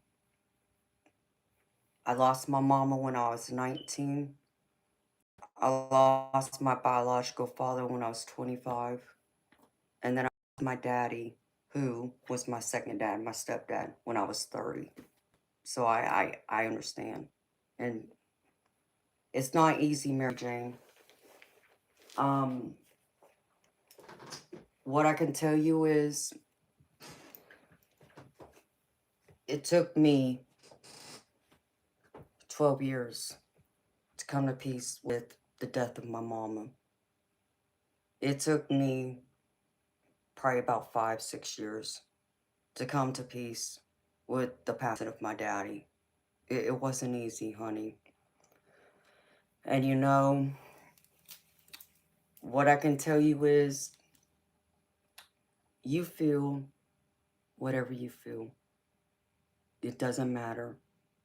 I lost my mama when I was 19. I lost my biological father when I was 25. And then I lost my daddy, who was my second dad, my stepdad, when I was 30. So I understand. And it's not easy, Mary Jane. Um, what I can tell you is it took me 12 years to come to peace with the death of my mama. It took me probably about 5, 6 years to come to peace with the passing of my daddy. It wasn't easy, honey. And what I can tell you is you feel whatever you feel. It doesn't matter.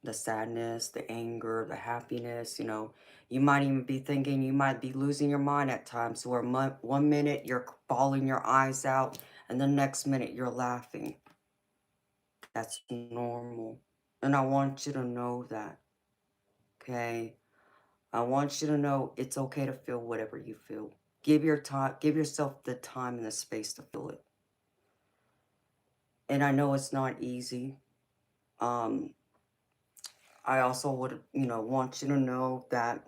the sadness, the anger, the happiness. You might even be thinking you might be losing your mind at times where 1 minute you're bawling your eyes out and the next minute you're laughing. That's normal. And I want you to know that, okay? I want you to know it's okay to feel whatever you feel. Give yourself the time and the space to feel it. And I know it's not easy. Um, I also would, want you to know that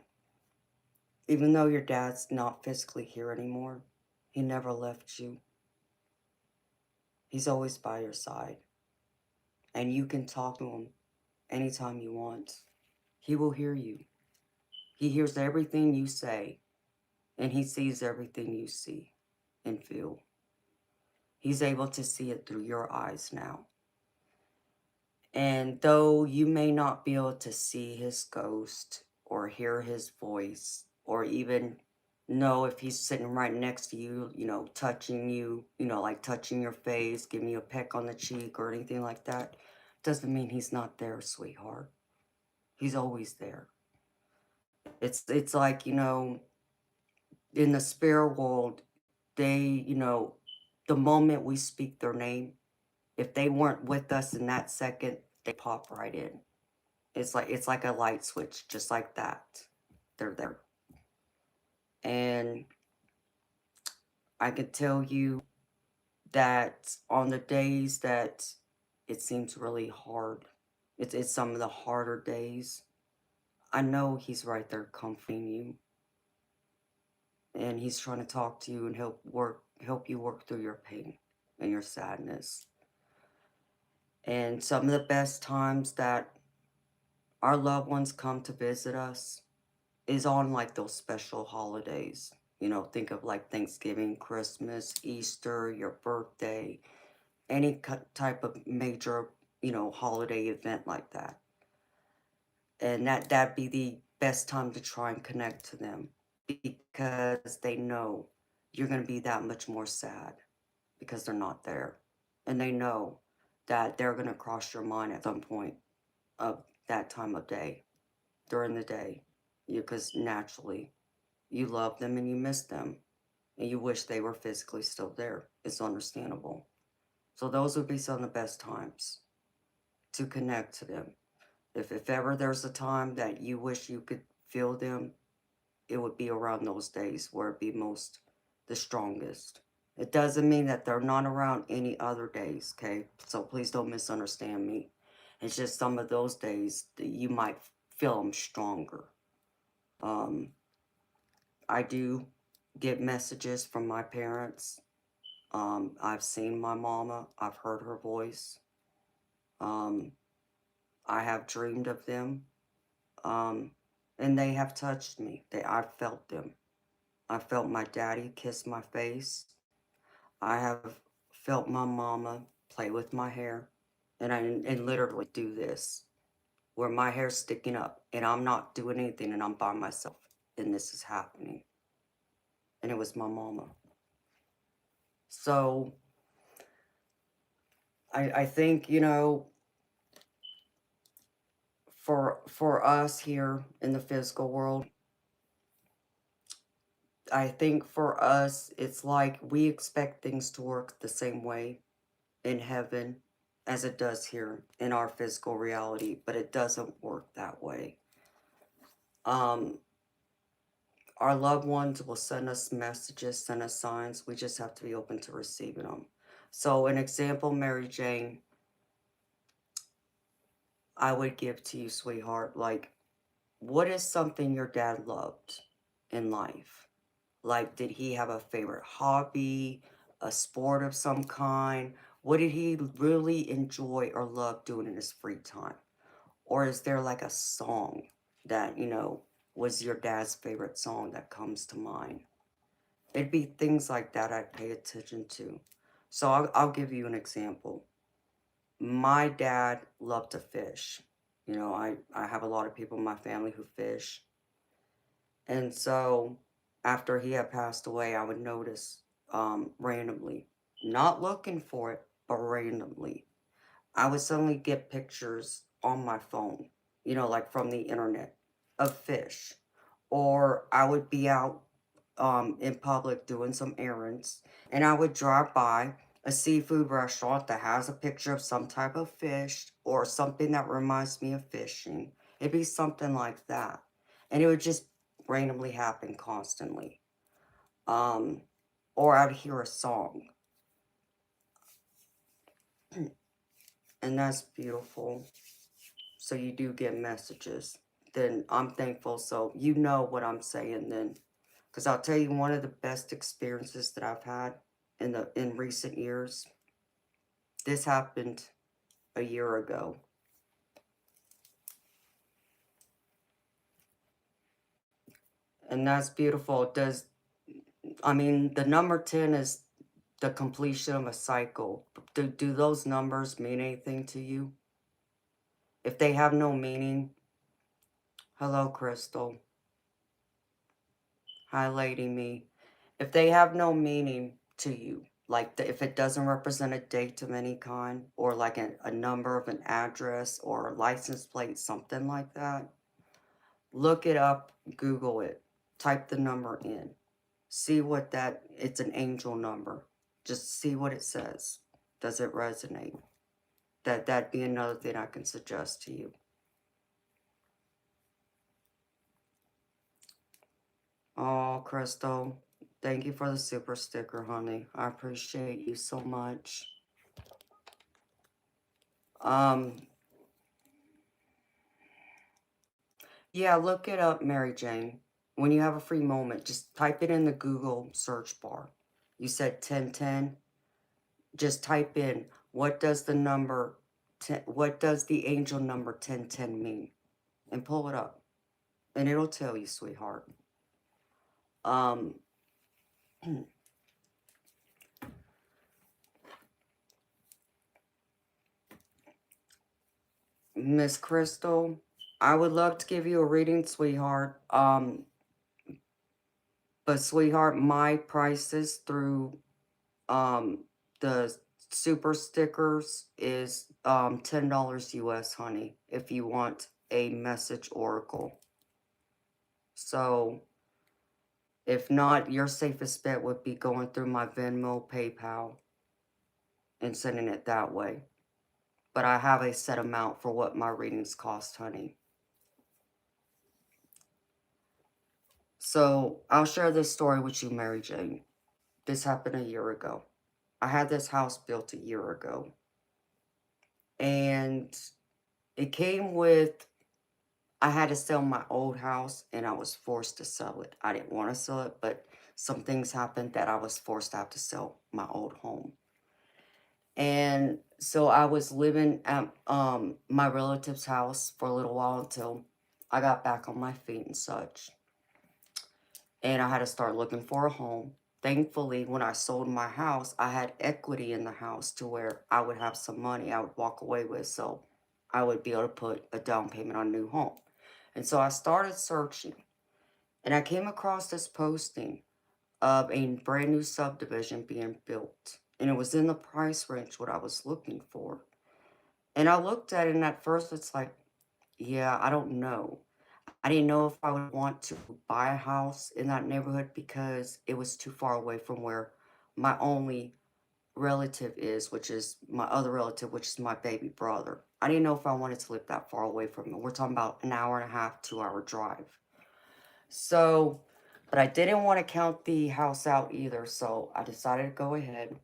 even though your dad's not physically here anymore, he never left you. He's always by your side. And you can talk to him anytime you want. He will hear you. He hears everything you say, and he sees everything you see and feel. He's able to see it through your eyes now. And though you may not be able to see his ghost or hear his voice or even know if he's sitting right next to you, touching you, like touching your face, giving you a peck on the cheek or anything like that, doesn't mean he's not there, sweetheart. He's always there. It's like, in the spirit world, they, the moment we speak their name, if they weren't with us in that second, they pop right in. It's like a light switch, just like that. They're there. And I can tell you that on the days that it seems really hard, it's some of the harder days. I know he's right there comforting you, and he's trying to talk to you and help you work through your pain and your sadness. And some of the best times that our loved ones come to visit us is on like those special holidays. Think of like Thanksgiving, Christmas, Easter, your birthday, any type of major, holiday event like that. And that'd be the best time to try and connect to them because they know you're going to be that much more sad because they're not there. And they know that they're going to cross your mind at some point of that time of day, during the day, because naturally you love them and you miss them and you wish they were physically still there. It's understandable. So those would be some of the best times to connect to them. If ever there's a time that you wish you could feel them, it would be around those days where it'd be most the strongest. It doesn't mean that they're not around any other days, okay? So please don't misunderstand me. It's just some of those days that you might feel them stronger. Um, I do get messages from my parents. I've seen my mama. I've heard her voice. Um, I have dreamed of them. Um, and they have touched me. I've felt them. I felt my daddy kiss my face. I have felt my mama play with my hair. And literally do this, where my hair's sticking up and I'm not doing anything and I'm by myself and this is happening. And it was my mama. So I think, for us here in the physical world, I think for us it's like we expect things to work the same way in heaven as it does here in our physical reality, but it doesn't work that way. Um, our loved ones will send us messages, send us signs. We just have to be open to receiving them. So, an example, Mary Jane, I would give to you, sweetheart, like, what is something your dad loved in life? Like, did he have a favorite hobby, a sport of some kind? What did he really enjoy or love doing in his free time? Or is there like a song that, was your dad's favorite song that comes to mind? It'd be things like that I'd pay attention to. So I'll give you an example. My dad loved to fish. I have a lot of people in my family who fish. And so after he had passed away, I would notice randomly, not looking for it, but randomly, I would suddenly get pictures on my phone like from the internet, of fish. Or I would be out in public doing some errands, and I would drive by a seafood restaurant that has a picture of some type of fish or something that reminds me of fishing. It'd be something like that. And it would just randomly happen constantly. Um, or I'd hear a song. And that's beautiful. So you do get messages. Then I'm thankful. So you know what I'm saying then. Because I'll tell you, one of the best experiences that I've had in recent years, this happened a year ago. And that's beautiful. The number 10 is the completion of a cycle. Do those numbers mean anything to you? If they have no meaning, hello, Crystal. Hi, Lady Me. If they have no meaning to you, like if it doesn't represent a date of any kind, or like a number of an address or a license plate, something like that, look it up, Google it, type the number in, see what it's an angel number. Just see what it says. Does it resonate? That'd be another thing I can suggest to you. Oh, Crystal, thank you for the super sticker, honey. I appreciate you so much. Um, yeah, look it up, Mary Jane. When you have a free moment, just type it in the Google search bar. You said 1010. Just type in what does the number 10, what does the angel number 1010 mean? And pull it up. And it'll tell you, sweetheart. Um, Miss Crystal, I would love to give you a reading, sweetheart. But sweetheart, my prices through the super stickers is $10 US, honey, if you want a message oracle. So if not, your safest bet would be going through my Venmo, PayPal, and sending it that way. But I have a set amount for what my readings cost, honey. So I'll share this story with you, Mary Jane. This happened a year ago. I had this house built a year ago. And it came with, I had to sell my old house and I was forced to sell it. I didn't want to sell it, but some things happened that I was forced to have to sell my old home. And so I was living at my relative's house for a little while until I got back on my feet and such. And I had to start looking for a home. Thankfully, when I sold my house, I had equity in the house to where I would have some money I would walk away with, so I would be able to put a down payment on a new home. And so I started searching, and I came across this posting of a brand new subdivision being built, and it was in the price range what I was looking for. And I looked at it, and at first it's like, yeah, I don't know. I didn't know if I would want to buy a house in that neighborhood because it was too far away from where my only relative is, which is my other relative, which is my baby brother. I didn't know if I wanted to live that far away from him. We're talking about an hour and a half, 2 hour drive. So, but I didn't want to count the house out either. So I decided to go ahead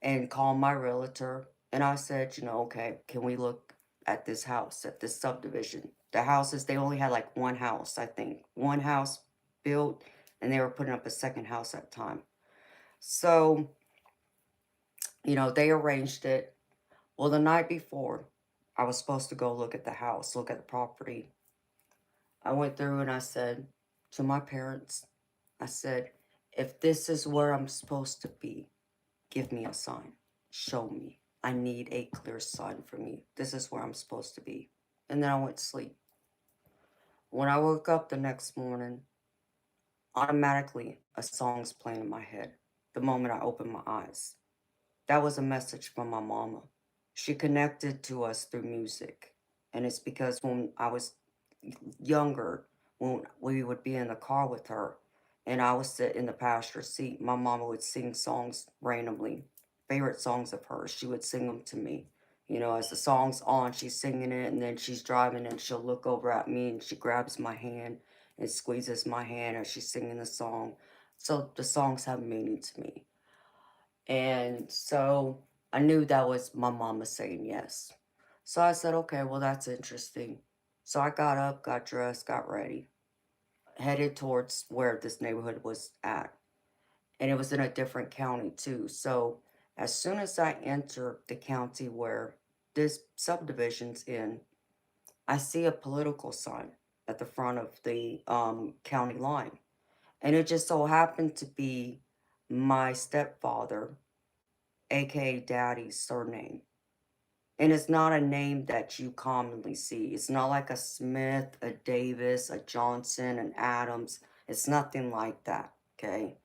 and call my realtor. And I said, okay, can we look at this house, at this subdivision? The houses, they only had like one house, I think. One house built, and they were putting up a second house at the time. So, they arranged it. Well, the night before, I was supposed to go look at the house, look at the property. I went through and I said to my parents, I said, if this is where I'm supposed to be, give me a sign. Show me. I need a clear sign for me. This is where I'm supposed to be. And then I went to sleep. When I woke up the next morning, automatically a song's playing in my head the moment I opened my eyes. That was a message from my mama. She connected to us through music. And it's because when I was younger, when we would be in the car with her and I would sit in the passenger seat, my mama would sing songs randomly, favorite songs of hers. She would sing them to me. You know, as the song's on, she's singing it, and then she's driving, and she'll look over at me and she grabs my hand and squeezes my hand as she's singing the song. So the songs have meaning to me. And so I knew that was my mama saying yes. So I said, okay, well, that's interesting. So I got up, got dressed, got ready, headed towards where this neighborhood was at. And it was in a different county too. So as soon as I entered the county where this subdivision's in, I see a political sign at the front of the county line. And it just so happened to be my stepfather, aka Daddy's surname. And it's not a name that you commonly see. It's not like a Smith, a Davis, a Johnson, an Adams. It's nothing like that, okay?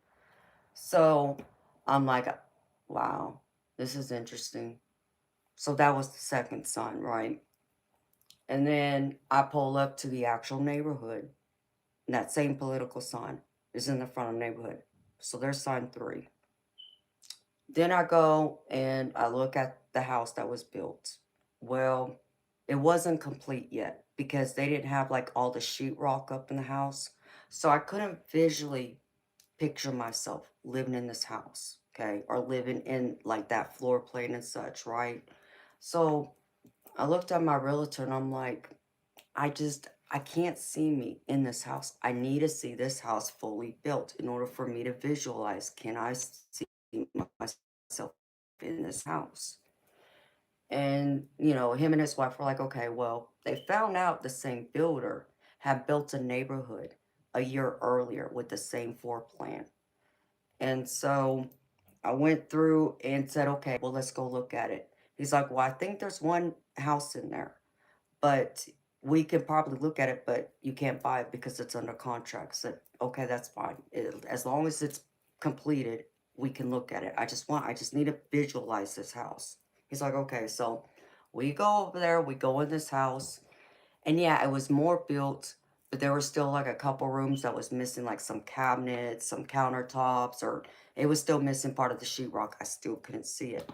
So I'm like, wow, this is interesting. So that was the second sign, right? And then I pull up to the actual neighborhood, and that same political sign is in the front of the neighborhood. So there's sign three. Then I go and I look at the house that was built. Well, it wasn't complete yet because they didn't have like all the sheetrock up in the house. So I couldn't visually picture myself living in this house, okay? Or living in like that floor plan and such, right? So I looked at my realtor and I'm like, I can't see me in this house. I need to see this house fully built in order for me to visualize, can I see myself in this house? And, you know, him and his wife were like, okay, well, they found out the same builder had built a neighborhood a year earlier with the same floor plan. And so I went through and said, okay, well, let's go look at it. He's like, well, I think there's one house in there, but we can probably look at it, but you can't buy it because it's under contract. So, okay, that's fine. As long as it's completed, we can look at it. I just need to visualize this house. He's like, okay, so we go over there, we go in this house, and yeah, it was more built, but there were still like a couple rooms that was missing like some cabinets, some countertops, or it was still missing part of the sheetrock. I still couldn't see it.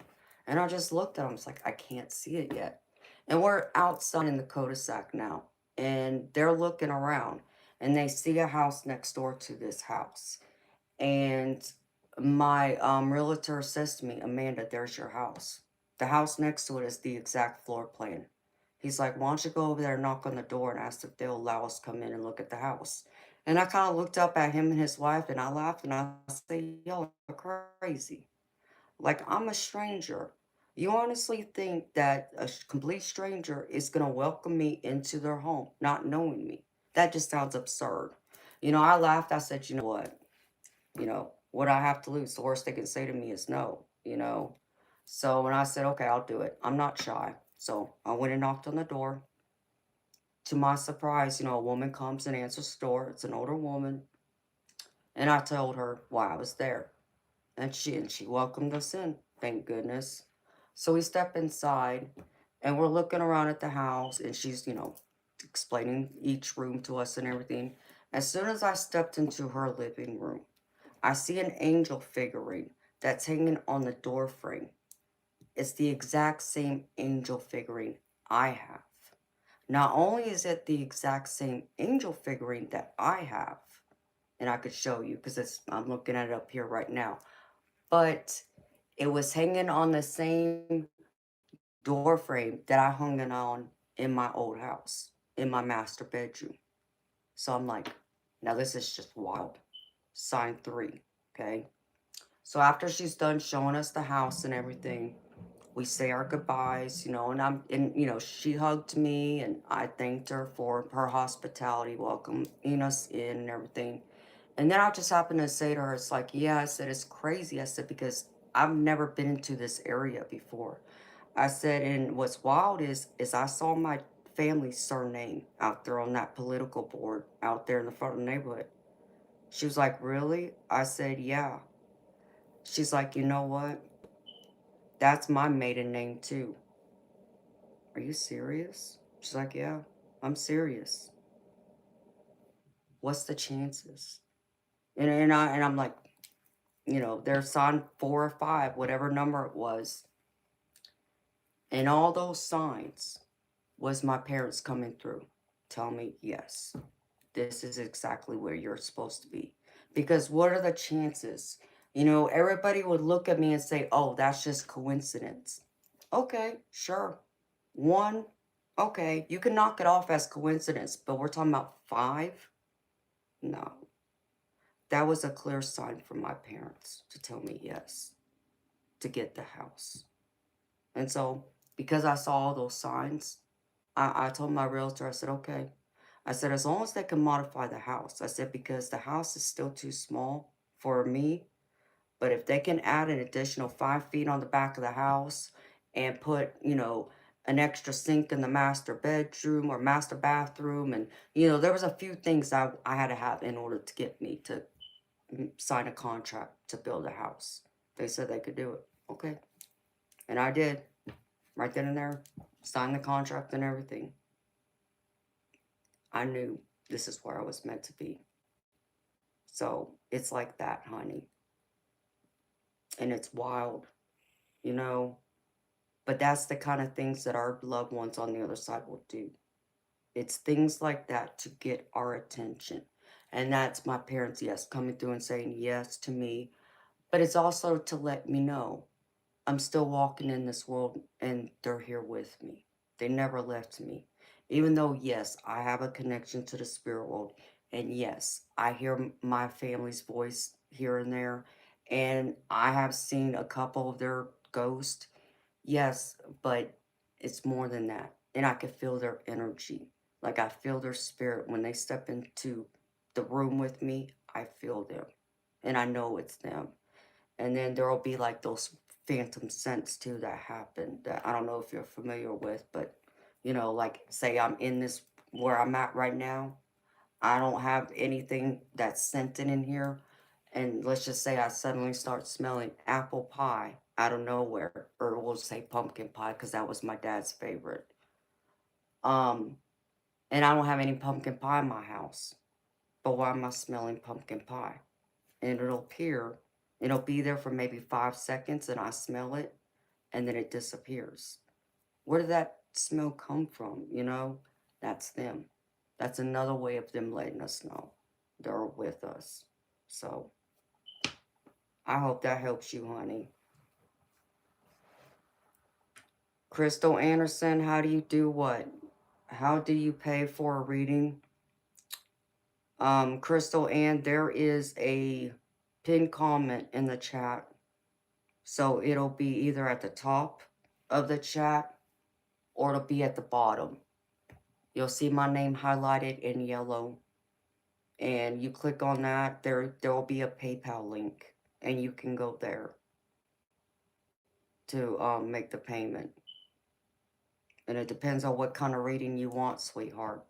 And I just looked at him, I was like, I can't see it yet. And we're outside in the cul-de-sac now, and they're looking around, and they see a house next door to this house. And my realtor says to me, Amanda, there's your house. The house next to it is the exact floor plan. He's like, why don't you go over there and knock on the door and ask if they'll allow us to come in and look at the house? And I kind of looked up at him and his wife and I laughed and I said, y'all are crazy. Like, I'm a stranger. You honestly think that a complete stranger is going to welcome me into their home, not knowing me? That just sounds absurd. You know, I laughed. I said, you know what? What I have to lose? The worst they can say to me is no, you know? So when I said, okay, I'll do it, I'm not shy. So I went and knocked on the door. To my surprise, a woman comes and answers the door. It's an older woman. And I told her why I was there. And she welcomed us in, thank goodness. So we step inside and we're looking around at the house and she's, explaining each room to us and everything. As soon as I stepped into her living room, I see an angel figurine that's hanging on the door frame. It's the exact same angel figurine I have. Not only is it the exact same angel figurine that I have, and I could show you because I'm looking at it up here right now, but it was hanging on the same door frame that I hung it on in my old house, in my master bedroom. So I'm like, now this is just wild. Sign three, okay? So after she's done showing us the house and everything, we say our goodbyes, and she hugged me and I thanked her for her hospitality, welcoming us in and everything. And then I just happened to say to her, it's like, yeah, I said, it's crazy. I said, because I've never been into this area before. I said, and what's wild is I saw my family's surname out there on that political board out there in the front of the neighborhood. She was like, really? I said, yeah. She's like, you know what? That's my maiden name too. Are you serious? She's like, yeah, I'm serious. What's the chances? And I'm like, they're sign 4 or 5, whatever number it was. And all those signs was my parents coming through, telling me, yes, this is exactly where you're supposed to be. Because what are the chances? Everybody would look at me and say, oh, that's just coincidence. Okay, sure. One, okay, you can knock it off as coincidence, but we're talking about 5? No. That was a clear sign from my parents to tell me yes, to get the house. And so, because I saw all those signs, I told my realtor, I said, okay. I said, as long as they can modify the house. I said, because the house is still too small for me. But if they can add an additional 5 feet on the back of the house and put, an extra sink in the master bedroom or master bathroom. And, there was a few things I had to have in order to get me to sign a contract to build a house. They said they could do it. Okay. And I did. Right then and there. Signed the contract and everything. I knew this is where I was meant to be. So it's like that, honey. And it's wild, you know. But that's the kind of things that our loved ones on the other side will do. It's things like that to get our attention. And that's my parents, yes, coming through and saying yes to me. But it's also to let me know I'm still walking in this world and they're here with me. They never left me. Even though, yes, I have a connection to the spirit world. And yes, I hear my family's voice here and there. And I have seen a couple of their ghosts. Yes, but it's more than that. And I can feel their energy. Like I feel their spirit when they step into the room with me. I feel them. And I know it's them. And then there will be like those phantom scents too that happen that I don't know if you're familiar with, but like say I'm in this where I'm at right now. I don't have anything that's scented in here. And let's just say I suddenly start smelling apple pie out of nowhere, or we'll say pumpkin pie because that was my dad's favorite. Um, and I don't have any pumpkin pie in my house. But why am I smelling pumpkin pie? And it'll appear, it'll be there for maybe 5 seconds and I smell it and then it disappears. Where did that smell come from? That's them. That's another way of them letting us know they're with us. So I hope that helps you, honey. Crystal Anderson, how do you do what? How do you pay for a reading? Crystal Ann, there is a pinned comment in the chat. So it'll be either at the top of the chat or it'll be at the bottom. You'll see my name highlighted in yellow. And you click on that, there will be a PayPal link. And you can go there to make the payment. And it depends on what kind of reading you want, sweetheart.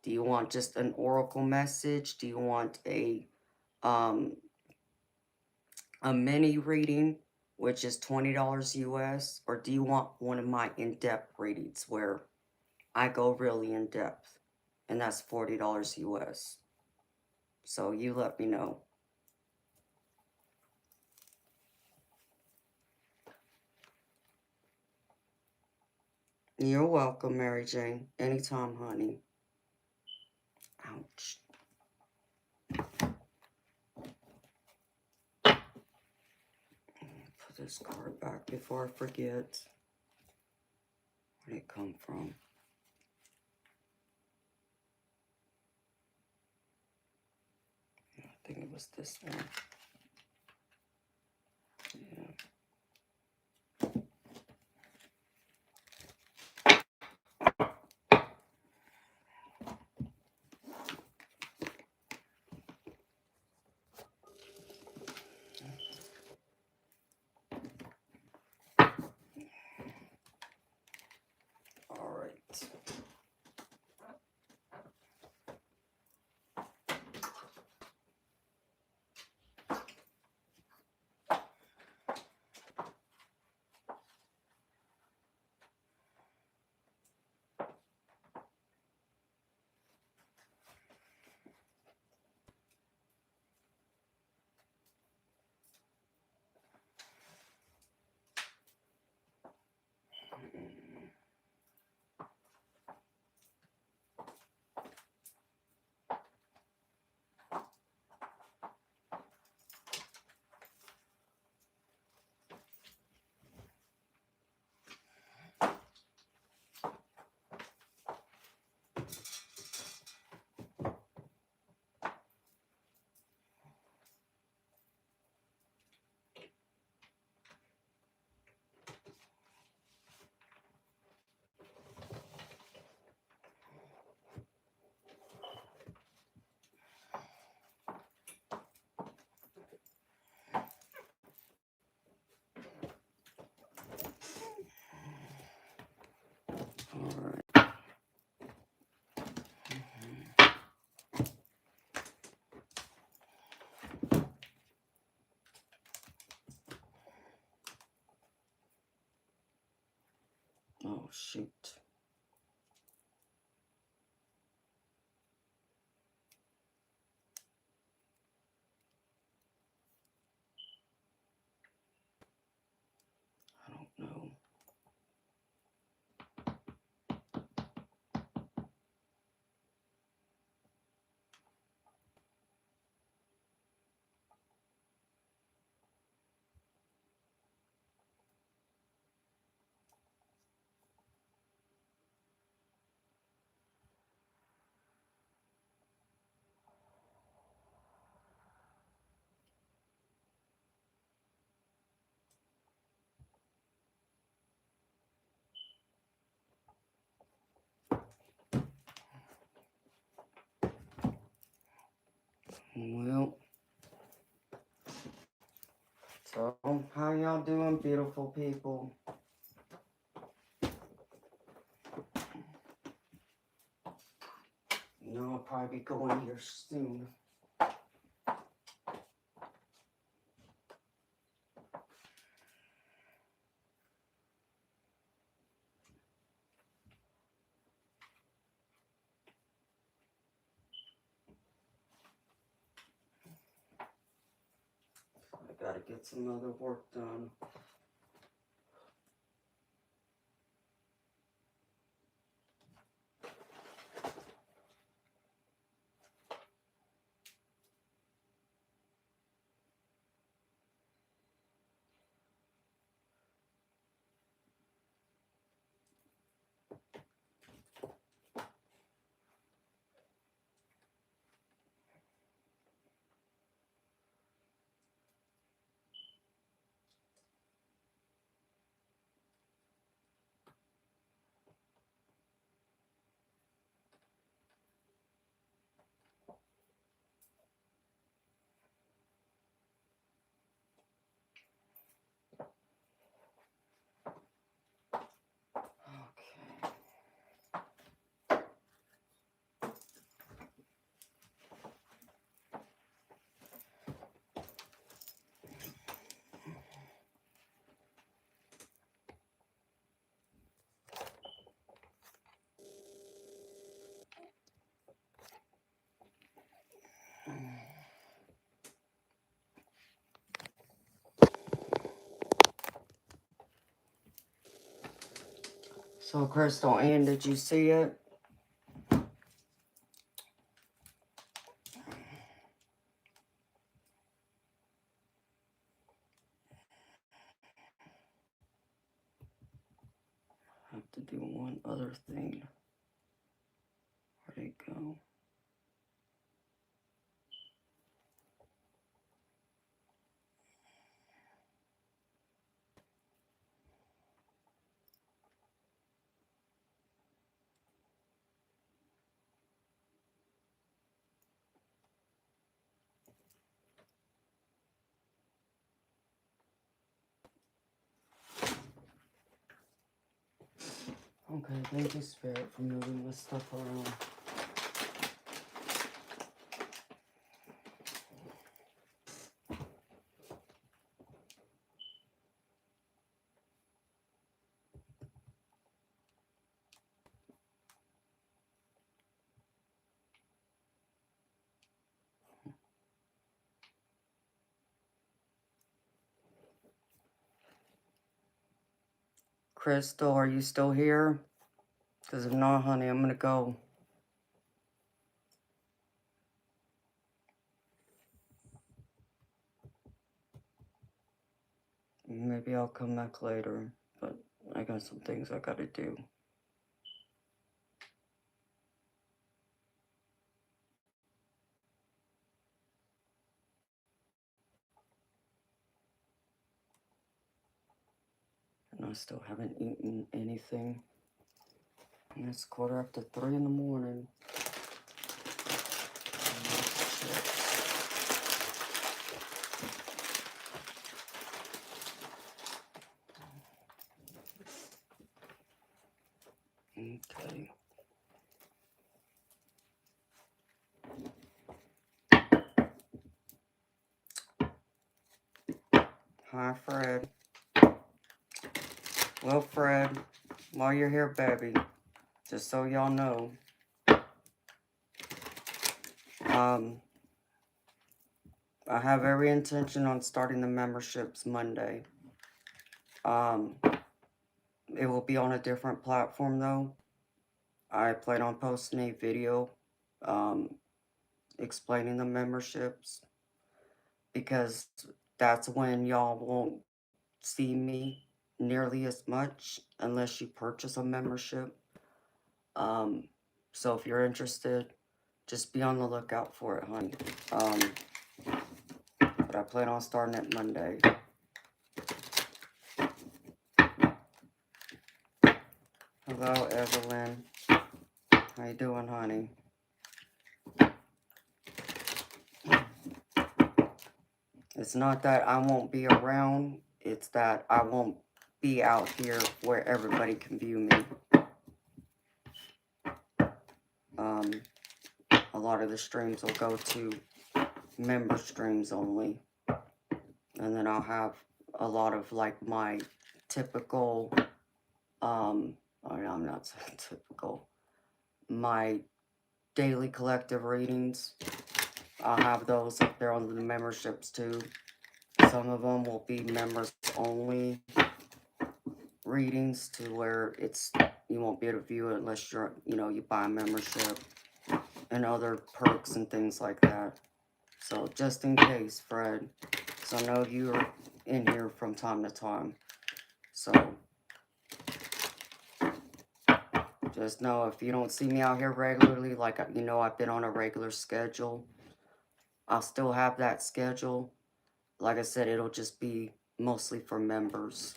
Do you want just an oracle message? Do you want a mini reading, which is $20 US? Or do you want one of my in-depth readings where I go really in depth, and that's $40 US. So you let me know. You're welcome, Mary Jane. Anytime, honey. Ouch. Put this card back before I forget. Where did it come from? I think it was this one. Yeah. All right. Oh, shoot. I don't know. Well, so how y'all doing, beautiful people? You know, I'll probably be going here soon. I gotta get some other work done. Okay. So, Crystal Ann, did you see it? I have to do one other thing. Where'd it go? Okay, thank you, Spirit, for moving this stuff around. Crystal, are you still here? Because if not, honey, I'm going to go. Maybe I'll come back later, but I got some things I got to do. And I still haven't eaten anything. And it's 3:15 in the morning. Okay. Hi, Fred. Well, Fred, while you're here, baby, just so y'all know, I have every intention on starting the memberships Monday. It will be on a different platform though. I plan on posting a video um, explaining the memberships because that's when y'all won't see me nearly as much unless you purchase a membership. Um, so if you're interested, just be on the lookout for it, honey. But I plan on starting it Monday. Hello, Evelyn. How you doing, honey? It's not that I won't be around. It's that I won't be out here where everybody can view me. A lot of the streams will go to member streams only. And then I'll have a lot of like my typical, I'm not saying typical, my daily collective readings. I'll have those up there on the memberships too. Some of them will be members only readings to where you won't be able to view it unless you buy a membership and other perks and things like that. So just in case, Fred, so I know you're in here from time to time. So just know if you don't see me out here regularly, like I've been on a regular schedule, I'll still have that schedule. Like I said, it'll just be mostly for members.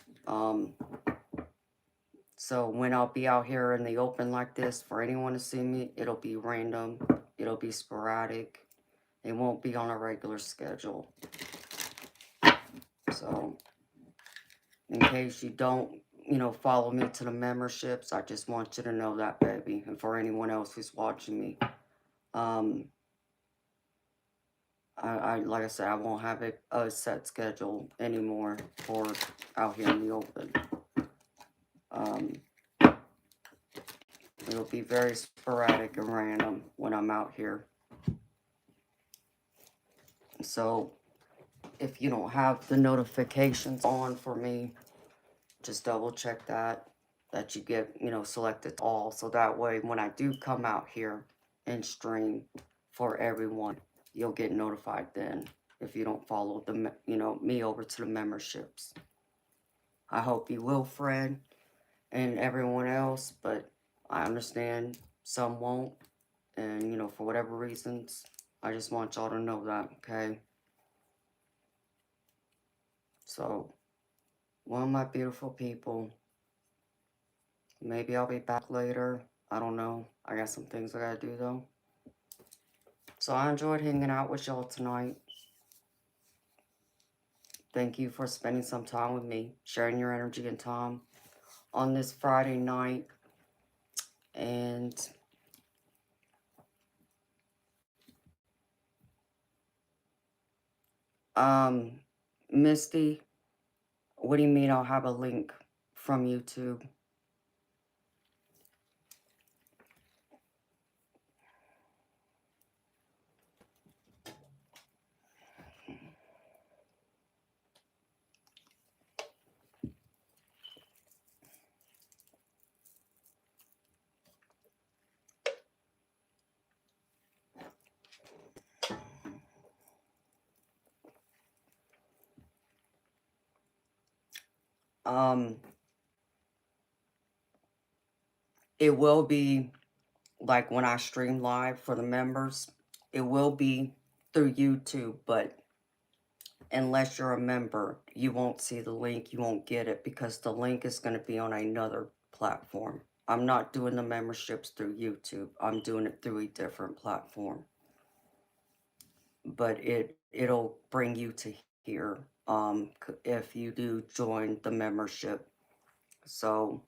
So when I'll be out here in the open like this for anyone to see me, it'll be random, it'll be sporadic, it won't be on a regular schedule. So in case you don't, follow me to the memberships, I just want you to know that, baby. And for anyone else who's watching me, I like I said, I won't have a set schedule anymore for out here in the open. It'll be very sporadic and random when I'm out here. So if you don't have the notifications on for me, just double check that you get, selected all. So that way when I do come out here and stream for everyone, you'll get notified then if you don't follow me over to the memberships. I hope you will, Fred, and everyone else, but I understand some won't. And, for whatever reasons, I just want y'all to know that, okay? So, one of my beautiful people, maybe I'll be back later. I don't know. I got some things I gotta do, though. So, I enjoyed hanging out with y'all tonight. Thank you for spending some time with me, sharing your energy and time on this Friday night. And Misty, what do you mean I'll have a link from YouTube? It will be like when I stream live for the members, it will be through YouTube, but unless you're a member, you won't see the link, you won't get it because the link is going to be on another platform. I'm not doing the memberships through YouTube. I'm doing it through a different platform. But it'll bring you to here if you do join the membership. So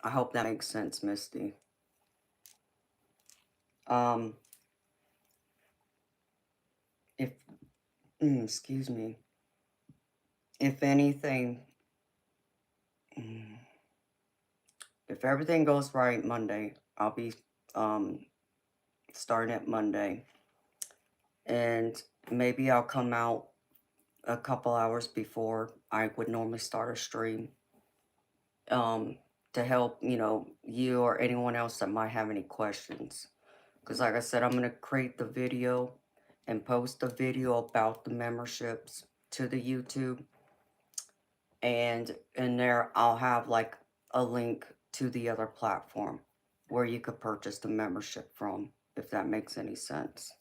I hope that makes sense, Misty. If excuse me. If anything, if everything goes right Monday, I'll be um, starting at Monday. And maybe I'll come out a couple hours before I would normally start a stream, um, to help, you or anyone else that might have any questions. Because like I said, I'm going to create the video and post the video about the memberships to the YouTube. And in there, I'll have like a link to the other platform where you could purchase the membership from, if that makes any sense.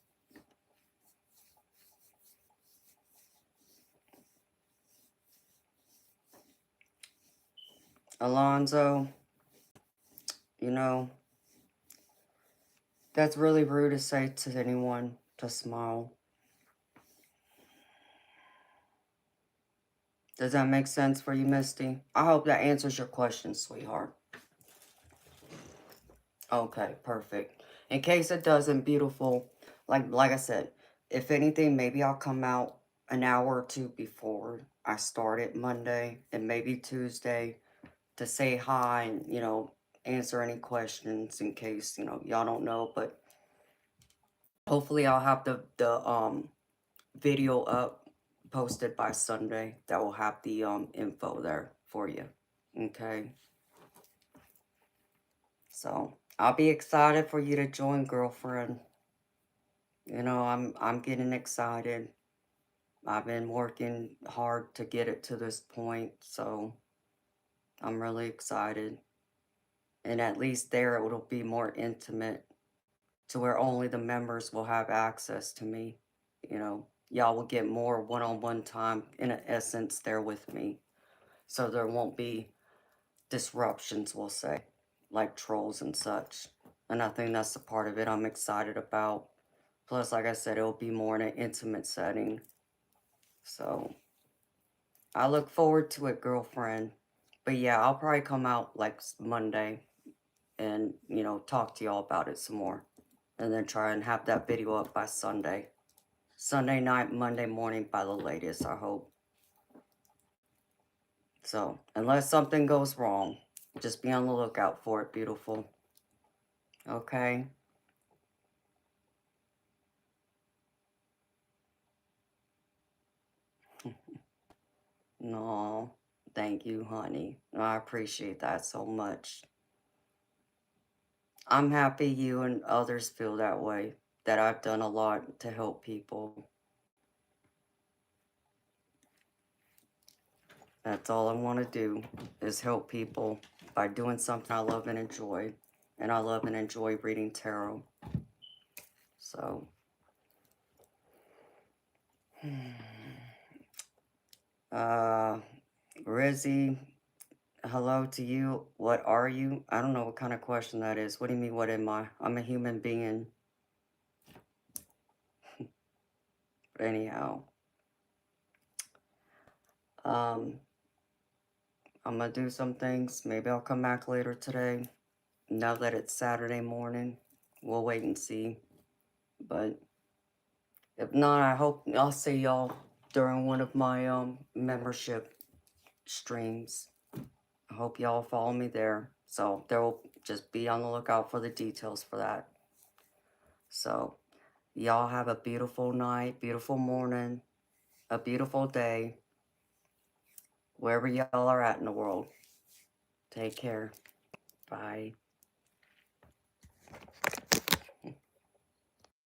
Alonzo, you know, that's really rude to say to anyone to smile. Does that make sense for you, Misty? I hope that answers your question, sweetheart. Okay, perfect. In case it doesn't, beautiful, like I said, if anything, maybe I'll come out an hour or two before I start it Monday and maybe Tuesday to say hi and, answer any questions in case, y'all don't know. But hopefully I'll have the video up posted by Sunday that will have the info there for you. Okay. So I'll be excited for you to join, girlfriend. I'm getting excited. I've been working hard to get it to this point, so I'm really excited. And at least there it'll be more intimate to where only the members will have access to me. Y'all will get more one-on-one time in essence there with me. So there won't be disruptions, we'll say, like trolls and such. And I think that's the part of it I'm excited about. Plus, like I said, it'll be more in an intimate setting. So I look forward to it, girlfriend. But yeah, I'll probably come out like Monday and, talk to y'all about it some more. And then try and have that video up by Sunday. Sunday night, Monday morning by the latest, I hope. So, unless something goes wrong, just be on the lookout for it, beautiful. Okay? No, thank you, honey. I appreciate that so much. I'm happy you and others feel that way, that I've done a lot to help people. That's all I want to do, is help people by doing something I love and enjoy. And I love and enjoy reading tarot. So, Rizzy, hello to you. What are you? I don't know what kind of question that is. What do you mean, what am I? I'm a human being. But anyhow, I'm gonna do some things. Maybe I'll come back later today. Now that it's Saturday morning, we'll wait and see. But if not, I hope I'll see y'all during one of my membership streams. I hope y'all follow me there. So there will just be on the lookout for the details for that. So y'all have a beautiful night, beautiful morning, a beautiful day, wherever y'all are at in the world. Take care. Bye.